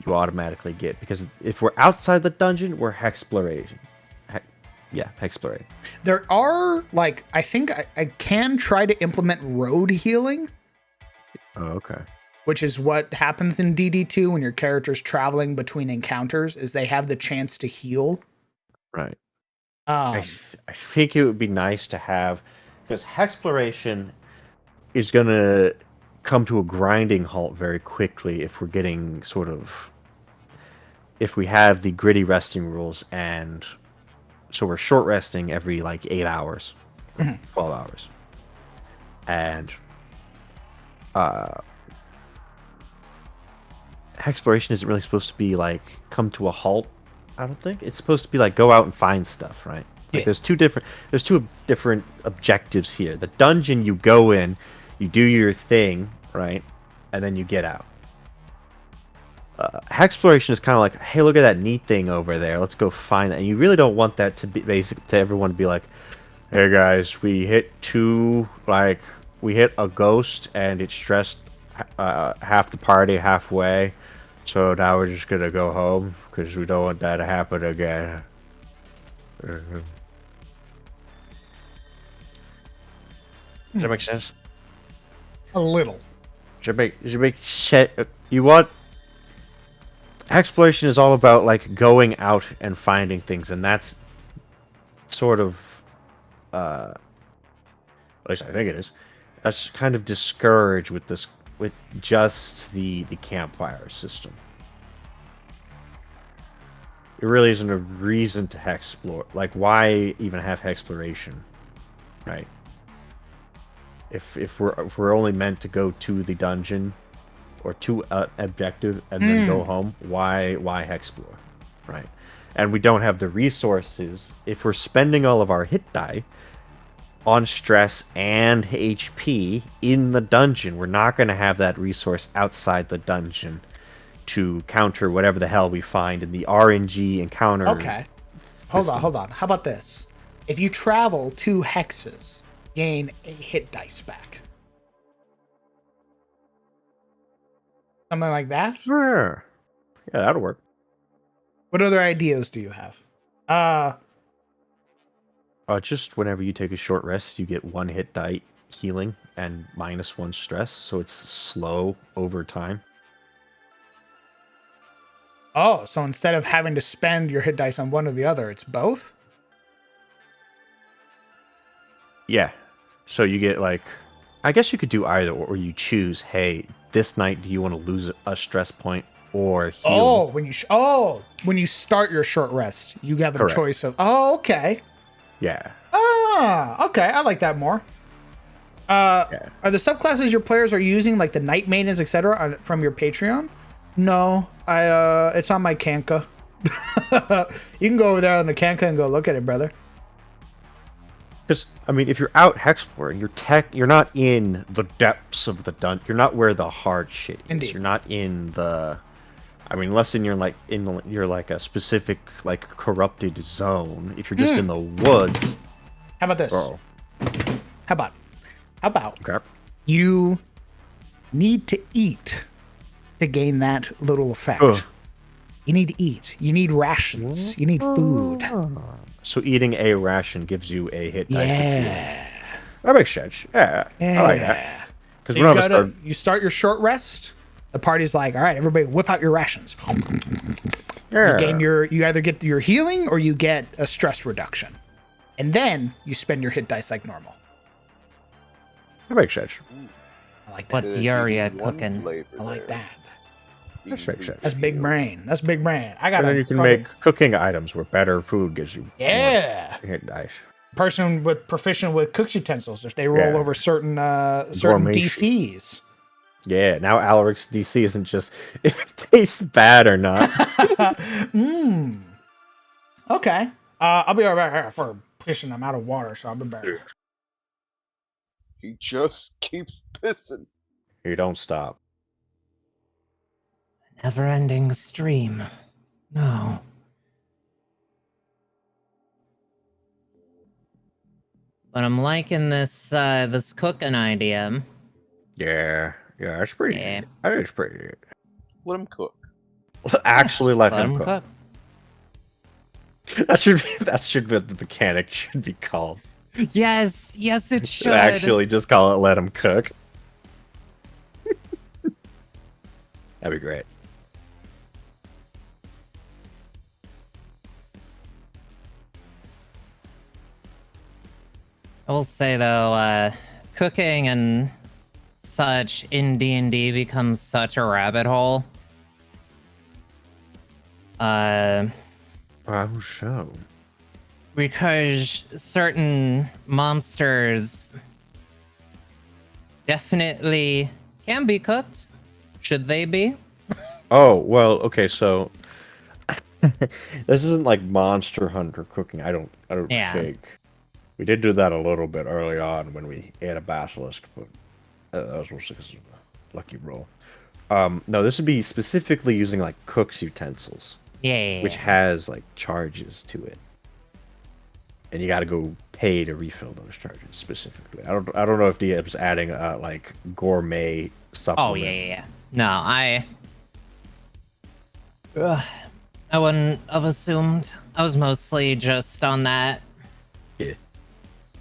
you automatically get, because if we're outside the dungeon, we're hexplorating. Hexplorating. There are like, I think I can try to implement road healing. Oh, okay. Which is what happens in DD2 when your character's traveling between encounters, is they have the chance to heal. Right. I think it would be nice to have, because hexploration is going to come to a grinding halt very quickly if we're getting if we have the gritty resting rules, and so we're short resting every like 8 hours, 12 hours. And hexploration isn't really supposed to be like come to a halt. I don't think it's supposed to be like go out and find stuff, right? Like there's two different objectives here. The dungeon, you go in, you do your thing, right, and then you get out. Hexploration is kind of like, hey, look at that neat thing over there. Let's go find that. And you really don't want that to be basic to everyone to be like, hey guys, we hit a ghost and it stressed half the party halfway, so now we're just gonna go home because we don't want that to happen again. Does that make sense? A little. Does it make sense? You want... Exploration is all about like going out and finding things, and that's sort of at least I think it is. That's kind of discouraged with just the campfire system. There really isn't a reason to hexplore. Like, why even have hexploration, right? If we're only meant to go to the dungeon or 2 objective and then go home, why explore, right? And we don't have the resources. If we're spending all of our hit die on stress and HP in the dungeon, we're not going to have that resource outside the dungeon to counter whatever the hell we find in the RNG encounter. Okay. Hold on. How about this? If you travel 2 hexes, gain a hit dice back. Something like that? Sure. Yeah, that'll work. What other ideas do you have? Just whenever you take a short rest, you get 1 hit die healing and -1 stress, so it's slow over time. Oh, so instead of having to spend your hit dice on one or the other, it's both? Yeah. So you get like, I guess you could do either, or you choose, hey, this night do you want to lose a stress point or heal? Oh, when you start your short rest, you have a choice of. Oh, okay. Yeah. Ah, okay. I like that more. Are the subclasses your players are using, like the night maintenance, etc., from your Patreon? No, it's on my Kanka. You can go over there on the Kanka and go look at it, brother. Because I mean, if you're out hexploring, you're not in the depths of the dungeon. You're not where the hard shit is. Indeed. You're not in the. I mean, unless you're like a specific like corrupted zone. If you're just in the woods. How about this? Oh. How about Okay. you need to eat to gain that little effect. Ugh. You need to eat. You need rations. You need food. So eating a ration gives you a hit dice. Yeah. That makes sense. Yeah. I like that. Because You start your short rest. The party's like, all right, everybody whip out your rations. Yeah. You gain you either get your healing or you get a stress reduction. And then you spend your hit dice like normal. That makes sense. I like that. What's Yuria cooking? I like that. That makes sense. That's big brain. That's big brain. I got And then a you can make cooking items where better food gives you more hit dice. person with proficient with cook utensils if they roll over certain Gourmet DCs. Yeah, now Alaric's DC isn't just if it tastes bad or not. Okay. I'll be right back for pushing. I'm out of water, so I'll be back. He just keeps pissing. You don't stop. Never-ending stream. No. But I'm liking this cooking idea. Yeah, that's pretty. Yeah. That is pretty good. Let him cook. Actually, let him him cook. That should be the mechanic should be called. Yes, it should. Actually, just call it let him cook. That'd be great. I will say though, cooking and such in D&D becomes such a rabbit hole. How so? Because certain monsters definitely can be cooked. Should they be? Oh, well, okay, so this isn't like Monster Hunter cooking. I don't think. We did do that a little bit early on when we ate a basilisk, but that was mostly because of a lucky roll. No, this would be specifically using like cook's utensils. Yeah. Which has like charges to it. And you got to go pay to refill those charges specifically. I don't know if DM's adding like gourmet supplement. Oh yeah. No, I wouldn't have assumed. I was mostly just on that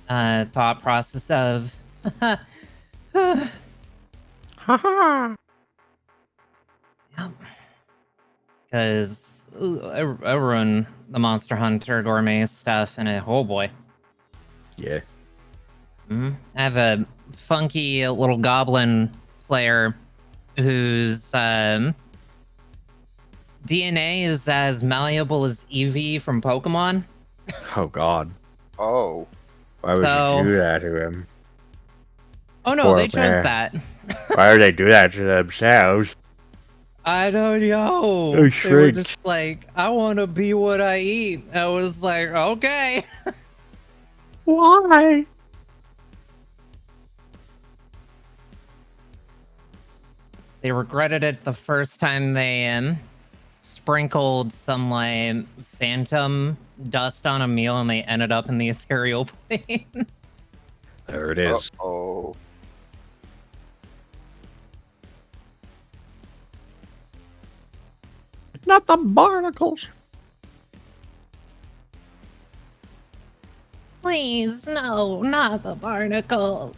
thought process of Haha. Yep. Because I run the Monster Hunter gourmet stuff, and oh boy. Yeah. I have a funky little goblin player whose DNA is as malleable as Eevee from Pokemon. Oh God. Oh. Why would you do that to him? Oh no, Poor they chose man. that. Why do they do that to themselves? I don't know. Oh, They were shrink. just like, I want to be what I eat. I was like, okay. Why? They regretted it the first time they sprinkled some like phantom dust on a meal and they ended up in the ethereal plane. There it is. Oh. Not the barnacles. Please, no, not the barnacles.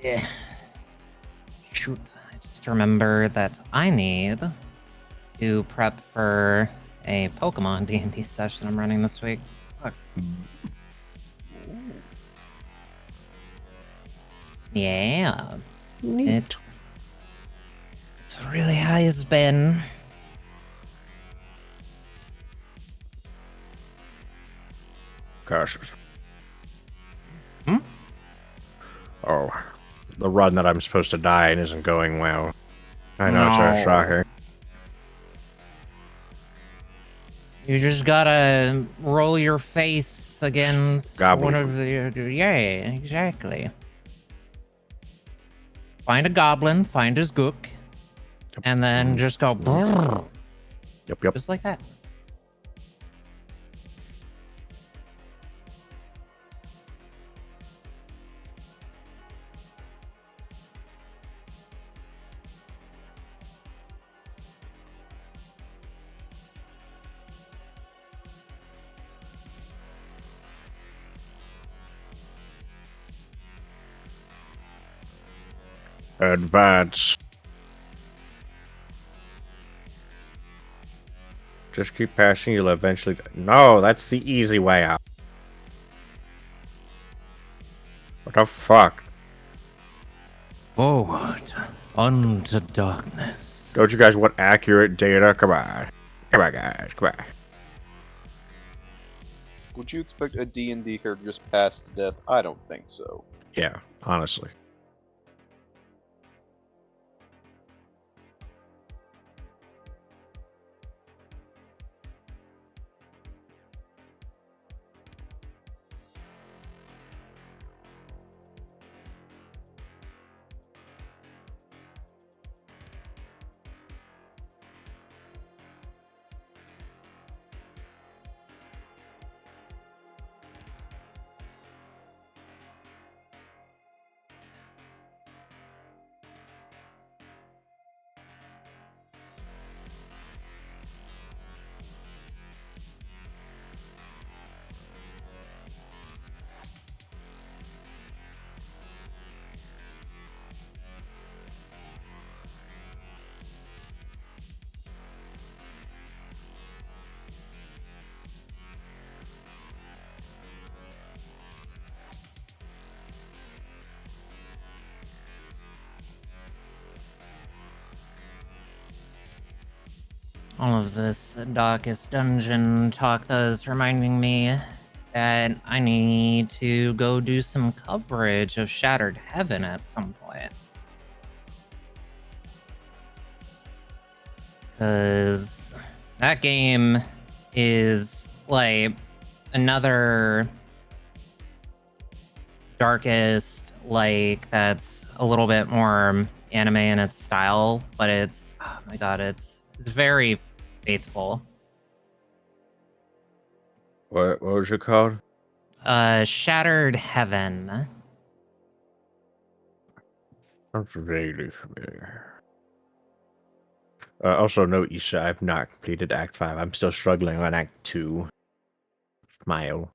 Yeah. Shoot, I just remember that I need to prep for a Pokemon D&D session I'm running this week. Fuck. Yeah. It really has been. Gosh. Hmm? Oh, the run that I'm supposed to die in isn't going well. I know, it's a No. shocker. You just gotta roll your face against one Gobbledygook. of the. Yeah, exactly. Find a goblin, find his gook, and then just go. Yep, yep. Just like that. Advance. Just keep passing, you'll eventually... No, that's the easy way out. What the fuck? Forward unto darkness. Don't you guys want accurate data? Come on. Come on, guys. Come on. Would you expect a D&D character to just pass to death? I don't think so. Yeah, honestly. All of this darkest dungeon talk though is reminding me that I need to go do some coverage of Shattered Heaven at some point. Because that game is like another darkest, like that's a little bit more anime in its style, but it's, oh my god, it's very faithful. What was it called? Shattered Heaven. Sounds vaguely familiar. Also, note, Issa, I've not completed Act 5. I'm still struggling on Act 2. Smile.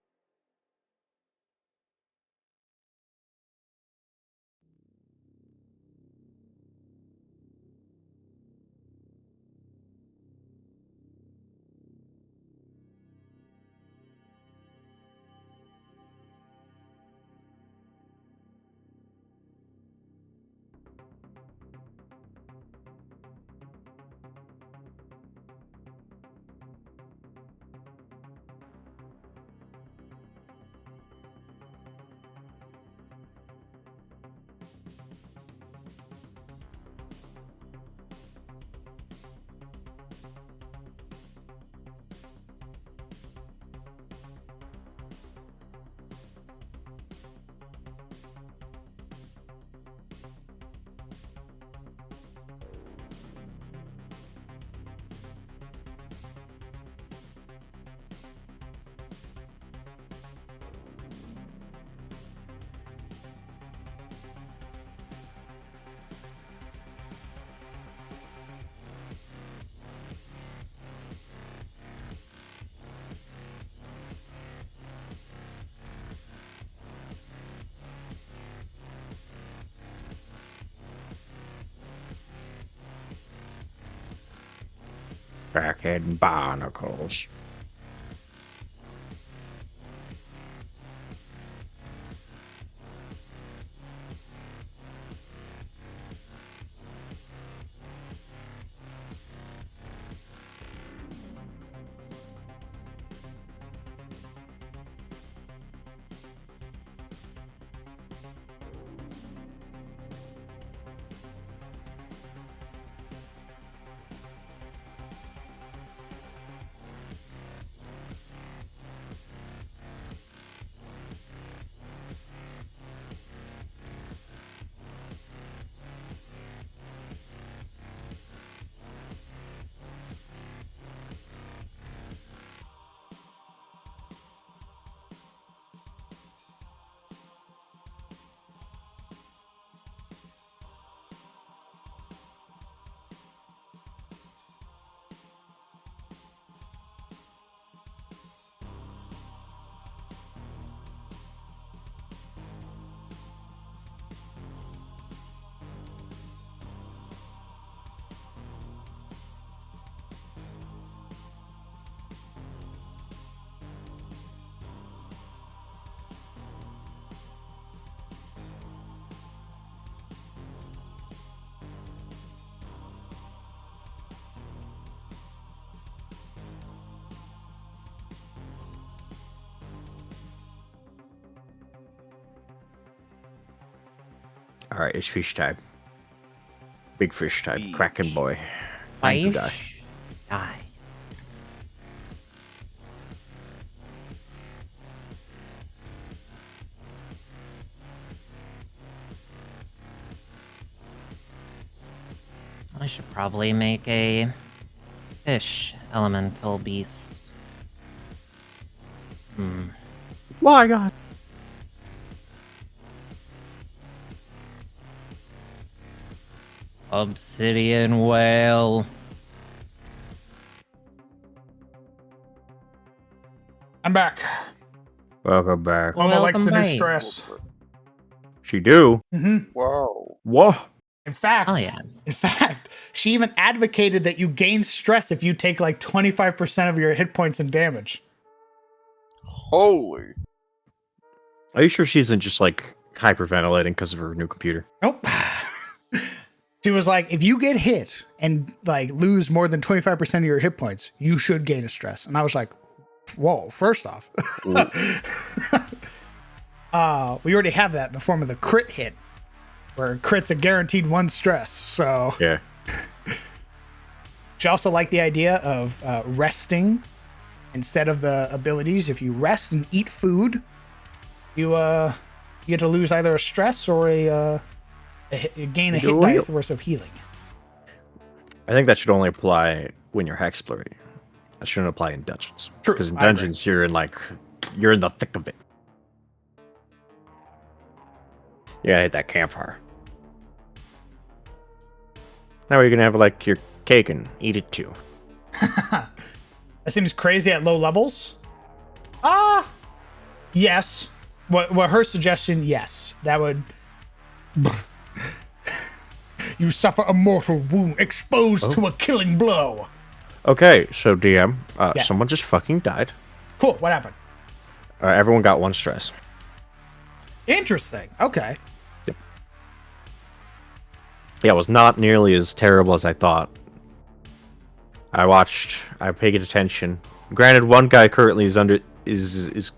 Crackhead barnacles. Alright, it's fish time. Big fish time. Fish. Kraken boy. Thank you, guy. Fish. Nice. I should probably make a fish elemental beast. My god. Obsidian whale. I'm back. Welcome back. Mama likes Welcome to do back. stress. She do? Whoa. What? In fact, Oh yeah. She even advocated that you gain stress if you take like 25% of your hit points and damage. Holy. Are you sure she isn't just like hyperventilating because of her new computer? Nope. She was like, if you get hit and like lose more than 25% of your hit points, you should gain a stress. And I was like, whoa, first off. We already have that in the form of the crit hit, where crit's a guaranteed 1 stress. So Yeah. Which I also like the idea of resting instead of the abilities. If you rest and eat food, you get to lose either a stress or a gain a hit dice worth of healing. I think that should only apply when you're hexploring. That shouldn't apply in dungeons. True, Because in I agree. dungeons, you're in the thick of it. You gotta hit that campfire. Now you're gonna have like your cake and eat it too. That seems crazy at low levels. Yes. What her suggestion? Yes, that would. You suffer a mortal wound, exposed to a killing blow. Okay, so DM, Yeah. someone just fucking died. Cool. What happened? Everyone got 1 stress. Interesting. Okay. Yeah, it was not nearly as terrible as I thought. I paid attention. Granted, one guy currently is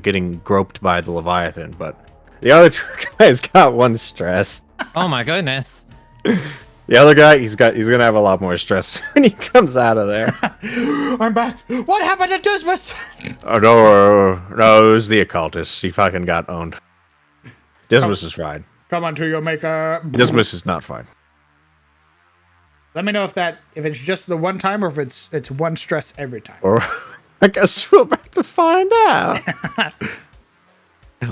getting groped by the Leviathan, but the other guy's got 1 stress. Oh my goodness. The other guy, he's gonna have a lot more stress when he comes out of there. I'm back. What happened to Dismas? Oh no, it was the occultist. He fucking got owned. Dismas is fine. Come on to your maker. Dismas is not fine. Let me know if it's just the one time or if it's 1 stress every time. Or I guess we're about to find out.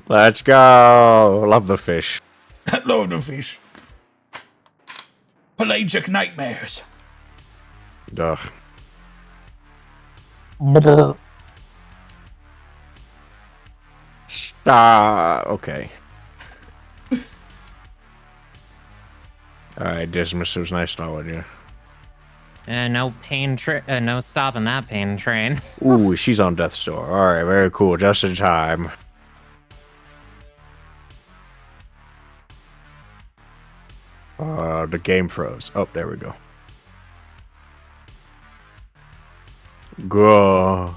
Let's go. Love the fish. Love the fish. Pelagic nightmares. Ugh. Okay. Alright, Dismas, it was nice knowing you. No stopping that pain train. Ooh, she's on death's door. Alright, very cool. Just in time. The game froze. Oh, there we go. Go.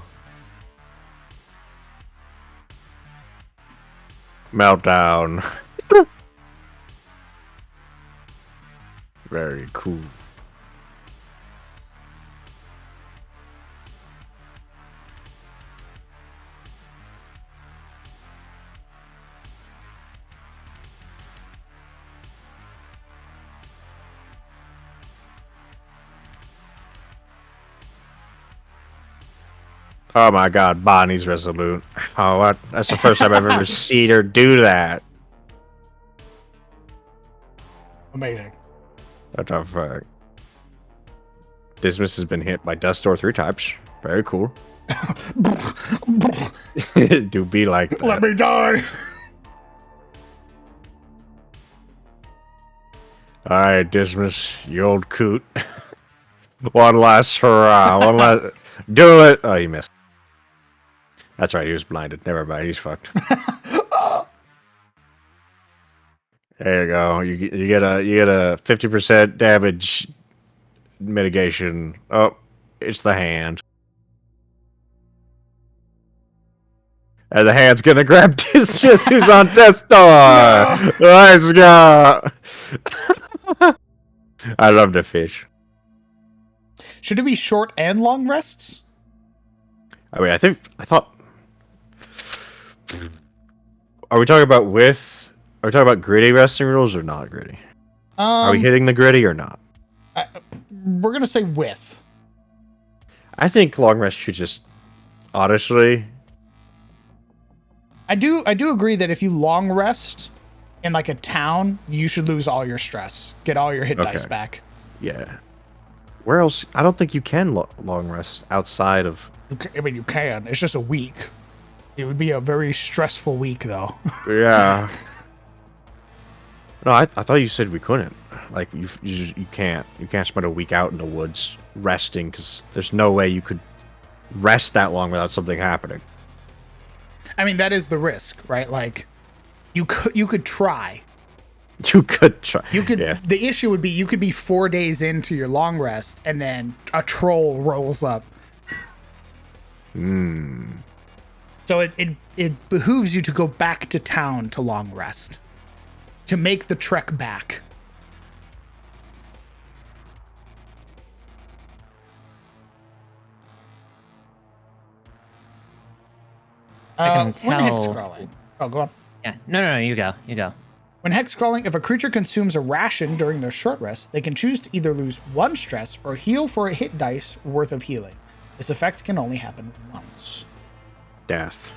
Meltdown. Very cool. Oh my god, Bonnie's resolute. Oh, what? That's the first time I've ever seen her do that. Amazing. What the fuck? Dismas has been hit by Dust Door 3 times. Very cool. Do be like that. Let me die. Alright, Dismas, you old coot. One last hurrah. One last. Do it. Oh, you missed. That's right, he was blinded. Never mind, he's fucked. There you go. You get a 50% damage mitigation. Oh, it's the hand. And the hand's gonna grab Dismas, who's on death's door. Let's go. I love the fish. Should it be short and long rests? I mean, I thought. Are we talking about Are we talking about gritty resting rules or not gritty? Are we hitting the gritty or not? We're gonna say with. I think long rest should just, honestly. I do agree that if you long rest in like a town, you should lose all your stress, get all your hit dice back. Yeah. Where else? I don't think you can long rest outside of. I mean, you can. It's just a week. It would be a very stressful week, though. Yeah. No, I thought you said we couldn't. Like you can't spend a week out in the woods resting because there's no way you could rest that long without something happening. I mean, that is the risk, right? Like, you could try. You could try. You could. Yeah. The issue would be you could be 4 days into your long rest and then a troll rolls up. So it behooves you to go back to town to long rest, to make the trek back. I can When hex tell. crawling. Oh, go on. Yeah. No, you go. You go. When hex crawling, if a creature consumes a ration during their short rest, they can choose to either lose 1 stress or heal for a hit dice worth of healing. This effect can only happen once. Death.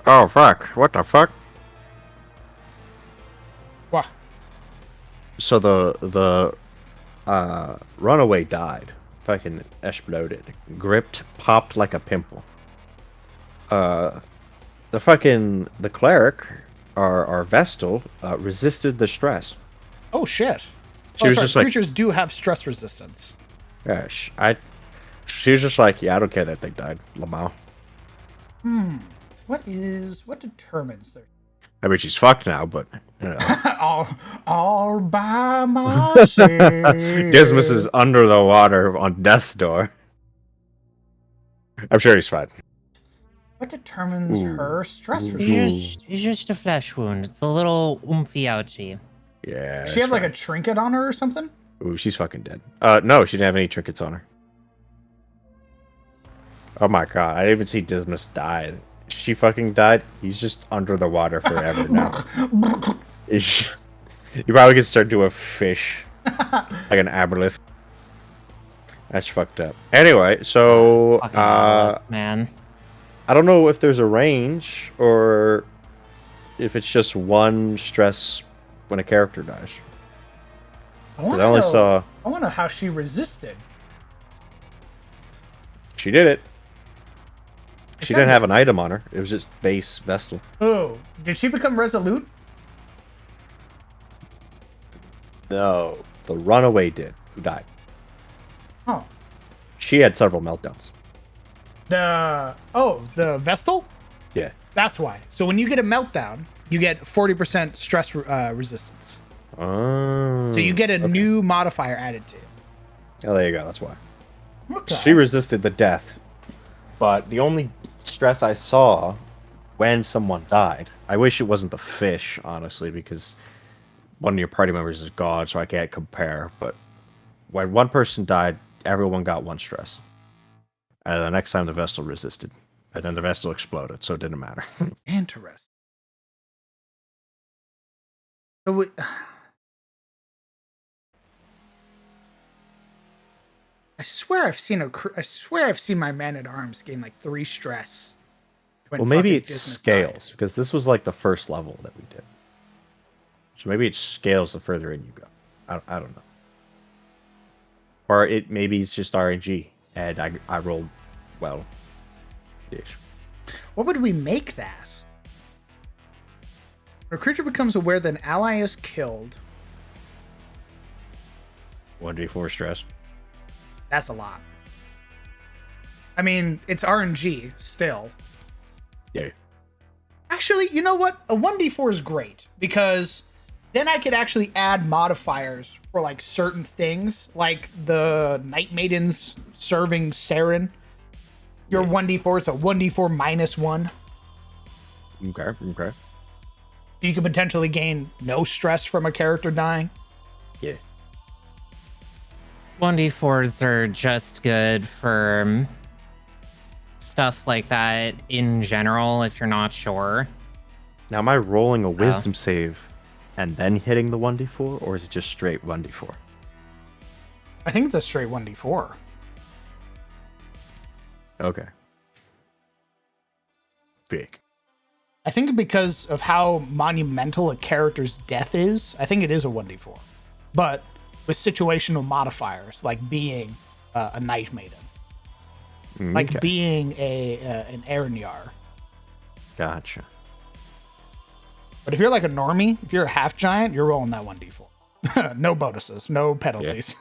Oh, fuck. What the fuck? Wah. So the runaway died. Fucking exploded. Gripped, popped like a pimple. The cleric, our Vestal, resisted the stress. Oh, shit. She was just like, creatures do have stress resistance. yeah, she was just like, yeah, I don't care that they died, Lamau. What determines their... I mean, she's fucked now, but you know. all by myself. Dismas is under the water on death's door. I'm sure he's fine. What determines her stress Ooh. resistance? It's just a flesh wound. It's a little oomphy ouchy. Yeah. Does she have like a trinket on her or something? Ooh, she's fucking dead. No, she didn't have any trinkets on her. Oh my god, I didn't even see Dismas die. She fucking died. He's just under the water forever now. You probably could start to a fish. Like an aboleth. That's fucked up. Anyway, so Fucking Alice, man. I don't know if there's a range or if it's just 1 stress when a character dies. I I want only to saw know how she resisted. she did it. She didn't have an item on her. It was just base Vestal. Oh, did she become resolute? No, the runaway did. Who died? Oh, She had several meltdowns. the Vestal? Yeah. That's why. So when you get a meltdown, you get 40% stress resistance. Oh. So you get a new modifier added to you. Oh, there you go. That's why. Okay. She resisted the death, but the only stress I saw when someone died, I wish it wasn't the fish, honestly, because one of your party members is god, so I can't compare. But when one person died, everyone got 1 stress. And the next time the Vestal resisted. And then the Vestal exploded, so it didn't matter. Interesting. So I swear I've seen my man at arms gain like 3 stress. when Well, maybe fucking it Dismas scales, died. because this was like the first level that we did. So maybe it scales the further in you go. I don't know. Or maybe it's just RNG, and I rolled well. Ish. What would we make that? When a creature becomes aware that an ally is killed. 1d4 stress. That's a lot. I mean, it's RNG still. Yeah. Actually, you know what? A 1d4 is great because then I could actually add modifiers for like certain things, like the Night Maidens serving Saren. Your 1d4 is a 1d4 -1. Okay. You could potentially gain no stress from a character dying. Yeah. 1d4s are just good for stuff like that in general if you're not sure. Now, am I rolling a wisdom save and then hitting the 1d4, or is it just straight 1d4? I think it's a straight 1d4. Okay. Big. I think because of how monumental a character's death is, I think it is a 1d4. But with situational modifiers, like being a Night Maiden. Like Okay. being an Aaron-Yar. Gotcha. But if you're like a normie, if you're a half giant, you're rolling that 1d4. No bonuses, no penalties.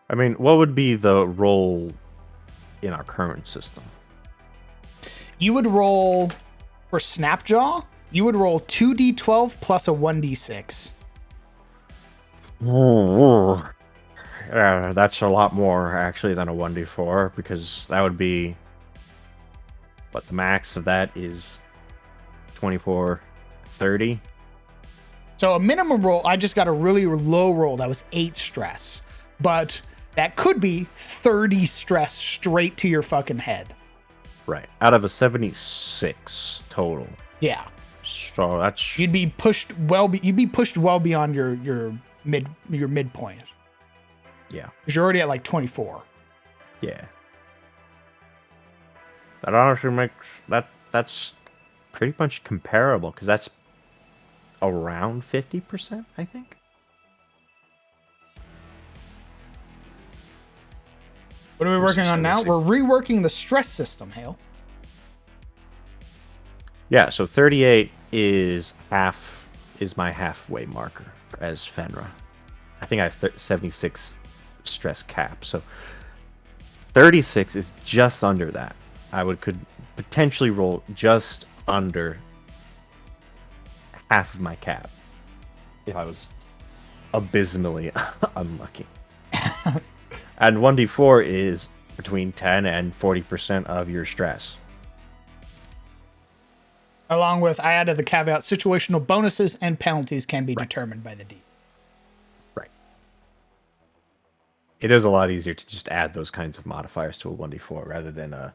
I mean, what would be the roll in our current system? You would roll for Snapjaw, you would roll 2d12 plus a 1d6. That's a lot more, actually, than a 1d4, because that would be... But the max of that is 24, 30. So a minimum roll, I just got a really low roll that was 8 stress. But that could be 30 stress straight to your fucking head. Right. Out of a 76 total. Yeah. So that's You'd be pushed well beyond your midpoint. yeah. Because you're already at like 24. Yeah. That honestly makes that's pretty much comparable because that's around 50%, I think. What are we working on now? 76. We're reworking the stress system, Hale. Yeah, so 38 is my halfway marker as Fenra. I think I have 76 stress cap. So 36 is just under that. Could potentially roll just under half of my cap if I was abysmally unlucky. And 1d4 is between 10 and 40% of your stress. Along with, I added the caveat, situational bonuses and penalties can be determined by the D. Right. It is a lot easier to just add those kinds of modifiers to a 1d4 rather than a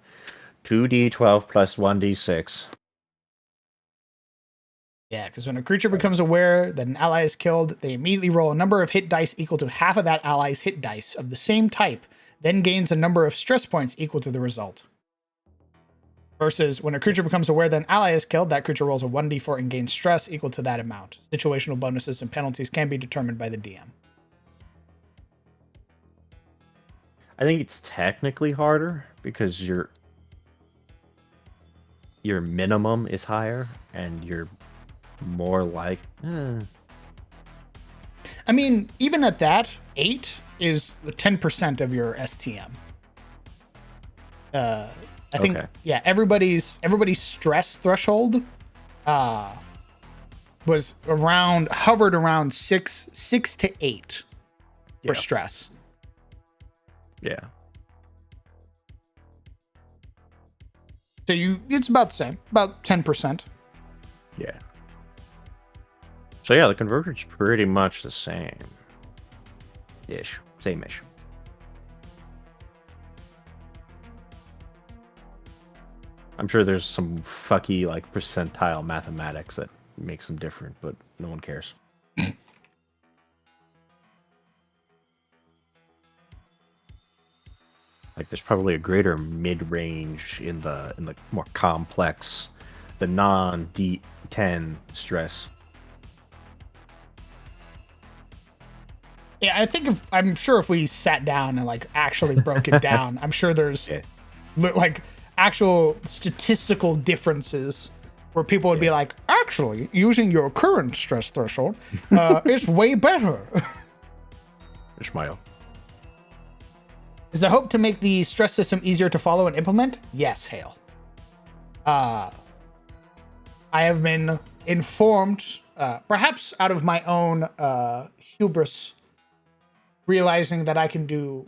2d12 plus 1d6. Yeah, because when a creature becomes aware that an ally is killed, they immediately roll a number of hit dice equal to half of that ally's hit dice of the same type, then gains a number of stress points equal to the result. Versus when a creature becomes aware that an ally is killed, that creature rolls a 1d4 and gains stress equal to that amount. Situational bonuses and penalties can be determined by the DM. I think it's technically harder because your minimum is higher and you're more like I mean, even at that, 8 is 10% of your STM. I think, Okay. yeah, everybody's stress threshold was hovered around 6 to 8 for Yeah. stress. Yeah. So it's about the same, about 10%. Yeah. So yeah, the conversion's pretty much the same. Same-ish. I'm sure there's some fucky like percentile mathematics that makes them different, but no one cares. Like there's probably a greater mid-range in the more complex, the non-D10 stress. Yeah, I think I'm sure if we sat down and like actually broke it down, I'm sure there's like actual statistical differences where people would be like, actually, using your current stress threshold is way better. Ishmael. Is the hope to make the stress system easier to follow and implement? Yes, Hale. I have been informed, perhaps out of my own hubris, realizing that I can do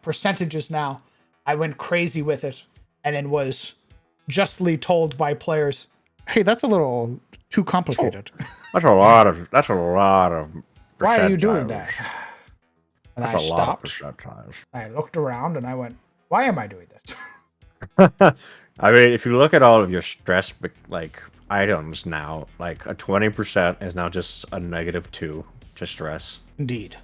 percentages now. I went crazy with it and then was justly told by players, hey, that's a little too complicated. That's a lot of Why are you doing percentiles. that? And That's I a lot of stopped. percentiles. I looked around and I went, why am I doing this? I mean, if you look at all of your stress like items now, like a 20% is now just a -2 to stress. Indeed.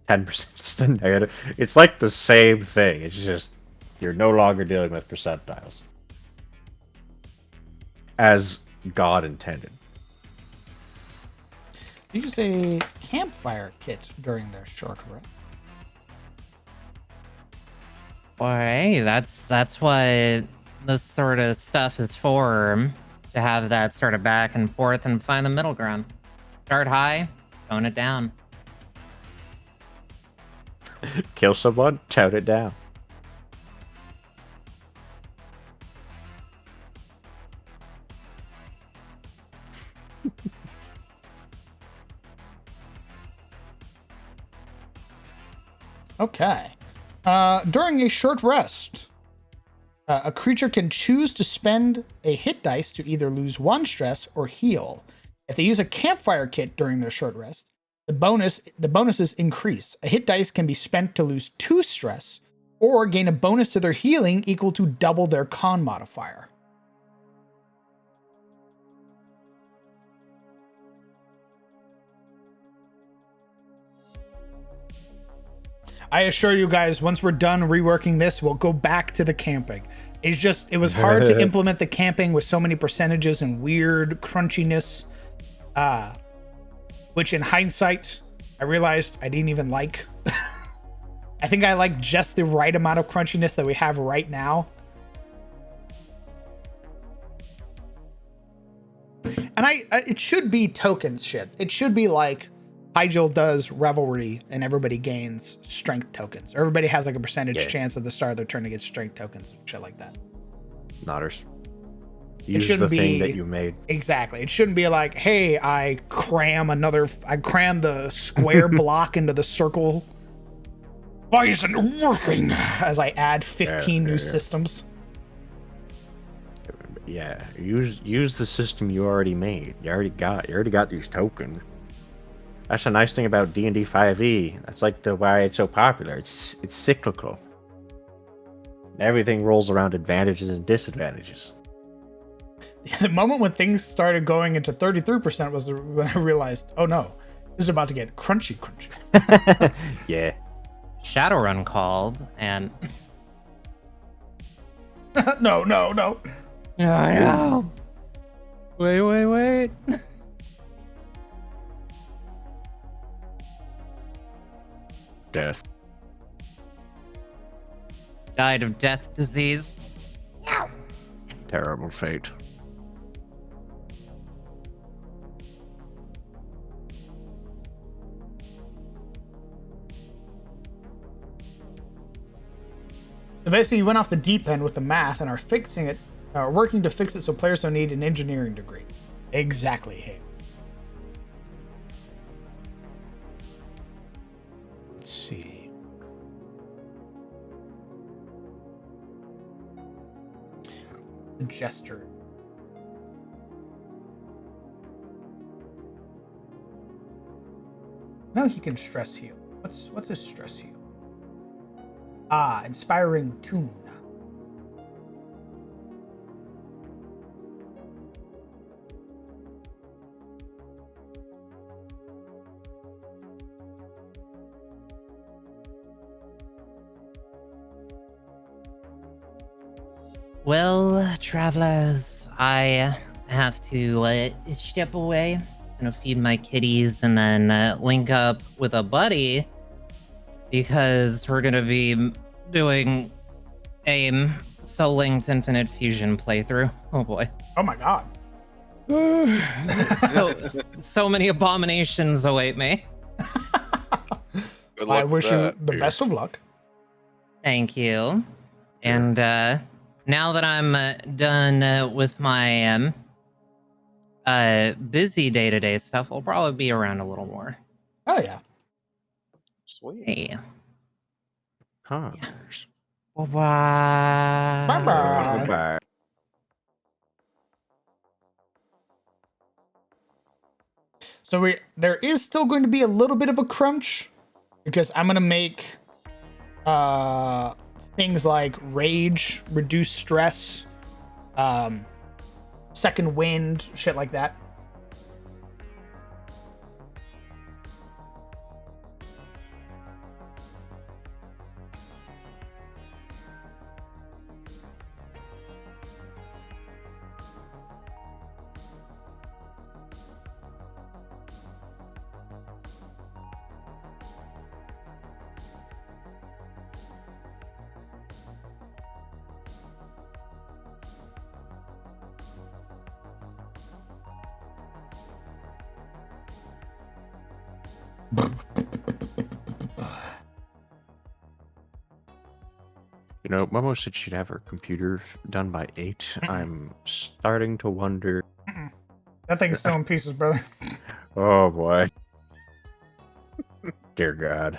10% is a negative. It's like the same thing. It's just you're no longer dealing with percentiles as God intended. Use a campfire kit during their short rest. Well, hey, that's what this sort of stuff is for, to have that sort of back and forth and find the middle ground. Start high, tone it down. Kill someone, tone it down. Okay. During a short rest, a creature can choose to spend a hit dice to either lose 1 stress or heal. If they use a campfire kit during their short rest, The bonuses increase. A hit dice can be spent to lose 2 stress or gain a bonus to their healing equal to double their con modifier. I assure you guys, once we're done reworking this, we'll go back to the camping. It was hard to implement the camping with so many percentages and weird crunchiness, which in hindsight, I realized I didn't even like. I think I like just the right amount of crunchiness that we have right now. And it should be tokens shit. It should be like Hyjal does Revelry and everybody gains strength tokens. Or everybody has like a percentage chance at the start of their turn to get strength tokens and shit like that. Nodders. Use the thing that you made. Exactly. It shouldn't be like, hey, I cram the square block into the circle. Why isn't it working? As I add 15 new systems. Yeah, use the system you already made. You already got these tokens. That's the nice thing about D&D 5e. That's like why it's so popular. It's cyclical. Everything rolls around advantages and disadvantages. The moment when things started going into 33% was when I realized, oh no, this is about to get crunchy. Yeah. Shadowrun called, and no. Yeah, I know. Wait. Death. Died of death disease. Terrible fate. So basically, you went off the deep end with the math and are working to fix it so players don't need an engineering degree. Exactly, hey. Let's see. The gesture. Now he can stress heal. What's his stress heal? Inspiring Tune. Well, travelers, I have to step away and feed my kitties and then link up with a buddy because we're going to be doing a Soul Linked Infinite Fusion playthrough. Oh boy. Oh my god. so many abominations await me. Good luck I wish you with the best of luck. Thank you. And now that I'm done with my busy day-to-day stuff, I'll probably be around a little more. Oh yeah. Sweet. Hey. Huh. Bye-bye. Bye-bye. Bye. So there is still going to be a little bit of a crunch because I'm gonna make things like rage, reduce stress, second wind, shit like that. You know, Momo said she'd have her computer done by 8. I'm starting to wonder. That thing's still in pieces, brother. Oh boy. Dear God.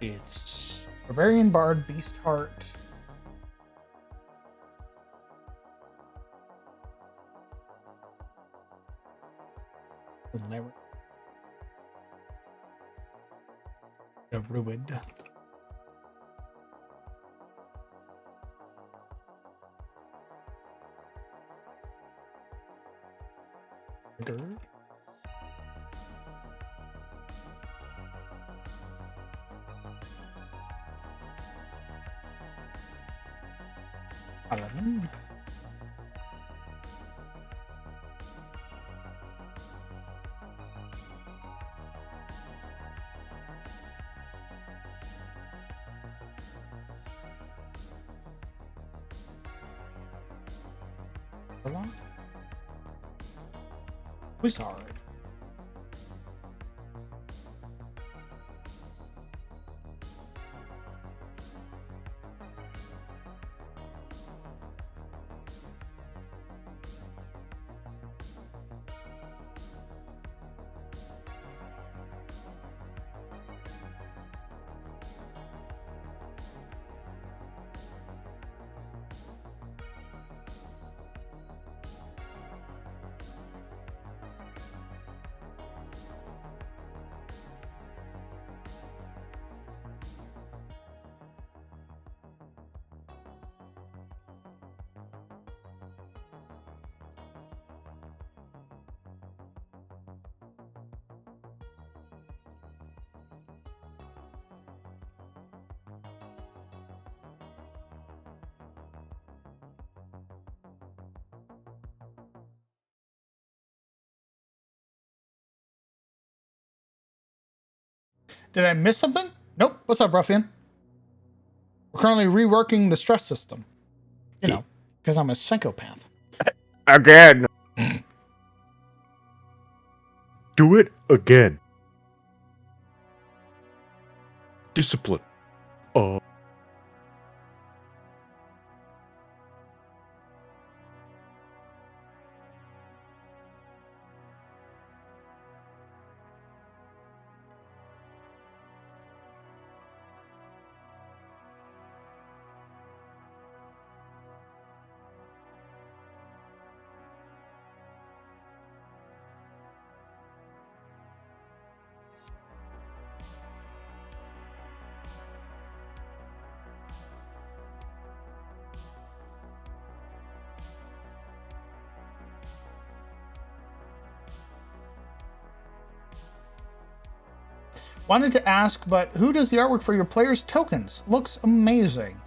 It's Barbarian Bard, Beast Heart. The Ruid. Paladin. Wizard. Did I miss something? Nope. What's up, ruffian? We're currently reworking the stress system. You know, because I'm a psychopath. Again. Do it again. Discipline. Wanted to ask, but who does the artwork for your players' tokens? Looks amazing.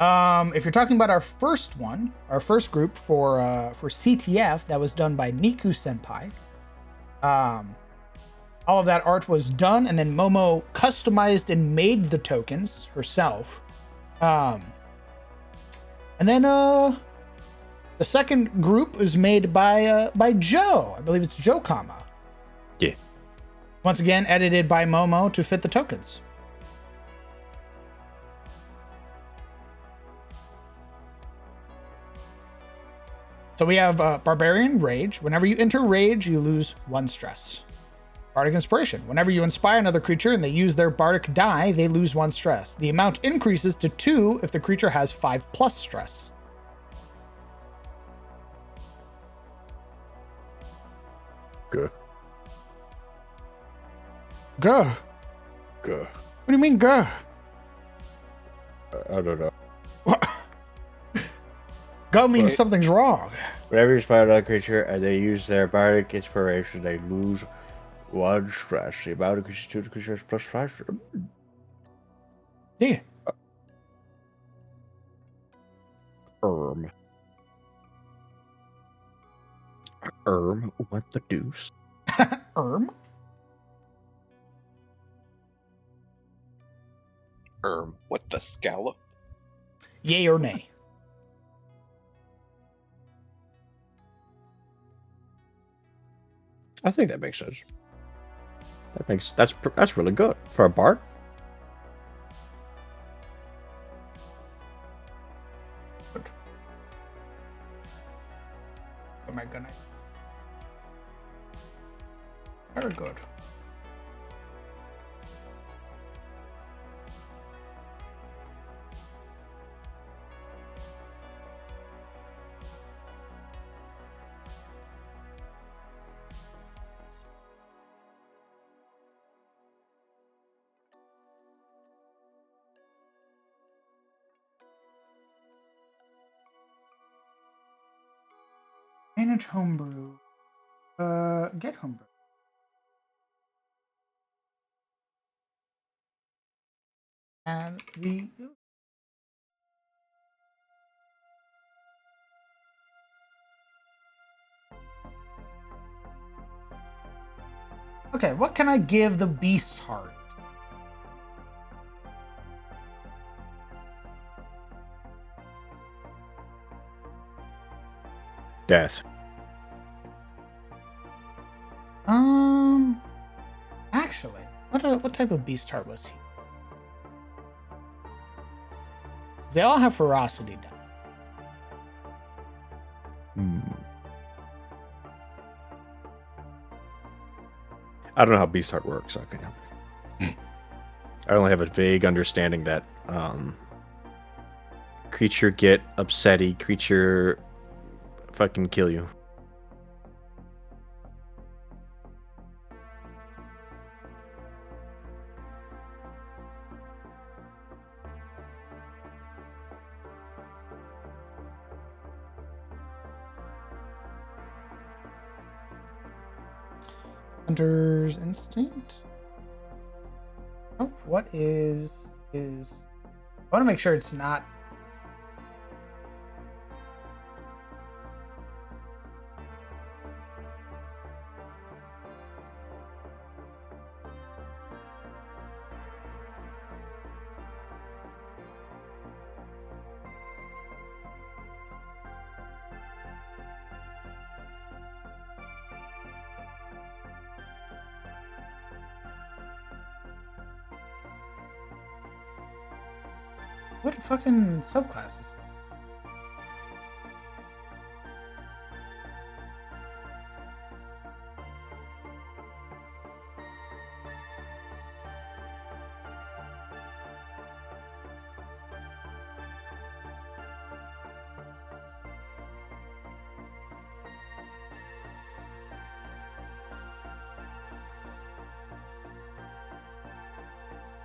If you're talking about our first one, our first group for CTF, that was done by Niku Senpai. All of that art was done, and then Momo customized and made the tokens herself. And then the second group was made by Joe. I believe it's Joe Kama. Yeah. Once again, edited by Momo to fit the tokens. So we have Barbarian Rage. Whenever you enter Rage, you lose 1 stress. Bardic Inspiration. Whenever you inspire another creature and they use their Bardic die, they lose 1 stress. The amount increases to 2 if the creature has 5+ stress. Good. Gah. Gah. What do you mean, gah? I don't know. What? Gah means something's wrong. Whenever you inspire another creature and they use their Bardic Inspiration, they lose 1 stress. The amount of creatures to the creature is +5. Yeah. What the deuce? What the scallop? Yay or nay? I think that makes sense. That's really good for a bard. Oh my goodness. Very good. Manage homebrew. Get homebrew. And the okay, what can I give the beast heart? Death. Actually, what type of beast heart was he? They all have ferocity down. I don't know how Beast Heart works, so I can help you. I only have a vague understanding that creature get upsetty, creature fucking kill you. Hunter's instinct. Oh, what is? I want to make sure it's not. What fucking subclasses?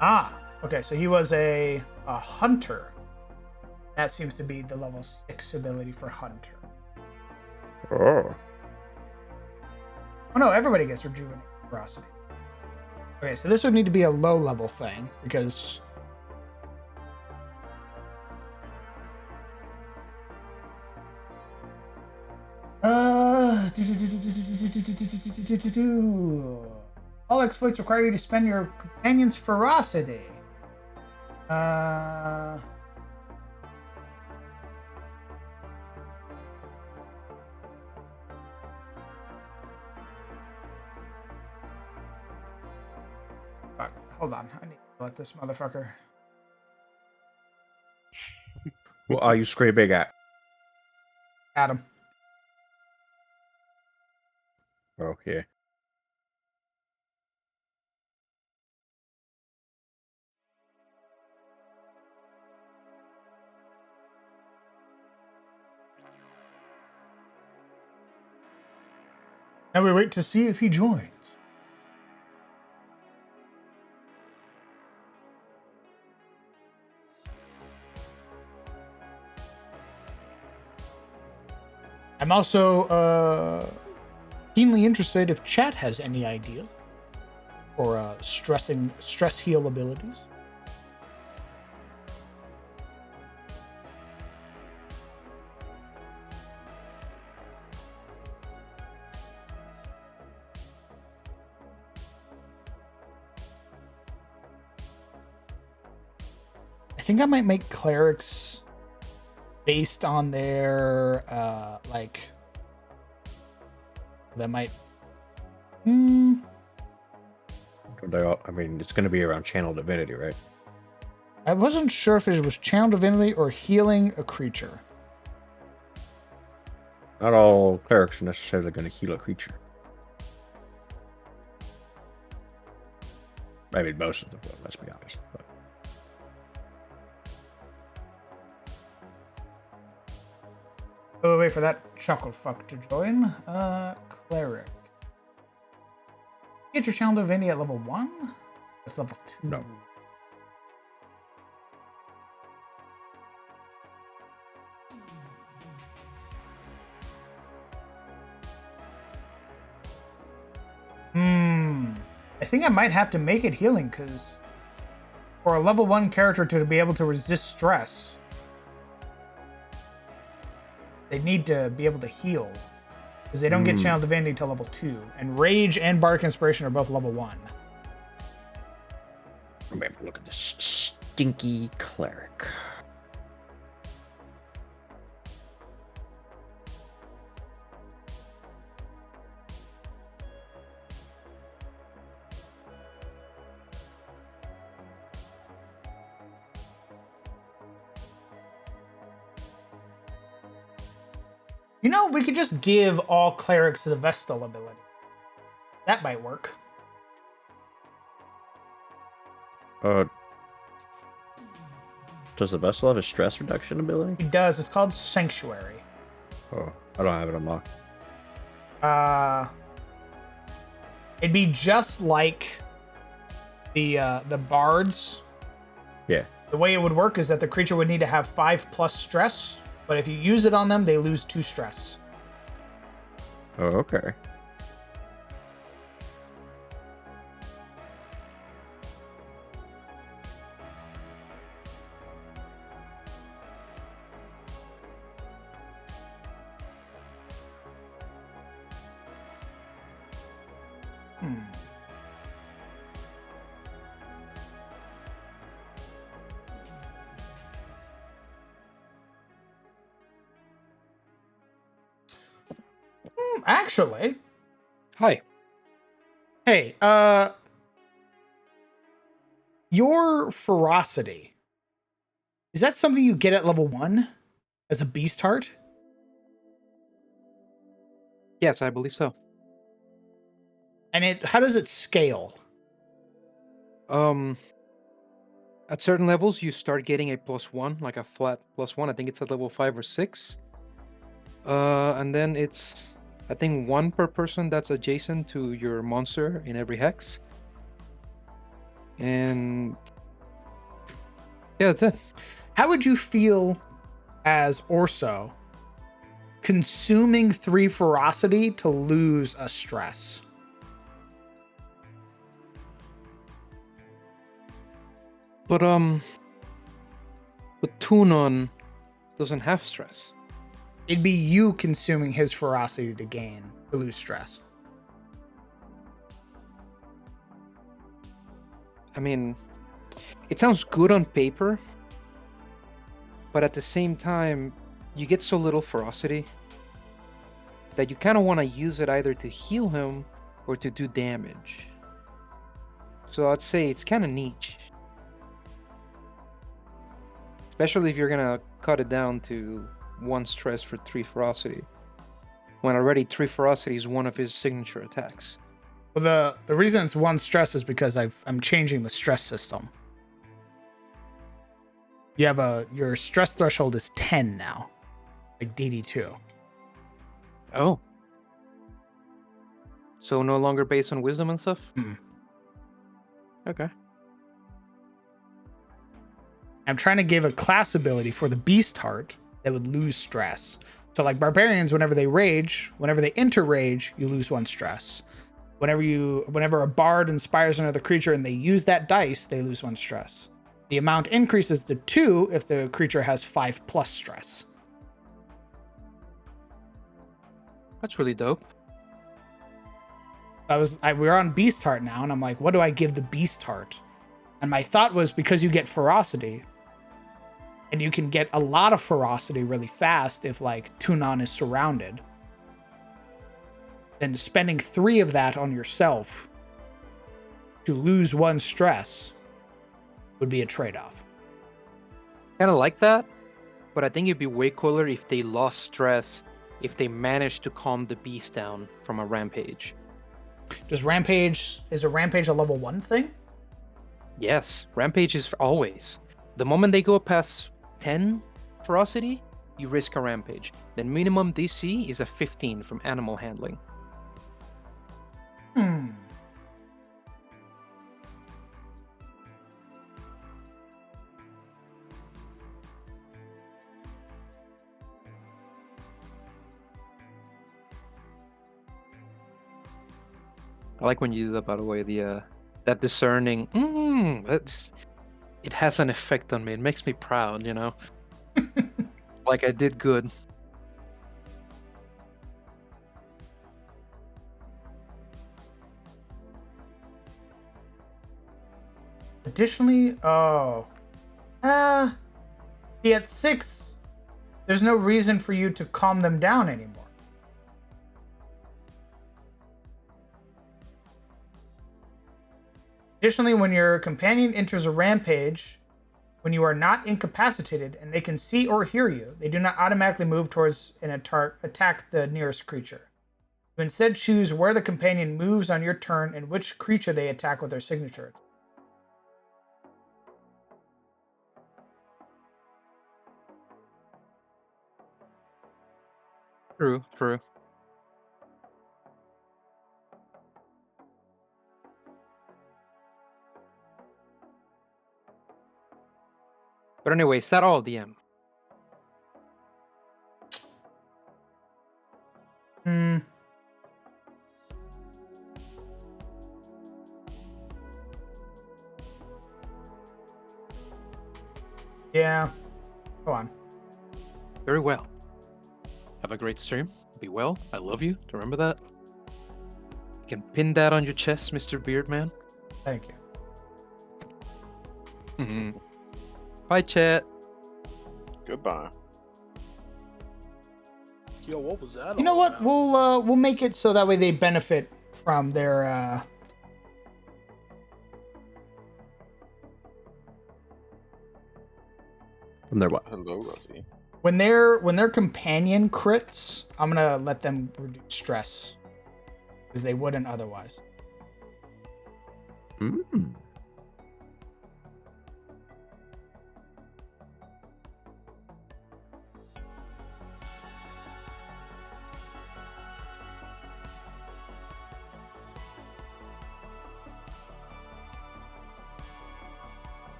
Ah, okay, so he was a hunter. That seems to be the level 6 ability for hunter. Oh. Oh no, everybody gets rejuvenate ferocity. Okay, so this would need to be a low level thing because all exploits require you to spend your companion's ferocity. Fuck, hold on. I need to let this motherfucker. What are you scraping at? Adam. Oh, yeah. Now we wait to see if he joins. I'm also keenly interested if chat has any ideas for stress heal abilities. I think I might make clerics based on their like that might I mean, it's going to be around channel divinity, right? I wasn't sure if it was channel divinity or healing a creature. Not all clerics are necessarily going to heal a creature. I mean, most of them will, let's be honest. But... Oh, wait for that chuckle fuck to join. Cleric. Get your channel divinity at level 1? That's level 2. No. think I might have to make it healing because for a level 1 character to be able to resist stress, they need to be able to heal because they don't get Channel Divinity until level 2, and Rage and Bardic Inspiration are both level 1. Remember, look at this stinky cleric. You know, we could just give all clerics the Vestal ability. That might work. Does the vessel have a stress reduction ability? It does. It's called Sanctuary. Oh, I don't have it unlocked. It'd be just like the bards. Yeah. The way it would work is that the creature would need to have 5+ stress, but if you use it on them, they lose 2 stress. Oh, okay. Actually, Hi. hey, your ferocity, is that something you get at level 1 as a beast heart? Yes, I believe so. And how does it scale? At certain levels, you start getting a +1, like a flat +1. I think it's at level 5 or 6. And then it's, I think, 1 per person that's adjacent to your monster in every hex. And yeah, that's it. How would you feel as Orso consuming 3 ferocity to lose a stress? But Tunon doesn't have stress. It'd be you consuming his ferocity to lose stress. I mean, it sounds good on paper, but at the same time, you get so little ferocity that you kind of want to use it either to heal him or to do damage. So I'd say it's kind of niche. Especially if you're going to cut it down to 1 stress for 3 ferocity. When already 3 ferocity is one of his signature attacks. Well, the reason it's 1 stress is because I'm changing the stress system. You have your stress threshold is 10 now, like DD2. Oh. So no longer based on wisdom and stuff? Okay. I'm trying to give a class ability for the beast heart that would lose stress. So like barbarians, whenever they enter rage, you lose 1 stress. Whenever a bard inspires another creature and they use that dice, they lose 1 stress. The amount increases to 2 if the creature has 5+ stress. That's really dope. We're on beast heart now, and I'm like, what do I give the beast heart? And my thought was, because you get ferocity, and you can get a lot of ferocity really fast if like Tunon is surrounded, then spending 3 of that on yourself to lose 1 stress would be a trade-off. Kind of like that, but I think it'd be way cooler if they lost stress, if they managed to calm the beast down from a rampage. Is a rampage a level 1 thing? Yes, rampage is always. The moment they go past 10 ferocity, you risk a rampage. Then minimum DC is a 15 from animal handling. I like when you do that, by the way, the that discerning. It has an effect on me. It makes me proud, you know. Like I did good. Additionally, see at 6, there's no reason for you to calm them down anymore. Additionally, when your companion enters a rampage, when you are not incapacitated and they can see or hear you, they do not automatically move towards and attack the nearest creature. You instead choose where the companion moves on your turn and which creature they attack with their signature. True, true. But anyway, is that all, DM? Yeah. Go on. Very well. Have a great stream. Be well. I love you. Remember that. You can pin that on your chest, Mr. Beardman. Thank you. Bye, chat. Goodbye. Yo, what was that? You know all what? about? We'll make it so that way they benefit from their From their what? Hello, Rosie. when their companion crits, I'm gonna let them reduce stress. Because they wouldn't otherwise. Mm.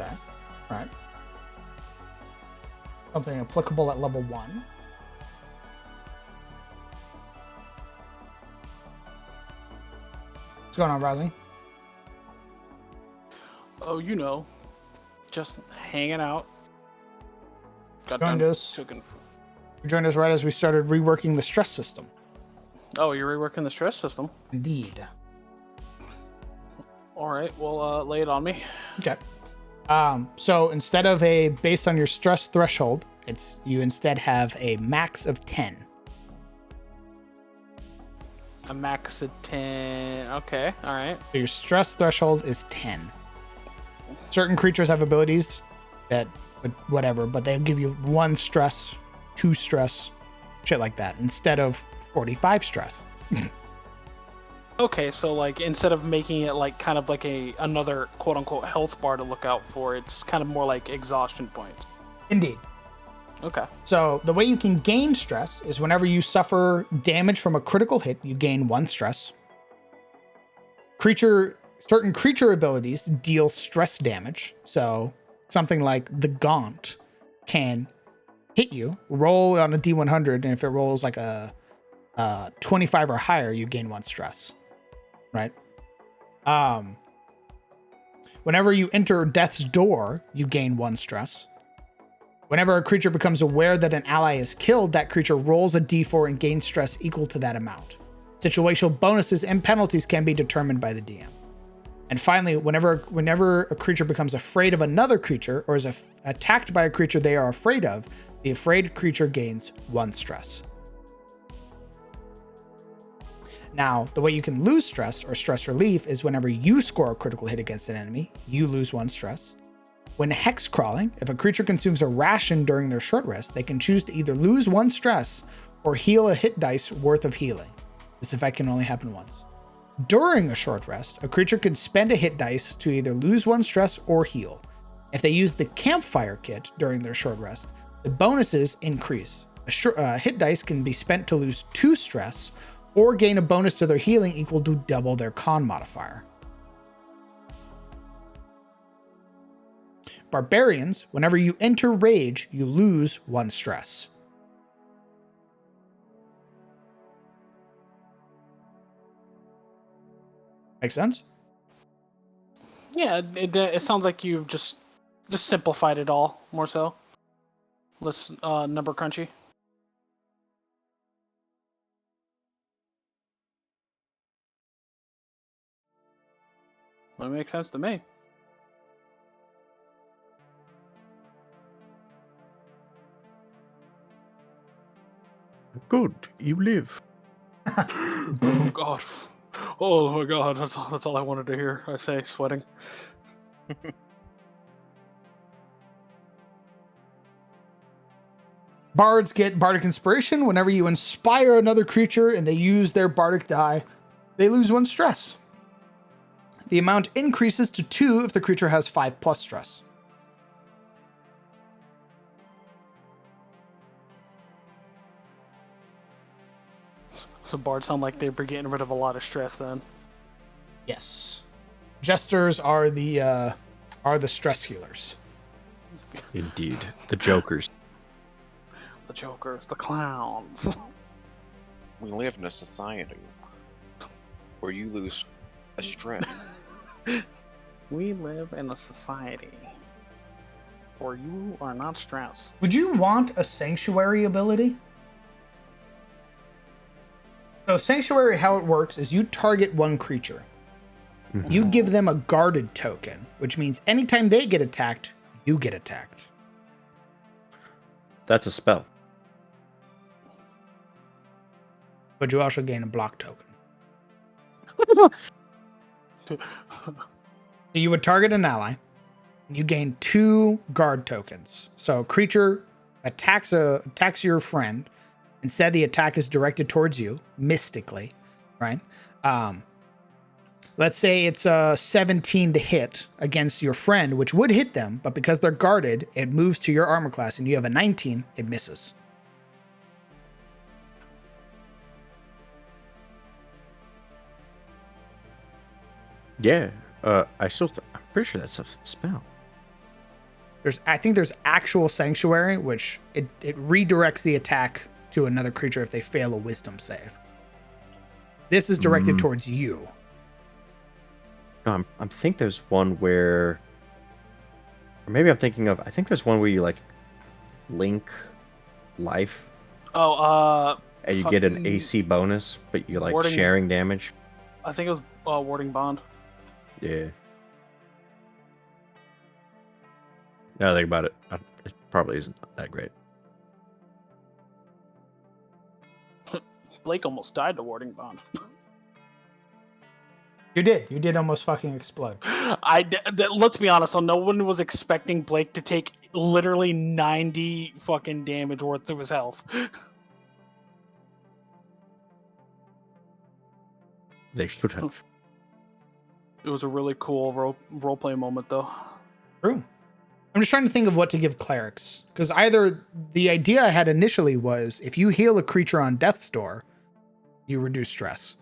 Okay. Alright. Something applicable at level 1. What's going on, Rousing? Oh, you know, just hanging out. Got Joined done us. cooking. You joined us right as we started reworking the stress system. Oh, you're reworking the stress system. Indeed. All right, well, lay it on me. Okay. So instead of a based on your stress threshold, you instead have a max of 10. A max of 10. Okay, all right. So your stress threshold is 10. Certain creatures have abilities that whatever, but they'll give you 1 stress, 2 stress, shit like that, instead of 45 stress. Okay, so like instead of making it like kind of like another quote unquote health bar to look out for, it's kind of more like exhaustion points. Indeed. Okay. So the way you can gain stress is whenever you suffer damage from a critical hit, you gain 1 stress. Certain creature abilities deal stress damage. So something like the Gaunt can hit you, roll on a D100, and if it rolls like a 25 or higher, you gain 1 stress. Right? Whenever you enter Death's Door, you gain 1 stress. Whenever a creature becomes aware that an ally is killed, that creature rolls a d4 and gains stress equal to that amount. Situational bonuses and penalties can be determined by the DM. And finally, whenever a creature becomes afraid of another creature or is attacked by a creature they are afraid of, the afraid creature gains 1 stress. Now, the way you can lose stress or stress relief is whenever you score a critical hit against an enemy, you lose 1 stress. When hex crawling, if a creature consumes a ration during their short rest, they can choose to either lose 1 stress or heal a hit dice worth of healing. This effect can only happen once. During a short rest, a creature can spend a hit dice to either lose 1 stress or heal. If they use the campfire kit during their short rest, the bonuses increase. A hit dice can be spent to lose 2 stress or gain a bonus to their healing equal to double their con modifier. Barbarians, whenever you enter rage, you lose 1 stress. Makes sense? Yeah, it sounds like you've just simplified it all more so. Less number crunchy. That makes sense to me. Good, you live. Oh god. Oh my god, that's all I wanted to hear. I say, sweating. Bards get bardic inspiration whenever you inspire another creature and they use their bardic die. They lose 1 stress. The amount increases to 2 if the creature has 5+ stress. So bards sound like they're getting rid of a lot of stress then. Yes. Jesters are the stress healers. Indeed, the jokers. The jokers, the clowns. We live in a society where you lose a stress. We live in a society where you are not stressed. Would you want a sanctuary ability? So sanctuary, how it works is you target one creature. You give them a guarded token, which means anytime they get attacked, you get attacked. That's a spell. But you also gain a block token. So you would target an ally, and you gain 2 guard tokens. So creature attacks your friend. Instead, the attack is directed towards you, mystically, right? Let's say it's a 17 to hit against your friend, which would hit them, but because they're guarded, it moves to your armor class, and you have a 19, it misses. Yeah, I'm pretty sure that's a spell. I think there's actual sanctuary, which it redirects the attack to another creature if they fail a wisdom save. This is directed towards you. No, I think there's one where, or maybe I'm thinking of. I think there's one where you like link life. Oh, and you get an AC bonus, but you're like sharing damage. I think it was warding bond. Yeah. Now I think about it, it probably isn't that great. Blake almost died to warding bond. You did almost fucking explode. Let's be honest, no one was expecting Blake to take literally 90 fucking damage worth of his health. They should have. It was a really cool roleplay moment, though. True. I'm just trying to think of what to give clerics. Because either the idea I had initially was if you heal a creature on death's door, you reduce stress.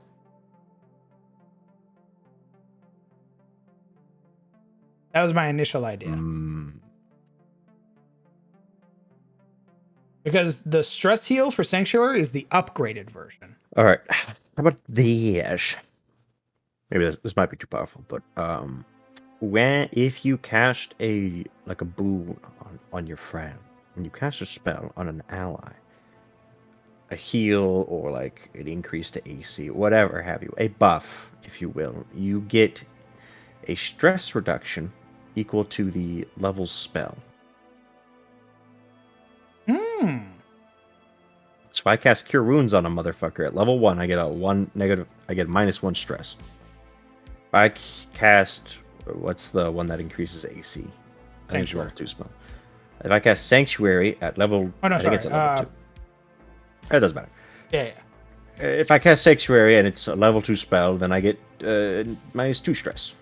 That was my initial idea. Because the stress heal for Sanctuary is the upgraded version. All right. How about this? Maybe this might be too powerful, but if you cast a boon on your friend, when you cast a spell on an ally, a heal or like an increase to AC, whatever have you, a buff, if you will, you get a stress reduction equal to the level's spell. So if I cast Cure Wounds on a motherfucker at level 1, I get -1 stress. If I cast, what's the one that increases AC? I think it's level 2 spell. If I cast Sanctuary at level, I think it's at level 2. It doesn't matter. Yeah. If I cast Sanctuary and it's a level 2 spell, then I get -2 stress.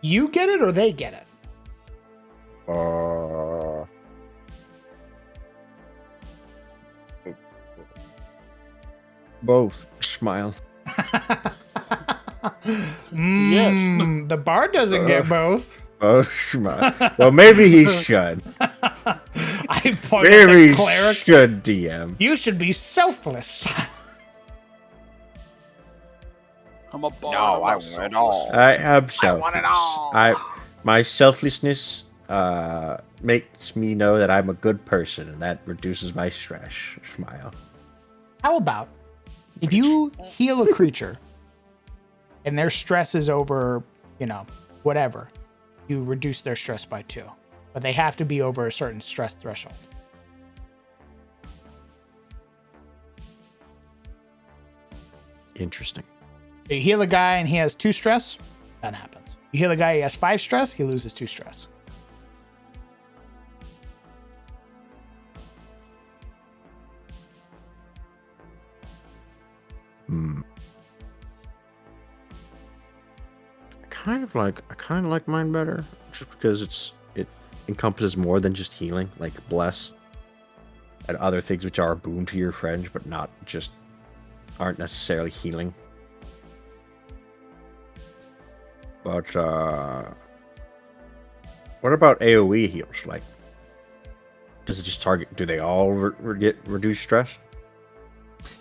You get it or they get it? Both. Smile. Yes. The bard doesn't get both. Oh, smile. Well, maybe he should. I I point at Very the cleric. good DM. You should be selfless. I'm a bard. No, I I'm want it selfless. all. I am selfless. I want it all. My selflessness makes me know that I'm a good person, and that reduces my stress. Smile. How about if you heal a creature and their stress is over, whatever, you reduce their stress by 2. But they have to be over a certain stress threshold. Interesting. You heal a guy and he has 2 stress, that happens. You heal a guy, he has 5 stress, he loses 2 stress. I kind of like mine better, just because it encompasses more than just healing, like bless, and other things which are a boon to your friends, but aren't necessarily healing. But what about AOE heals? Like, does it just target? Do they all get reduced stress?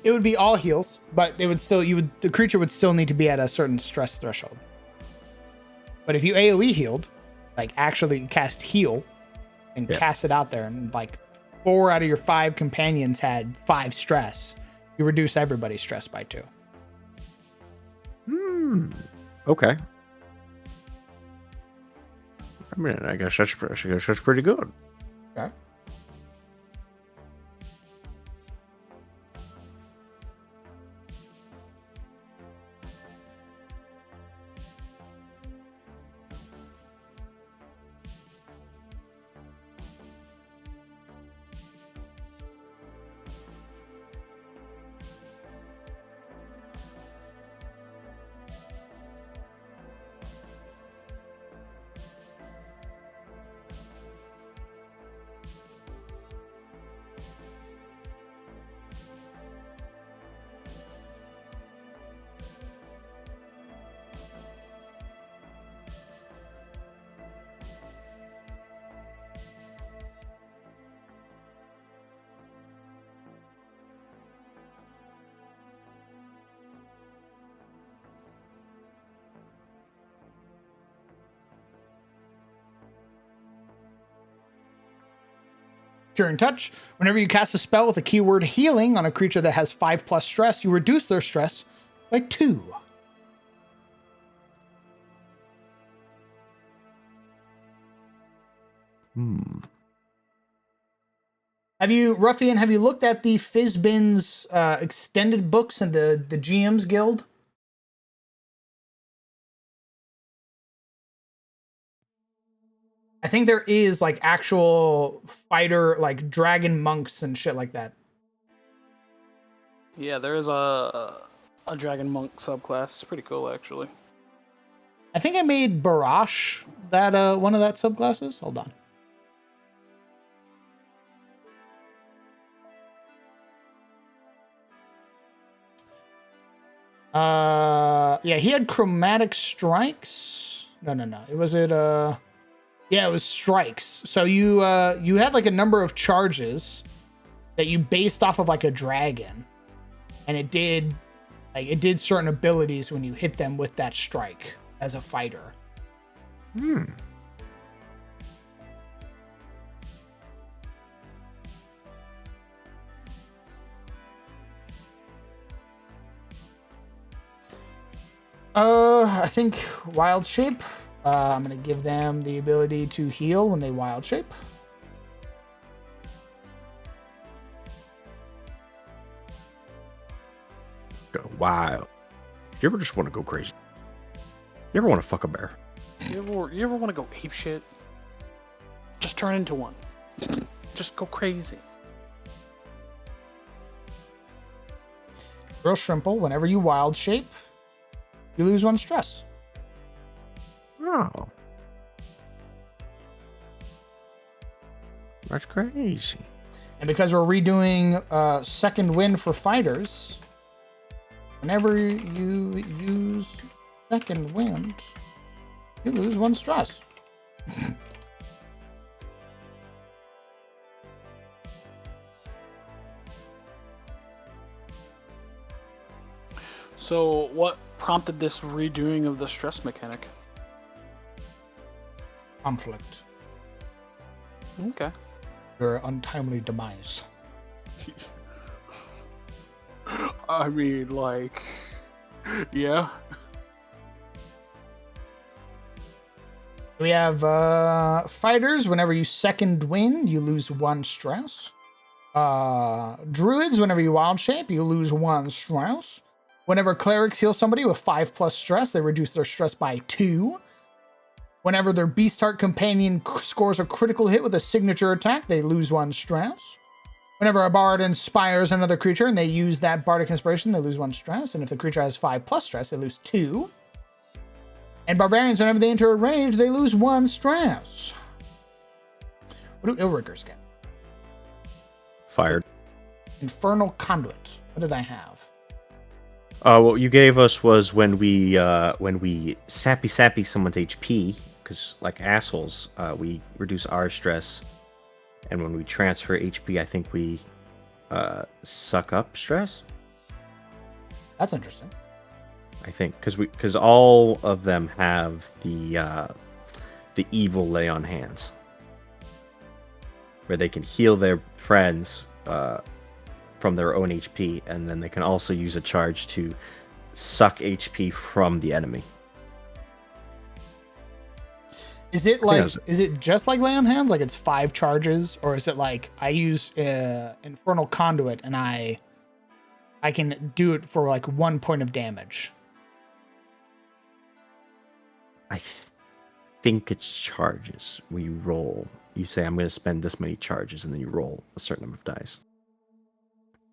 It would be all heals, but the creature would still need to be at a certain stress threshold. But if you AoE healed, like actually cast heal and cast it out there, and like 4 out of your 5 companions had 5 stress, you reduce everybody's stress by 2. Okay. I mean, I guess that's pretty good. Okay. Curing Touch. Whenever you cast a spell with a keyword healing on a creature that has 5+ stress, you reduce their stress by 2. Have you looked at the Fizbin's extended books and the GM's Guild? I think there is like actual fighter, like dragon monks and shit like that. Yeah, there is a dragon monk subclass. It's pretty cool, actually. I think I made Barash that one of that subclasses. Hold on. Yeah, he had chromatic strikes. No. It was strikes. So you had like a number of charges that you based off of like a dragon, and it did certain abilities when you hit them with that strike as a fighter. I think Wild Shape. I'm gonna give them the ability to heal when they Wild Shape. Go wild. You ever just want to go crazy? You ever want to fuck a bear? You ever want to go ape shit? Just turn into one. Just go crazy. Real simple. Whenever you Wild Shape, you lose 1 stress. Oh. That's crazy. And because we're redoing Second Wind for fighters, whenever you use Second Wind, you lose 1 stress. So, what prompted this redoing of the stress mechanic? Conflict. Okay. Your untimely demise. I mean, like, yeah. We have fighters. Whenever you second wind, you lose 1 stress. Druids, whenever you wild shape, you lose 1 stress. Whenever clerics heal somebody with 5+ stress, they reduce their stress by 2. Whenever their Beast Heart companion scores a critical hit with a signature attack, they lose 1 stress. Whenever a bard inspires another creature and they use that bardic inspiration, they lose 1 stress. And if the creature has 5+ stress, they lose 2. And barbarians, whenever they enter a range, they lose 1 stress. What do Illriggers get? Fired. Infernal Conduit. What did I have? What you gave us was when we sappy someone's HP, because like assholes, we reduce our stress, and when we transfer HP, I think we suck up stress. That's interesting. I think because all of them have the evil lay on hands, where they can heal their friends from their own HP, and then they can also use a charge to suck HP from the enemy. Is it like is it just like lay on hands, like it's 5 charges, or is it like I use Infernal Conduit and I can do it for like 1 point of damage? I think it's charges. When you roll, you say I'm going to spend this many charges, and then you roll a certain number of dice.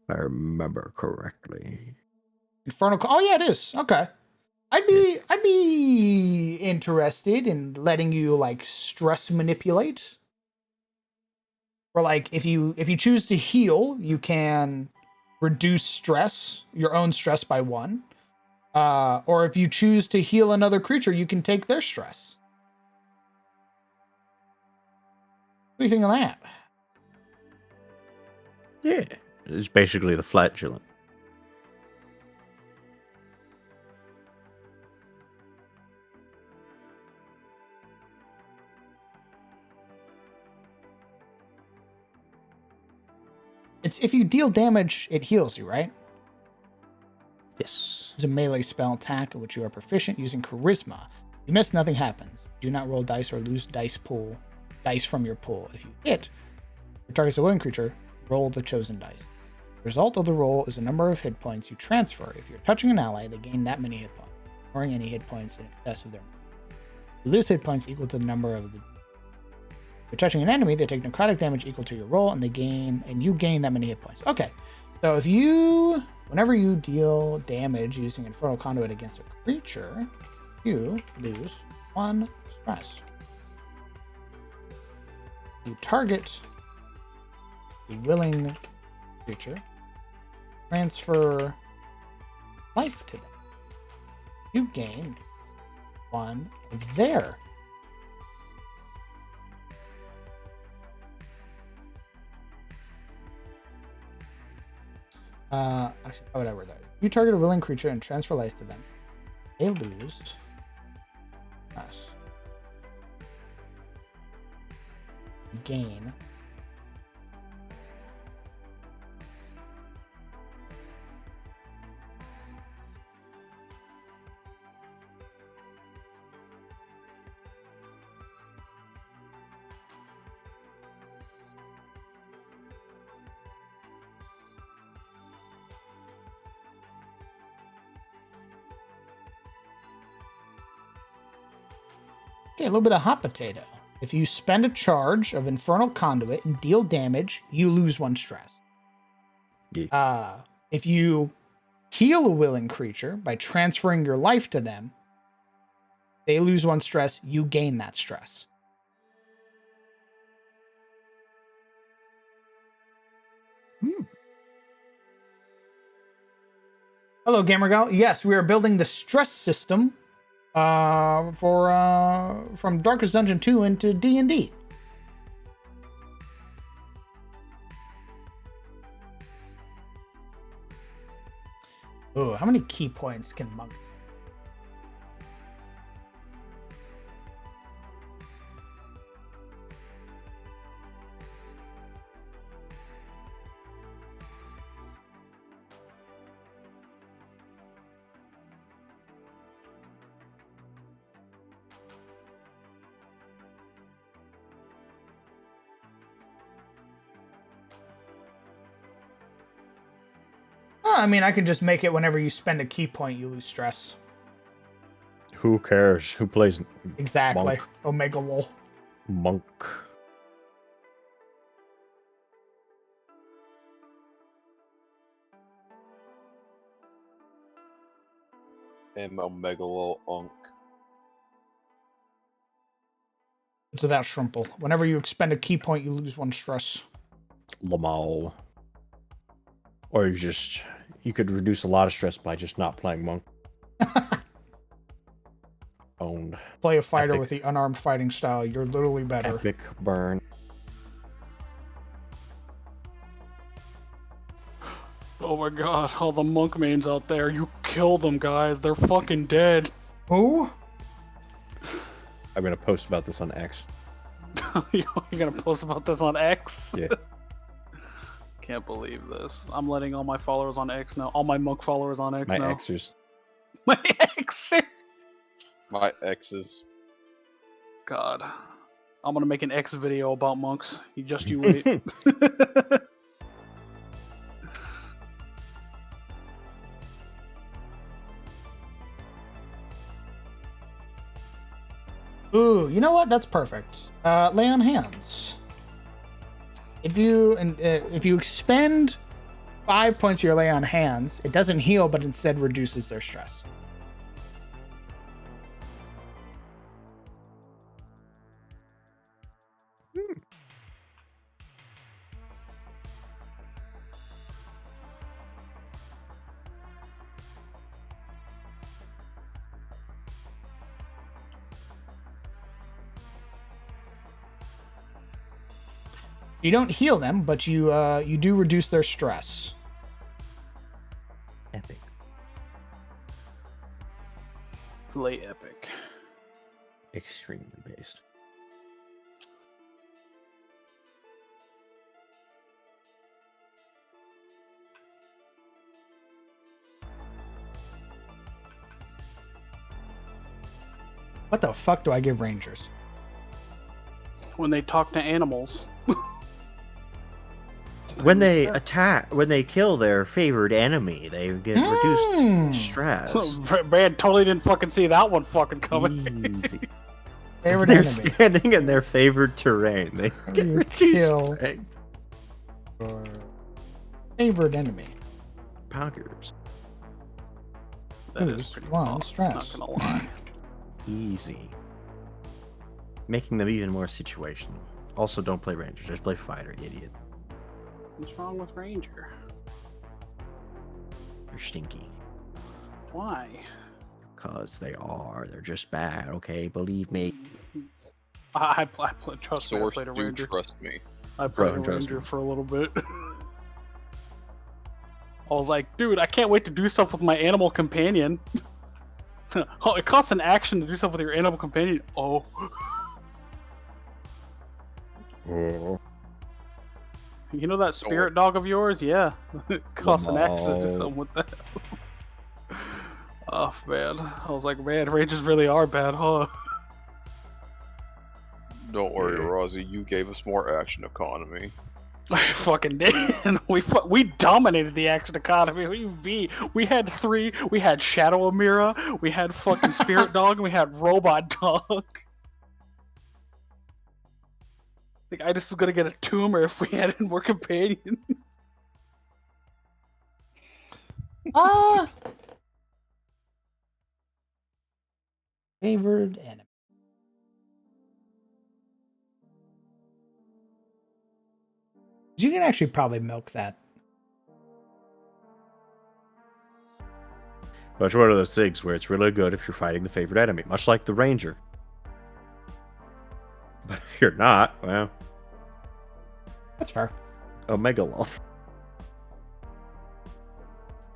If I remember correctly. Oh yeah, it is. Okay. I'd be interested in letting you like stress manipulate. Or like if you choose to heal, you can reduce stress, your own stress by 1. Or if you choose to heal another creature, you can take their stress. What do you think of that? Yeah, it's basically the flagellant. It's if you deal damage, it heals you, right? Yes. It's a melee spell attack at which you are proficient using charisma. If you miss, nothing happens. Do not roll dice or lose dice from your pool. If you hit, your target's a willing creature, roll the chosen dice. The result of the roll is a number of hit points you transfer. If you're touching an ally, they gain that many hit points, ignoring any hit points in excess of their. You lose hit points equal to the number of the. If you're touching an enemy, they take necrotic damage equal to your roll, and you gain that many hit points. Okay, so whenever you deal damage using Infernal Conduit against a creature, you lose 1 stress. You target a willing creature, transfer life to them. You gain 1 of their. Actually, how would I word that? You target a willing creature and transfer life to them. They lose. Nice. Gain. Okay, a little bit of hot potato. If you spend a charge of Infernal Conduit and deal damage, you lose 1 stress. Yeah. If you heal a willing creature by transferring your life to them, they lose 1 stress, you gain that stress. Hello, Gamer Gal. Yes, we are building the stress system from Darkest Dungeon 2 into D&D. Oh, how many key points can monk? Oh, I mean, I can just make it whenever you spend a key point, you lose stress. Who cares? Who plays Exactly. Monk? Omega lol. Monk? Omega lol unk. It's without Shrimple. Whenever you expend a key point, you lose 1 stress. Lamal. Or you could reduce a lot of stress by just not playing Monk. Owned. Play a fighter Epic. with the unarmed fighting style. You're literally better. Epic burn. Oh my god, all the monk mains out there. You kill them, guys. They're fucking dead. Who? I'm gonna post about this on X. You're gonna post about this on X? Yeah. Can't believe this. I'm letting all my followers on X know. All my monk followers on X My now. Xers. My Xers. My exes. God. I'm gonna make an X video about monks. You wait. Ooh, you know what? That's perfect. Lay on hands. If you expend 5 points of your lay on hands, it doesn't heal, but instead reduces their stress. You don't heal them, but you do reduce their stress. Epic. Play epic. Extremely based. What the fuck do I give rangers? When they talk to animals. When they kill their favored enemy, they get reduced stress. Brad totally didn't fucking see that one fucking coming. Easy. Favorite They're enemy. standing in their favored terrain. They get You reduced kill strength. your favorite enemy. Poggers. That is Lose pretty 1 cool. stress. Not gonna lie. Easy. Making them even more situational. Also, don't play Rangers. Just play Fighter, idiot. What's wrong with Ranger? You're stinky. Why? Because they are. They're just bad, okay? Believe me. I trust me, I Source, played a do Ranger. trust me. I played a Bro, trust Ranger me. for a little bit. I was like, dude, I can't wait to do stuff with my animal companion. Oh, it costs an action to do stuff with your animal companion. Oh. Oh. You know that spirit dog of yours? Yeah. It costs an action to do Lamau. something with that. Oh, man. I was like, man, Rangers really are bad, huh? Don't worry, Yeah. Rozzy. You gave us more action economy. I fucking did. We dominated the action economy. We had 3. We had Shadow Amira. We had fucking Spirit Dog. And we had Robot Dog. Like I just was gonna get a tumor if we had more companion. Favored enemy. You can actually probably milk that. But it's one of those things where it's really good if you're fighting the favorite enemy, much like the Ranger. But if you're not, well, That's fair. Omega Lol.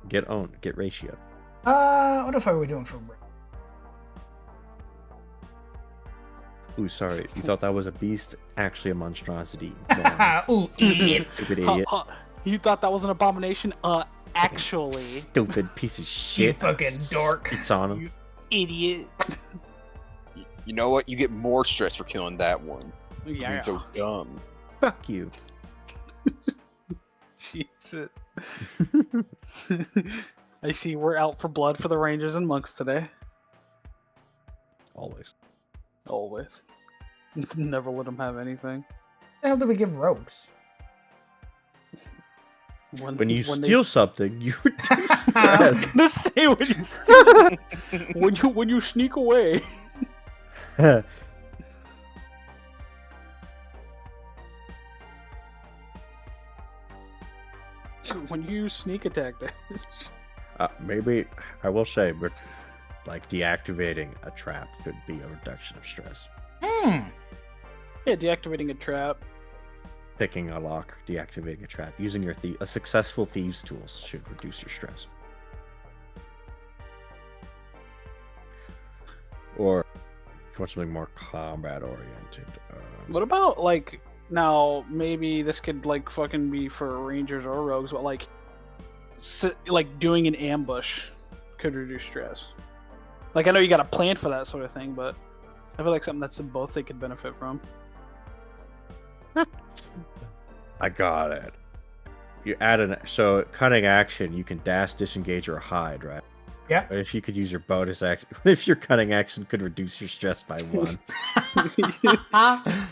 Get owned. Get ratioed. What if I were doing for Rogue? Ooh, sorry. You thought that was a beast? Actually, a monstrosity. Ooh, idiot. Stupid idiot. You thought that was an abomination? Actually. Stupid piece of You shit. fucking dork. It's on him. You idiot. You know what? You get more stress for killing that one. Yeah. You're so dumb. Fuck you. Jesus. I see we're out for blood for the Rangers and Monks today. Always. Always. Never let them have anything. What the hell do we give rogues? When you they- steal something, you reduce I was stress. gonna say when you steal, when you sneak away. When you sneak attack that. Maybe I will say, but like deactivating a trap could be a reduction of stress. Hmm. Yeah, deactivating a trap. Picking a lock, deactivating a trap, using your a successful thieves tools should reduce your stress. Or if you want something more combat oriented. What about like now? Maybe this could like fucking be for Rangers or Rogues, but like, like doing an ambush could reduce stress. Like I know you got to plan for that sort of thing, but I feel like something that's both they could benefit from. I got it. You add so cunning action, you can dash, disengage, or hide, right? Yeah. But if you could use your bonus action, if your cunning action could reduce your stress by 1.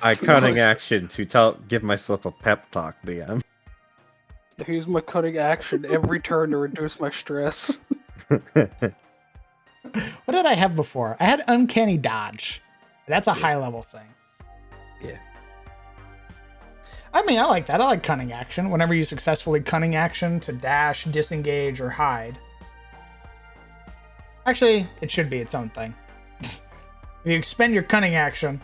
I cunning action to give myself a pep talk, DM. Use my cutting action every turn to reduce my stress. What did I have before? I had uncanny dodge. That's a high level thing. Yeah. I mean, I like that. I like cunning action. Whenever you successfully cunning action to dash, disengage, or hide. Actually, it should be its own thing. If you expend your cunning action.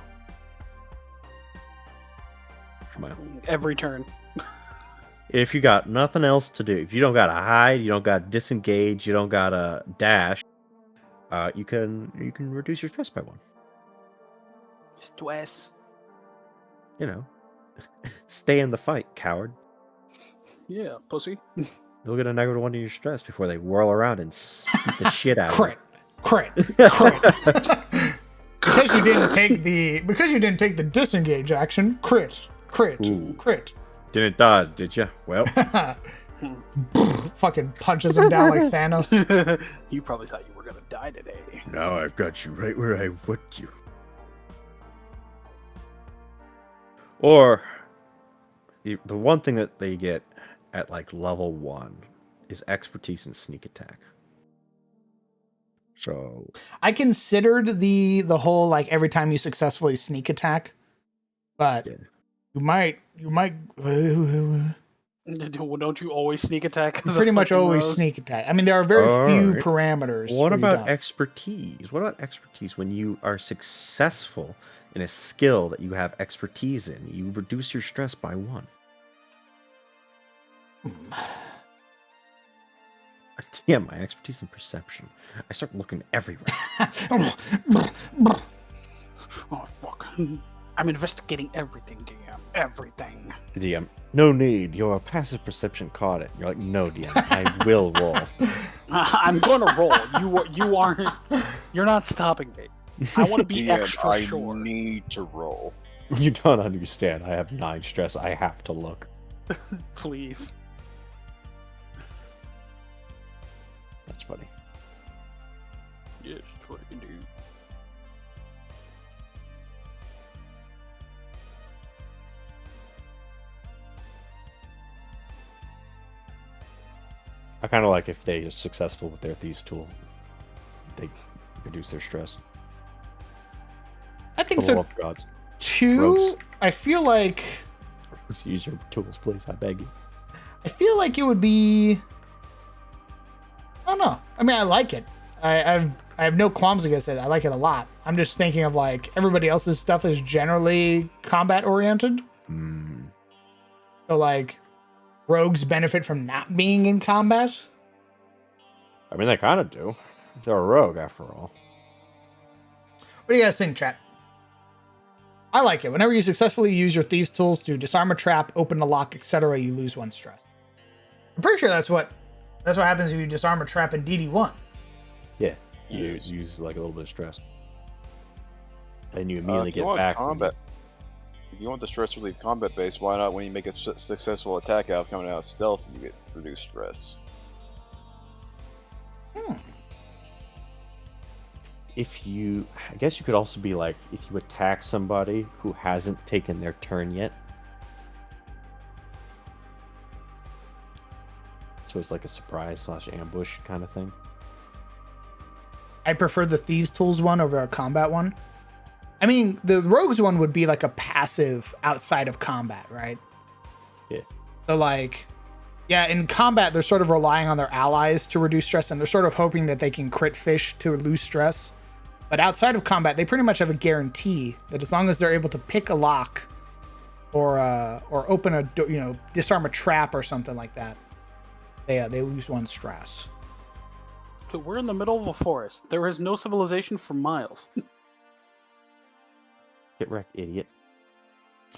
Come on. Every turn. If you got nothing else to do, if you don't got to hide, you don't got to disengage, you don't got to dash, you can reduce your stress by 1. Stress. You know, stay in the fight, coward. Yeah, pussy. You'll get a -1 to your stress before they whirl around and beat the shit out of you. Crit. Because you didn't take the disengage action. Crit. Ooh. Crit. Didn't dodge, did you? Well, Fucking punches him down like Thanos. You probably thought you were gonna die today. now I've got you right where I want you. Or the one thing that they get at like level 1 is expertise in sneak attack. So I considered the whole like every time you successfully sneak attack, but yeah. you might Don't you always sneak attack? you as a pretty much fucking always rogue? sneak attack. I mean, there are very few Alright. parameters. What where you about don't. expertise? What about expertise when you are successful in a skill that you have expertise in? You reduce your stress by 1. Damn, my expertise in perception. I start looking everywhere. Oh fuck! I'm investigating everything, DM. Everything. DM, no need. Your passive perception caught it. You're like, no, DM, I will roll. I'm gonna roll. You aren't. You're not stopping me. I want to be DM, extra I sure. need to roll. You don't understand. I have 9 stress. I have to look. Please. That's funny. Yes, that's what I can do. I kind of like if they are successful with their thieves tool, they reduce their stress. I think Level so up gods. too. Rogues. I feel like Use your tools, please. I beg you. it would be. I don't know. I mean, I like it. I have no qualms against it. I like it a lot. I'm just thinking of like everybody else's stuff is generally combat oriented. So like rogues benefit from not being in combat. I mean, they kind of do. They're a rogue, after all. What do you guys think, chat? I like it. Whenever you successfully use your thieves' tools to disarm a trap, open a lock, etc., you lose 1 stress. I'm pretty sure that's what happens if you disarm a trap in DD1. Yeah, you use like a little bit of stress, and you immediately get back. Combat. If you want the stress relief combat base, why not when you make a successful attack out coming out stealth, you get reduced stress. If you, I guess you could also be like, if you attack somebody who hasn't taken their turn yet. So it's like a surprise / ambush kind of thing. I prefer the thieves' tools one over a combat one. I mean, the rogues one would be like a passive outside of combat, right? Yeah. So like, yeah, in combat, they're sort of relying on their allies to reduce stress, and they're sort of hoping that they can crit fish to lose stress. But outside of combat, they pretty much have a guarantee that as long as they're able to pick a lock or open a disarm a trap or something like that, they lose 1 stress. So we're in the middle of a forest. There is no civilization for miles. Get wrecked, idiot.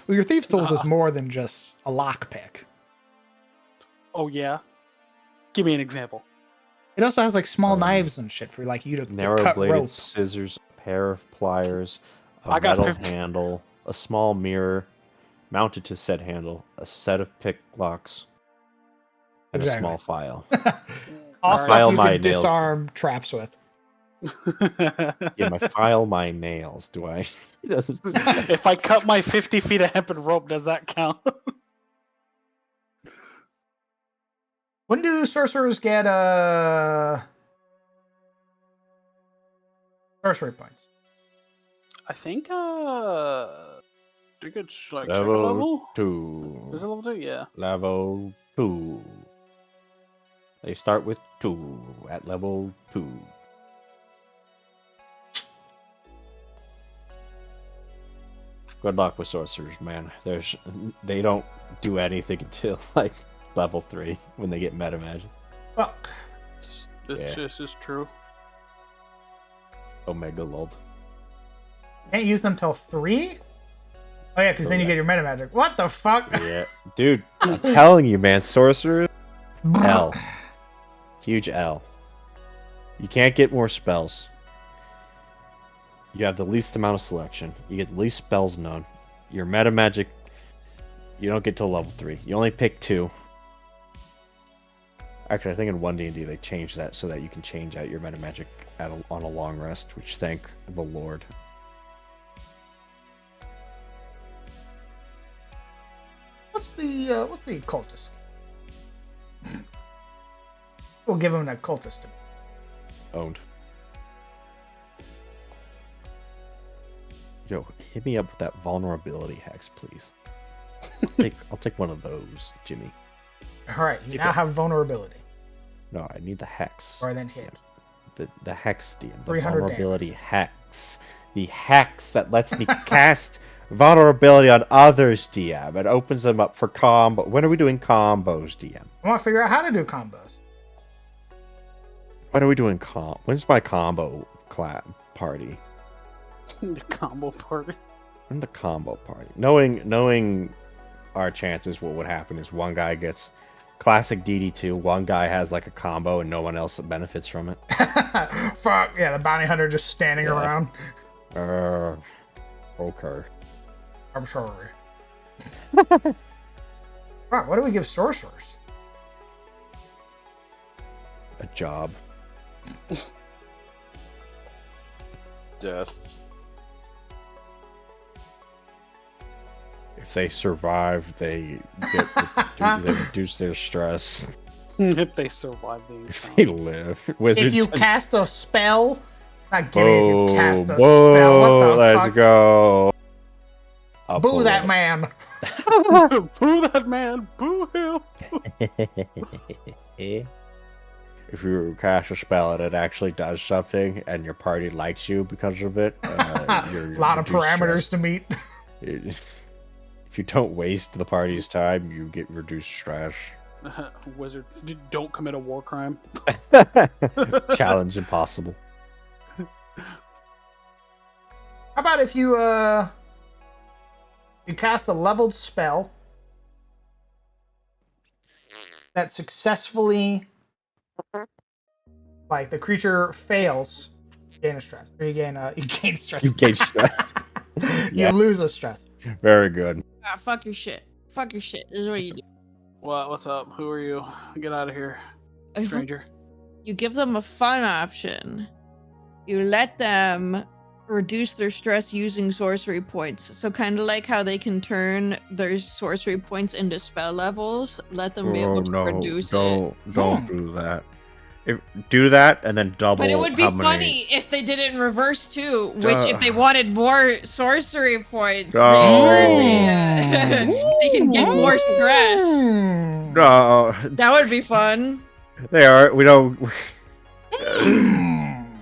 Well, your thieves' tools is more than just a lock pick. Oh yeah? Give me an example. It also has like small knives and shit for like you to cut Narrow-bladed rope. scissors, a pair of pliers, a I got metal 50. handle, a small mirror mounted to said handle, a set of pick locks, and Exactly. a small file. All File stuff you my can nails. disarm traps with. Yeah, my file my nails. Do I? If I cut my 50 feet of hempen rope, does that count? When do sorcerers get sorcery points? I think it's like second Level level? 2. Is it level 2? Yeah. Level 2. They start with 2 at level 2. Good luck with sorcerers, man. They don't do anything until like level 3 when they get meta magic. Fuck. This is true. Omega lol. Can't use them till 3? Oh yeah, because then you get your meta magic. What the fuck? Yeah, dude, I'm telling you, man, sorcerers, L. Huge L. You can't get more spells. You have the least amount of selection. You get the least spells known. Your meta magic, you don't get till level 3. You only pick 2. Actually, I think in 1D&D they changed that so that you can change out your meta magic on a long rest, which thank the Lord. What's the occultist? We'll give him an occultist. Owned. Yo, hit me up with that vulnerability hex, please. I'll take one of those, Jimmy. All right, you now have vulnerability. No, I need the hex. Or then hit. The hex, DM. The 300 vulnerability hex. The hex that lets me cast vulnerability on others, DM. It opens them up for combo. When are we doing combos, DM? I want to figure out how to do combos. When are we doing When's my combo party? The combo party. In the combo party. Knowing our chances, what would happen is one guy gets classic DD2, one guy has like a combo and no one else benefits from it. Fuck, yeah, the bounty hunter just standing around. Okay. I'm sorry. Right, what do we give sorcerers? A job. Death. If they survive, they they reduce their stress. If they survive the If they live, wizards. If you cast a spell, not giving if you cast a spell. Whoa, What the let's fuck? go. I'll Boo pull that it. man. Boo that man. Boo him. If you cast a spell and it actually does something, and your party likes you because of it, A you're lot of reduced parameters stress. to meet. If you don't waste the party's time, you get reduced stress. Wizard, don't commit a war crime. Challenge impossible. How about if you you cast a leveled spell that successfully, like the creature fails, you gain a stress. Or you gain stress. You gain stress. You lose a stress. Very good. Ah, fuck your shit. Fuck your shit. This is what you do. What's up? Who are you? Get out of here, stranger. You give them a fun option. You let them reduce their stress using sorcery points. So kind of like how they can turn their sorcery points into spell levels. Let them be able to reduce it. Don't do that. Do that and then double. But it would be how many... funny if they did it in reverse too. Which, if they wanted more sorcery points, they can get more stress. No, that would be fun. They are. We don't.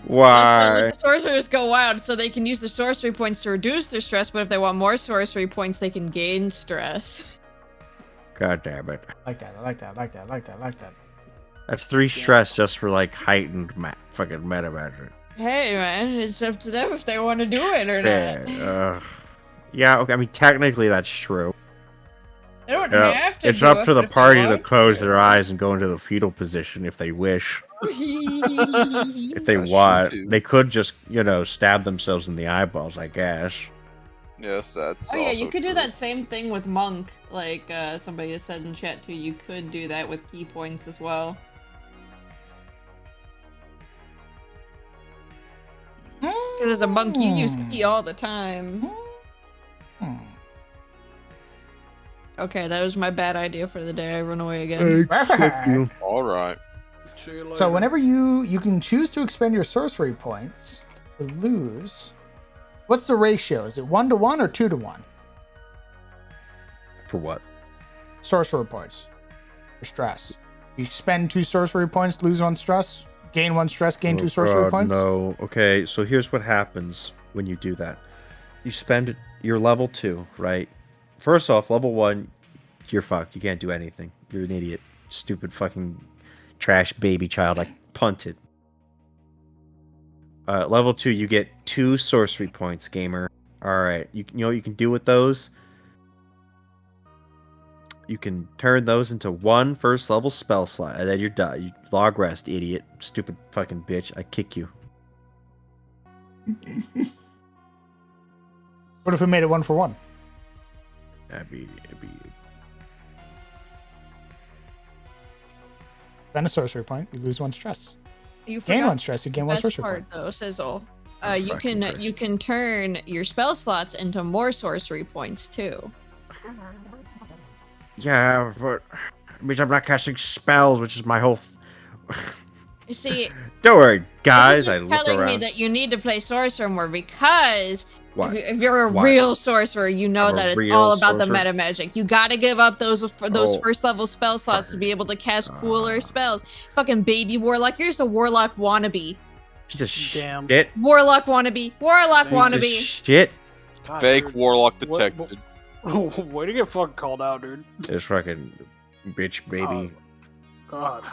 Why? Let the sorcerers go wild, so they can use the sorcery points to reduce their stress. But if they want more sorcery points, they can gain stress. God damn it! I like that. That's 3 stress just for like heightened fucking meta magic. Hey man, it's up to them if they want to do it or not. Yeah, okay. I mean, technically that's true. They don't have to. It's up to the party to close their eyes and go into the fetal position if they wish. If they want, they could just, stab themselves in the eyeballs, I guess. Yes, that's. Oh yeah, you could do that same thing with monk, like somebody has said in chat too. You could do that with key points as well. Because as a monk, you use key all the time. Okay, that was my bad idea for the day. I run away again. All right. So whenever you can choose to expend your sorcery points to lose. What's the ratio? Is it 1-to-1 or 2-to-1? For what? Sorcerer points. For stress. You spend 2 sorcery points, lose 1 stress. Gain 1 stress, gain 2 sorcery points. No. Okay, so here's what happens when you do that. You spend your level 2, right? First off, level 1, you're fucked. You can't do anything. You're an idiot. Stupid fucking trash baby child. I punted. Level 2, you get 2 sorcery points, gamer. Alright, you know what you can do with those? You can turn those into 1 first level spell slot, and then you're done. You log rest, idiot. Stupid fucking bitch. I kick you. What if we made it 1-for-1? That'd be... Then a sorcery point, you lose 1 stress. You gain 1 stress, you gain 1 sorcery part, point. though, Sizzle. You can turn your spell slots into more sorcery points too. Yeah, but it means I'm not casting spells, which is my whole... You see... Don't worry, guys. I look telling around. me that you need to play sorcerer more because What? if you're a What? real sorcerer, you know I'm a that it's real all about the sorcerer? meta magic. You gotta give up those Oh. first level spell slots to be able to cast cooler spells. Fucking baby warlock, you're just a warlock wannabe. Piece of Damn. shit. Warlock wannabe. Warlock Piece of wannabe. shit. God, Fake dude. warlock What- detected. Why do you get fucking called out, dude? This fucking bitch baby. God.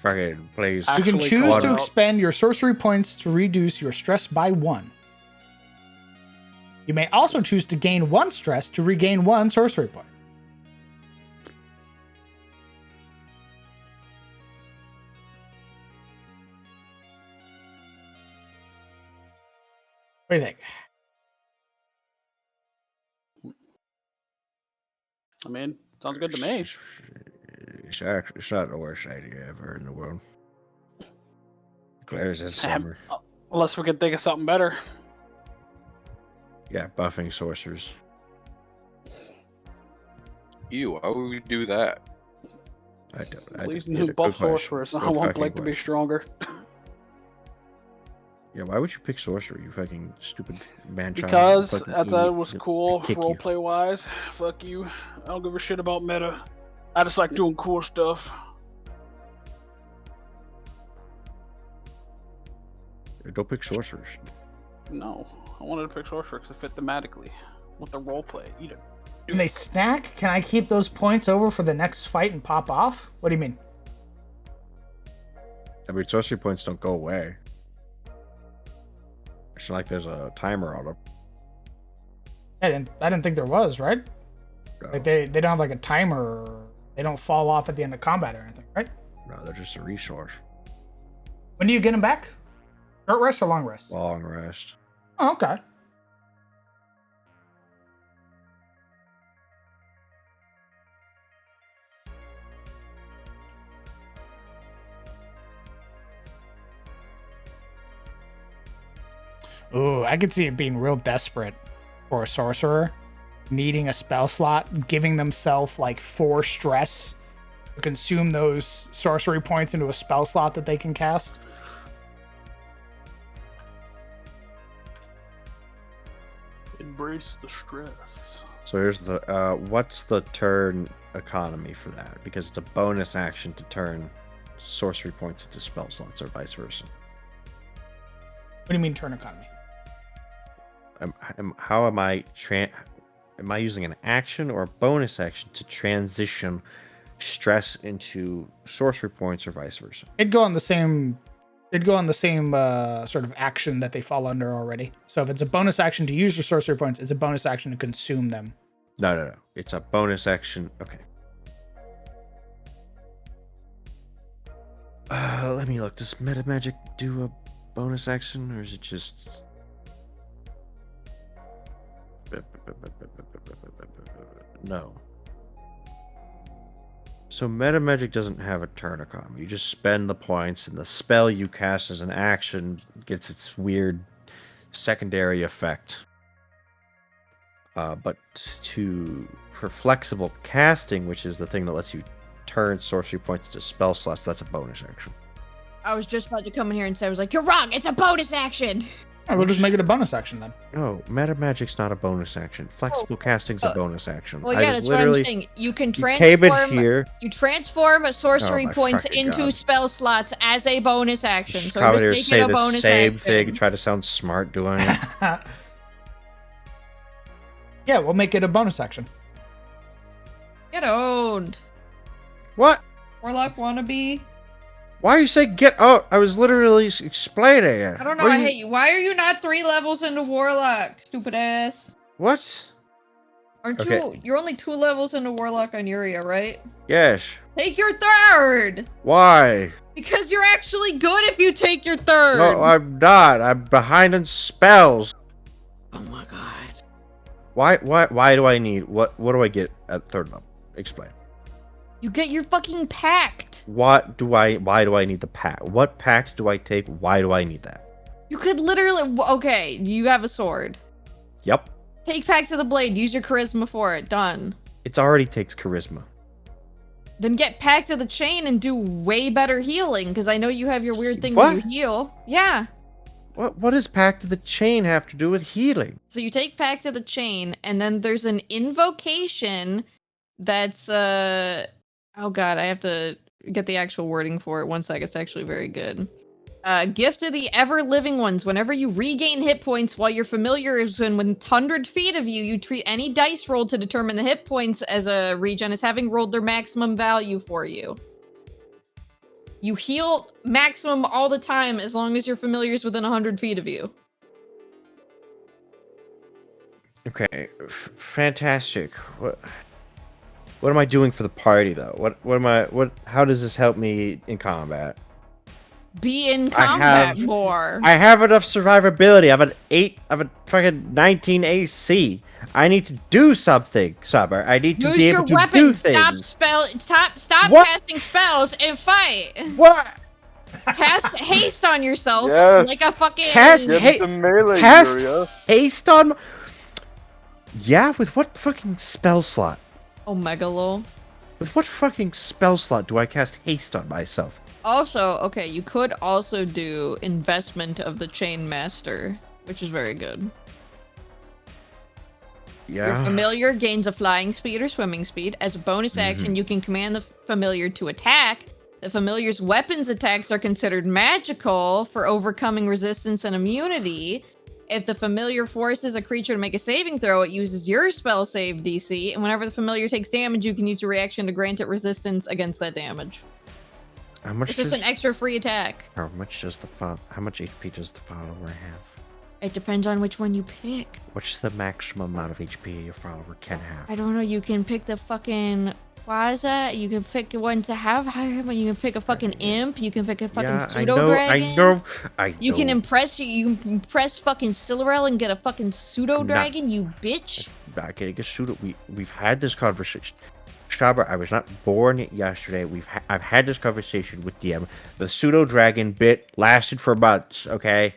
Fucking plays. You can Actually choose called to out. expend your sorcery points to reduce your stress by 1. You may also choose to gain 1 stress to regain 1 sorcery point. What do you think? I mean, sounds good to me. It's not the worst idea ever in the world. Claire's this summer. Unless we can think of something better. Yeah, buffing sorcerers. Ew, why would we do that? I don't. At least yeah, new good buff question. sorcerers. I Good want fucking Blake to be question. stronger. Yeah, why would you pick sorcerer? You fucking stupid man child. Because Fucking I thought it idiot. was I'll cool kick you. roleplay wise. Fuck you. I don't give a shit about meta. I just like doing cool stuff. Don't pick sorcerers. No, I wanted to pick sorcerer because it fit thematically with the roleplay. Eat it. Can they snack? Can I keep those points over for the next fight and pop off? What do you mean? I mean, sorcery points don't go away. It's not like there's a timer on them. I didn't think there was, right? No, Like they don't have like a timer. Or they don't fall off at the end of combat or anything, right? no, they're just a resource. When do you get them back? Short rest or long rest? Long rest. Oh, okay. Ooh, I could see it being real desperate for a sorcerer, needing a spell slot, giving themselves like 4 stress to consume those sorcery points into a spell slot that they can cast. Embrace the stress. So here's the what's the turn economy for that? Because it's a bonus action to turn sorcery points into spell slots or vice versa. What do you mean turn economy? How am I using an action or a bonus action to transition stress into sorcery points or vice versa? It'd go on the same sort of action that they fall under already. So if it's a bonus action to use your sorcery points, it's a bonus action to consume them. No. It's a bonus action. Okay. Let me look. Does meta magic do a bonus action, or is it just? No. So meta magic doesn't have a turn economy. You just spend the points, and the spell you cast as an action gets its weird secondary effect. But for flexible casting, which is the thing that lets you turn sorcery points into spell slots, that's a bonus action. I was just about to come in here and say, I was like, you're wrong. It's a bonus action. Yeah, we'll just make it a bonus action then. No, meta magic's not a bonus action. Flexible casting's a bonus action. Well, yeah, that's what I'm saying. You can came in transform. here. You transform sorcery Oh my points fucking into God. spell slots as a bonus action. Just So come just here, make say it a the bonus same action. thing and try to sound smart doing it. Yeah, we'll make it a bonus action. Get owned. What? Warlock wannabe. Why are you saying get out? I was literally explaining it. I don't know. What I are you- hate you. Why are you not 3 levels into Warlock? Stupid ass. What? Aren't Okay. you? You're only 2 levels into Warlock on Uria, right? Yes. Take your 3rd. Why? Because you're actually good if you take your 3rd. No, I'm not. I'm behind in spells. Oh my god. Why do I need what do I get at 3rd level? Explain. You get your fucking pact. Why do I need the pact? What pact do I take? Why do I need that? You could literally. Okay, you have a sword. Yep. Take Pact of the Blade. Use your charisma for it. Done. It already takes charisma. Then get Pact of the Chain and do way better healing, because I know you have your weird thing What? where you heal. Yeah. What does Pact of the Chain have to do with healing? So you take Pact of the Chain, and then there's an invocation that's oh god, I have to get the actual wording for it. One sec, it's actually very good. Gift of the Ever Living Ones. Whenever you regain hit points while your familiar is within 100 feet of you, you treat any dice rolled to determine the hit points as a regen as having rolled their maximum value for you. You heal maximum all the time as long as your familiar is within 100 feet of you. Okay, fantastic. What am I doing for the party though? How does this help me in combat? Be in combat more. I have enough survivability. I have a fucking 19 AC. I need to do something, Summer. I need to Use be your able to weapon. do things. Stop What? casting spells and fight. What? Cast haste on yourself Yes. like a fucking Cast Get Hey, the melee, cast Yuria. haste on. Yeah, with what fucking spell slot? Omega-lol. With what fucking spell slot do I cast haste on myself? Also, okay, you could also do investment of the Chain Master, which is very good. Your Yeah. familiar gains a flying speed or swimming speed. As a bonus action, you can command the familiar to attack. The familiar's weapons attacks are considered magical for overcoming resistance and immunity. if the familiar forces a creature to make a saving throw, it uses your spell save DC, and whenever the familiar takes damage, you can use your reaction to grant it resistance against that damage. How much It's just an extra free attack. How much HP does the follower have? It depends on which one you pick. What's the maximum amount of HP your follower can have? I don't know. You can pick the fucking Quaza. You can pick one to have higher, but you can pick a fucking imp. You can pick a fucking pseudo dragon. You can impress fucking Silverell and get a fucking pseudo dragon. You bitch. Not getting a pseudo. We've had this conversation. Strawberry, I was not born yesterday. I've had this conversation with DM. The pseudo dragon bit lasted for months. Okay.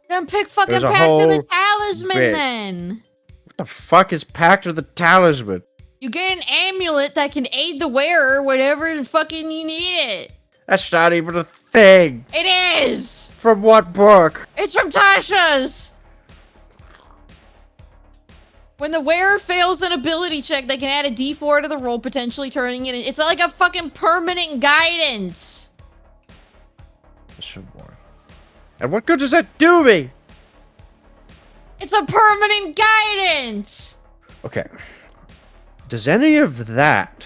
Then pick fucking Pact of the Talisman then. What the fuck is Pact of the Talisman? You get an amulet that can aid the wearer whenever fucking you need it. That's not even a thing. It is. From what book? It's from Tasha's. When the wearer fails an ability check, they can add a D4 to the roll, potentially turning it. It's like a fucking permanent guidance. And what good does that do me? It's a permanent guidance. Okay. Does any of that...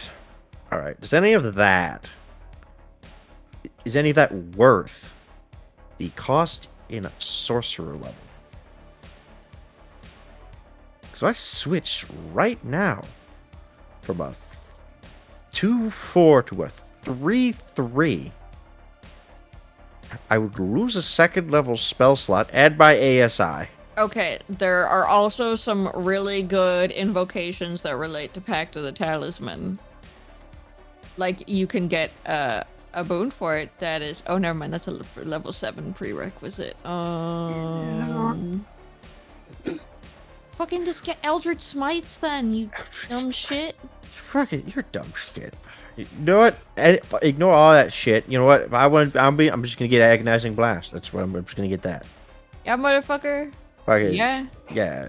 Alright, is any of that worth the cost in a sorcerer level? So I switched right now from a 2/4 to a 3/3. I would lose a second level spell slot and my ASI. Okay, there are also some really good invocations that relate to Pact of the Talisman. Like, you can get a boon for it that is... Oh, never mind. That's a level 7 prerequisite. Fucking just get Eldritch Smites then, you dumb shit. Fucking, you're dumb shit. You know what? Ignore all that shit. You know what? If I want, I'm just gonna get Agonizing Blast. That's what I'm just gonna get that. Yeah, motherfucker. Fucking, yeah,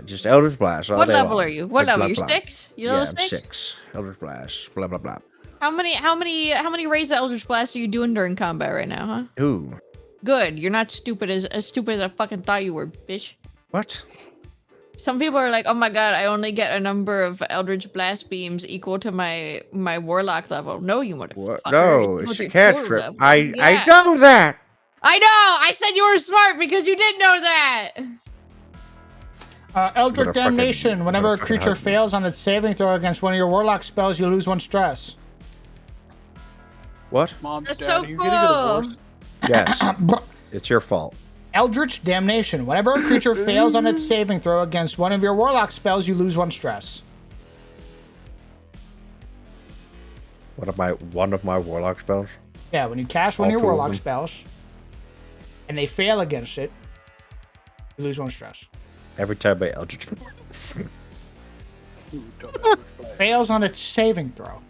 just Eldritch Blast. What level are you? What level? You're 6? You're level 6? I'm 6. Eldritch Blast. Blah blah blah. How many raids of Eldritch Blast are you doing during combat right now, huh? Who? Good. You're not stupid as stupid as I fucking thought you were, bitch. What? Some people are like, oh my god, I only get a number of Eldritch Blast beams equal to my Warlock level. No, you motherfucker. No, it's a cantrip. I know that. I know. I said you were smart because you did know that. Eldritch Damnation. Whenever a creature fails on its saving throw against one of your Warlock spells, you lose 1 stress. What? Mom, That's Dad, so are you cool. getting a divorce? Yes. It's your fault. Eldritch Damnation. Whenever a creature fails on its saving throw against one of your Warlock spells, you lose 1 stress. One of my Warlock spells? Yeah, when you cast one of your Warlock spells, and they fail against it, you lose 1 stress. Every time I Eldritch Fails on its saving throw.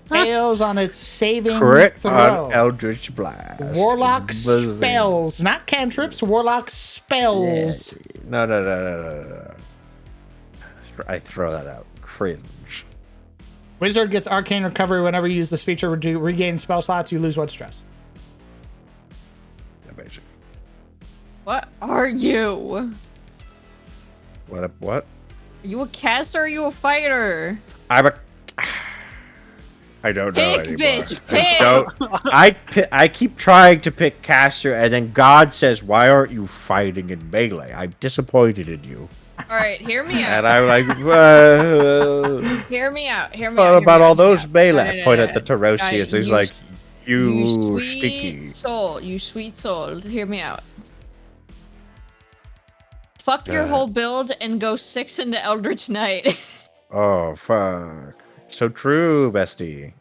Fails on its saving Crit throw. on Eldritch Blast. Warlock spells, not cantrips. Warlock spells. Yeah. No. I throw that out. Cringe. Wizard gets Arcane Recovery whenever you use this feature to regain spell slots. You lose 1 stress. Amazing. What are you? What? Are you a caster or are you a fighter? I don't know Pick, anymore. bitch, I keep trying to pick caster, and then God says, "Why aren't you fighting in melee?" I'm disappointed in you. All right, hear me out. And I'm like, hear me out. What about all those melee? I point at the Tarosians. He's like, you sweet sticky soul. You sweet soul. Hear me out. Fuck your whole build and go 6 into Eldritch Knight. Oh fuck! So true, bestie.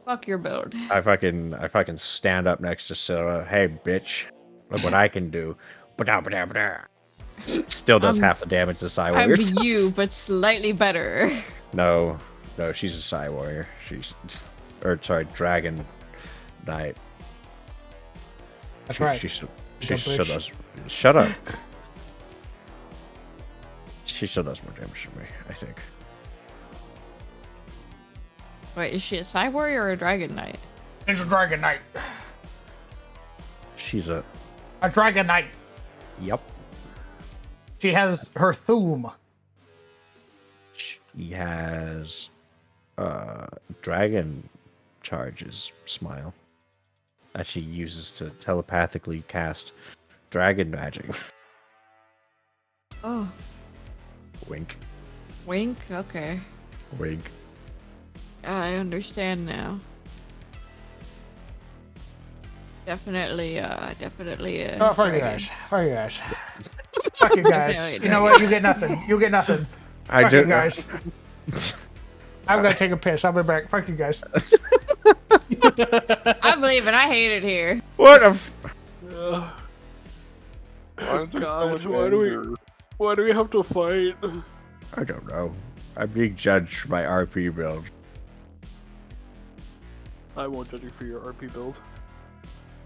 Fuck your build. I fucking stand up next to Sarah. Hey, bitch, look what I can do. Still does half the damage the Psy Warrior does. I'm you, but slightly better. No, she's a Psy Warrior. Dragon Knight. That's right. She still does. Shut up. She still does more damage than me, I think. Wait, is she a Psy Warrior or a Dragon Knight? She's a Dragon Knight. She's a A Dragon Knight. Yep. She has her Thum. He has dragon charges smile that she uses to telepathically cast dragon magic. Oh, Wink. wink. Okay, Wink. I understand now. Definitely. Oh, fuck you guys. Fuck you guys. Fuck you guys. You know what? You get nothing. You get nothing. I Fuck do. you guys. I'm gonna take a piss. I'll be back. Fuck you guys. I'm leaving. I hate it here. What a. God, why do we have to fight? I don't know. I'm being judged by RP build. I won't judge you for your RP build.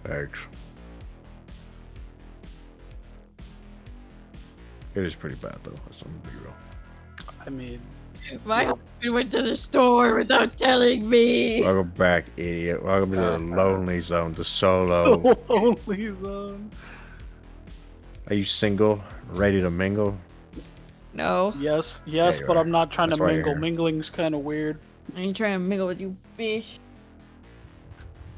Thanks. It is pretty bad though. That's not big real. I mean, My husband went to the store without telling me. Welcome back, idiot. Welcome to the lonely zone, the solo. Lonely zone. Are you single? Ready to mingle? No, Yes, Yeah, you but are. I'm not trying That's to why you're mingle. here. Mingling's kind of weird. I ain't trying to mingle with you, fish.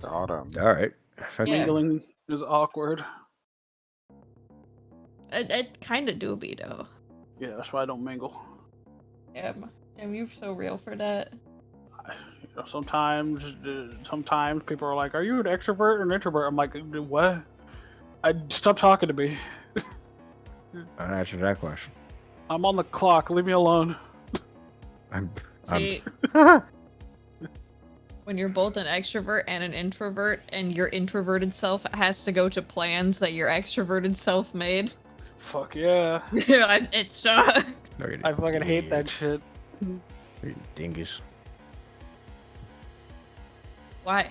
Got him. Alright. Yeah. Mingling is awkward. It kind of do be though. Yeah, that's why I don't mingle. Yeah, and you're so real for that. You know, sometimes people are like, "Are you an extrovert or an introvert?" I'm like, "What? Stop talking to me. I answered that question. I'm on the clock. Leave me alone." I'm See, when you're both an extrovert and an introvert, and your introverted self has to go to plans that your extroverted self made, Fuck yeah! it sucks. I fucking hate that shit. Dingus. Why?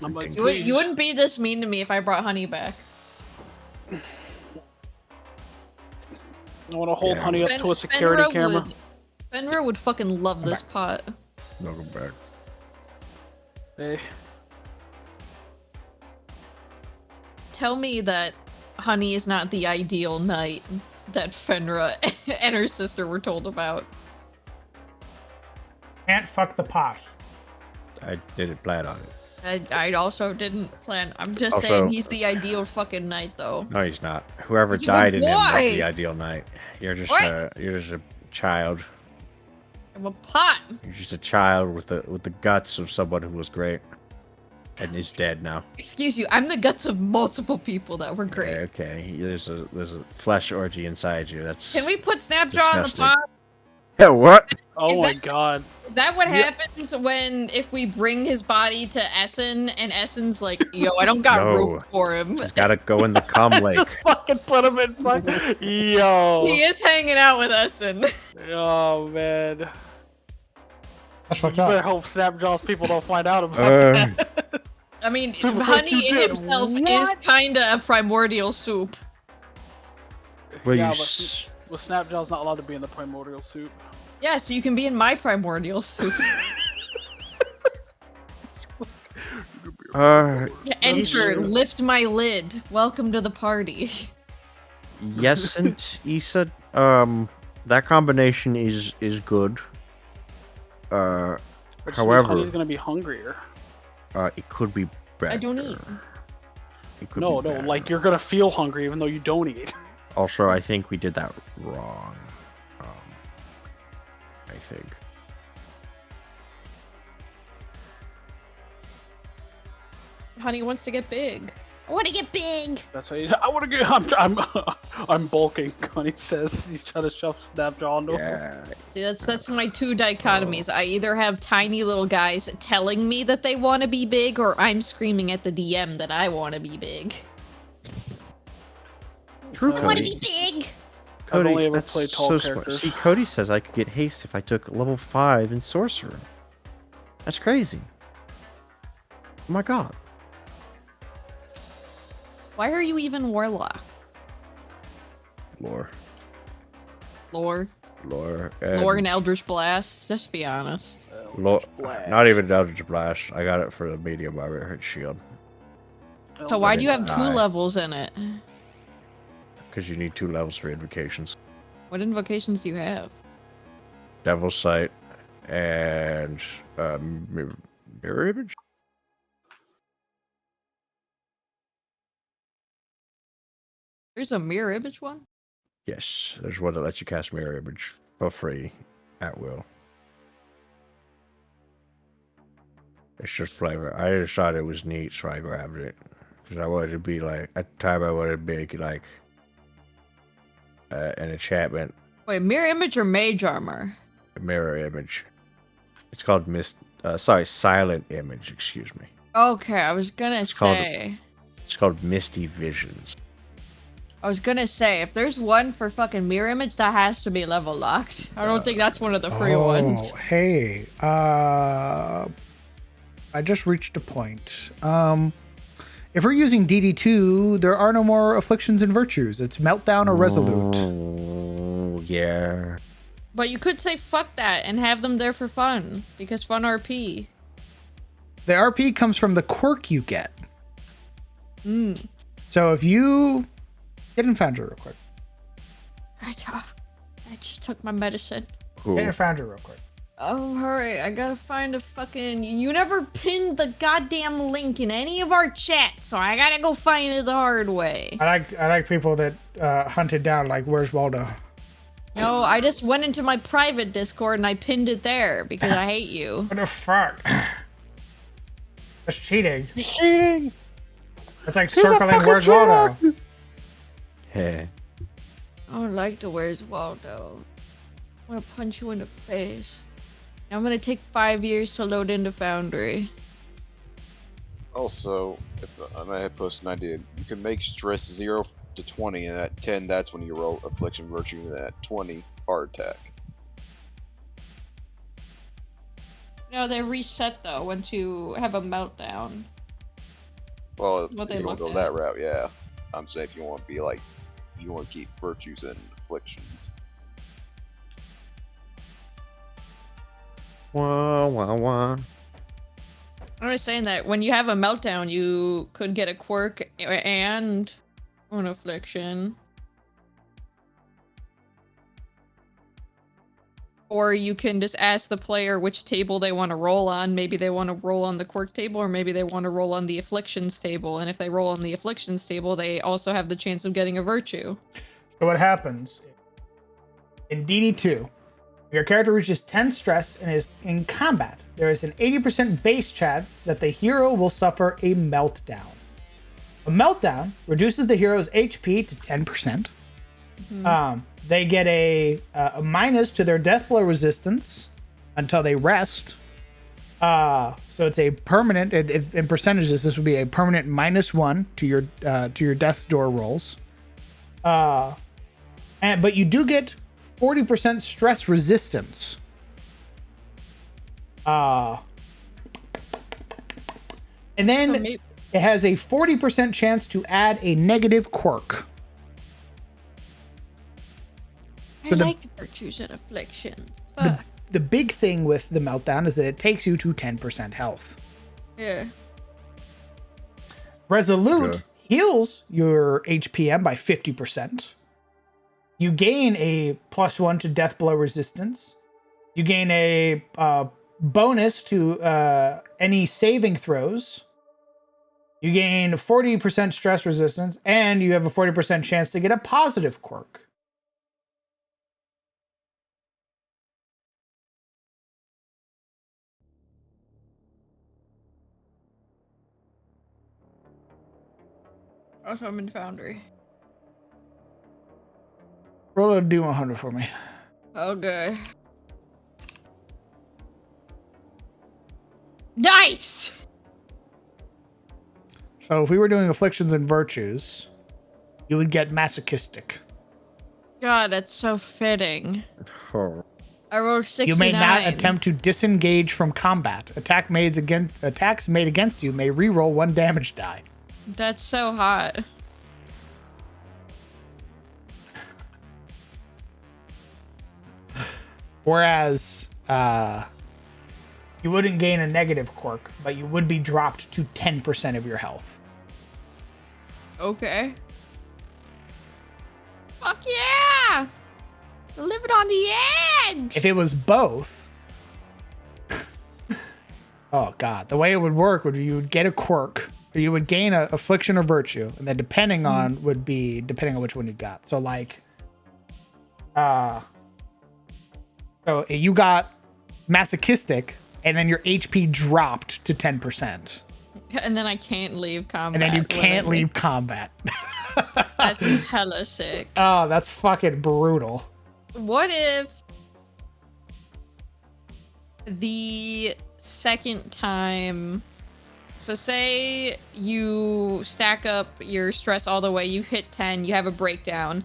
I'm like, You wouldn't be this mean to me if I brought Honey back. I want to hold Yeah. Honey up to a security camera. Fenrir would fucking love this pot. Welcome back. Hey, Tell me that Honey is not the ideal knight that Fenra and her sister were told about. Can't fuck the pot. I didn't plan on it. I also didn't plan. I'm just Also- saying he's the ideal fucking knight, though. No, he's not. Whoever You died in him was boy! the ideal knight. You're just What? a child. I'm a pot. You're just a child with the guts of someone who was great. And is dead now. Excuse you. I'm the guts of multiple people that were great. Okay. There's a flesh orgy inside you. That's Can we put Snapjaw in the disgusting. pot? Yeah, what? oh Is my that- god! Is that what happens if we bring his body to Essen and Essen's like, yo, I don't got No. room for him. He's gotta go in the cum lake. Just fucking put him in. Yo. He is hanging out with Essen. Oh man. That's You fucked better up. hope Snapjaw's people don't find out about Uh, that. I mean, People think Honey you in did. himself is What? kinda a primordial soup. Well, Yeah, you. but s- Well, Snapjaw's not allowed to be in the primordial soup. Yeah, so you can be in my primordial soup. Uh, Enter, lift my lid. Welcome to the party. yes, and Issa. That combination is good. Which means However- Honey's gonna be hungrier. It could be better. I don't eat. It could No, be no, better. like you're gonna feel hungry even though you don't eat. Also, I think we did that wrong. I think. Honey wants to get big. I want to get big. That's how I want to get. I'm bulking. Honey says he's trying to shove Snapjaw into him. Yeah. See, that's my two dichotomies. I either have tiny little guys telling me that they want to be big, or I'm screaming at the DM that I want to be big. True, I want to Cody. be big. I've only ever that's played tall so smart. characters. See, Cody says I could get haste if I took level 5 in sorcerer. That's crazy. Oh my god. Why are you even warlock? Lore. Lore. Lore. Lore and Eldritch Blast. Just be honest. Not even Eldritch Blast. I got it for the medium armor shield. So why do you have 2 die. levels in it? Because you need 2 levels for invocations. What invocations do you have? Devil's Sight and mirror image. There's a mirror image one? Yes, there's one that lets you cast mirror image for free at will. It's just flavor. I just thought it was neat, so I grabbed it. Because I wanted to be like, at the time I wanted to make like an enchantment, Wait, mirror image or mage armor? a mirror image. It's called silent image, excuse me. Okay, I was gonna It's called- say. It's called Misty Visions. I was gonna say, if there's one for fucking mirror image, that has to be level locked. I don't think that's one of the free ones. Hey, I just reached a point. If we're using DD2, there are no more afflictions and virtues. It's meltdown or resolute. Oh, yeah. But you could say fuck that and have them there for fun, because fun RP. The RP comes from the quirk you get. Mm. So if you get in Foundry real quick. I just took my medicine. Cool. Get in Foundry real quick. Oh, hurry. I gotta find a fucking... You never pinned the goddamn link in any of our chats, so I gotta go find it the hard way. I like people that hunted down like, where's Waldo? No, I just went into my private Discord and I pinned it there because I hate you. What the fuck? That's cheating. You're cheating! That's like circling where's Waldo. Hey. I don't like the Where's Waldo. I want to punch you in the face. Now I'm gonna take 5 years to load into Foundry. Also, I might have posted an idea. You can make stress 0 to 20, and at 10, that's when you roll affliction virtue, and at 20, heart attack. No, they reset though once you have a meltdown. Well, What if they you want to go looked that at. route, yeah. I'm saying if you want to be like, you want to keep virtues and afflictions. Wah, wah, wah. I'm just saying that when you have a meltdown, you could get a quirk and an affliction. Or you can just ask the player which table they want to roll on. Maybe they want to roll on the quirk table, or maybe they want to roll on the afflictions table. And if they roll on the afflictions table, they also have the chance of getting a virtue. So what happens in DD2? If your character reaches 10 stress and is in combat, there is an 80% base chance that the hero will suffer a meltdown. A meltdown reduces the hero's HP to 10%. They get a minus to their death blow resistance until they rest. So it's a permanent. In percentages, this would be a permanent -1 to your death's door rolls. But you do get 40% stress resistance. And then So maybe- it has a 40% chance to add a negative quirk. I So the- like virtues and afflictions. Fuck. The big thing with the meltdown is that it takes you to 10% health. Yeah. Resolute Okay. heals your HPM by 50%. You gain a +1 to death blow resistance. You gain a bonus to any saving throws. You gain 40% stress resistance, and you have a 40% chance to get a positive quirk. Also, I'm in Foundry. Roll a D100 for me. Okay. Nice! So if we were doing afflictions and virtues, you would get masochistic. God, that's so fitting. Oh. I rolled 69. You may not attempt to disengage from combat. Attacks made against you may reroll 1 damage die. That's so hot. Whereas you wouldn't gain a negative quirk, but you would be dropped to 10% of your health. Okay. Fuck yeah! Living on the edge! If it was both, oh god, the way it would work would be you would get a quirk, or you would gain a affliction or virtue, and then depending on which one you got. So like, so you got masochistic, and then your HP dropped to 10%. And then I can't leave combat. And then you can't leave combat. That's hella sick. Oh, that's fucking brutal. What if the second time, so say you stack up your stress all the way, you hit 10, you have a breakdown,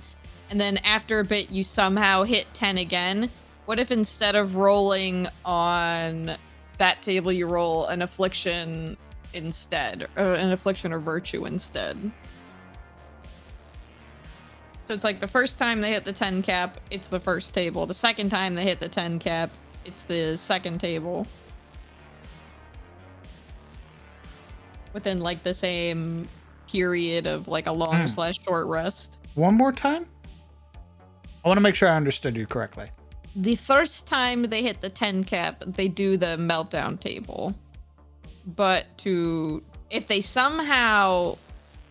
and then after a bit you somehow hit 10 again. What if instead of rolling on that table you roll an affliction instead, or an affliction or virtue instead? So it's like the first time they hit the 10 cap, it's the first table. The second time they hit the 10 cap, it's the second table. Within like the same period of like a long / short rest. One more time? I want to make sure I understood you correctly. The first time they hit the 10 cap, they do the meltdown table. But if they somehow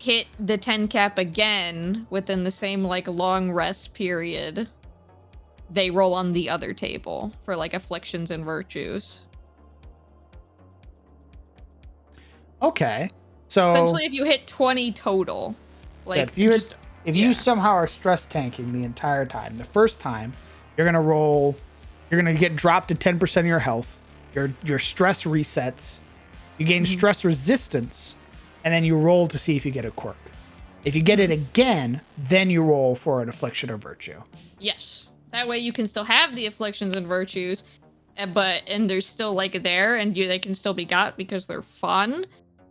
hit the 10 cap again within the same like long rest period, they roll on the other table for like afflictions and virtues. Okay. So essentially if you hit 20 total, like if you somehow are stress tanking the entire time, the first time you're gonna get dropped to 10% of your health, your stress resets, you gain stress resistance, and then you roll to see if you get a quirk. If you get it again, then you roll for an affliction or virtue. Yes. That way you can still have the afflictions and virtues, and they're still like there, and they can still be got because they're fun.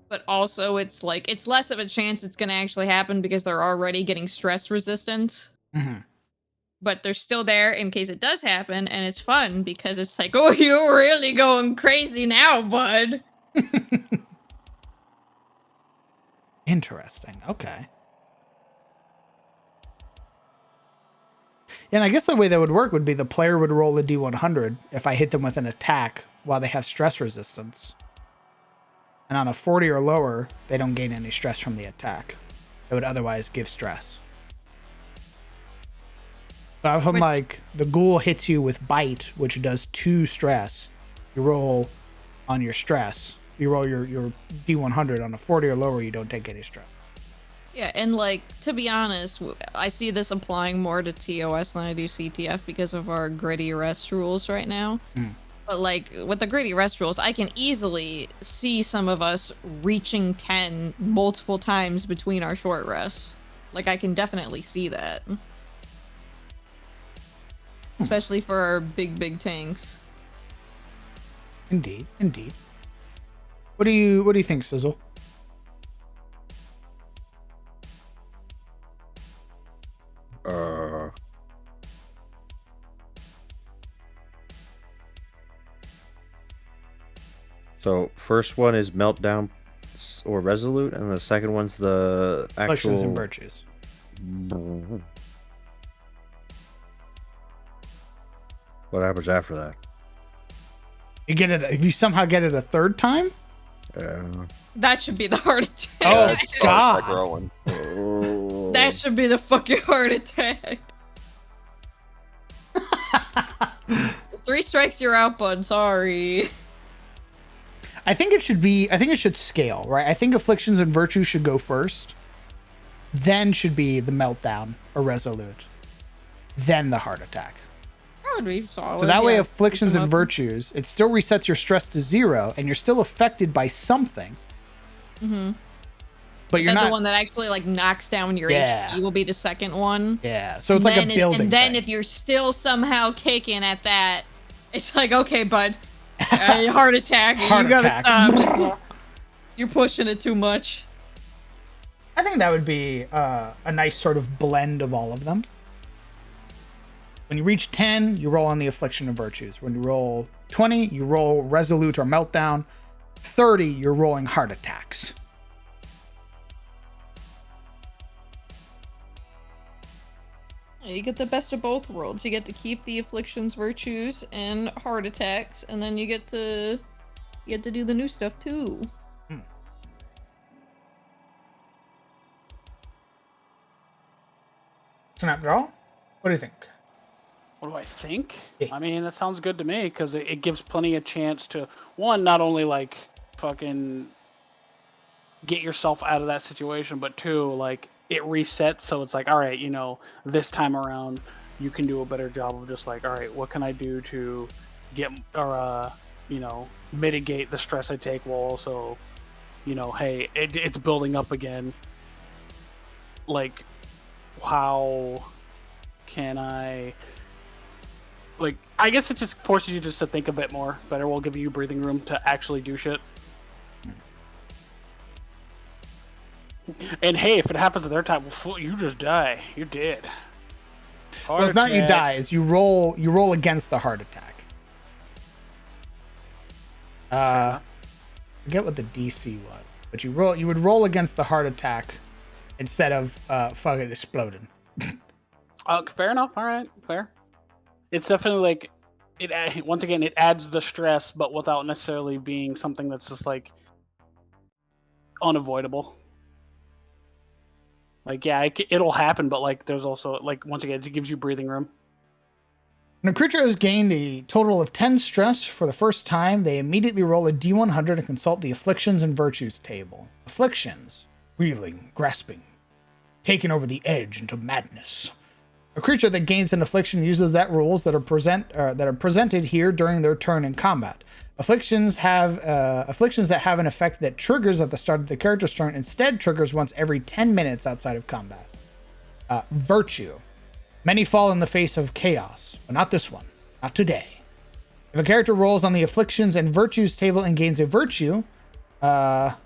But also it's like, it's less of a chance it's going to actually happen because they're already getting stress resistance. Mm-hmm. But they're still there in case it does happen, and it's fun because it's like, oh, you're really going crazy now, bud. Interesting. Okay. And I guess the way that would work would be the player would roll a D100 if I hit them with an attack while they have stress resistance. And on a 40 or lower, they don't gain any stress from the attack. It would otherwise give stress. So if I'm like, the ghoul hits you with bite, which does 2 stress, you roll on your stress. You roll your D100 on a 40 or lower, you don't take any stress. Yeah, and like, to be honest, I see this applying more to TOS than I do CTF because of our gritty rest rules right now. But like, with the gritty rest rules, I can easily see some of us reaching 10 multiple times between our short rests. Like, I can definitely see that. Especially for our big tanks. Indeed, indeed. What do you think, Sizzle? So first one is meltdown or resolute, and the second one's the actual Afflictions and virtues. What happens after that? You get it if you somehow get it a third time? That should be the heart attack. Oh god. Growing. That should be the fucking heart attack. 3 strikes, you're out, bud. Sorry. I think it should scale, right? I think afflictions and virtues should go first. Then should be the meltdown or resolute. Then the heart attack. That would be solid. So that way, yeah. afflictions and virtues, it still resets your stress to 0, and you're still affected by something. Mm-hmm. But you're not the one that actually like knocks down your HP will be the second one. Yeah. So it's like a building. And then thing. if you're still somehow kicking at that, it's like, okay, bud, heart attack. You gotta stop. You're pushing it too much. I think that would be a nice sort of blend of all of them. When you reach 10, you roll on the affliction of virtues. When you roll 20, you roll resolute or meltdown. 30, you're rolling heart attacks. You get the best of both worlds. You get to keep the afflictions, virtues, and heart attacks, and then you get to do the new stuff too. Snap draw. What do you think? What do I think? Yeah. I mean, that sounds good to me because it gives plenty of chance to, one, not only like fucking get yourself out of that situation, but two, like it resets. So it's like, all right, you know, this time around you can do a better job of just like, all right, what can I do to get or you know, mitigate the stress I take while also, you know, hey, it's building up again. Like, how can I? Like, I guess it just forces you just to think a bit more. Better will give you breathing room to actually do shit. And hey, if it happens at their time, well, you just die. You're dead. Well, it's not you die. It's you roll. You roll against the heart attack. Forget what the DC was, but you roll. You would roll against the heart attack instead of fucking exploding. Fair enough. All right, fair. It's definitely like it. Once again, it adds the stress, but without necessarily being something that's just like unavoidable. Like, yeah, it'll happen, but like, there's also like, once again, it gives you breathing room. When a creature has gained a total of 10 stress for the first time, they immediately roll a D100 and consult the afflictions and virtues table. Afflictions: reeling, grasping, taken over the edge into madness. A creature that gains an affliction uses that rules that are presented here during their turn in combat. Afflictions that have an effect that triggers at the start of the character's turn instead triggers once every 10 minutes outside of combat. Virtue: many fall in the face of chaos, but not this one. Not today. If a character rolls on the afflictions and virtues table and gains a virtue, I'll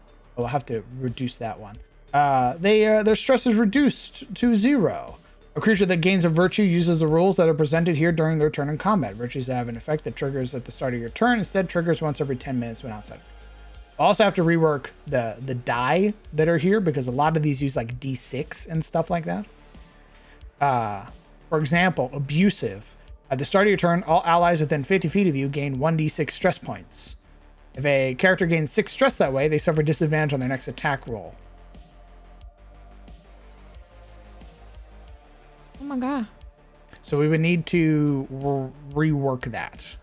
have to reduce that one. Their stress is reduced to 0. A creature that gains a virtue uses the rules that are presented here during their turn in combat. Virtues that have an effect that triggers at the start of your turn instead triggers once every 10 minutes when outside. I'll also have to rework the die that are here because a lot of these use like D6 and stuff like that. For example, abusive. At the start of your turn, all allies within 50 feet of you gain 1d6 stress points. If a character gains 6 stress that way, they suffer disadvantage on their next attack roll. Oh my god. So we would need to rework that.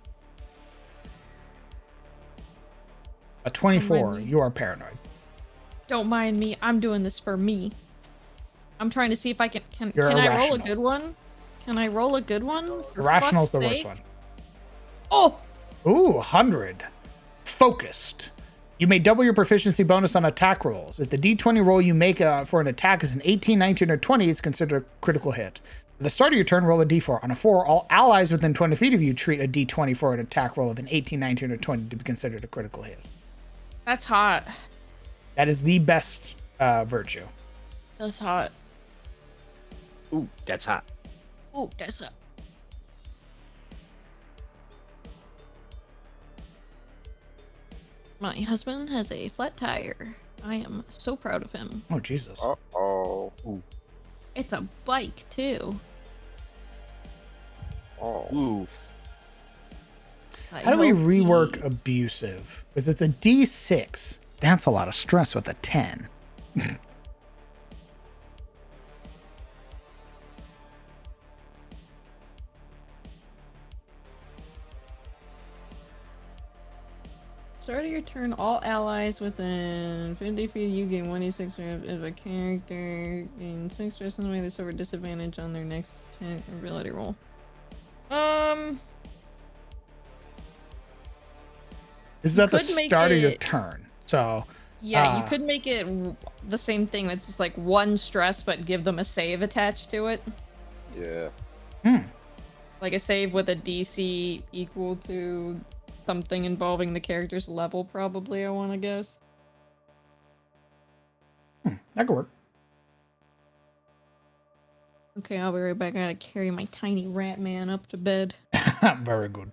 A 24, you are paranoid. Don't mind me. I'm doing this for me. I'm trying to see if I can I roll a good one? Can I roll a good one? Irrational's the worst one. Oh! Ooh, 100. Focused. You may double your proficiency bonus on attack rolls. If the d20 roll you make for an attack is an 18, 19, or 20, it's considered a critical hit. At the start of your turn, roll a d4. On a 4, all allies within 20 feet of you treat a d20 for an attack roll of an 18, 19, or 20 to be considered a critical hit. That's hot. That is the best virtue. That's hot. Ooh, that's hot. Ooh, that's hot. My husband has a flat tire. I am so proud of him. Oh, Jesus. Uh-oh. It's a bike, too. Oh. Ooh. How do we rework abusive? Because it's a D6. That's a lot of stress with a 10. Start of your turn, all allies within 50 feet of you gain 1d6 if a character gains 6 stress in the way they suffer disadvantage on their next attack or ability roll. This is at the start of your turn. So yeah, you could make it the same thing. It's just like 1 stress, but give them a save attached to it. Yeah. Like a save with a DC equal to something involving the character's level, probably, I want to guess. That could work. Okay, I'll be right back. I gotta carry my tiny rat man up to bed. Very good.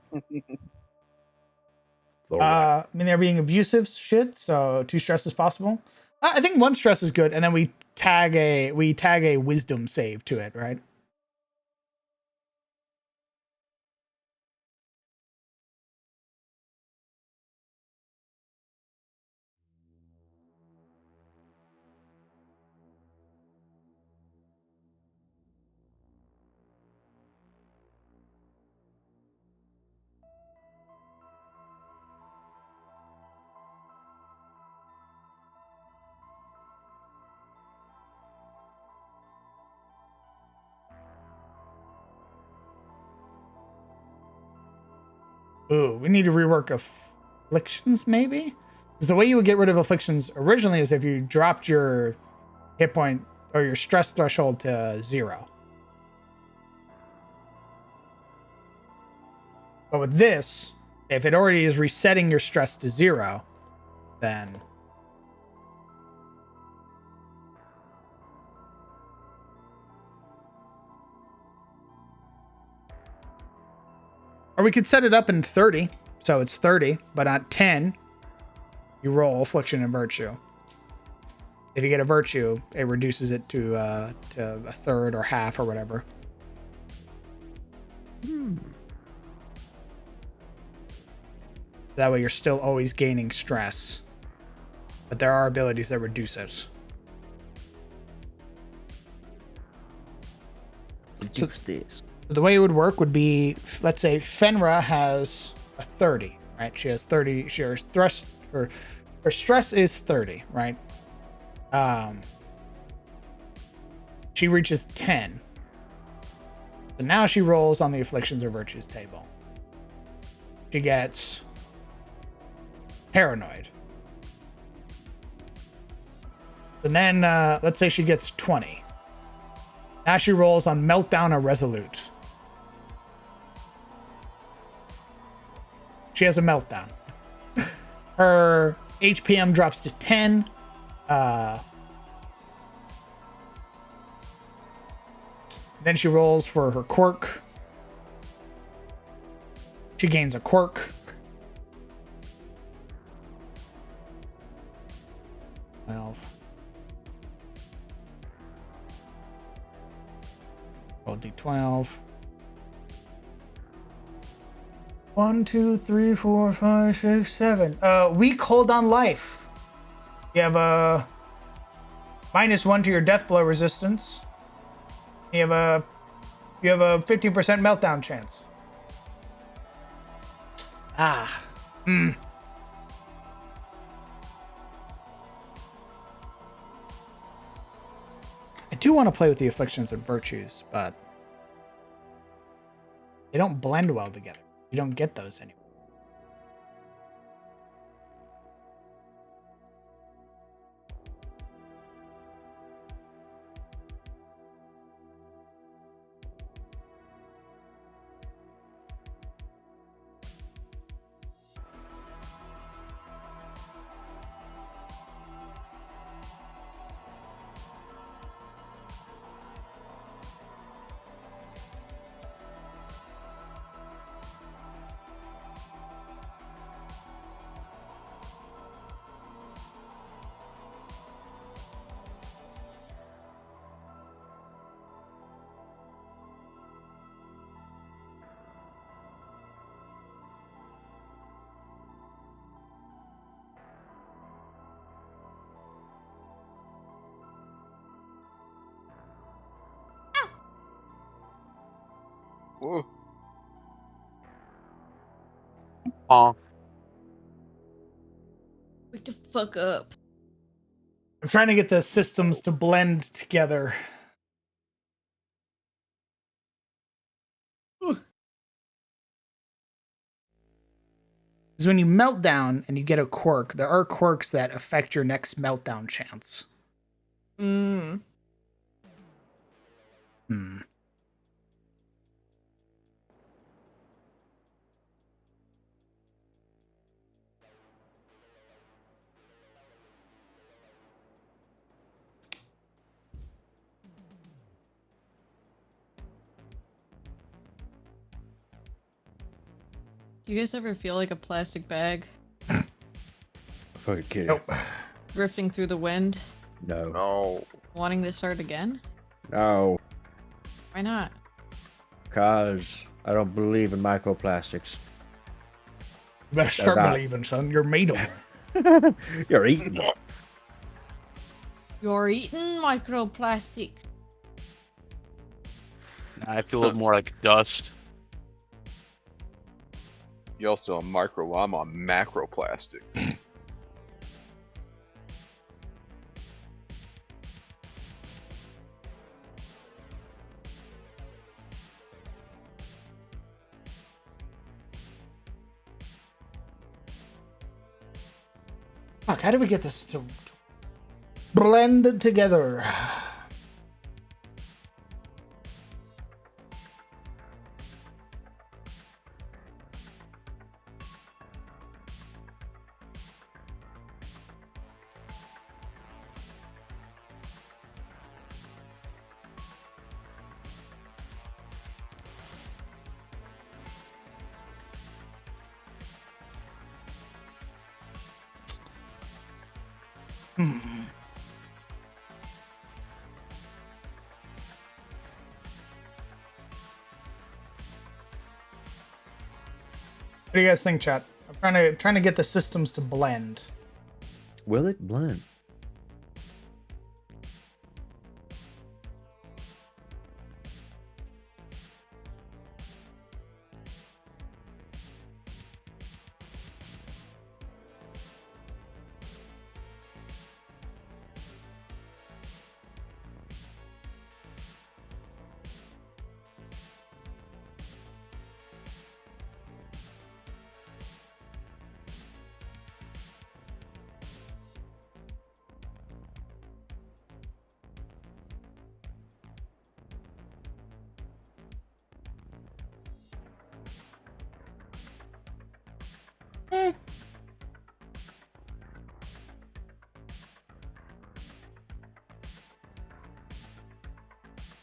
I mean, they're being abusive shit, so 2 stress is possible. I think 1 stress is good, and then we tag a wisdom save to it, right? Ooh, we need to rework afflictions, maybe? Because the way you would get rid of afflictions originally is if you dropped your hit point or your stress threshold to 0. But with this, if it already is resetting your stress to 0, then or we could set it up in 30. So it's 30, but at 10, you roll affliction and virtue. If you get a virtue, it reduces it to a third or half or whatever. That way you're still always gaining stress. But there are abilities that reduce it. Reduce this. The way it would work would be, let's say Fenra has a 30, right? She has 30. Her stress is 30, right? She reaches 10. So now she rolls on the afflictions or virtues table. She gets paranoid. And then let's say she gets 20. Now she rolls on meltdown or resolute. She has a meltdown. Her HPM drops to 10. Then she rolls for her quirk. She gains a quirk. 12. Roll D12. 1, 2, 3, 4, 5, 6, 7. Weak hold on life. You have a -1 to your death blow resistance. You have a 15% meltdown chance. I do want to play with the afflictions and virtues, but they don't blend well together. You don't get those anymore. Whoa. Wake the fuck up. I'm trying to get the systems to blend together. Because when you melt down and you get a quirk, there are quirks that affect your next meltdown chance. Hmm. Do you guys ever feel like a plastic bag Fucking kidding. Nope. drifting through the wind, No. No. wanting to start again? No. Why not? Because I don't believe in microplastics. You better start not. believing, son. You're made of them. You're eating it. You're eating microplastics. I feel a little more like dust. You're also a micro. Well, I'm a macroplastic. Fuck, how do we get this to blend together? What do you guys think, chat? I'm trying to get the systems to blend. Will it blend?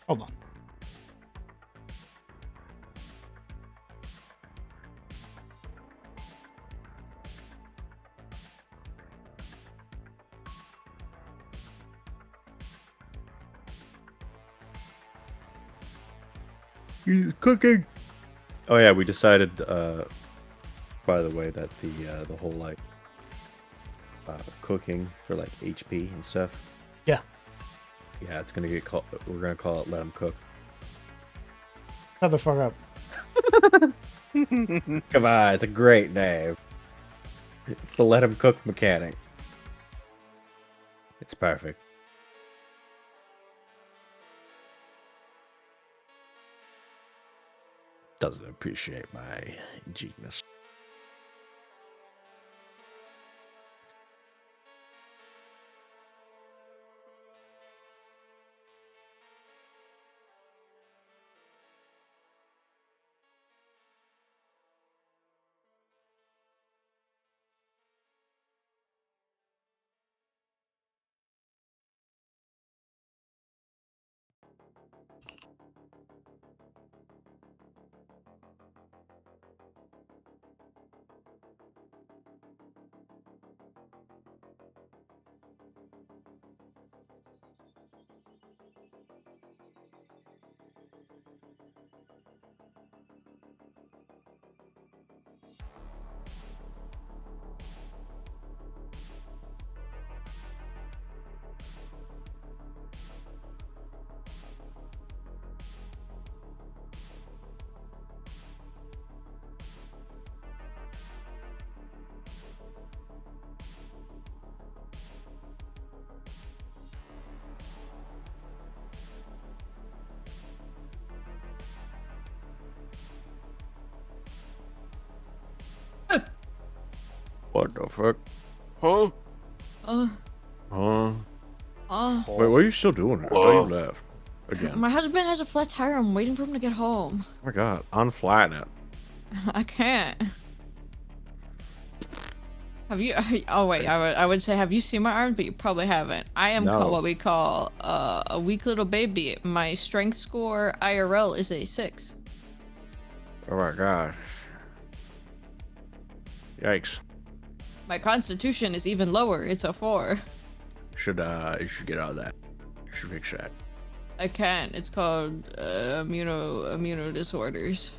Hold on. He's cooking. Oh yeah, we decided. By the way, that the whole like cooking for like HP and stuff. Yeah. Yeah, it's gonna get called. We're gonna call it "Let 'em cook." Shut the fuck up. Come on, it's a great name. It's the "Let 'em cook" mechanic. It's perfect. Doesn't appreciate my genius. What the fuck? Huh? Huh? Oh. Wait, what are you still doing there? I thought you left. Again. My husband has a flat tire. I'm waiting for him to get home. Oh my god, unflatten it. I can't. Have you? Oh wait, I would say, have you seen my arms? But you probably haven't. I am No. what we call a weak little baby. My strength score IRL is a 6. Oh my god. Yikes. My constitution is even lower. It's a 4. You should get out of that. You should fix that. I can't. It's called immuno disorders.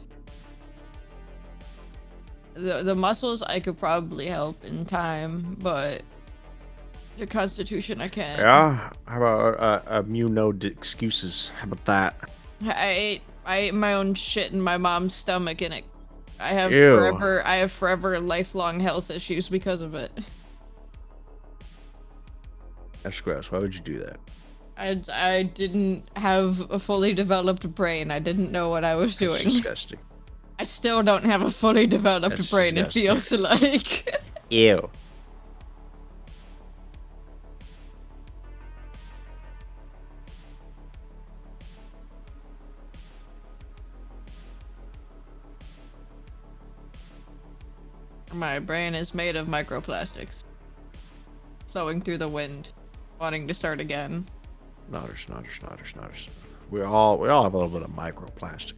The muscles I could probably help in time, but the constitution I can't. Yeah? How about excuses? How about that? I ate my own shit in my mom's stomach, and I have Ew. forever lifelong health issues because of it. That's gross. Why would you do that? I didn't have a fully developed brain. I didn't know what I was doing. That's disgusting. I still don't have a fully developed That's brain, disgusting. it feels like. Ew. My brain is made of microplastics. Flowing through the wind, wanting to start again. Nodders. We all have a little bit of microplastic.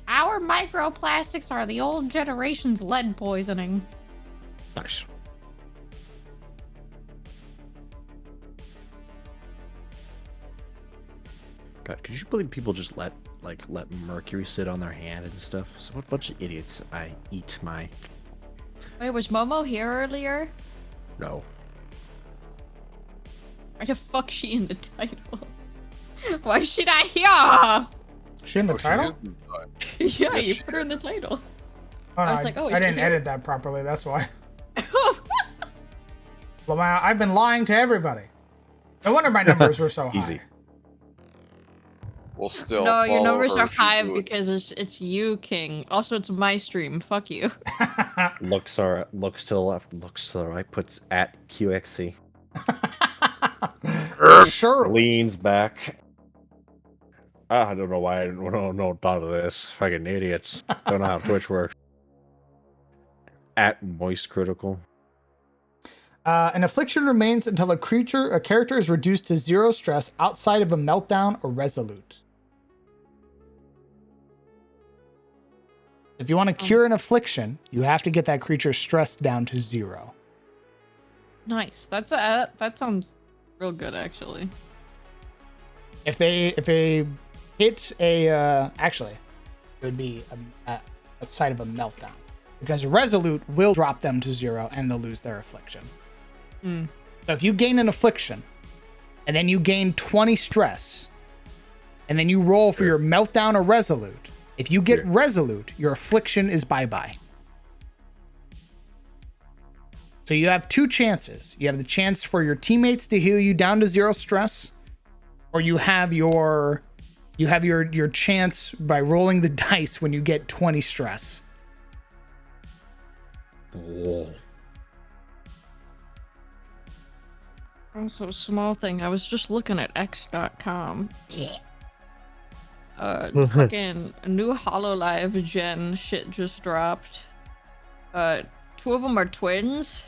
Our microplastics are the old generation's lead poisoning. Nice. God, could you believe people just let mercury sit on their hand and stuff? So what bunch of idiots! I eat my. Wait, was Momo here earlier? No. Why the fuck is she in the title? Why is she not here? She in the title? Yeah, Yes, you she put her in the title. Oh, I was no, like, oh, is I she didn't here? edit that properly. That's why. Lamau, I've been lying to everybody. No wonder my numbers were so high. Easy. We'll still No, your follow numbers her are if you high do it. because it's you, King. Also, it's my stream. Fuck you. Looks to the left, looks to the right, puts at QXC. Sure. Leans back. I don't know why I don't know thought of this. Fucking idiots. Don't know how Twitch works. At Moist Critical. An affliction remains until a character is reduced to 0 stress outside of a meltdown or resolute. If you want to cure an affliction, you have to get that creature's stress down to 0. Nice. That sounds real good, actually. If they hit a actually, it would be a side of a meltdown, because a resolute will drop them to 0 and they'll lose their affliction. Mm. So if you gain an affliction, and then you gain 20 stress, and then you roll for your meltdown or resolute, if you get resolute, your affliction is bye-bye. So you have 2 chances. You have the chance for your teammates to heal you down to 0 stress, or you have your chance by rolling the dice when you get 20 stress. Whoa. Also, small thing. I was just looking at X.com. Fucking new HoloLive gen shit just dropped. 2 of them are twins,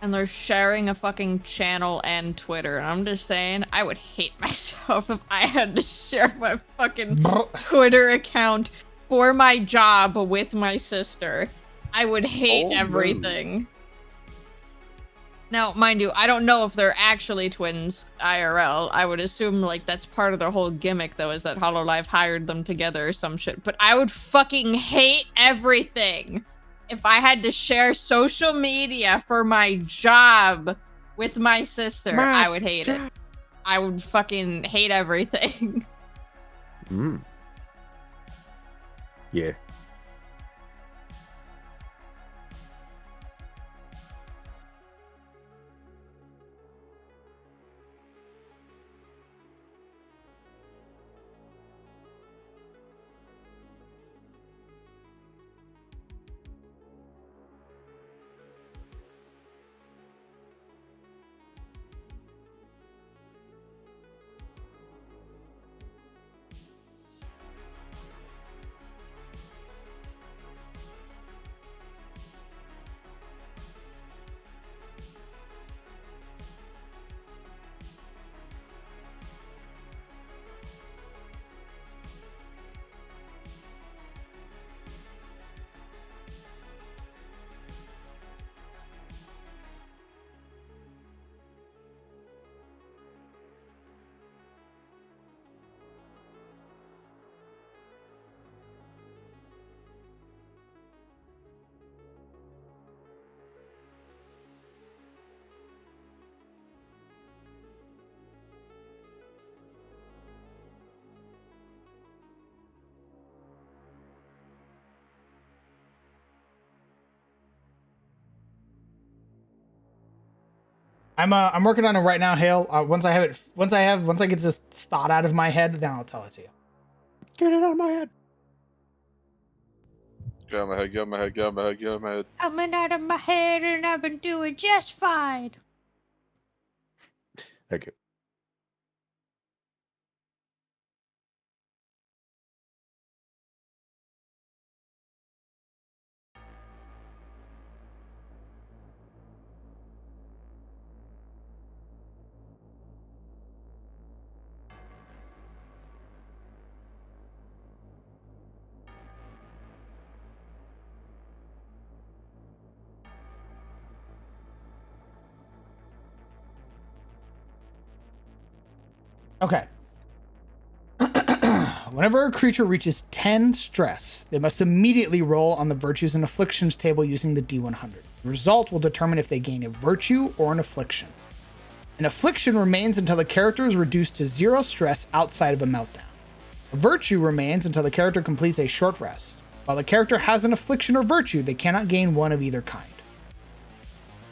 and they're sharing a fucking channel and Twitter. And I'm just saying, I would hate myself if I had to share my fucking Twitter account for my job with my sister. I would hate everything. Now, mind you, I don't know if they're actually twins IRL. I would assume, like, that's part of their whole gimmick, though, is that HoloLive hired them together or some shit. But I would fucking hate everything if I had to share social media for my job with my sister. I would hate it. I would fucking hate everything. Yeah. I'm working on it right now, Hale. Once I get this thought out of my head, then I'll tell it to you. Get it out of my head. Get out of my head, get out of my head, get out of my head, get out of my head. Coming out of my head, and I've been doing just fine. Thank you. Okay. Whenever a creature reaches 10 stress, they must immediately roll on the virtues and afflictions table using the D100. The result will determine if they gain a virtue or an affliction. An affliction remains until the character is reduced to 0 stress outside of a meltdown. A virtue remains until the character completes a short rest. While the character has an affliction or virtue, they cannot gain one of either kind.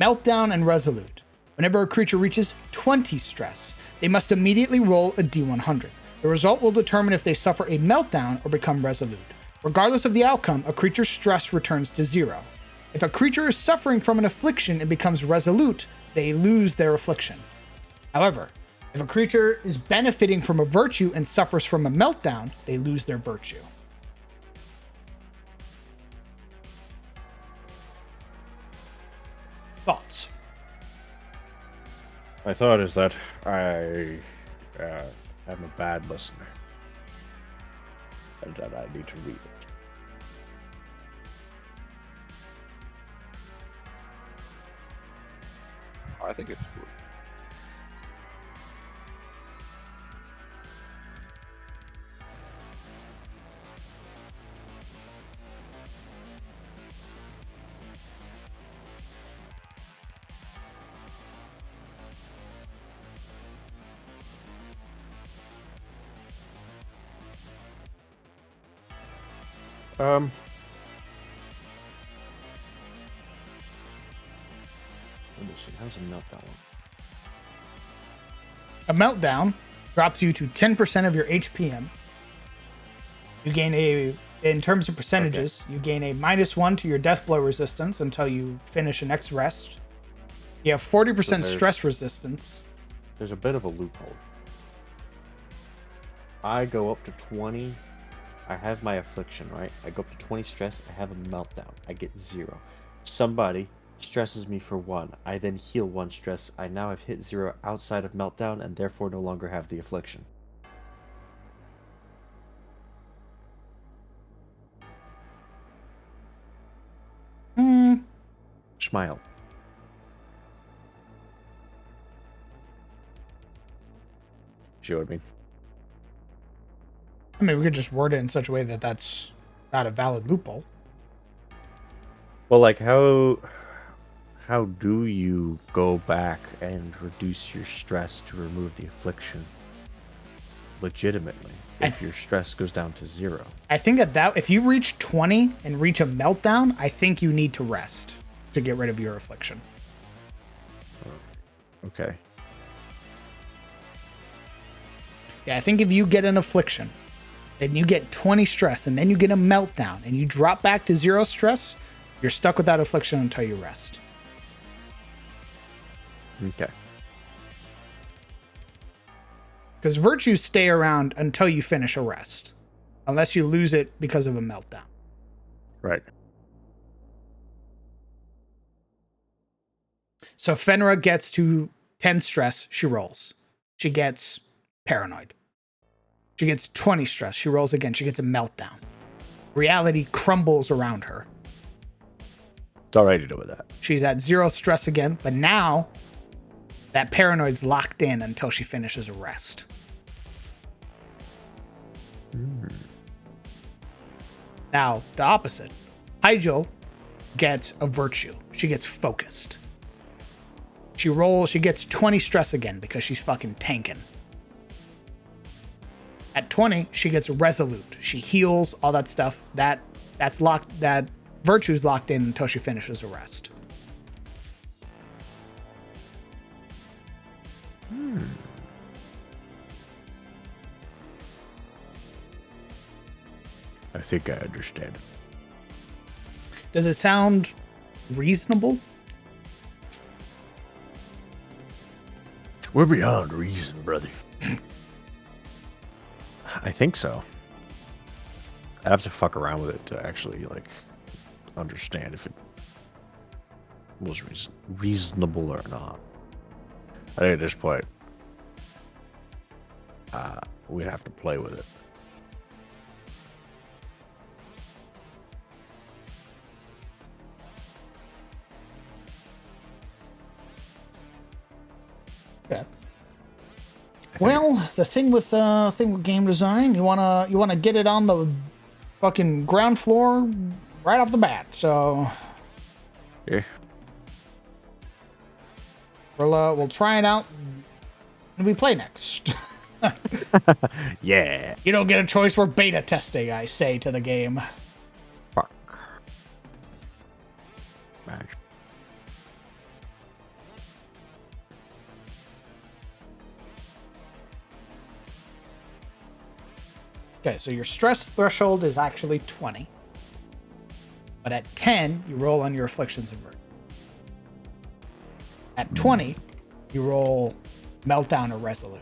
Meltdown and Resolute. Whenever a creature reaches 20 stress, they must immediately roll a D100. The result will determine if they suffer a meltdown or become resolute. Regardless of the outcome, a creature's stress returns to 0. If a creature is suffering from an affliction and becomes resolute, they lose their affliction. However, if a creature is benefiting from a virtue and suffers from a meltdown, they lose their virtue. Thoughts? My thought is that I am a bad listener, and that I need to read it. I think it's good. Let me see. How's a meltdown? A meltdown drops you to 10% of your HPM. You gain in terms of percentages, you gain a -1 to your death blow resistance until you finish a next rest. You have 40% stress resistance. There's a bit of a loophole. I go up to 20. I have my affliction, right? I go up to 20 stress. I have a meltdown. I get 0. Somebody stresses me for 1. I then heal 1 stress. I now have hit 0 outside of meltdown and therefore no longer have the affliction. Smile. See what I mean? I mean, we could just word it in such a way that that's not a valid loophole. Well, like how do you go back and reduce your stress to remove the affliction legitimately if your stress goes down to 0? I think that if you reach 20 and reach a meltdown, I think you need to rest to get rid of your affliction. Okay. Yeah, I think if you get an affliction, then you get 20 stress, and then you get a meltdown, and you drop back to 0 stress, you're stuck with that affliction until you rest. Okay. Because virtues stay around until you finish a rest, unless you lose it because of a meltdown. Right. So Fenra gets to 10 stress, she rolls. She gets paranoid. She gets 20 stress, she rolls again, she gets a meltdown. Reality crumbles around her. It's alright to do with that. She's at 0 stress again, but now that paranoid's locked in until she finishes a rest. Now, the opposite. Hyjal gets a virtue. She gets focused. She gets 20 stress again because she's fucking tanking. At 20, she gets resolute. She heals, all that stuff. That's locked. That virtue's locked in until she finishes a rest. I think I understand. Does it sound reasonable? We're beyond reason, brother. I think so. I'd have to fuck around with it to actually, like, understand if it was reasonable or not. I think at this point, we'd have to play with it. Yeah. Well, the thing with game design, you wanna get it on the fucking ground floor right off the bat. So Yeah. we'll try it out when we play next. Yeah. You don't get a choice. We're beta testing, I say to the game. Fuck. Smash. Okay, so your stress threshold is actually 20. But at 10, you roll on your afflictions and virtues. At 20, you roll meltdown or resolute.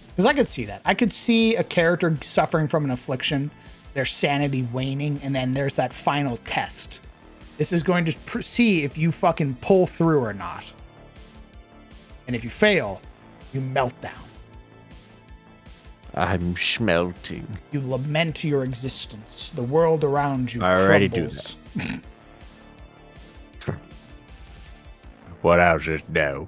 Because I could see that. I could see a character suffering from an affliction, their sanity waning, and then there's that final test. This is going to see if you fucking pull through or not. And if you fail, you melt down. I'm smelting. You lament your existence. The world around you I already crumbles. do that. What else is no?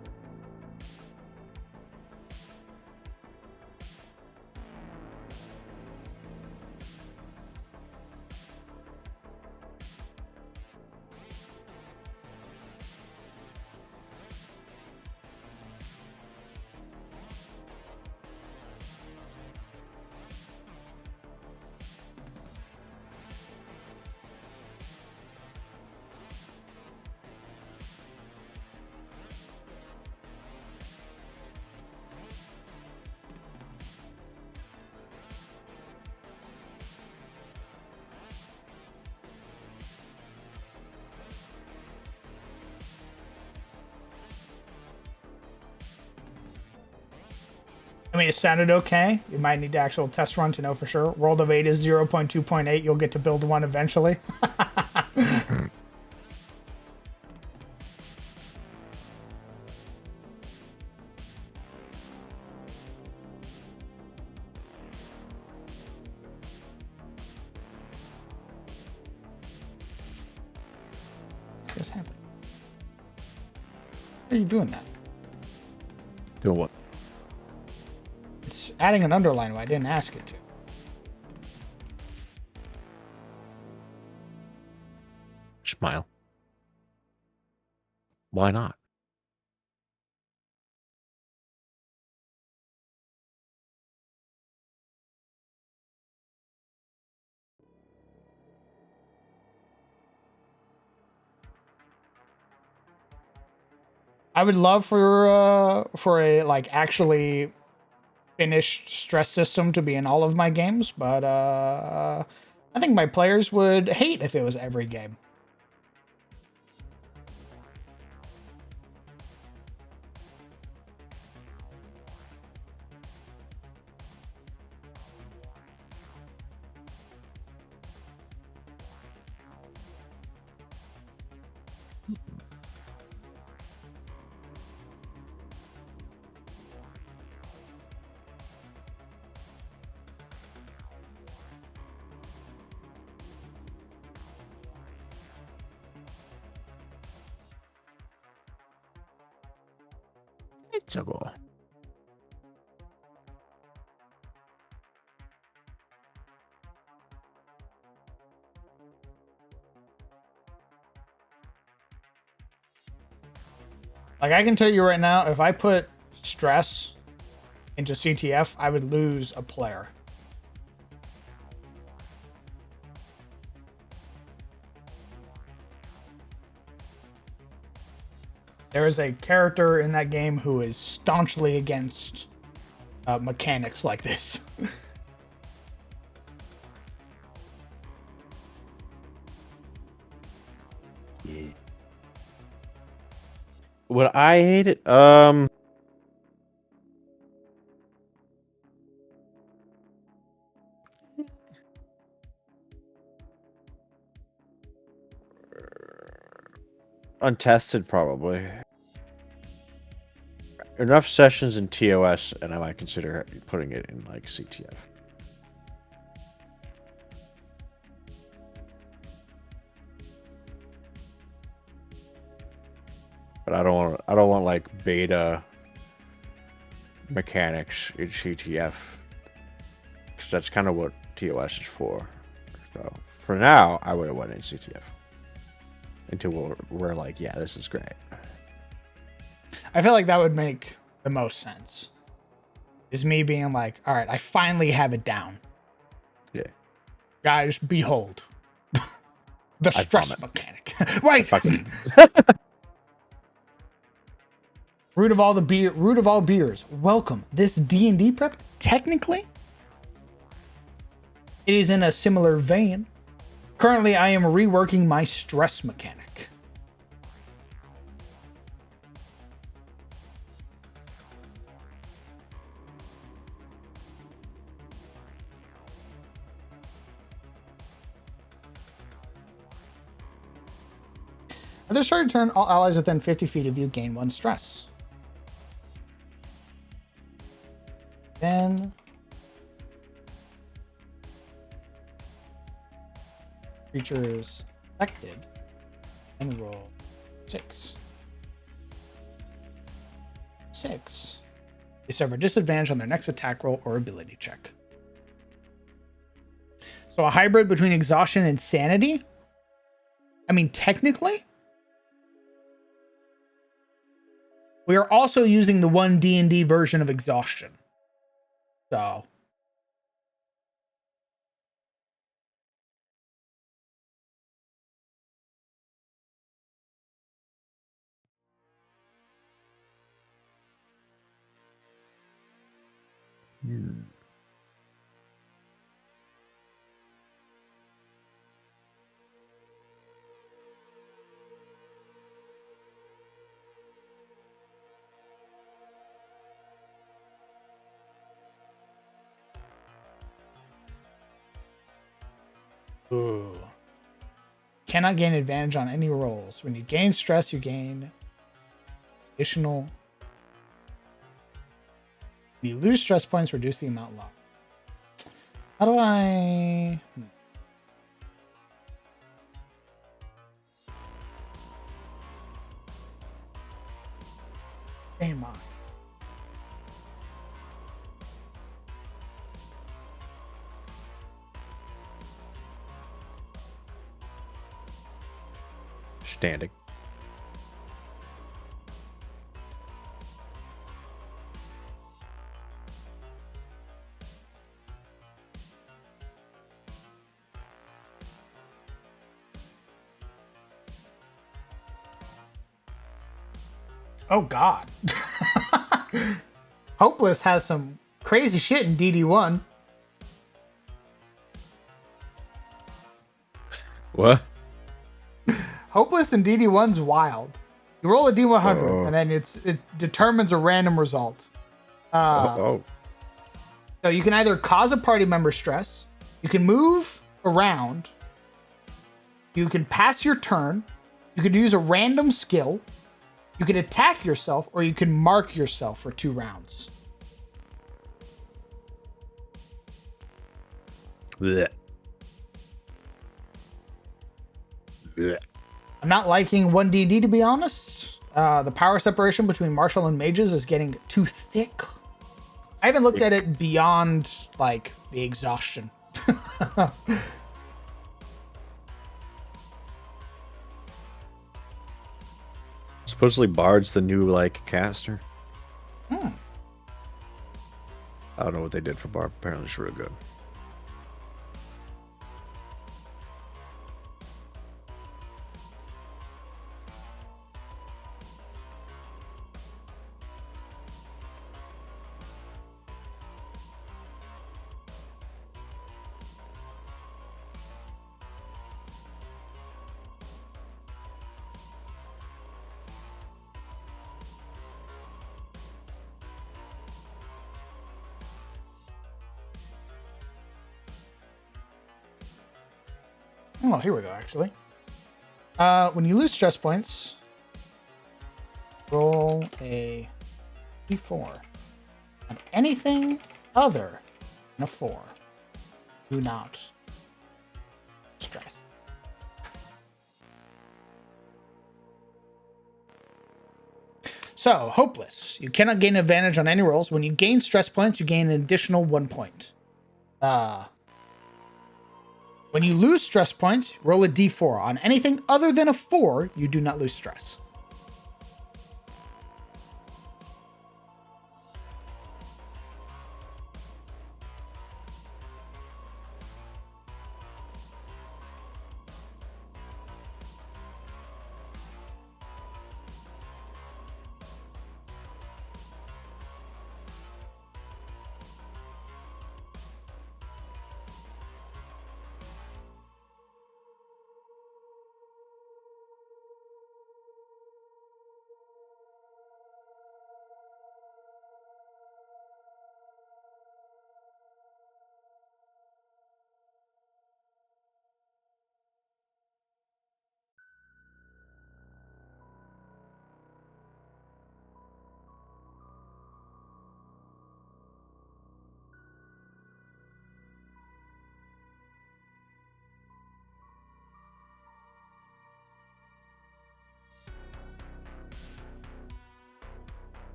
I mean, it sounded okay. You might need the actual test run to know for sure. World of 8 is 0.2.8. You'll get to build one eventually. What's happening? Why are you doing that? Doing what? It's adding an underline where I didn't ask it to. Smile. Why not? I would love for a like actually finished stress system to be in all of my games, but I think my players would hate if it was every game. It's a go. Like I can tell you right now, if I put stress into CTF, I would lose a player. There is a character in that game who is staunchly against mechanics like this. Yeah. Would I hate it? Untested, probably. Enough sessions in TOS, and I might consider putting it in like CTF. But I don't want like beta mechanics in CTF, because that's kind of what TOS is for. So for now, I would have went in CTF until we're like, yeah, this is great. I feel like that would make the most sense. Is me being like, all right, I finally have it down. Yeah. Guys, behold. The I stress vomit. mechanic. Right. Root of all beers. Welcome. This D&D prep, technically, it is in a similar vein. Currently, I am reworking my stress mechanic. At the start of turn, all allies within 50 feet of you gain 1 stress. Then creatures affected and roll 6. 6. They suffer disadvantage on their next attack roll or ability check. So a hybrid between exhaustion and sanity? I mean, technically, we are also using the one D&D version of exhaustion. So ooh. Cannot gain advantage on any rolls. When you gain stress, you gain additional. When you lose stress points, reduce the amount lost. How do I... Stay in mind. Standing. Oh God. Hopeless has some crazy shit in DD1. What? Hopeless in DD1's wild. You roll a D100 and then it determines a random result. So you can either cause a party member stress, you can move around, you can pass your turn, you could use a random skill, you can attack yourself, or you can mark yourself for 2 rounds. Blech. Blech. I'm not liking 1DD, to be honest. The power separation between martial and mages is getting too thick. I haven't looked at it beyond, like, the exhaustion. Supposedly Bard's the new, like, caster. I don't know what they did for Bard. Apparently it's really good. Oh, here we go, actually. When you lose stress points, roll a d4. On anything other than a 4, do not stress. So, hopeless. You cannot gain advantage on any rolls. When you gain stress points, you gain an additional 1 point. When you lose stress points, roll a d4. On anything other than a 4, you do not lose stress.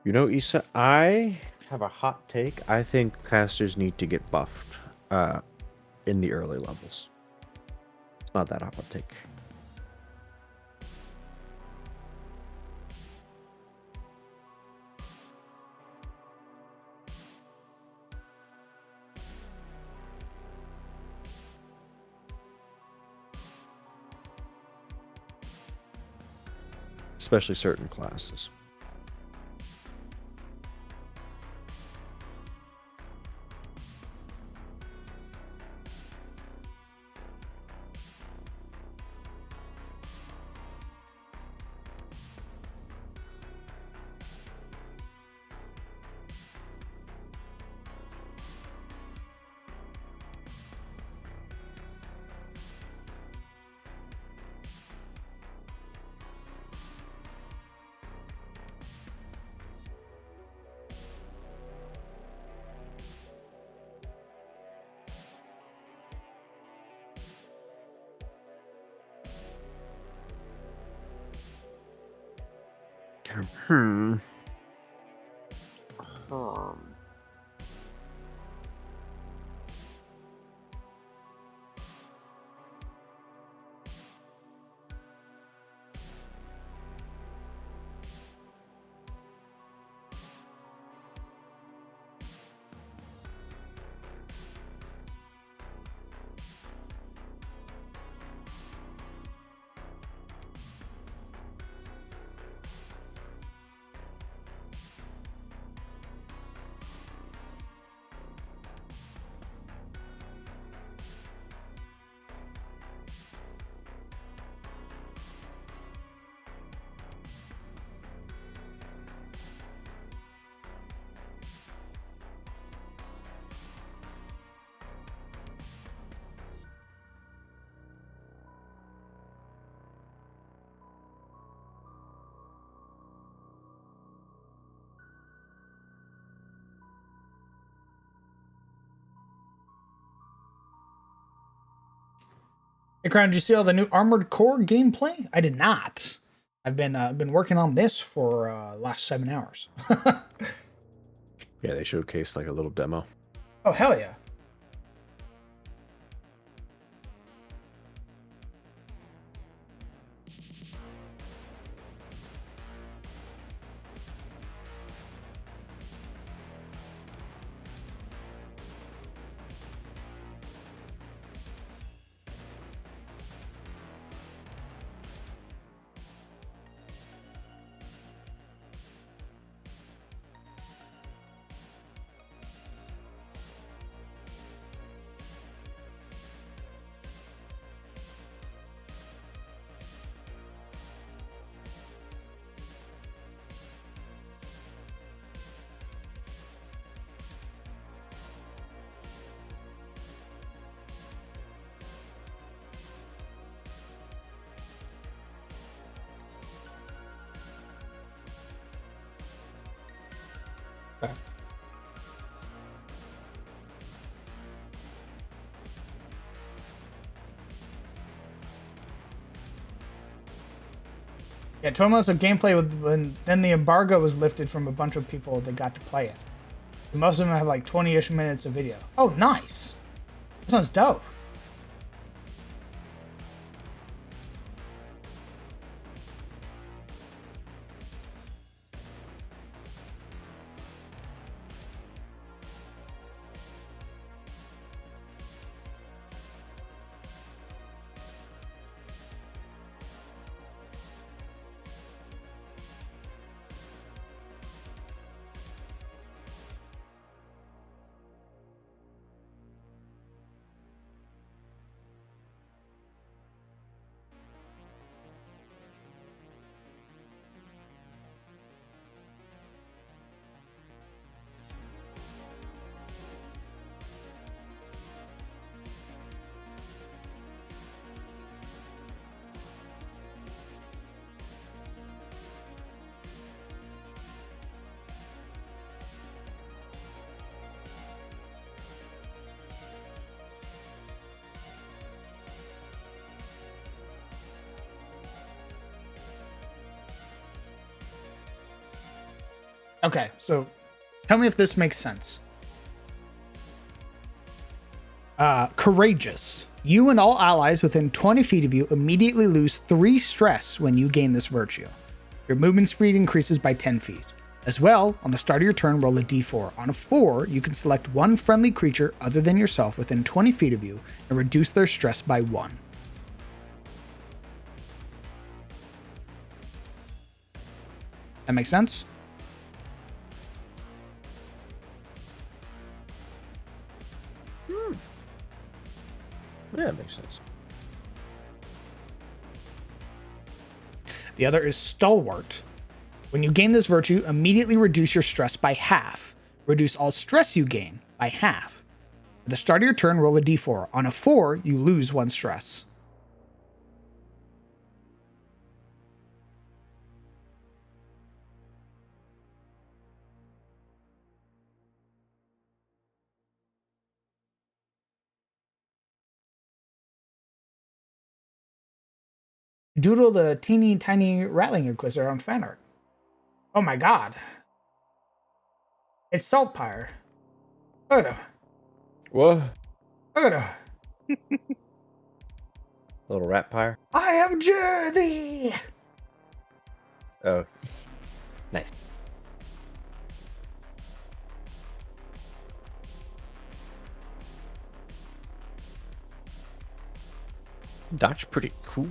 You know, Issa, I have a hot take. I think casters need to get buffed in the early levels. It's not that hot a take. Especially certain classes. Hmm. Hey, Crown, did you see all the new Armored Core gameplay? I did not. I've been working on this for last 7 hours. Yeah, they showcased like a little demo. Oh, hell yeah. Yeah, Tomos of gameplay when then the embargo was lifted from a bunch of people that got to play it. Most of them have like 20-ish minutes of video. Oh, nice. That sounds dope. Okay, so tell me if this makes sense. Courageous. You and all allies within 20 feet of you immediately lose 3 stress when you gain this virtue. Your movement speed increases by 10 feet. As well, on the start of your turn, roll a d4. On a 4, you can select one friendly creature other than yourself within 20 feet of you and reduce their stress by 1. That makes sense? Yeah, it makes sense. The other is Stalwart. When you gain this virtue, immediately reduce your stress by half. Reduce all stress you gain by half. At the start of your turn, roll a d4. On a 4, you lose 1 stress. Doodle the teeny tiny rattling inquisitor on fan art. Oh my god. It's Saltpire. Look at him. What? Look at him. Little rat pyre? I am Jerry. Oh. Nice. That's pretty cool.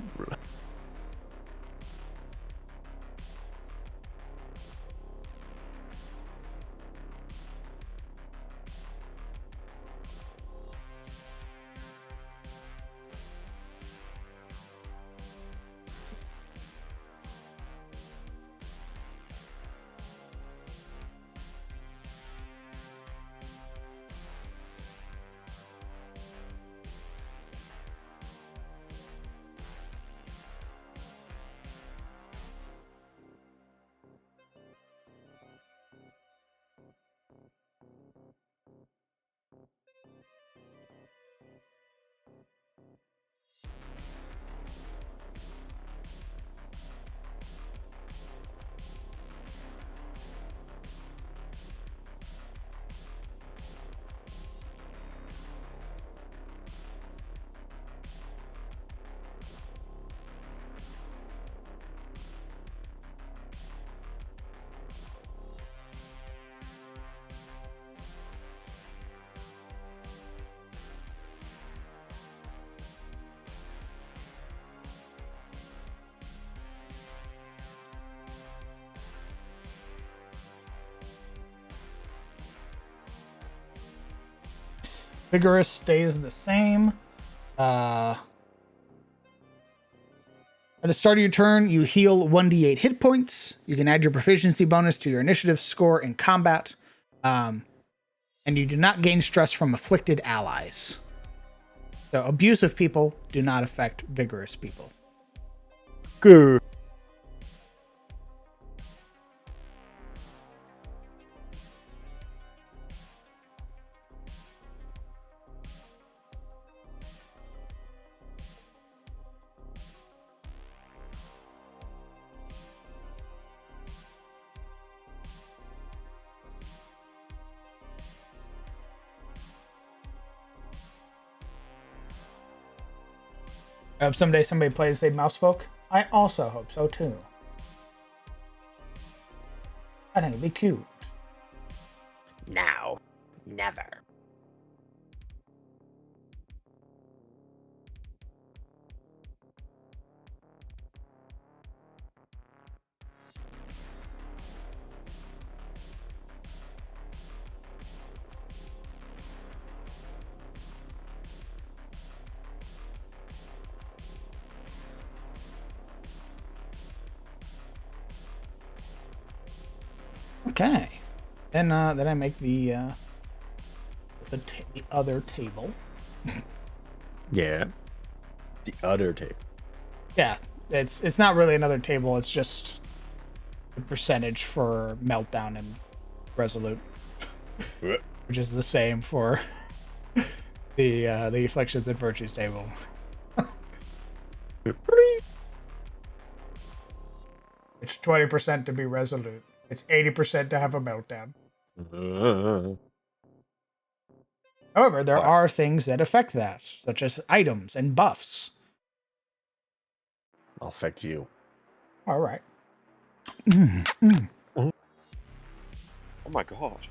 Vigorous stays the same. At the start of your turn, you heal 1d8 hit points. You can add your proficiency bonus to your initiative score in combat. And you do not gain stress from afflicted allies. So abusive people do not affect vigorous people. Good. I hope someday somebody plays a mouse folk. I also hope so too. I think it'd be cute. Now. Never. Okay. Then I make the other table. Yeah. The other tape. Yeah, it's not really another table. It's just the percentage for meltdown and resolute, which is the same for the afflictions and virtues table. It's 20% to be resolute. It's 80% to have a meltdown. However, there are things that affect that, such as items and buffs. I'll affect you. All right. Oh my god.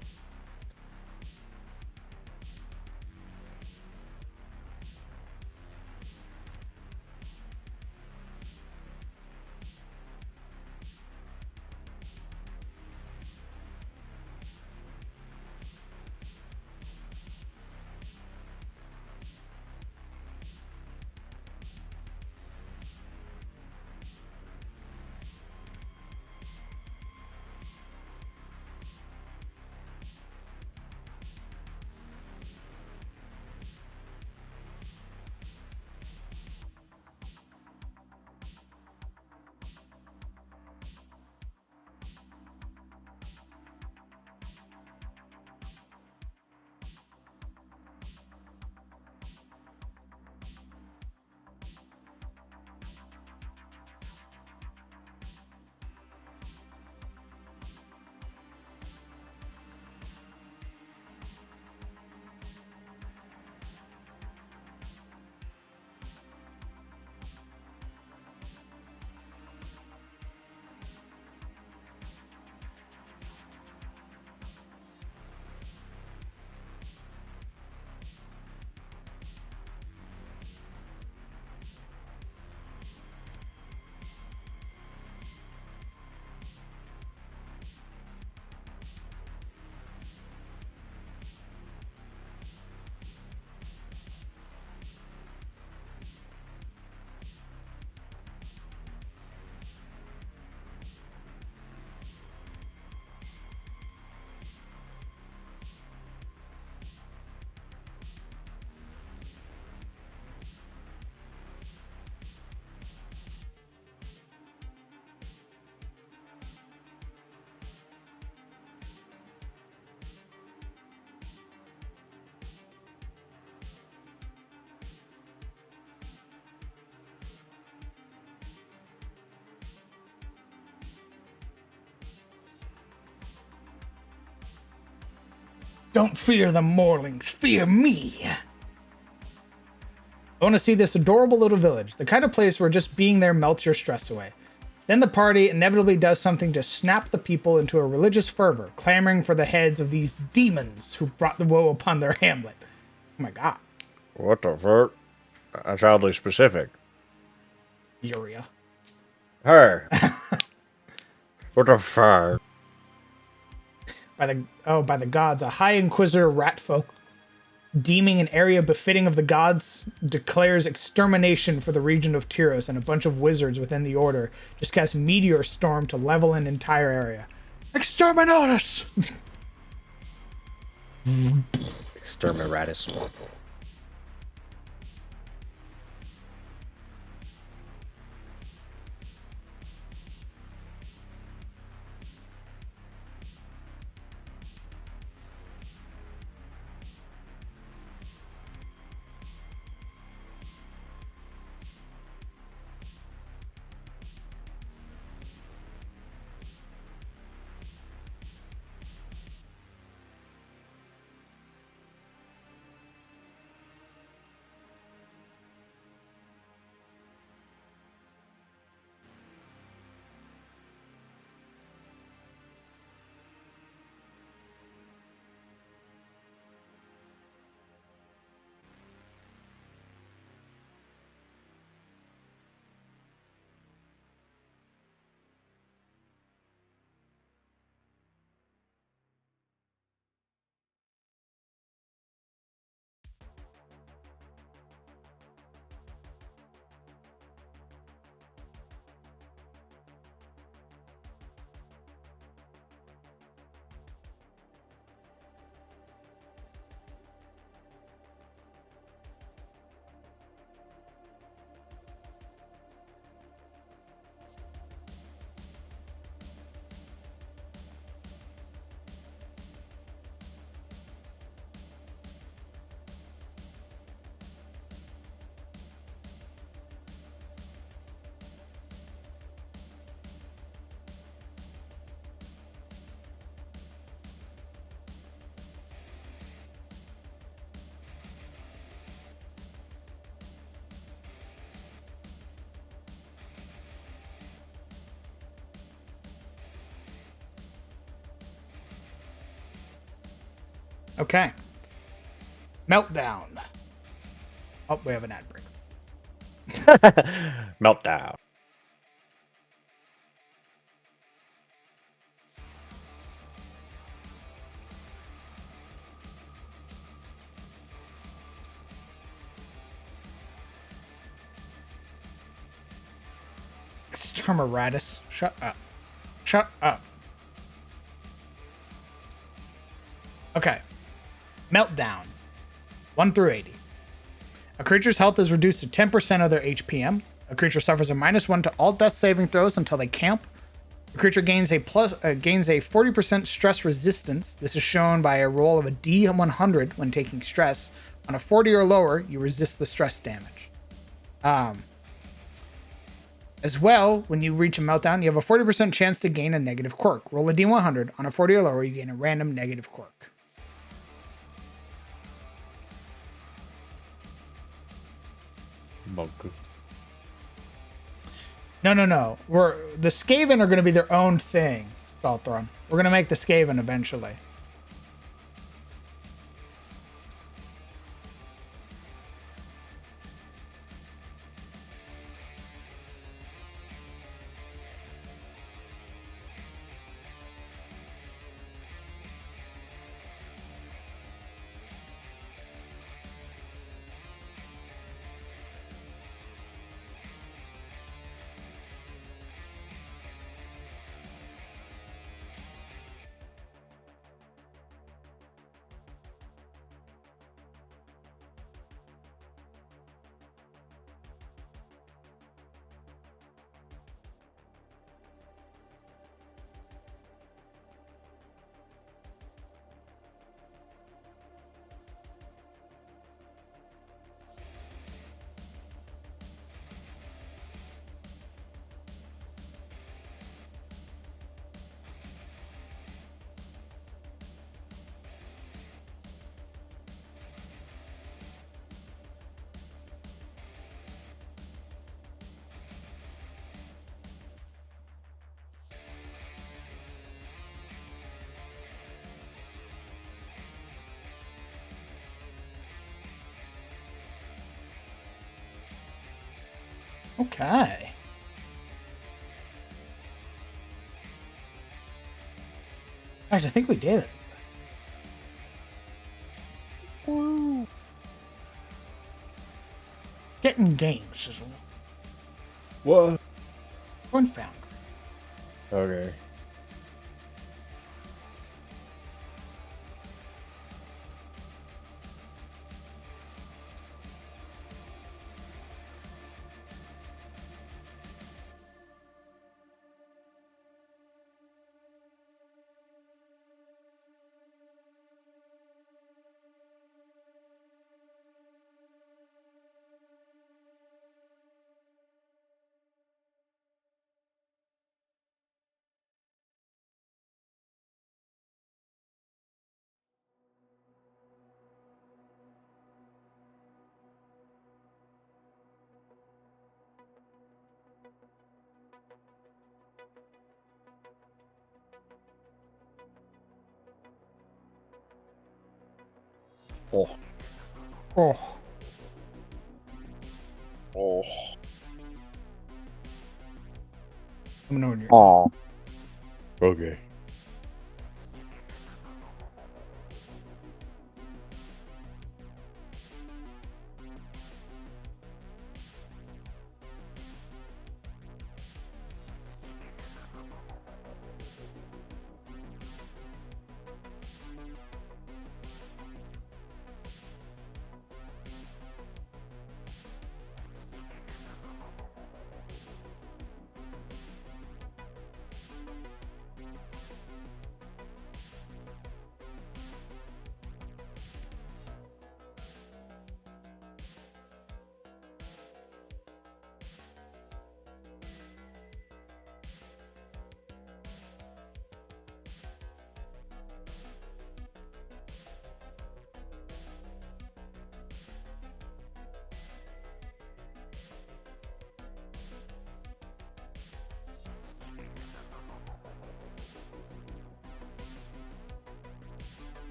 Don't fear the Morlings, fear me. I want to see this adorable little village, the kind of place where just being there melts your stress away. Then the party inevitably does something to snap the people into a religious fervor, clamoring for the heads of these demons who brought the woe upon their hamlet. Oh my god. What the fuck? That's oddly specific. Uria. Her. What the fuck? By the gods, a high inquisitor ratfolk, deeming an area befitting of the gods, declares extermination for the region of Tyros, and a bunch of wizards within the order just cast meteor storm to level an entire area. Exterminatus! Exterminatus. Okay. Meltdown. Oh, we have an ad break. Meltdown. Extermiratus. Shut up. Shut up. Okay. Meltdown. 1 through 80. A creature's health is reduced to 10% of their HPM. A creature suffers a -1 to all death saving throws until they camp. The creature gains a 40% stress resistance. This is shown by a roll of a D100 when taking stress. On a 40 or lower, you resist the stress damage. As well, when you reach a meltdown, you have a 40% chance to gain a negative quirk. Roll a D100. On a 40 or lower, you gain a random negative quirk. Monkey. No. The Skaven are going to be their own thing, Staltron. We're going to make the Skaven eventually. Okay. Guys, I think we did it. Woo. Get in game, Sizzle. What? Join Foundry. Okay. Oh. Oh. Oh. Let me know when you're. Oh. Okay.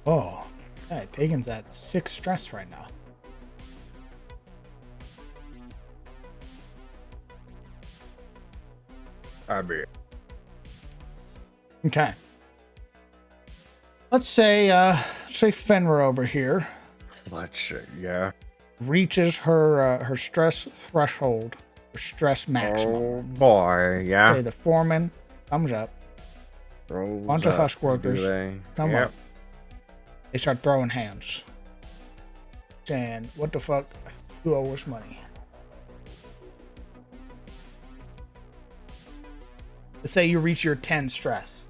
Oh, yeah, Tegan's at 6 stress right now. I mean, Okay. Let's say Fenrir over here let's see. Yeah. reaches her stress threshold, or stress maximum. Oh boy. Yeah. Say the foreman comes up, bunch of husk workers come up. They start throwing hands, saying, "What the fuck? You owe us money." Let's say you reach your 10 stress.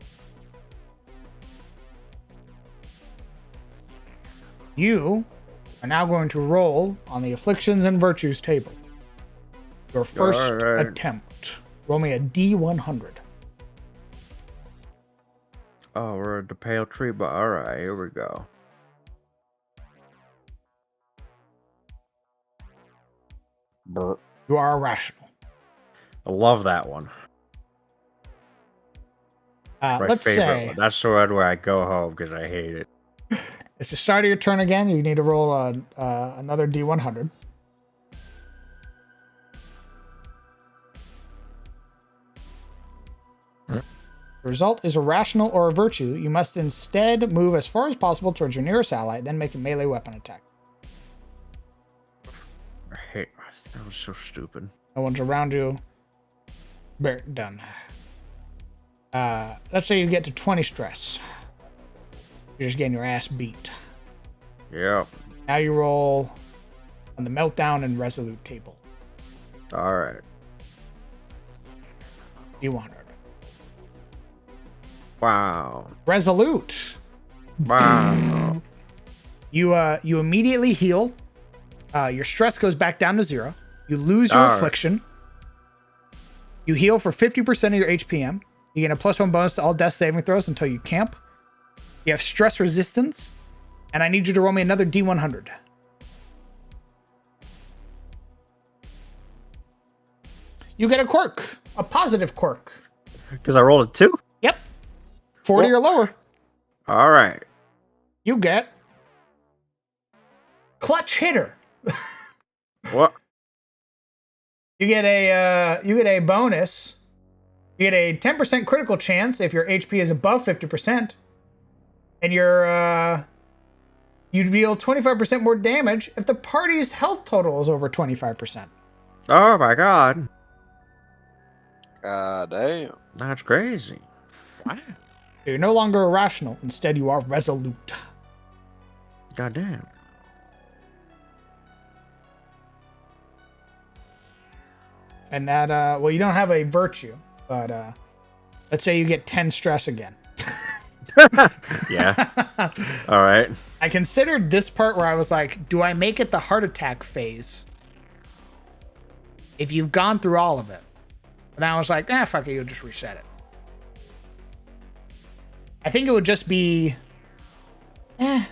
You are now going to roll on the afflictions and virtues table. Your first attempt. Roll me a D100. Oh, we're at the pale tree, but alright, here we go. Brr. You are irrational. I love that one. My Let's favorite say one. That's the one where I go home because I hate it. it's the start of your turn again. You need to roll another D100. The result is a rational or a virtue. You must instead move as far as possible towards your nearest ally, then make a melee weapon attack. I hate that was so stupid. No one's around you. Done. Let's say you get to 20 stress. You're just getting your ass beat. Yep. Now you roll on the meltdown and resolute table. Alright. D100. Wow. Resolute. Wow. You immediately heal. Your stress goes back down to 0. You lose your affliction. You heal for 50% of your HPM. You get a +1 bonus to all death saving throws until you camp. You have stress resistance. And I need you to roll me another D100. You get a quirk. A positive quirk. Because I rolled a 2? Yep. 40 or lower. Alright. You get clutch hitter. What? You get a bonus. You get a 10% critical chance if your HP is above 50%, and you deal 25% more damage if the party's health total is over 25%. Oh my god. God damn. That's crazy. Wow. You're no longer irrational. Instead, you are resolute. God damn. And that, well, you don't have a virtue, but let's say you get 10 stress again. Yeah. All right. I considered this part where I was like, do I make it the heart attack phase? If you've gone through all of it. But then I was like, fuck it, you'll just reset it. I think it would just be, what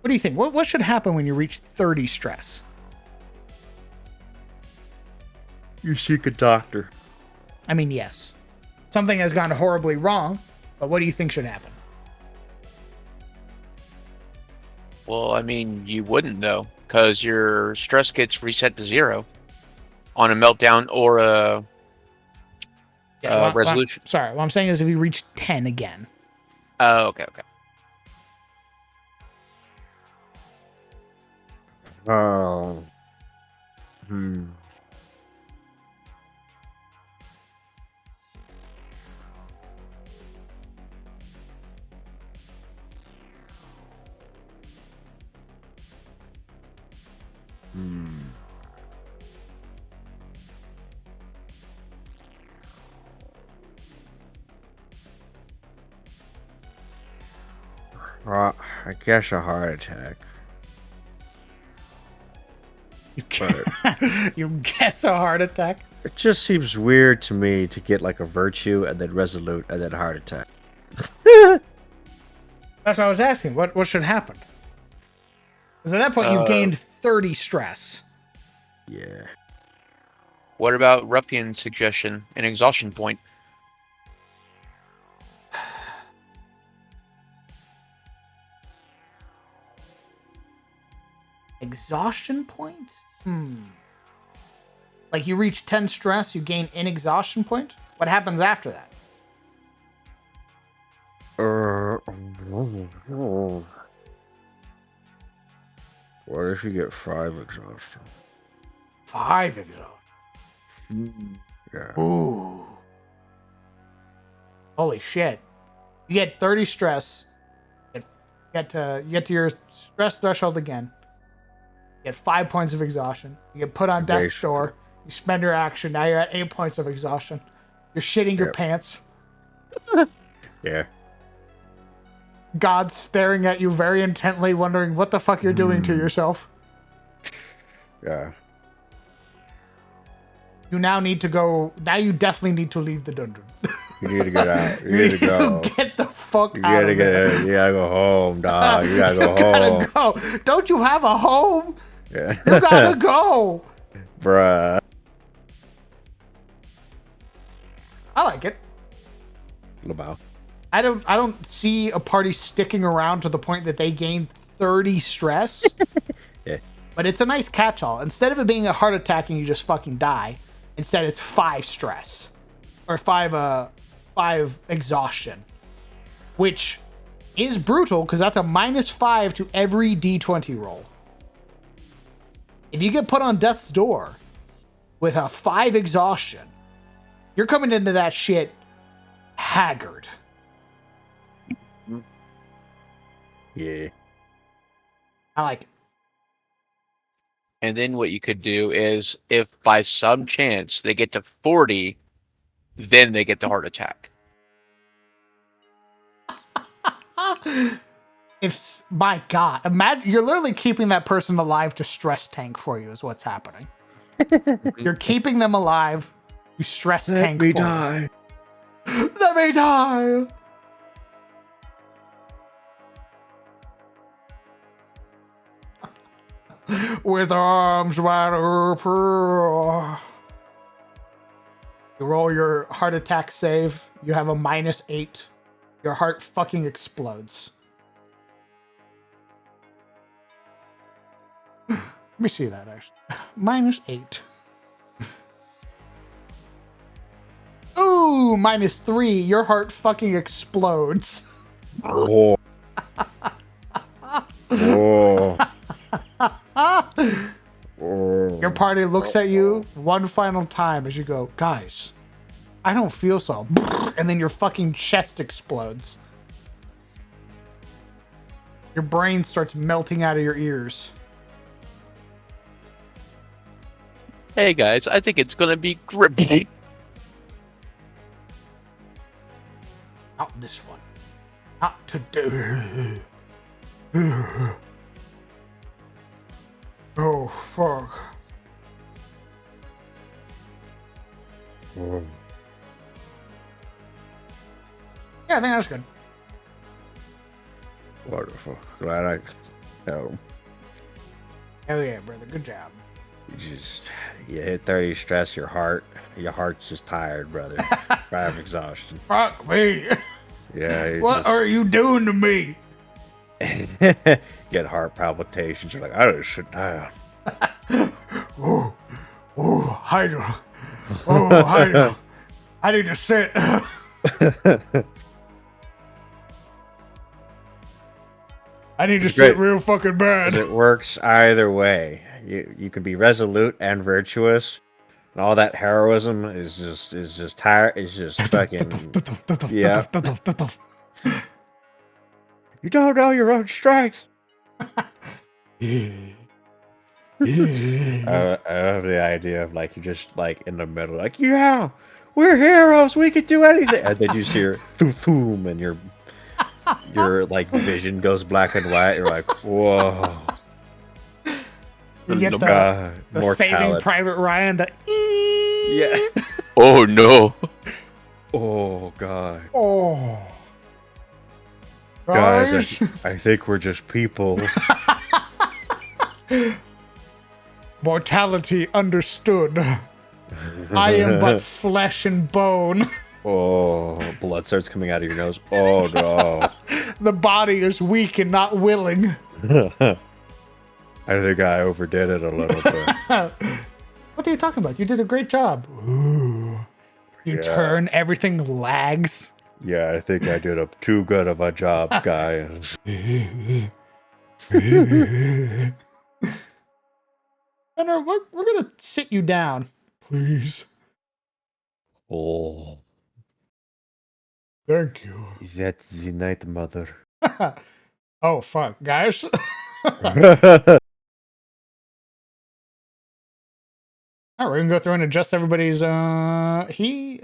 do you think? What should happen when you reach 30 stress? You seek a doctor. I mean, yes. Something has gone horribly wrong, but what do you think should happen? Well, I mean, you wouldn't though, because your stress gets reset to 0 on a meltdown or a resolution. What I'm saying is if you reach 10 again. Oh, okay. Oh. I guess a heart attack. You guess a heart attack? It just seems weird to me to get like a virtue and then resolute and then heart attack. That's what I was asking. What should happen? Because at that point, you've gained 30 stress. Yeah. What about Ruffian's suggestion, an exhaustion point? Exhaustion point? Like you reach 10 stress, you gain an exhaustion point? What happens after that? What if you get 5 exhaustion? 5 exhaustion. Yeah. Ooh. Holy shit. You get 30 stress. You get to your stress threshold again. You get 5 points of exhaustion. You get put on death's door. You spend your action. Now you're at 8 points of exhaustion. You're shitting your pants. Yeah. God's staring at you very intently, wondering what the fuck you're doing to yourself. Yeah. You now need to go. Now you definitely need to leave the dungeon. You need to get out. You need to go. Get the fuck You out gotta of get. there. You gotta go home, dog. You gotta go home. Gotta go. Don't you have a home? Yeah. You gotta go. Bruh. I like it. Labau. I don't see a party sticking around to the point that they gain 30 stress. Yeah. But it's a nice catch-all. Instead of it being a heart attack and you just fucking die, instead it's 5 stress. Or 5 exhaustion. Which is brutal because that's a -5 to every D20 roll. If you get put on death's door with a 5 exhaustion, you're coming into that shit haggard. Yeah. I like it. And then what you could do is, if by some chance they get to 40, then they get the heart attack. If my God, imagine you're literally keeping that person alive to stress tank for you is what's happening. You're keeping them alive. You stress tank. Let me for die. them. Let me die. With arms wide open. You roll your heart attack save. You have a -8. Your heart fucking explodes. Let me see that actually. -8. Ooh, -3. Your heart fucking explodes. Oh. Oh. Your party looks at you one final time as you go, guys, I don't feel so. And then your fucking chest explodes. Your brain starts melting out of your ears. Hey guys, I think it's gonna be grippy. Not this one. Not today. Oh, fuck. Yeah, I think that's good. Wonderful. Glad I know. Hell yeah, brother. Good job. You hit 30 stress, your heart's just tired, brother. 5 exhaustion. Fuck me. Yeah. What are you doing to me? Get heart palpitations. You're like, I just sit down. Oh, hide. Oh, hide. I need to sit. I need to sit real fucking bad. It works either way. You can be resolute and virtuous, and all that heroism is just tired. Is just fucking. Yeah. You don't know your own strengths. I love the idea of like you just like in the middle, like yeah, we're heroes. We can do anything, and then you just hear thoom, and your like vision goes black and white. You're like, whoa. You get the Saving Private Ryan. Yeah. Oh no. Oh god. Oh. Guys, I think we're just people. Mortality understood. I am but flesh and bone. Oh, blood starts coming out of your nose. Oh no. The body is weak and not willing. I think I overdid it a little bit. What are you talking about? You did a great job. Ooh. You turn, everything lags. Yeah, I think I did too good of a job, guys. Henry, we're gonna sit you down, please. Oh, Thank you. is that the night, mother? Oh fuck, guys. All right, we're gonna go through and adjust everybody's abilities.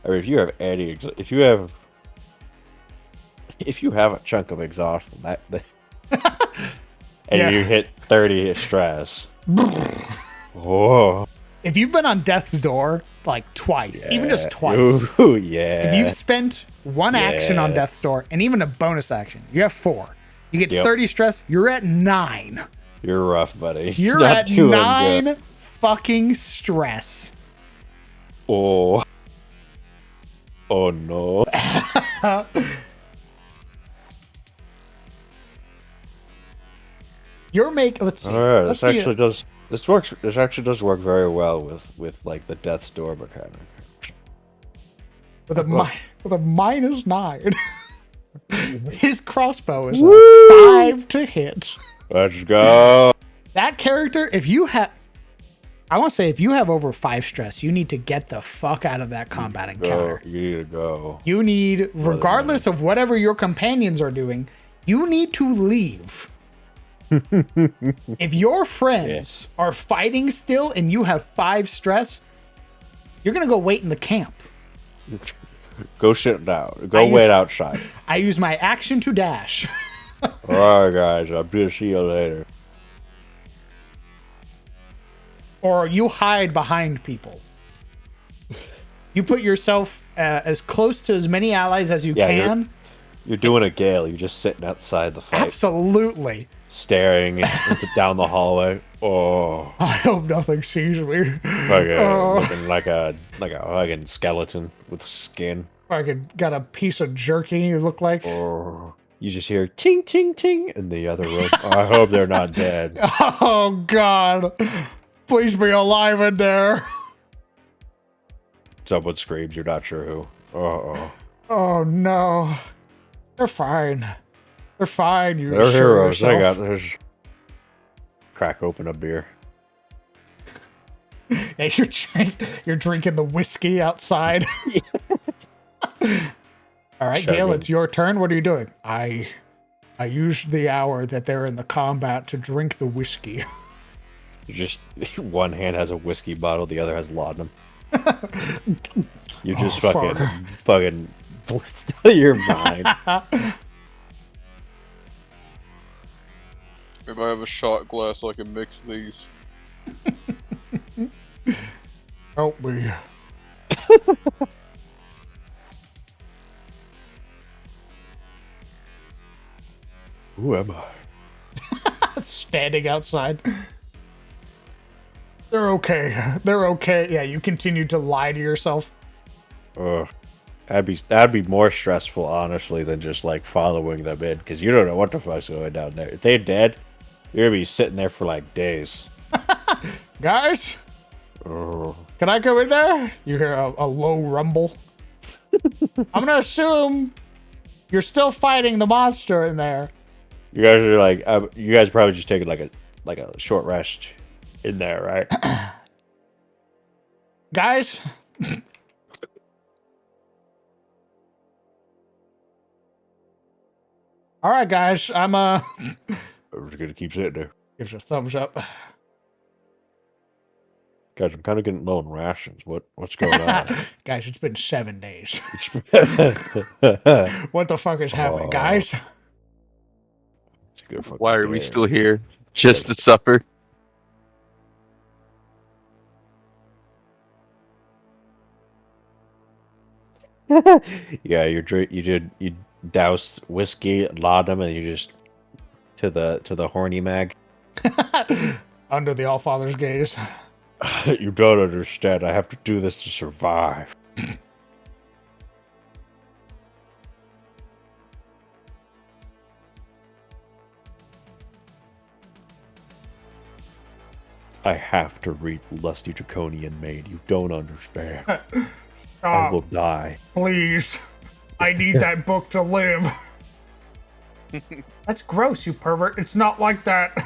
I mean, if you have any, if you have a chunk of exhaustion, and you hit 30 stress. Oh. If you've been on death's door like twice, even just twice. Ooh, yeah. If you've spent one action on death's door and even a bonus action, you have 4. You get 30 stress, you're at 9. You're rough, buddy. You're at 9 fucking stress. Oh. Oh no. Let's see. Alright, Let's this see actually does this actually does work very well with like the death's door mechanic. With a -9. His crossbow is Woo! a 5 to hit. Let's go. That character, if you have over 5 stress, you need to get the fuck out of that combat encounter. You need to go. You need, regardless of whatever your companions are doing, you need to leave. If your friends are fighting still and you have 5 stress, you're gonna go wait in the camp. Go sit down. Go wait outside. I use my action to dash. Alright, guys. I'll see you later. Or you hide behind people. You put yourself as close to as many allies as you can. You're doing a Gale. You're just sitting outside the fight. Absolutely. Staring down the hallway. Oh. I hope nothing sees me. Looking like a fucking skeleton with skin. Fucking got a piece of jerky you look like. Oh. You just hear ting ting ting in the other room. I hope they're not dead. Oh god. Please be alive in there. Someone screams, you're not sure who. Uh-oh. Oh no. They're fine. They're fine. They're heroes. There's crack open a beer. Yeah, you're drinking the whiskey outside. All right, Gale, it's your turn. What are you doing? I used the hour that they're in the combat to drink the whiskey. Just one hand has a whiskey bottle, the other has laudanum. You just fucking blitzed out of your mind. If I have a shot glass, I can mix these. Help me. Who am I? Standing outside. They're okay. They're okay. Yeah, you continue to lie to yourself. That'd be more stressful, honestly, than just like following them in, because you don't know what the fuck's going down there. If they're dead, you're gonna be sitting there for like days. Guys, can I go in there? You hear a low rumble. I'm gonna assume you're still fighting the monster in there. You guys are like, you guys are probably just taking like a short rest in there, right? Guys. All right, guys. I'm We're just gonna keep sitting there. Gives you a thumbs up. Guys, I'm kind of getting low on rations. What's going on? Guys, it's been 7 days. It's What the fuck is happening, guys? a good fucking Why are we day. still here? Just to suffer? Yeah, you doused whiskey, laudanum, and you just to the horny mag. Under the Allfather's gaze. You don't understand. I have to do this to survive. I have to read Lusty Draconian Maid. You don't understand. I Stop, will die. please. I need that book to live. That's gross, you pervert. It's not like that.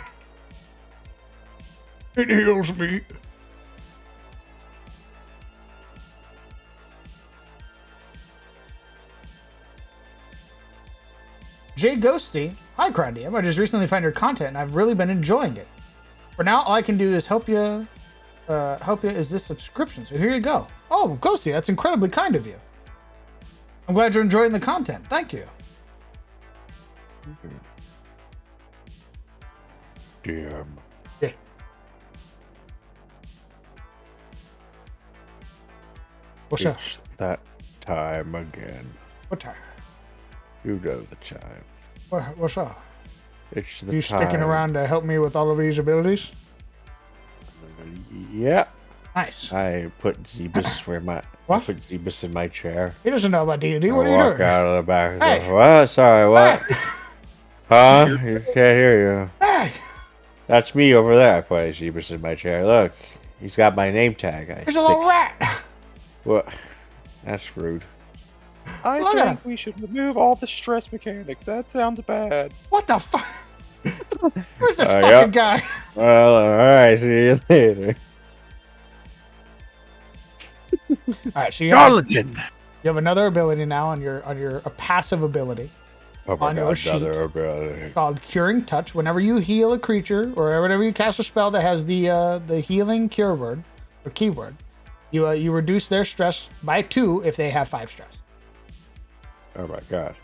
It heals me. Jay Ghosty, hi Crandium. I just recently found your content and I've really been enjoying it. For now, all I can do is help you is this subscription. So here you go. Oh, Ghosty, that's incredibly kind of you. I'm glad you're enjoying the content. Thank you. Damn. Yeah. What's up? It's that time again. What time? You know the time. What's up? It's the You time. sticking around to help me with all of these abilities? Yeah. Nice. I put Zebus where my What? I put Zebus in my chair. He doesn't know about D&D. What I are you walk doing? out of the back. Hey. What? Sorry, what? Hey. Huh? You can't hear you. Hey, That's me over there. I put Zebus in my chair. Look, he's got my name tag. there's a little rat. What? That's rude. I Look at think we should remove all the stress mechanics. That sounds bad. What the fuck? Who's this Yep. fucking guy? Well, all right. See you later. All right, so you have another ability now on your a passive ability Oh my On your god, sheet. another ability. called Curing Touch. Whenever you heal a creature or whenever you cast a spell that has the healing cure word or keyword, you reduce their stress by 2 if they have 5 stress. Oh my god.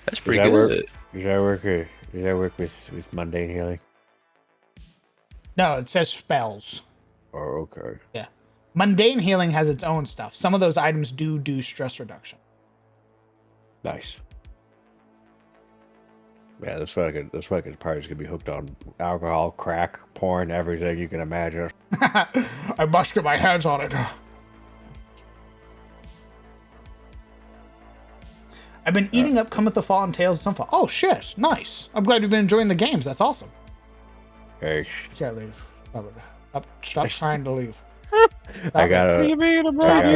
That's pretty that good. Does that work with mundane healing? No, it says spells. Oh, okay. Yeah. Mundane healing has its own stuff. Some of those items do stress reduction. Nice. Yeah, this fucking party's gonna be hooked on alcohol, crack, porn, everything you can imagine. I must get my hands on it. I've been eating up Cometh the Fall and Tales of Sunfall. Oh shit, nice. I'm glad you've been enjoying the games. That's awesome. Hey, You can't leave. Stop trying to leave. I gotta. What do you mean I'm Stop right it.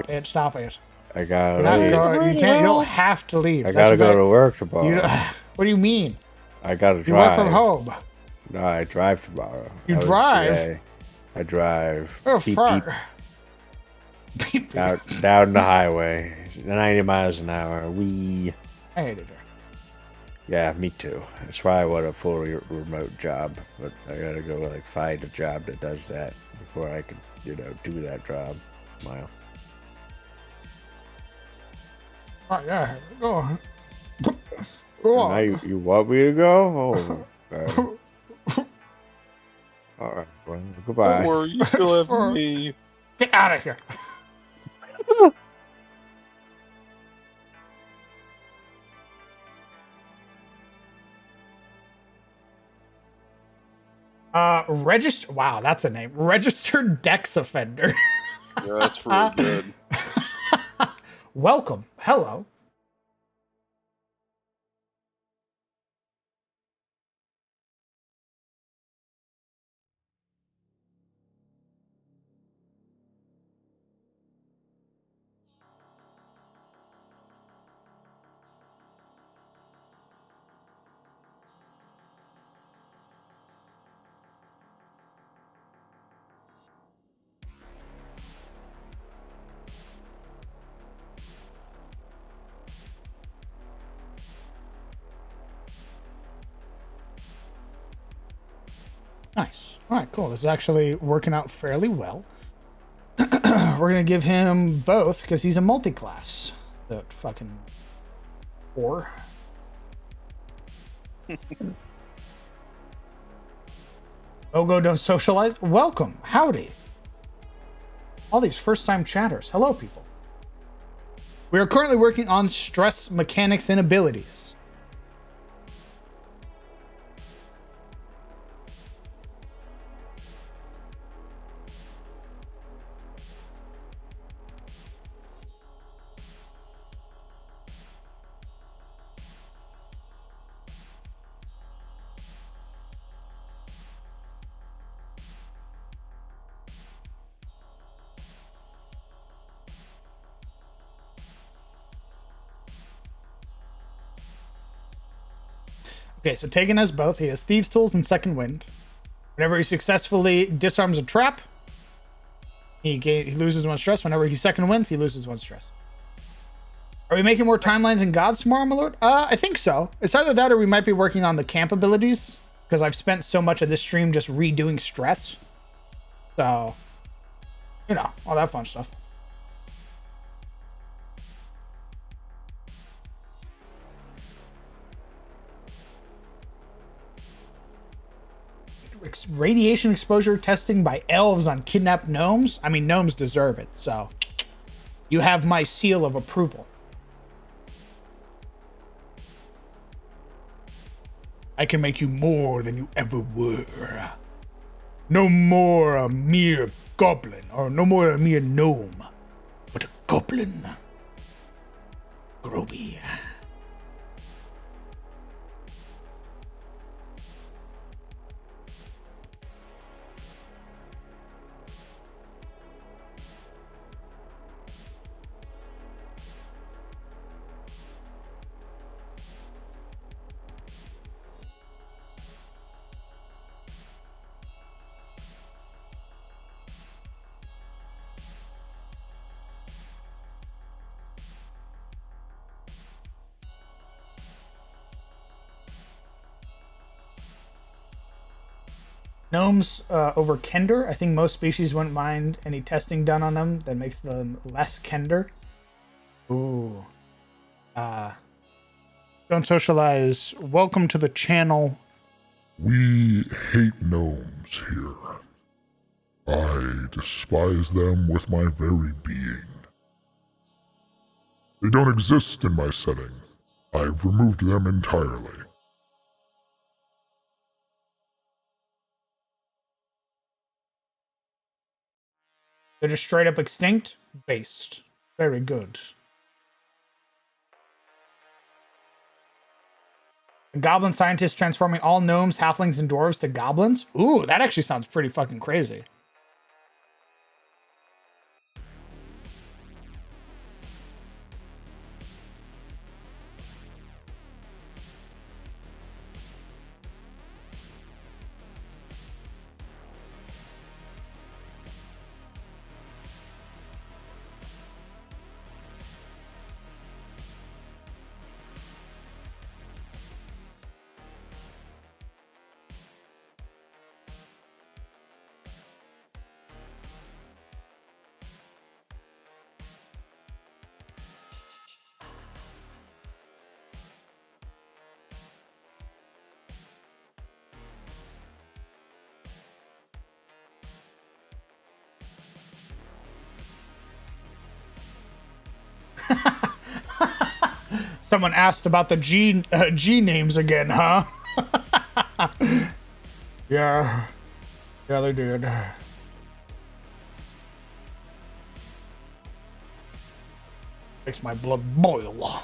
here? Stop it. I gotta. You're not leave. going, you can't. You don't have to leave. I That's gotta a go fact. to work You tomorrow. don't- what do you mean? I gotta You drive. work from home. No, I drive tomorrow. You I was- drive? yeah, I drive. Oh Beep, fuck. beep. Beep, beep. Down the highway, 90 miles an hour. We. I hated her. Yeah, me too. That's why I want a full remote job, but I gotta go like find a job that does that before I can, do that job. Smile. Oh yeah. Go on. Go Now on. you want me to go? Oh, okay. All right. Well, goodbye. Don't worry, you still have me. Get out of here. Register. Wow, that's a name. Registered Dex Offender. Yeah, that's really good. Welcome. Hello. Nice. All right, cool. This is actually working out fairly well. We're going to give him both because he's a multi-class. That fucking whore. Logo don't socialize. Welcome. Howdy. All these first-time chatters. Hello, people. We are currently working on stress mechanics and abilities. Okay, so Tegan has both. He has Thieves' Tools and Second Wind. Whenever he successfully disarms a trap, he loses 1 stress. Whenever he second wins, he loses 1 stress. Are we making more timelines and gods tomorrow, my lord? I think so. It's either that or we might be working on the camp abilities, because I've spent so much of this stream just redoing stress. So, you know, all that fun stuff. Radiation exposure testing by elves on kidnapped gnomes. I mean, gnomes deserve it, so you have my seal of approval. I can make you more than you ever were. No more a mere goblin, or no more a mere gnome, but a goblin. Groby. Gnomes over Kender. I think most species wouldn't mind any testing done on them that makes them less Kender. Ooh. Don't socialize. Welcome to the channel. We hate gnomes here. I despise them with my very being. They don't exist in my setting. I've removed them entirely. They're just straight up extinct? Based. Very good. A goblin scientist transforming all gnomes, halflings, and dwarves to goblins? Ooh, that actually sounds pretty fucking crazy. Someone asked about the G names again, huh? Yeah, they did. Makes my blood boil.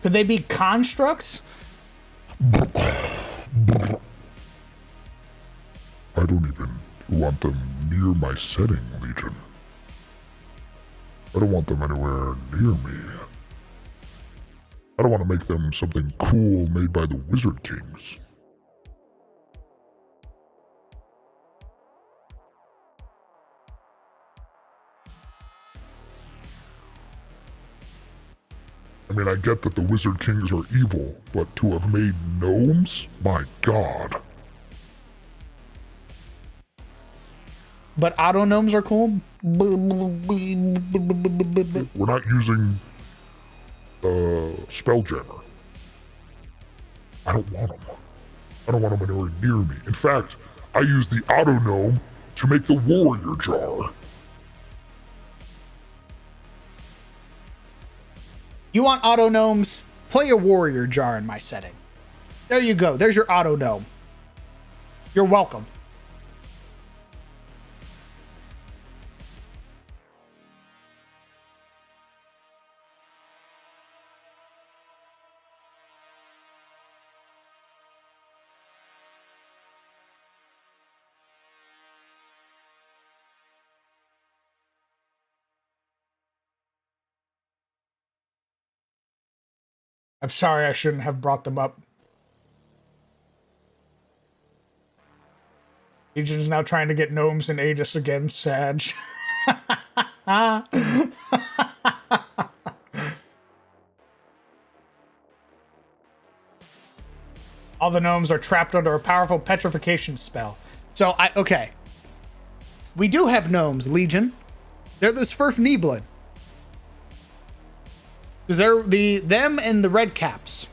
Could they be constructs? I don't even want them near my setting, Legion. I don't want them anywhere near me. I don't want to make them something cool made by the Wizard Kings. I mean, I get that the Wizard Kings are evil, but to have made gnomes? My god. But auto gnomes are cool. We're not using Spelljammer. I don't want them. I don't want them anywhere near me. In fact, I use the auto gnome to make the warrior jar. You want auto gnomes? Play a warrior jar in my setting. There you go. There's your auto gnome. You're welcome. I'm sorry, I shouldn't have brought them up. Legion is now trying to get gnomes in Aegis again, Sag. All the gnomes are trapped under a powerful petrification spell. So, okay. We do have gnomes, Legion. They're the Svirfneblin. Because they're them and the red caps.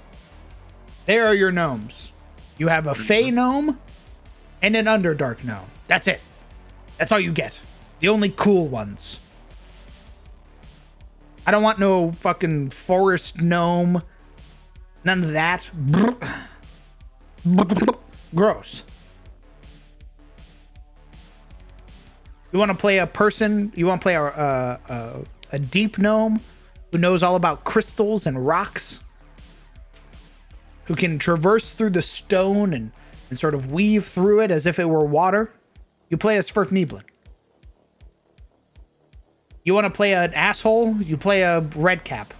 They are your gnomes. You have a Fey gnome and an Underdark gnome. That's it. That's all you get. The only cool ones. I don't want no fucking forest gnome. None of that. Gross. You want to play a person? You want to play a deep gnome who knows all about crystals and rocks? Who can traverse through the stone and sort of weave through it as if it were water? You play as Svirfneblin. You want to play an asshole? You play a red cap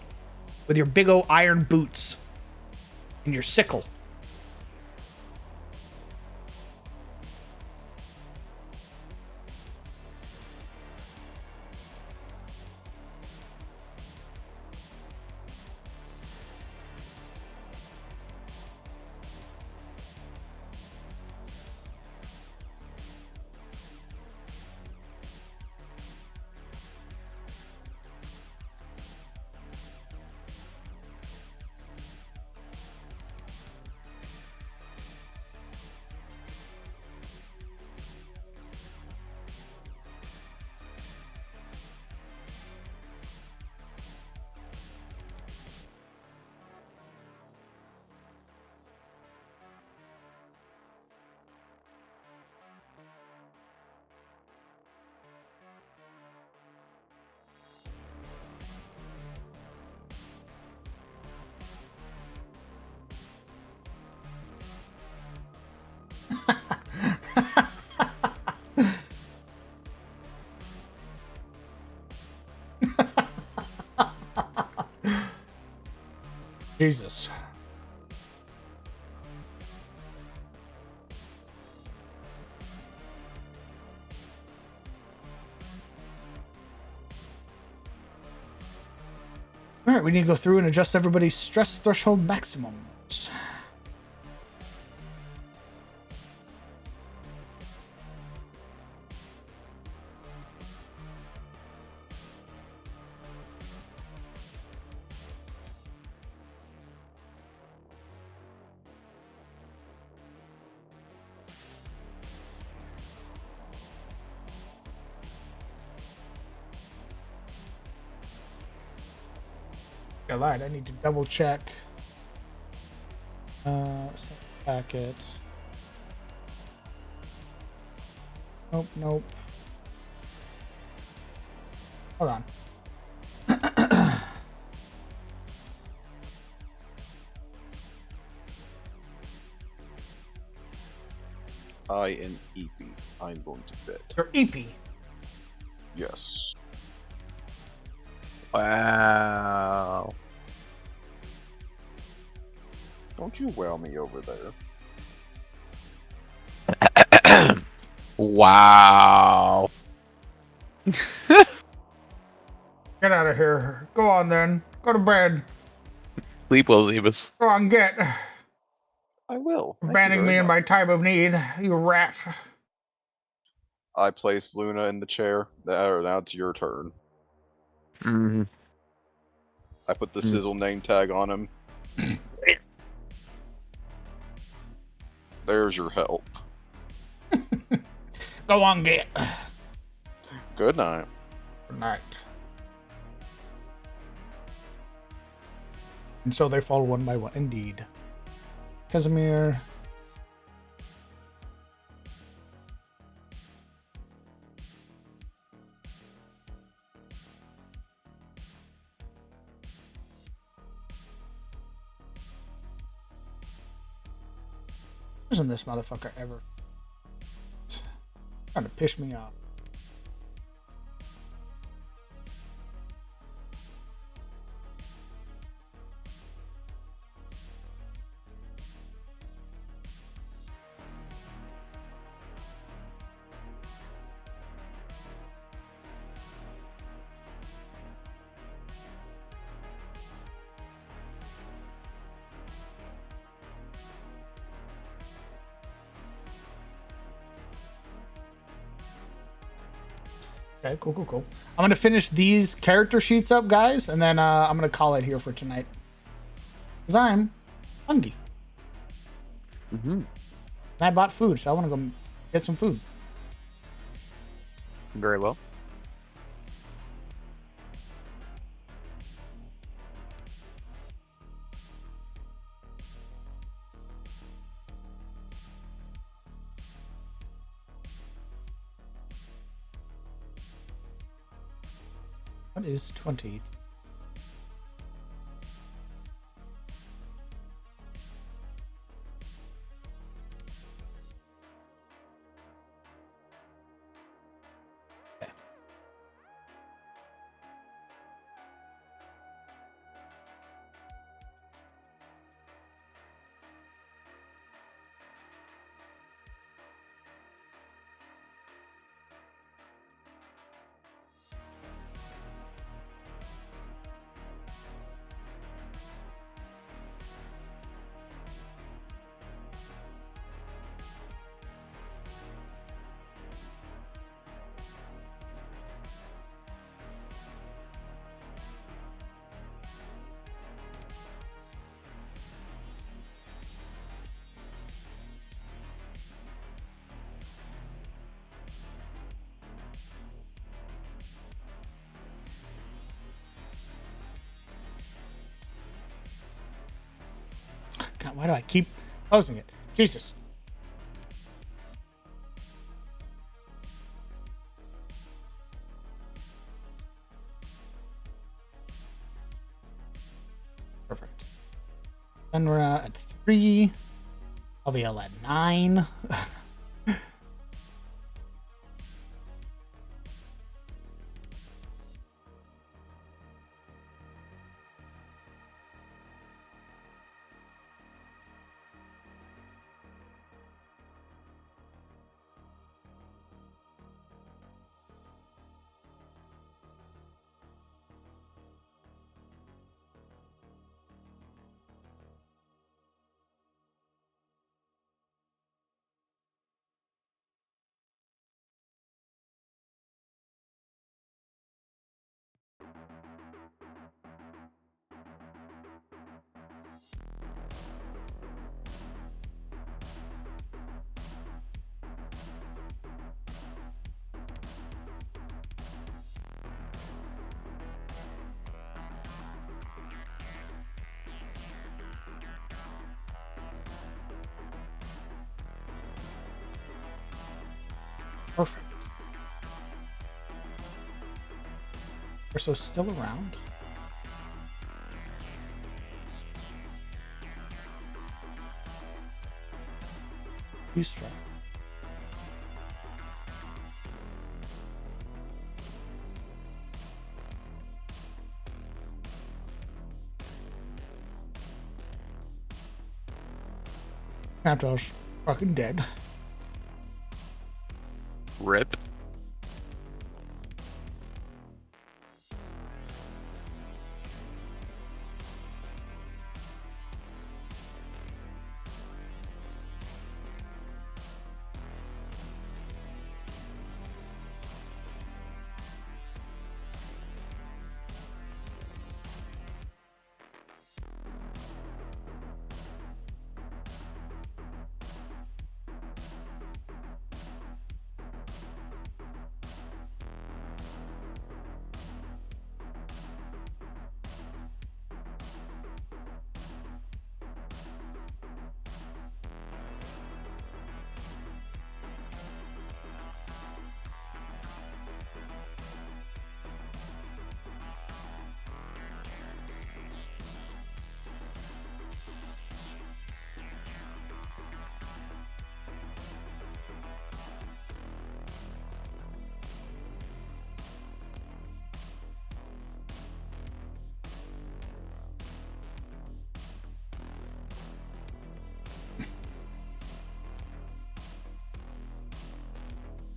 with your big old iron boots and your sickle. Jesus. All right, we need to go through and adjust everybody's stress threshold maximums. I lied. I need to double check. Packet. Nope, nope. Hold on. INEP. I'm going to bed. Your EP. Yes. Wow. Don't you wow me over there. Wow. Get out of here. Go on then. Go to bed. Sleep will leave us. Go on, get. I will. Thank you Banning very me in much. my time of need, you rat. I place Luna in the chair. Now it's your turn. Mm. I put the Sizzle name tag on him. There's your help. Go on, get. Good night. Good night. And so they fall one by one. Indeed. Casimir. Isn't this motherfucker ever trying to piss me off? Okay, cool. I'm gonna finish these character sheets up, guys, and then I'm gonna call it here for tonight. Cause I'm hungry. Mm-hmm. I bought food, so I want to go get some food. Very well. What is 20? God, why do I keep closing it? Jesus. Perfect. Then we're at 3. LVL at 9. Perfect. Urso's still around. You strike. After I was fucking dead. Rip.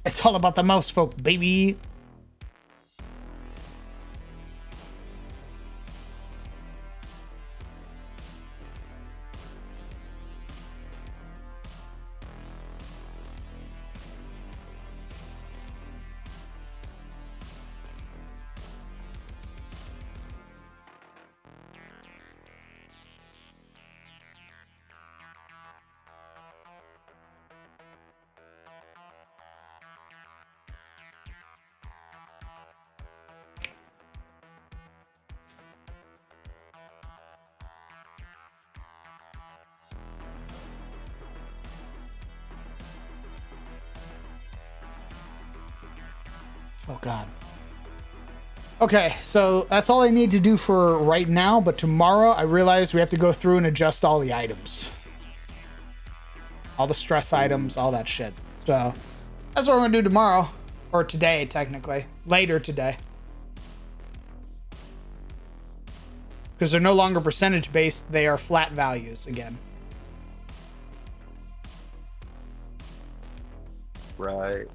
It's all about the mouse folk, baby. Oh, God. Okay, so that's all I need to do for right now, but tomorrow I realize we have to go through and adjust all the items. All the stress items, all that shit. So that's what we're gonna do tomorrow. Or today, technically. Later today. Because they're no longer percentage based, they are flat values again. Right.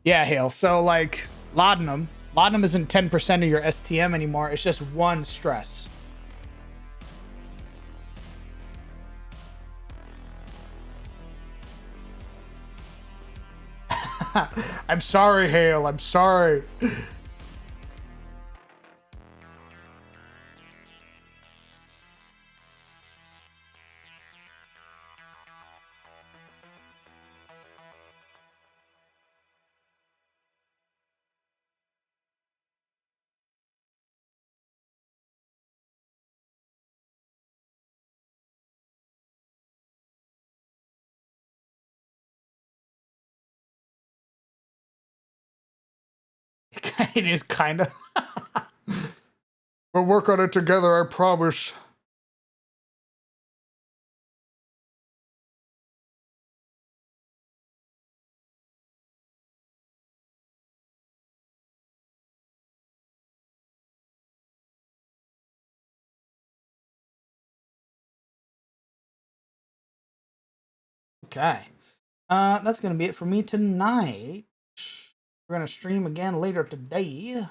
Yeah, Hale. So, like, laudanum. Laudanum isn't 10% of your STM anymore. It's just one stress. I'm sorry, Hale. I'm sorry. It is kind of. We'll work on it together, I promise. Okay. That's gonna be it for me tonight. We're gonna stream again later today.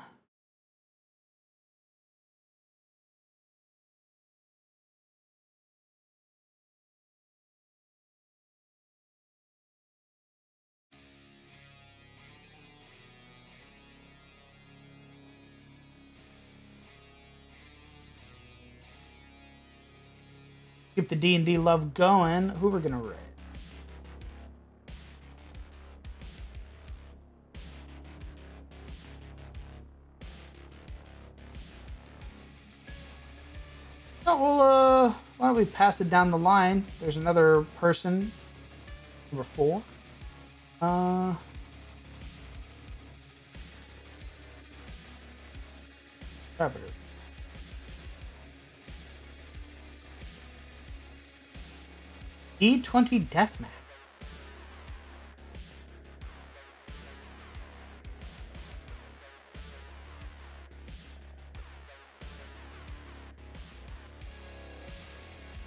Keep the D&D love going. Who we're gonna raid? Oh, well, why don't we pass it down the line? There's another person. Number 4. Carpenter. E20 Deathmatch.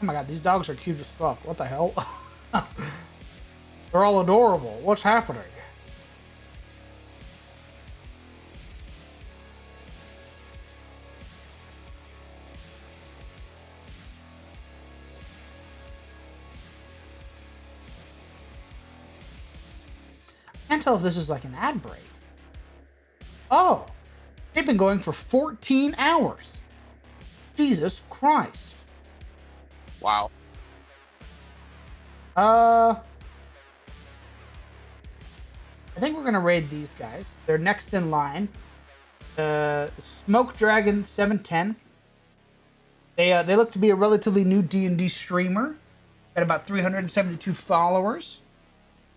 Oh my god, these dogs are cute as fuck. What the hell? They're all adorable. What's happening? I can't tell if this is like an ad break. Oh, they've been going for 14 hours. Jesus Christ. Wow. I think we're gonna raid these guys. They're next in line. Smoke Dragon 710. They look to be a relatively new D&D streamer. Got about 372 followers.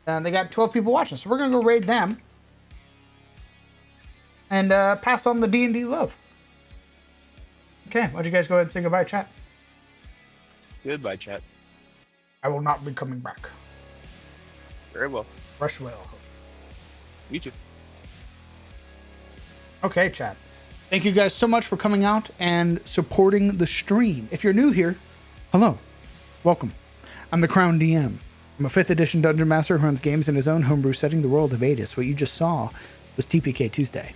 And they got 12 people watching, so we're gonna go raid them and pass on the D&D love. Okay, why don't you guys go ahead and say goodbye, chat? Goodbye, chat. I will not be coming back. Very well. Rush well. You too. Okay, chat. Thank you guys so much for coming out and supporting the stream. If you're new here, hello. Welcome. I'm the Crown DM. I'm a 5th edition Dungeon Master who runs games in his own homebrew setting, the world of Adis. What you just saw was TPK Tuesday,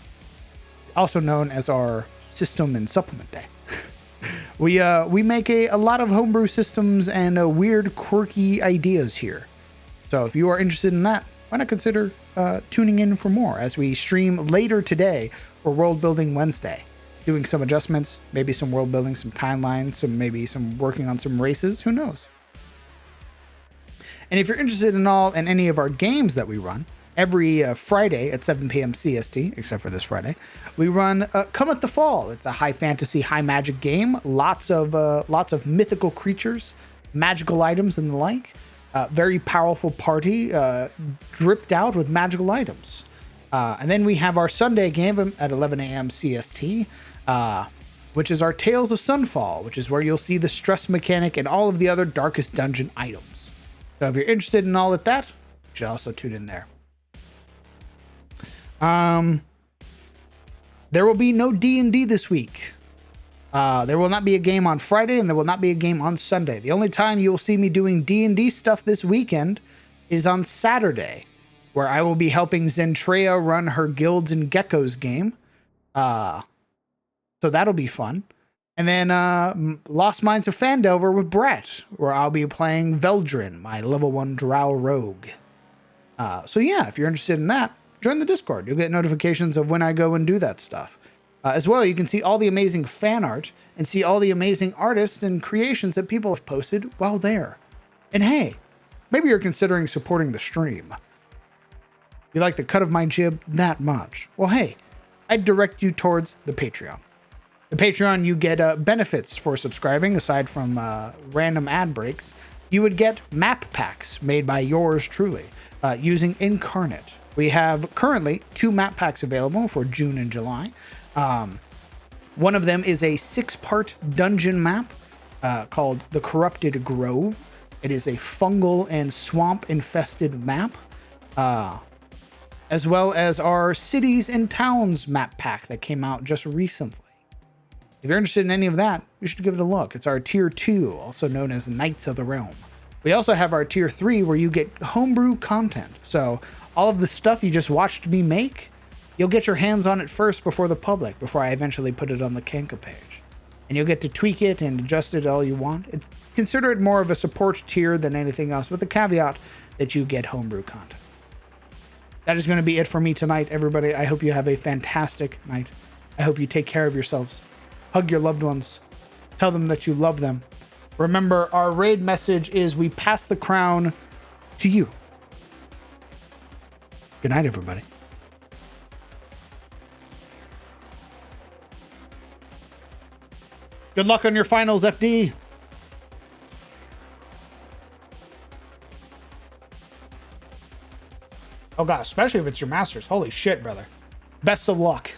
also known as our system and supplement day. We make a lot of homebrew systems and weird, quirky ideas here. So if you are interested in that, why not consider tuning in for more as we stream later today for World Building Wednesday, doing some adjustments, maybe some world building, some timelines, maybe some working on some races. Who knows? And if you're interested in any of our games that we run, every Friday at 7 p.m. CST, except for this Friday, we run Cometh the Fall. It's a high fantasy, high magic game. Lots of mythical creatures, magical items, and the like. Very powerful party, dripped out with magical items. And then we have our Sunday game at 11 a.m. CST, which is our Tales of Sunfall, which is where you'll see the stress mechanic and all of the other Darkest Dungeon items. So if you're interested in all of that, you should also tune in there. There will be no D&D this week. There will not be a game on Friday, and there will not be a game on Sunday. The only time you will see me doing D&D stuff this weekend is on Saturday, where I will be helping Zentrea run her Guilds and Geckos game. So that'll be fun. And then Lost Mines of Phandelver with Brett, where I'll be playing Veldrin, my level 1 Drow rogue. So yeah, if you're interested in that, join the Discord. You'll get notifications of when I go and do that stuff. As well, you can see all the amazing fan art and see all the amazing artists and creations that people have posted while there. And hey, maybe you're considering supporting the stream. You like the cut of my jib that much? Well, hey, I'd direct you towards the Patreon. The Patreon, you get benefits for subscribing, aside from random ad breaks. You would get map packs made by yours truly, using Incarnate. We have currently 2 map packs available for June and July. One of them is a 6-part dungeon map called The Corrupted Grove. It is a fungal and swamp-infested map, as well as our Cities and Towns map pack that came out just recently. If you're interested in any of that, you should give it a look. It's our Tier 2, also known as Knights of the Realm. We also have our Tier 3, where you get homebrew content. So all of the stuff you just watched me make, you'll get your hands on it first before the public, before I eventually put it on the Kanka page. And you'll get to tweak it and adjust it all you want. Consider it more of a support tier than anything else, with the caveat that you get homebrew content. That is going to be it for me tonight, everybody. I hope you have a fantastic night. I hope you take care of yourselves. Hug your loved ones. Tell them that you love them. Remember, our raid message is we pass the crown to you. Good night, everybody. Good luck on your finals, FD. Oh god, especially if it's your masters. Holy shit, brother. Best of luck.